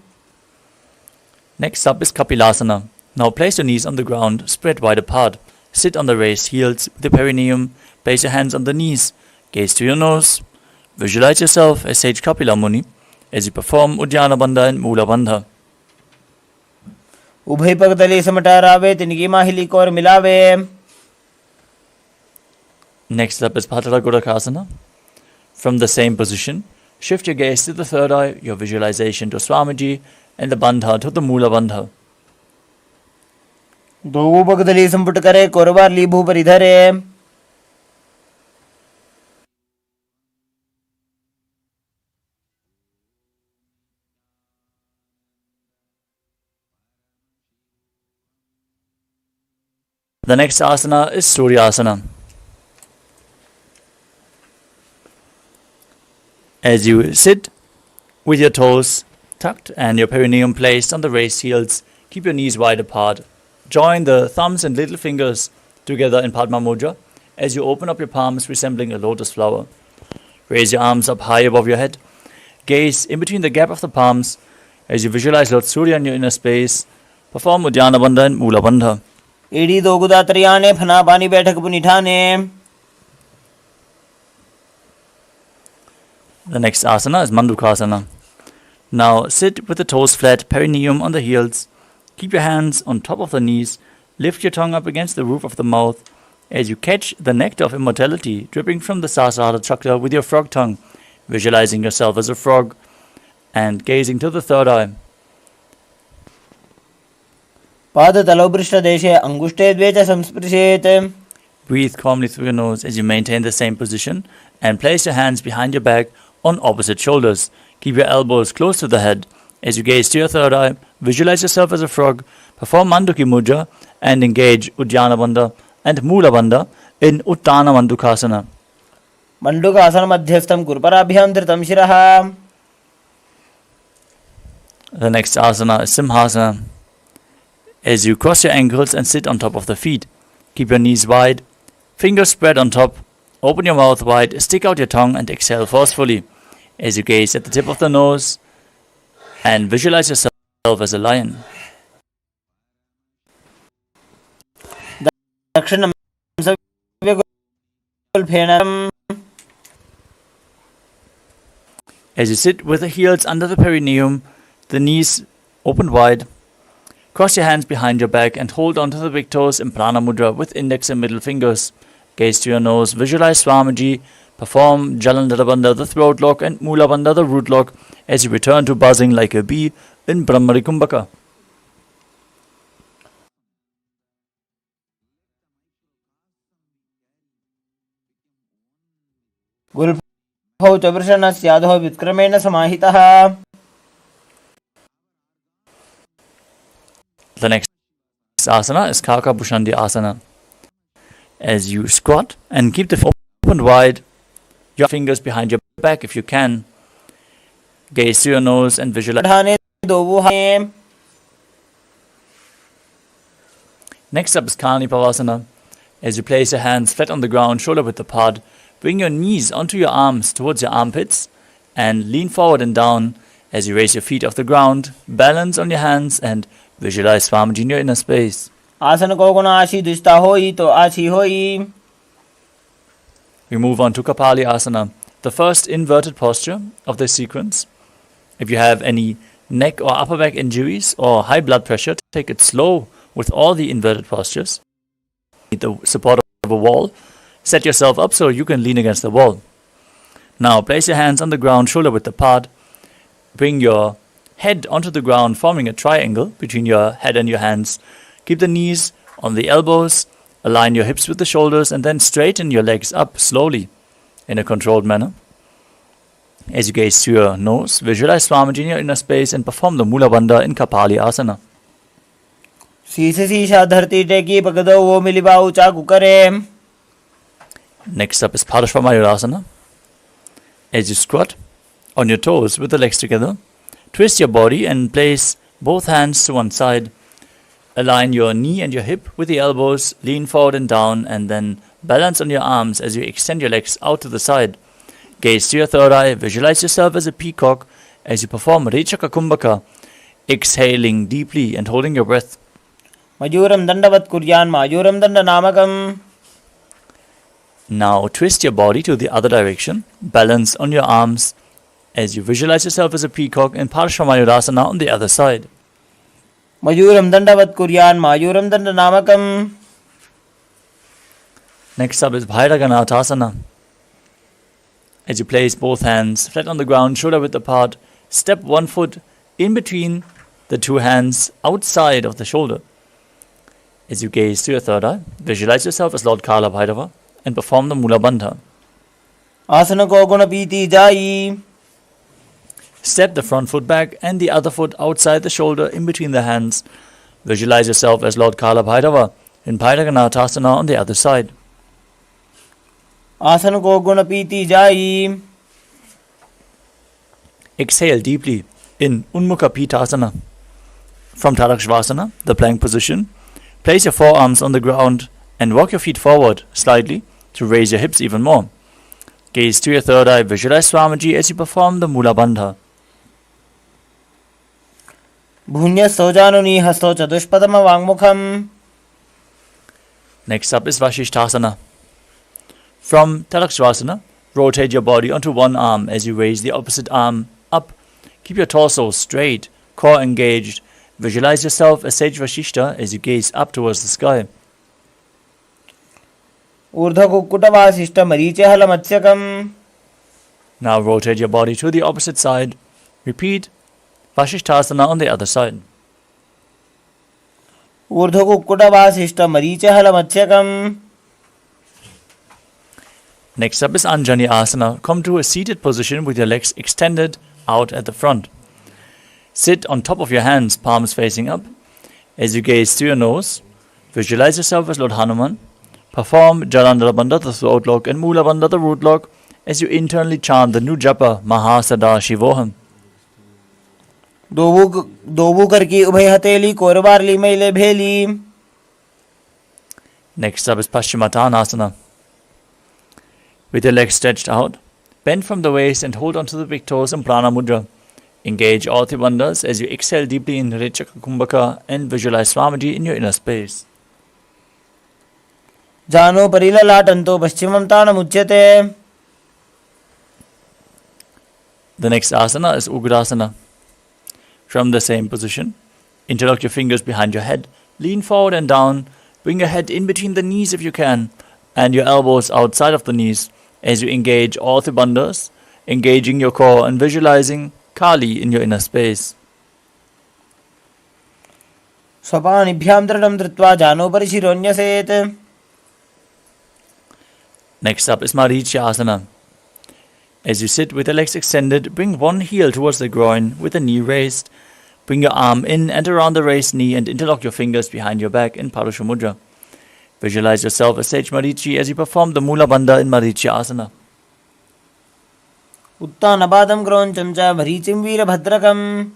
Next up is Kapilasana. Now place your knees on the ground, spread wide apart. Sit on the raised heels with the perineum. Place your hands on the knees. Gaze to your nose. Visualize yourself as Sage Kapila Muni as you perform Uddiyana Bandha and Mula Bandha. उभय पग तले समटारावे तिनकी माहिली core मिलावे. Next up is Patala Godakasana. From the same position, shift your gaze to the third eye, your visualization to Swamiji, and the Bandha to the Mula Bandha. दो पग तले संपुट करे कोरबार ली भू पर इधरे. The next asana is Suryasana. As you sit with your toes tucked and your perineum placed on the raised heels, keep your knees wide apart. Join the thumbs and little fingers together in Padma Mudra as you open up your palms resembling a lotus flower. Raise your arms up high above your head. Gaze in between the gap of the palms as you visualize Lord Surya in your inner space. Perform Uddiyana Bandha and Mula Bandha. एडी दो गुदा त्रियाने फना पानी बैठक पुनिठाने. The next asana is Mandukasana. Now sit with the toes flat, perineum on the heels. Keep your hands on top of the knees. Lift your tongue up against the roof of the mouth as you catch the nectar of immortality dripping from the Sahasrara chakra with your frog tongue, visualizing yourself as a frog and gazing to the third eye. Breathe calmly through your nose as you maintain the same position and place your hands behind your back on opposite shoulders. Keep your elbows close to the head. As you gaze to your third eye, visualize yourself as a frog, perform Manduki Mudra and engage Uddiyana Bandha and Mula Bandha in Uttana Mandukasana. Mandukasana madhyastham kurparabhyam dhritam shiraha. The next asana is Simhasana. As you cross your ankles and sit on top of the feet, keep your knees wide, fingers spread on top, open your mouth wide, stick out your tongue and exhale forcefully. As you gaze at the tip of the nose and visualize yourself as a lion. As you sit with the heels under the perineum, the knees open wide, cross your hands behind your back and hold onto the big toes in Prana Mudra with index and middle fingers. Gaze to your nose, visualize Swamiji, perform Jalandhara Bandha, the throat lock, and Mula Bandha, the root lock, as you return to buzzing like a bee in Brahmari Kumbhaka. The next asana is Kaka Bhushandi Asana. As you squat and keep the feet open wide, your fingers behind your back if you can. Gaze to your nose and visualize. Next up is Kalani Pavasana. As you place your hands flat on the ground, shoulder width apart, bring your knees onto your arms towards your armpits and lean forward and down as you raise your feet off the ground, balance on your hands and visualize Swamiji in your inner space. Asana ko guna ashi dishta hoi to ashi hoi. We move on to Kapali Asana, the first inverted posture of this sequence. If you have any neck or upper back injuries or high blood pressure, take it slow with all the inverted postures. Need the support of a wall. Set yourself up so you can lean against the wall. Now place your hands on the ground, shoulder width apart. Bring your head onto the ground, forming a triangle between your head and your hands. Keep the knees on the elbows. Align your hips with the shoulders and then straighten your legs up slowly in a controlled manner. As you gaze to your nose, visualize Swamiji in your inner space and perform the Mula Bandha in Kapali Asana. Next up is Paramashivoham. As you squat on your toes with the legs together, twist your body and place both hands to one side. Align your knee and your hip with the elbows, lean forward and down, and then balance on your arms as you extend your legs out to the side. Gaze to your third eye, visualize yourself as a peacock as you perform Rechaka Kumbhaka, exhaling deeply and holding your breath. Majuram dandavat kuryan majuram dandanamakam. Now twist your body to the other direction, balance on your arms as you visualize yourself as a peacock in Paramashivoham on the other side. Majuram dandavat kuryan majuram dandanamakam. Next up is Bhairaganathasana. As you place both hands flat on the ground, shoulder width apart, step one foot in between the two hands outside of the shoulder. As you gaze to your third eye, visualize yourself as Lord Kala Bhairava and perform the Mula Bandha. Asana ko guna piti jai. Step the front foot back and the other foot outside the shoulder in between the hands. Visualize yourself as Lord Kala Bhairava in Bhairaganathasana on the other side. Asana ko guna piti jai. Exhale deeply in Unmukha Pitasana. From Tadakshvasana, the plank position, place your forearms on the ground and walk your feet forward slightly to raise your hips even more. Gaze to your third eye, visualize Swamiji as you perform the Mula Bandha. Bhunya sojanuni hasto chadushpadama vangmukham. Next up is Vashishthasana. From Tadakshvasana, rotate your body onto one arm as you raise the opposite arm up. Keep your torso straight, core engaged, Visualize yourself as Sage Vashishta as you gaze up towards the sky. Now rotate your body to the opposite side. Repeat Vashishthasana on the other side. Next up is Anjani Asana. Come to a seated position with your legs extended out at the front. Sit on top of your hands, palms facing up. As you gaze through your nose, visualize yourself as Lord Hanuman. Perform Jalandhara Bandha, the throat lock, and Mula Bandha, the root lock, as you internally chant the new japa Paramashivoham. Next up is Paschimottanasana. With your legs stretched out, bend from the waist and hold onto the big toes in Prana Mudra. Engage all three bandhas as you exhale deeply in Rechaka Kumbhaka and visualize Swamiji in your inner space. Jano parila latanto paschimam tanamuchyate. The next asana is Ugrasana. From the same position, interlock your fingers behind your head, lean forward and down, bring your head in between the knees if you can, and your elbows outside of the knees as you engage all three bandhas, engaging your core and visualizing Kali in your inner space. Swapanibhyam dradam dritva jano parishironyaset. Next up is Marichyasana. As you sit with the legs extended, bring one heel towards the groin with the knee raised. Bring your arm in and around the raised knee and interlock your fingers behind your back in Parusha Mudra. Visualize yourself as Sage Marichi as you perform the Mula Bandha in Marichyasana. Uttanabadam kronchamcha marichim veerabhadrakam.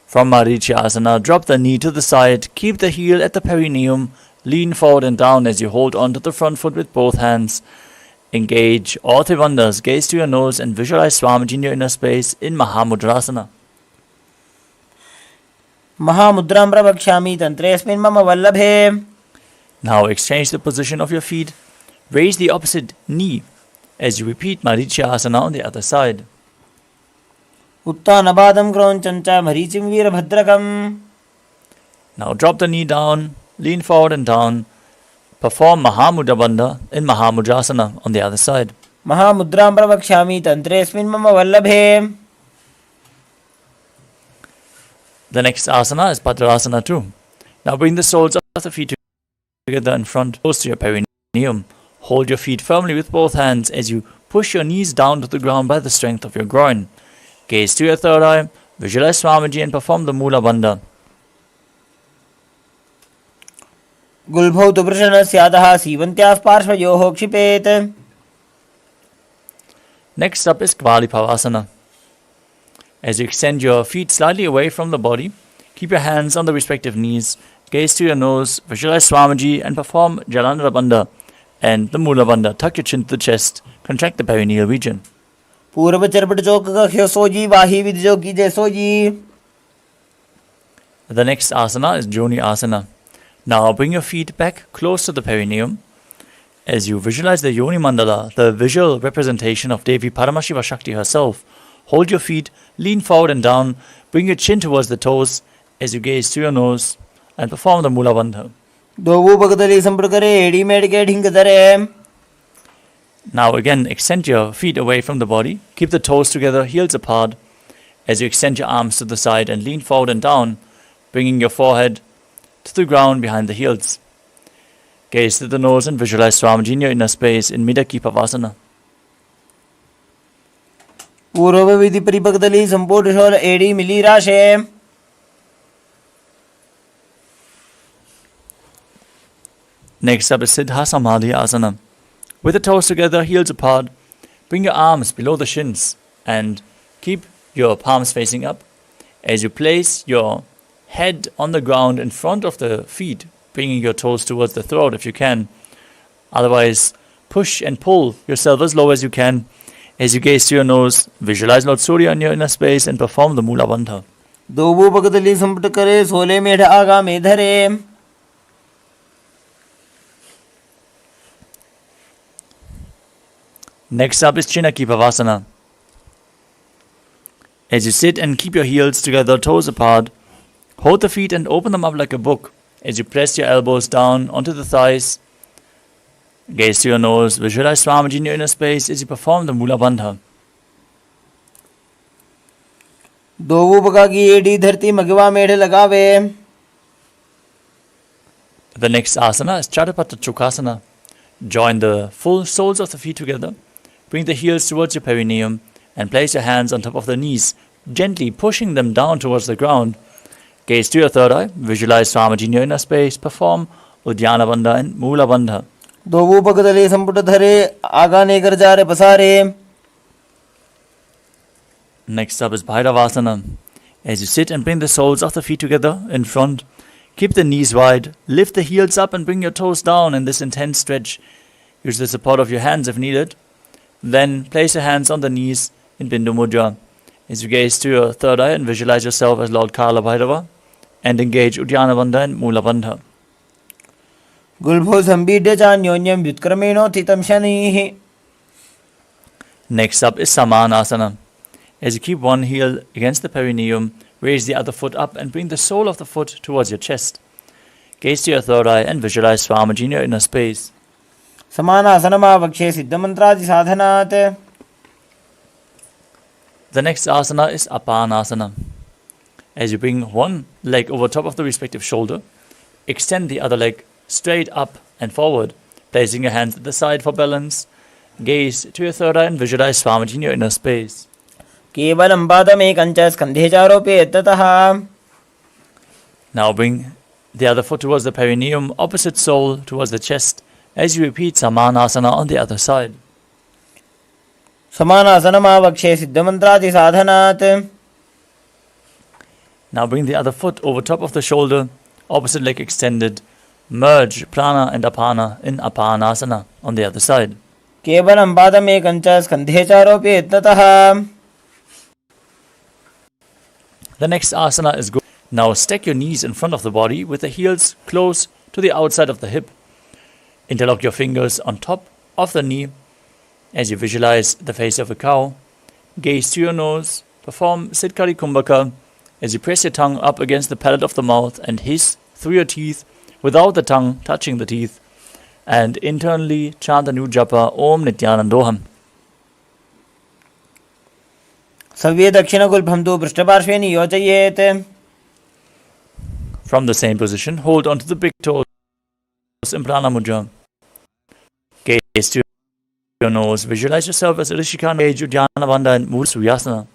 From Marichyasana, drop the knee to the side, keep the heel at the perineum, lean forward and down as you hold on to the front foot with both hands. Engage all three bandhas, gaze to your nose and visualize Swamiji in your inner space in Mahamudrasana. Mahamudram pravakshami tantresmin mama vallabhe. Now exchange the position of your feet. Raise the opposite knee as you repeat Marichyasana on the other side. Uttanabadam kronchamcha marichim veerabhadrakam. Now drop the knee down, lean forward and down. Perform Mahamudra Bandha in Mahamudrasana on the other side. Mahamudram pravakshami tantresmin mama vallabhe. The next asana is Padrasana too. Now bring the soles of the feet together in front, close to your perineum. Hold your feet firmly with both hands as you push your knees down to the ground by the strength of your groin. Gaze to your third eye, visualize Swamiji and perform the Mula Bandha. Gulbhau tuprashana syadaha sivantyas parshvayoho kshipet. Next up is Kvalipavasana. As you extend your feet slightly away from the body, keep your hands on the respective knees, gaze to your nose, visualize Swamiji and perform Jalandhara Bandha and the Mula Bandha. Tuck your chin to the chest, contract the perineal region. Purva charpat chokka soji vahi vidjoki soji. The next asana is Joni Asana. Now bring your feet back close to the perineum. As you visualize the Yoni Mandala, the visual representation of Devi Paramashiva Shakti herself, hold your feet, lean forward and down, bring your chin towards the toes as you gaze to your nose and perform the Mula Bandha. Now again, extend your feet away from the body, keep the toes together, heels apart, as you extend your arms to the side and lean forward and down, bringing your forehead to the ground behind the heels. Gaze to the nose and visualize Swamiji in your inner space in Midaki Pavasana. Purvavidhi paripakdali sampurishor edi mili rashe. Next up is Siddha Samadhi Asana. With the toes together, heels apart, bring your arms below the shins and keep your palms facing up. As you place your head on the ground in front of the feet, bringing your toes towards the throat if you can. Otherwise, push and pull yourself as low as you can. As you gaze to your nose, visualize Lord Surya in your inner space and perform the Mula Bandha. Next up is Chinaki Pavasana. As you sit and keep your heels together, toes apart, Hold the feet and open them up like a book as you press your elbows down onto the thighs. Gaze to your nose, visualize Swamiji in your inner space as you perform the Mula Bandha. The next asana is Chatupada Chukasana. Join the full soles of the feet together. Bring the heels towards your perineum and place your hands on top of the knees, gently pushing them down towards the ground. Gaze to your third eye, visualize Swamiji in your inner space, perform Uddiyana Bandha and Mula Bandha. Next up is Bhairavasana. As you sit and bring the soles of the feet together in front, keep the knees wide, lift the heels up and bring your toes down in this intense stretch. Use the support of your hands if needed. Then place your hands on the knees in Bindu Mudra. As you gaze to your third eye and visualize yourself as Lord Kala Bhairava and engage Uddiyana Bandha and Mula Bandha. Next up is Samanasana. As you keep one heel against the perineum, raise the other foot up and bring the sole of the foot towards your chest. Gaze to your third eye and visualize Swamiji in your inner space. The next asana is Apanasana. As you bring one leg over top of the respective shoulder, extend the other leg straight up and forward, placing your hands at the side for balance. Gaze to your third eye and visualize Swamiji in your inner space. Now bring the other foot towards the perineum, opposite sole towards the chest, as you repeat Samanasana on the other side. Now bring the other foot over top of the shoulder, opposite leg extended. Merge Prana and Apana in Apanasana on the other side. The next asana is good. Now stack your knees in front of the body with the heels close to the outside of the hip. Interlock your fingers on top of the knee as you visualize the face of a cow. Gaze to your nose. Perform Siddhkari Kumbhaka as you press your tongue up against the palate of the mouth and hiss through your teeth without the tongue touching the teeth. And internally chant the new japa Om Nithyanandoham. From the same position, hold onto the big toes in Prana Mudra. Gaze to your nose. Visualize yourself as Rishika, Uddiyana Bandha and Mula Suyasana.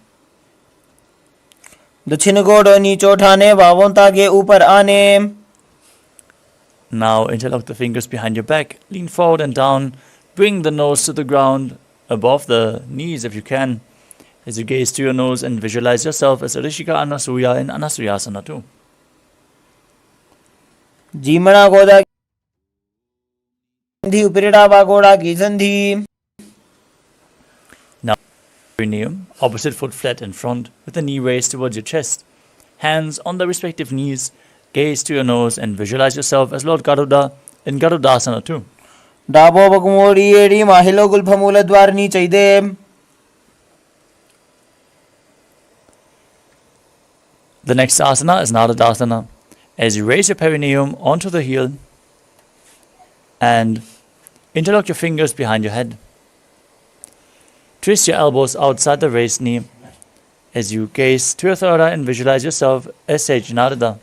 Now interlock the fingers behind your back. Lean forward and down. Bring the nose to the ground, above the knees if you can. As you gaze to your nose and visualize yourself as Rishika Anasuya in Anasuyasana too. Now, perineum, opposite foot flat in front, with the knee raised towards your chest. Hands on the respective knees. Gaze to your nose and visualize yourself as Lord Garuda in Garudasana too. The next asana is Naradasana. As you raise your perineum onto the heel and interlock your fingers behind your head. Twist your elbows outside the raised knee as you gaze to your third eye and visualize yourself as Sage Narada.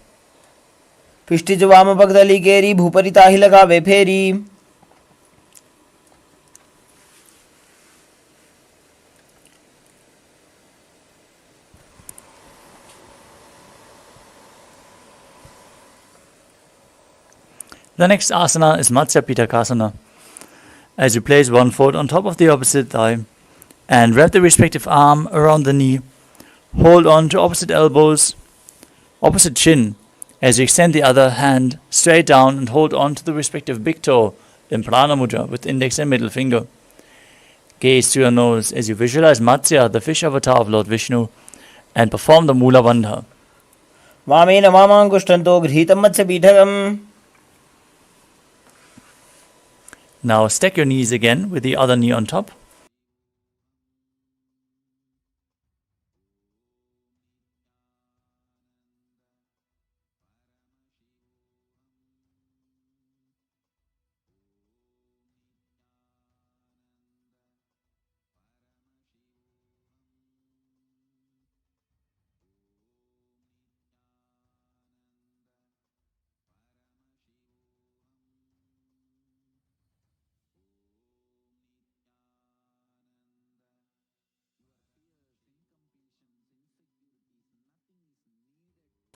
The next asana is Matsya Pitakasana. As you place one foot on top of the opposite thigh and wrap the respective arm around the knee, hold on to opposite elbows, opposite chin, as you extend the other hand straight down and hold on to the respective big toe in Prana Mudra with index and middle finger. Gaze to your nose as you visualize Matsya, the fish avatar of Lord Vishnu, and perform the Mula Bandha. Now stack your knees again with the other knee on top.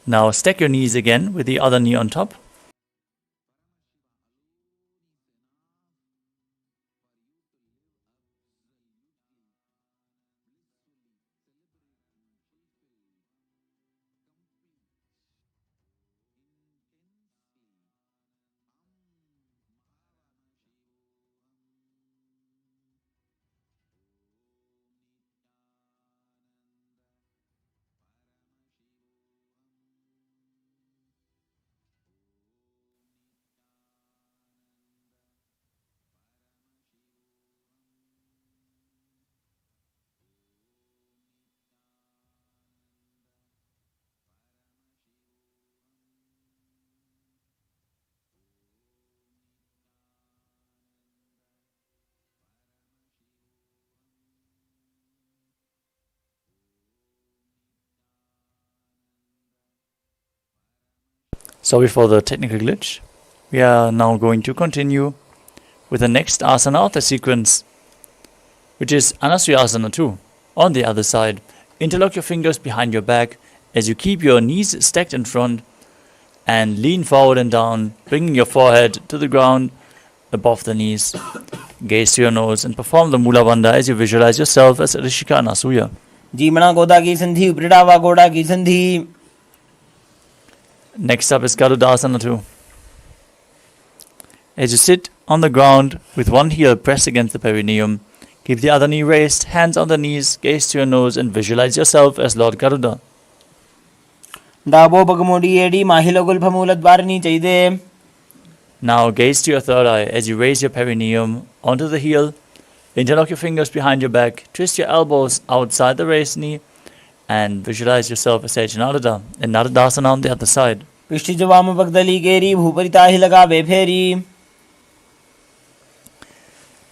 Now stack your knees again with the other knee on top. Sorry for the technical glitch. We are now going to continue with the next asana of the sequence, which is Anasuyasana 2. On the other side, interlock your fingers behind your back as you keep your knees stacked in front and lean forward and down, bringing your forehead to the ground above the knees. Gaze to your nose and perform the Mula Bandha as you visualize yourself as Rishika Anasuya. Jimana Goda ki Sandhi, Upridava Goda ki Sandhi. Next up is Garudasana 2. As you sit on the ground with one heel pressed against the perineum, keep the other knee raised, hands on the knees, gaze to your nose and visualize yourself as Lord Garuda. Dabo Bagamodi Edi Mahilogul Pamula Dvarni Chaide. Now gaze to your third eye as you raise your perineum onto the heel, interlock your fingers behind your back, twist your elbows outside the raised knee, and visualize yourself as Sage Narada and Naradasana on the other side. Pishtijavama Bagdali Geri Bhuparita Hilaga Beferi.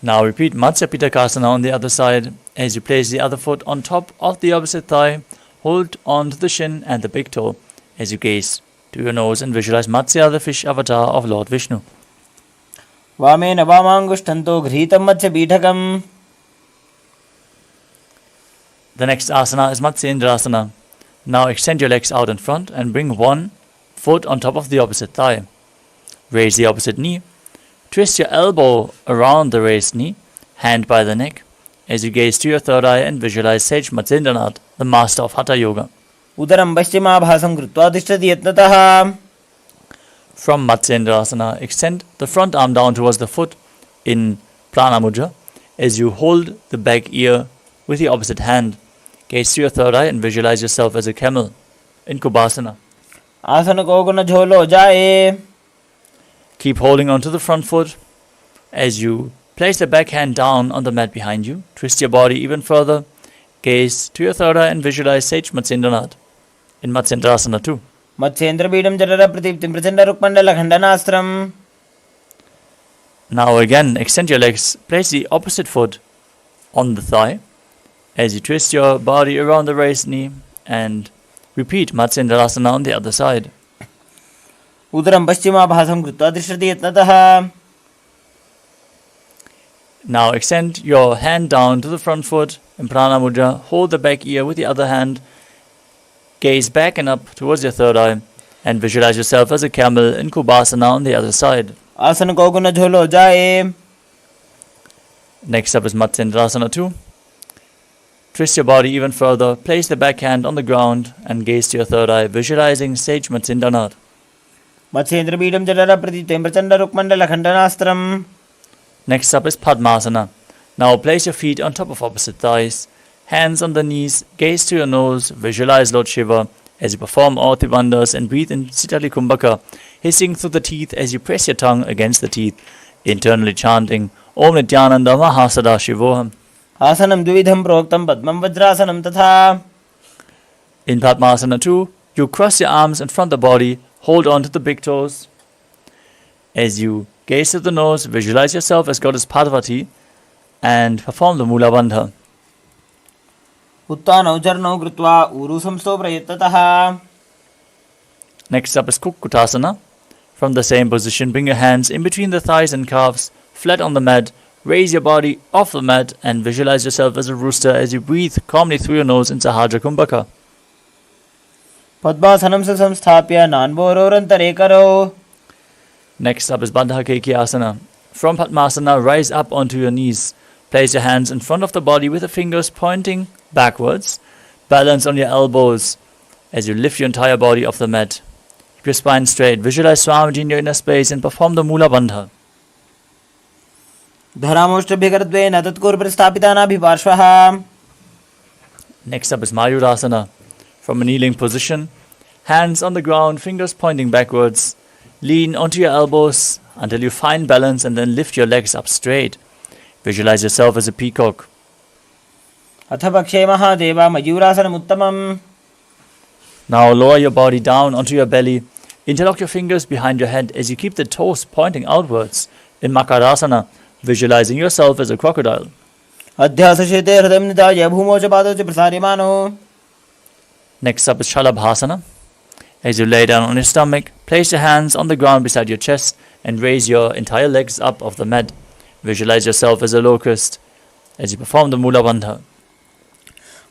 Now repeat Matsya Pitakasana on the other side as you place the other foot on top of the opposite thigh, hold on to the shin and the big toe as you gaze to your nose and visualize Matsya, the fish avatar of Lord Vishnu. Vame Navamangushtanto Ghritam Matsya Bidhakam. The next asana is Matsyendrasana. Now extend your legs out in front and bring one foot on top of the opposite thigh. Raise the opposite knee. Twist your elbow around the raised knee, hand by the neck, as you gaze to your third eye and visualize Sage Matsyendranath, the master of Hatha Yoga. Udaram Paschima Bhasam Krutva Tishtati Yatnataha. From Matsyendrasana, extend the front arm down towards the foot in Prana Mudra as you hold the back ear with the opposite hand. Gaze to your third eye and visualize yourself as a camel in Kubasana. Asana Koguna Jholo Jaye. Keep holding onto the front foot as you place the back hand down on the mat behind you. Twist your body even further. Gaze to your third eye and visualize Sage Matsyendranath in Matsyendrasana 2. Matsyendra Bidam Jarara Pratiptim Prachanda Rukmandala Khandanastram. Now again, extend your legs. Place the opposite foot on the thigh as you twist your body around the raised knee and repeat Matsyendrasana on the other side. Udaram Paschima Bhasam Krutva Tishtati Yatnataha. Now extend your hand down to the front foot in Prana Mudra. Hold the back ear with the other hand. Gaze back and up towards your third eye and visualize yourself as a camel in Kubasana on the other side. Asana Koguna Jholo Jaye. Next up is Matsyendrasana 2. Twist your body even further, place the back hand on the ground and gaze to your third eye, visualizing Sage Matsyendranath. Matsyendra Bidam Jarara Pratiptim Prachanda Rukmandala Khandanastram. Next up is Padmasana. Now place your feet on top of opposite thighs, hands on the knees, gaze to your nose, visualize Lord Shiva as you perform all the bandhas and breathe in Sitali Kumbhaka, hissing through the teeth as you press your tongue against the teeth, internally chanting Om Nithyananda Paramashivam. Asanam Dvidham Proktam Padmam Vajrasanam Tatha. In Padmasana 2, you cross your arms in front of the body, hold on to the big toes. As you gaze to the nose, visualize yourself as Goddess Parvati and perform the Mula Bandha. Uttanau Jarnau Krutva Urusam Stoprayatataha. Next up is Kukkutasana. From the same position, bring your hands in between the thighs and calves, flat on the mat. Raise your body off the mat and visualize yourself as a rooster as you breathe calmly through your nose in Sahajra Kumbhaka. पद्मासनं से संस्थाप्य नान्बोरोरन्तरे करो. Next up is Bandha Asana. From Padmasana, rise up onto your knees. Place your hands in front of the body with the fingers pointing backwards. Balance on your elbows as you lift your entire body off the mat. Keep your spine straight. Visualize Swamiji in your inner space and perform the Mula Bandha. धरामोष्टभ्यकरत्वेन तत्कुर्प्रस्थापितानाभिपार्श्वः. Next up is Mayurasana. From a kneeling position, hands on the ground, fingers pointing backwards. Lean onto your elbows until you find balance and then lift your legs up straight. Visualize yourself as a peacock. अथ पक्षे Mahadev मयूरासनमुत्तमम्. Now lower your body down onto your belly. Interlock your fingers behind your head as you keep the toes pointing outwards. In Makarasana, visualizing yourself as a crocodile. अध्यासशेते हृदयं निधाय भूमौ च पादौ च प्रसार्यमानो. Next up is Shalabhasana. As you lay down on your stomach, place your hands on the ground beside your chest and raise your entire legs up off the mat. Visualize yourself as a locust as you perform the Mula Bandha.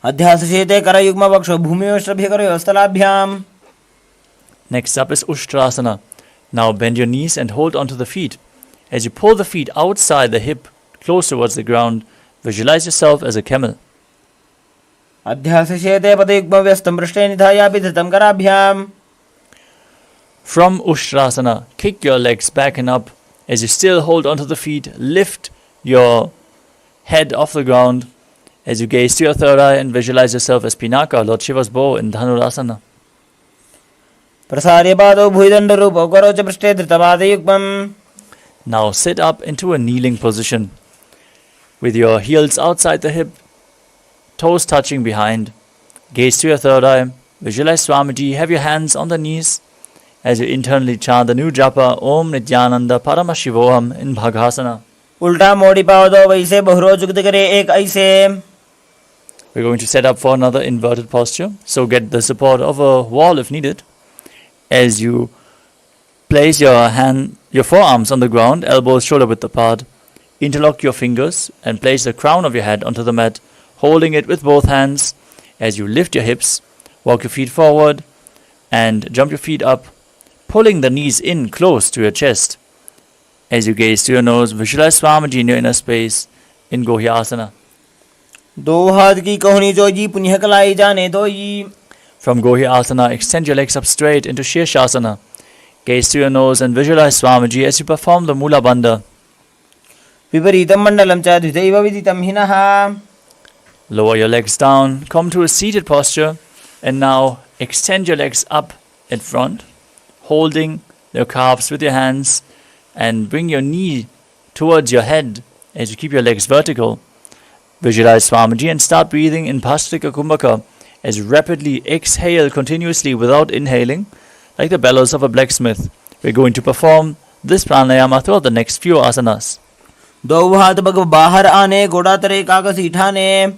अध्यासशेते करयुग्मवक्षो भूमियोष्टभ्यकरयोस्तलाभ्याम्. Next up is Ushtrasana. Now bend your knees and hold onto the feet. As you pull the feet outside the hip, close towards the ground, visualize yourself as a camel. अध्यासशेते पदयुग्मव्यस्तं पृष्ठे निधायापि धृतं कराभ्याम्. From Ushtrasana, kick your legs back and up. As you still hold onto the feet, lift your head off the ground. As you gaze to your third eye and visualize yourself as Pinaka, Lord Shiva's bow in Dhanurasana. प्रसार्य पादौ भुजदण्डरूपौ करौ च पृष्ठे धृतपादयुग्मम्. Now sit up into a kneeling position with your heels outside the hip, toes touching behind. Gaze to your third eye. Visualize Swamiji. Have your hands on the knees as you internally chant the new japa Om Nithyananda Paramashivoham in Bhagasana. उल्टा मोड़ी पादौ वैसे बहुरो जुगत करे एक ऐसे. We're going to set up for another inverted posture. So get the support of a wall if needed. As you place your forearms on the ground, elbows shoulder width apart. Interlock your fingers and place the crown of your head onto the mat, holding it with both hands. As you lift your hips, walk your feet forward and jump your feet up, pulling the knees in close to your chest. As you gaze to your nose, visualize Swamiji in your inner space in Gohyasana. दो हाथ की कोहनी जोजी पुण्य कलाई जाने दोई. From Gohyasana, extend your legs up straight into Shirshasana. Gaze to your nose and visualize Swamiji as you perform the Mula Bandha. विपरीतं मण्डलं च द्वितैव विदितं हिनः. Lower your legs down, come to a seated posture, and now extend your legs up in front, holding your calves with your hands, and bring your knee towards your head as you keep your legs vertical. Visualize Swamiji and start breathing in Bhastrika Kumbhaka as you rapidly exhale continuously without inhaling, like the bellows of a blacksmith. We're going to perform this pranayama throughout the next few asanas. दो हाथ bug बाहर आने घोड़ा तरे कागज उठाने.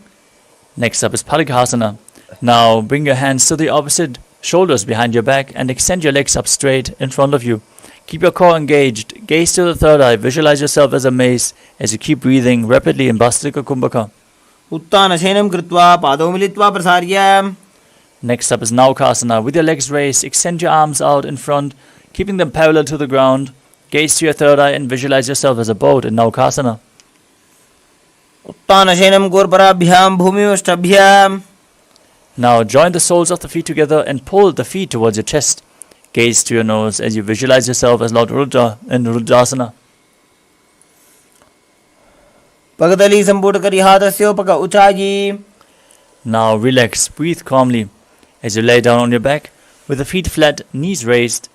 Next up is Parighasana. Now bring your hands to the opposite shoulders behind your back and extend your legs up straight in front of you. Keep your core engaged. Gaze to the third eye. Visualize yourself as a mace as you keep breathing rapidly in Bhastrika Kumbhaka. उत्तानशयनं कृत्वा पादौ मिलित्वा प्रसार्य. Next up is Naukasana. With your legs raised, extend your arms out in front, keeping them parallel to the ground. Gaze to your third eye and visualize yourself as a boat in Naukasana. उत्तानशयनं गोर्पराभ्यां भूमियोष्टभ्याम्. Now join the soles of the feet together and pull the feet towards your chest. Gaze to your nose as you visualize yourself as Lord Rudra in Rudrasana. पगदली संपूर्ण करी हाथस्यो पग उचाई. Now relax, breathe calmly as you lay down on your back with the feet flat, knees raised,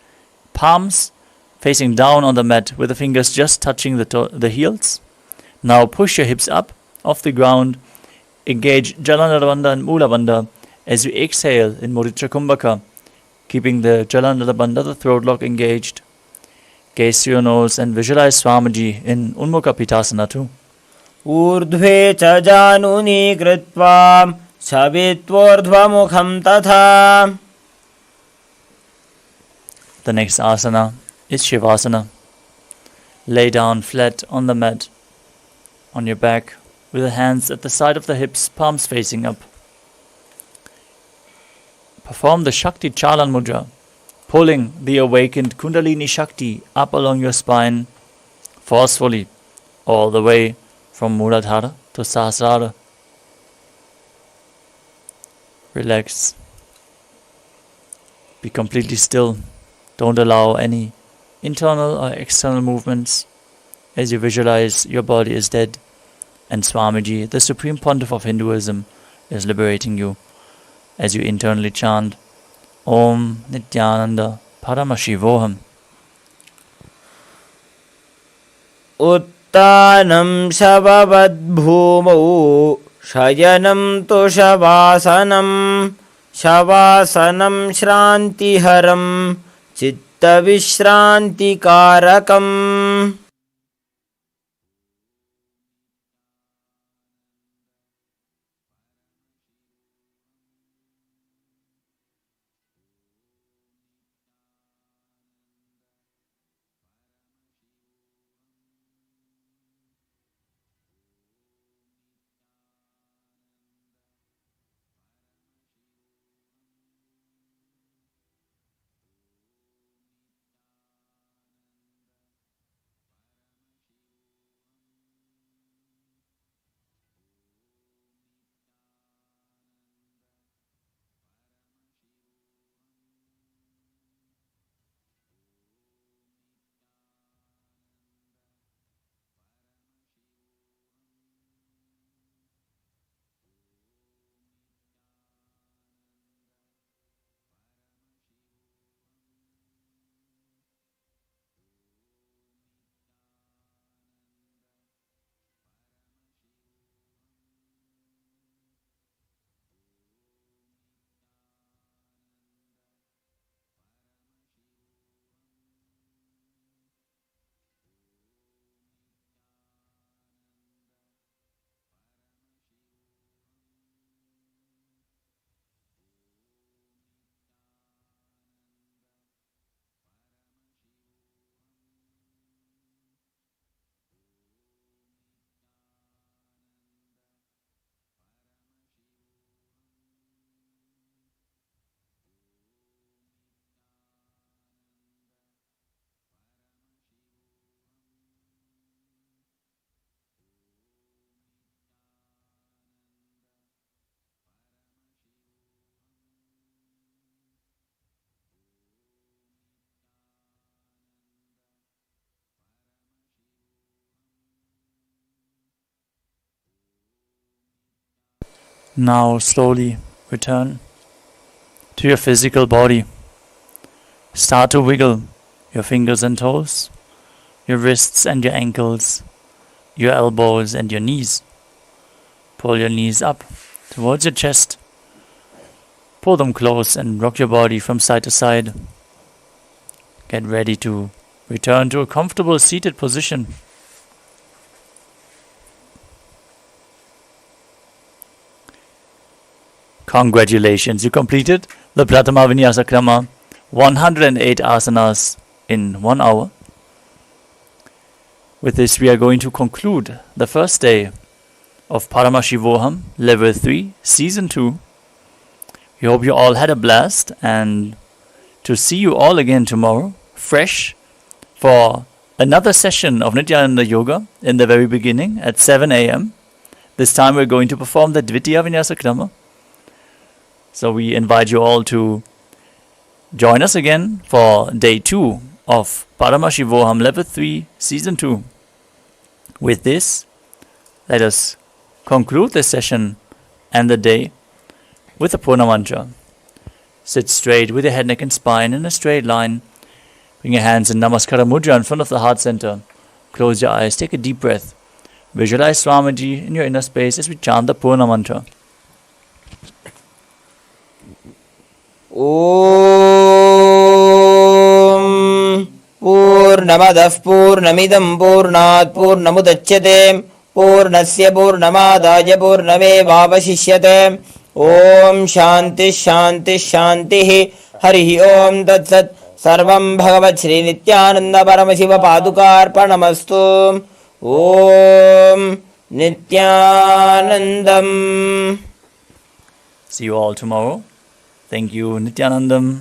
palms facing down on the mat with the fingers just touching the heels. Now push your hips up off the ground. Engage Jalandhara Bandha and Mula Bandha as you exhale in Mudita Kumbhaka, keeping the Jalandhara Bandha, the throat lock, engaged. Gaze to your nose and visualize Swamiji in Unmukha Pitasana too. ऊर्ध्वे च जानुनी कृत्वा छवित्वोर्ध्वमुखं तथा. The next asana is Shivasana. Lay down flat on the mat on your back with the hands at the side of the hips, palms facing up. perform the Shakti Chalan Mudra, pulling the awakened Kundalini Shakti up along your spine forcefully, all the way from Muladhara to Sahasrara. Relax. Be completely still. Don't allow any internal or external movements as you visualize your body is dead and Swamiji, the Supreme Pontiff of Hinduism, is liberating you as you internally chant Om Nithyananda Paramashivoham. Uttanam Shabavad Bhumau Shayanam Toshavāsanam Shavasanam Shrantiharam Chitta Vishrantikarakam. Now slowly return to your physical body. Start to wiggle your fingers and toes, your wrists and your ankles, your elbows and your knees. Pull your knees up towards your chest. Pull them close and rock your body from side to side. Get ready to return to a comfortable seated position. Congratulations, you completed the Pratama Vinyasa Krama, 108 asanas in 1 hour. With this, we are going to conclude the first day of Paramashivoham Level 3, Season 2. We hope you all had a blast, and to see you all again tomorrow, fresh, for another session of Nithyananda Yoga in the very beginning at 7 a.m. This time we're going to perform the Dvitiya Vinyasa Krama. So we invite you all to join us again for day 2 of Paramashivoham Level 3, Season 2. With this, let us conclude this session and the day with a Purna Mantra. Sit straight with your head, neck and spine in a straight line. Bring your hands in Namaskara Mudra in front of the heart center. Close your eyes, take a deep breath. Visualize Swamiji in your inner space as we chant the Purna Mantra. Om Purnamadah Purnamidam Purnat Purnamudachyate Purnasya Purnamadaya Purnamevavashishyate. Om Shanti Shanti Shanti Harihi Om Tat Sat Sarvam Bhagavat Shri Nithyananda Paramashiva Padukarpanamastu. Om Nithyanandam. See you all tomorrow Thank you, Nithyanandam.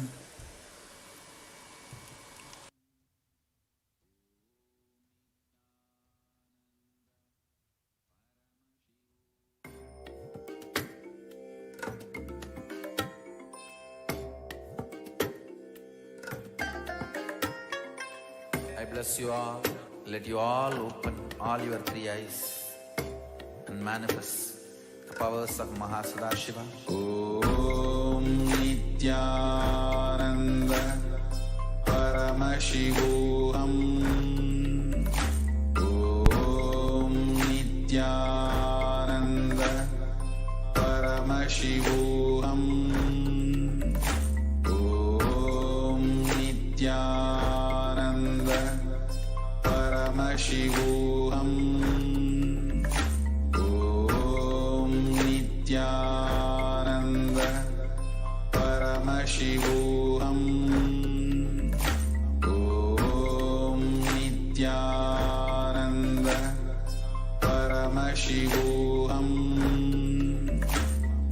I bless you all. Let you all open all your three eyes and manifest the powers of Mahasudashiva. Om Nithyananda Paramashivoham. Om Nithyananda Paramashivoham. Om Nithyananda Paramashivoham. Om Nithyananda Paramashivoham. Om Nithyananda Paramashivoham. Om Nithyananda Paramashivoham.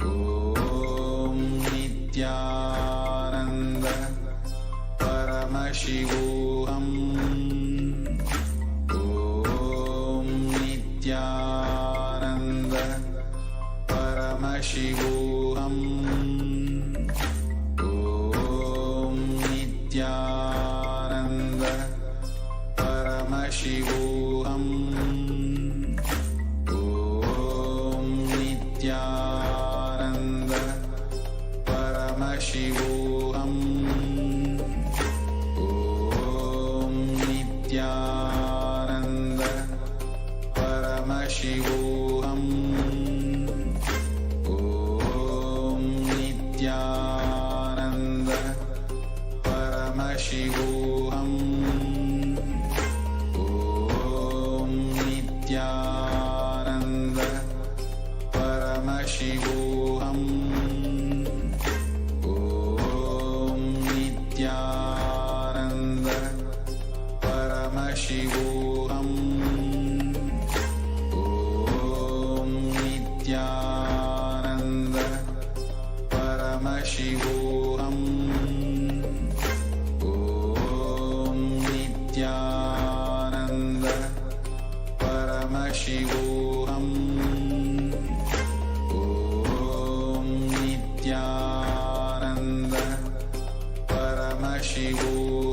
Om Nithyananda Paramashivoham. Om Nithyananda Paramashivoham. Om Nithyananda Paramashivoham. Om Nithyananda Paramashivoham. Om Nithyananda Paramashivoham. Om Nithyananda Paramashivoham. Om Nithyananda Paramashivoham. Om Nithyananda Paramashivoham. Om Nithyananda Paramashivoham. Om Nithyananda Paramashivoham.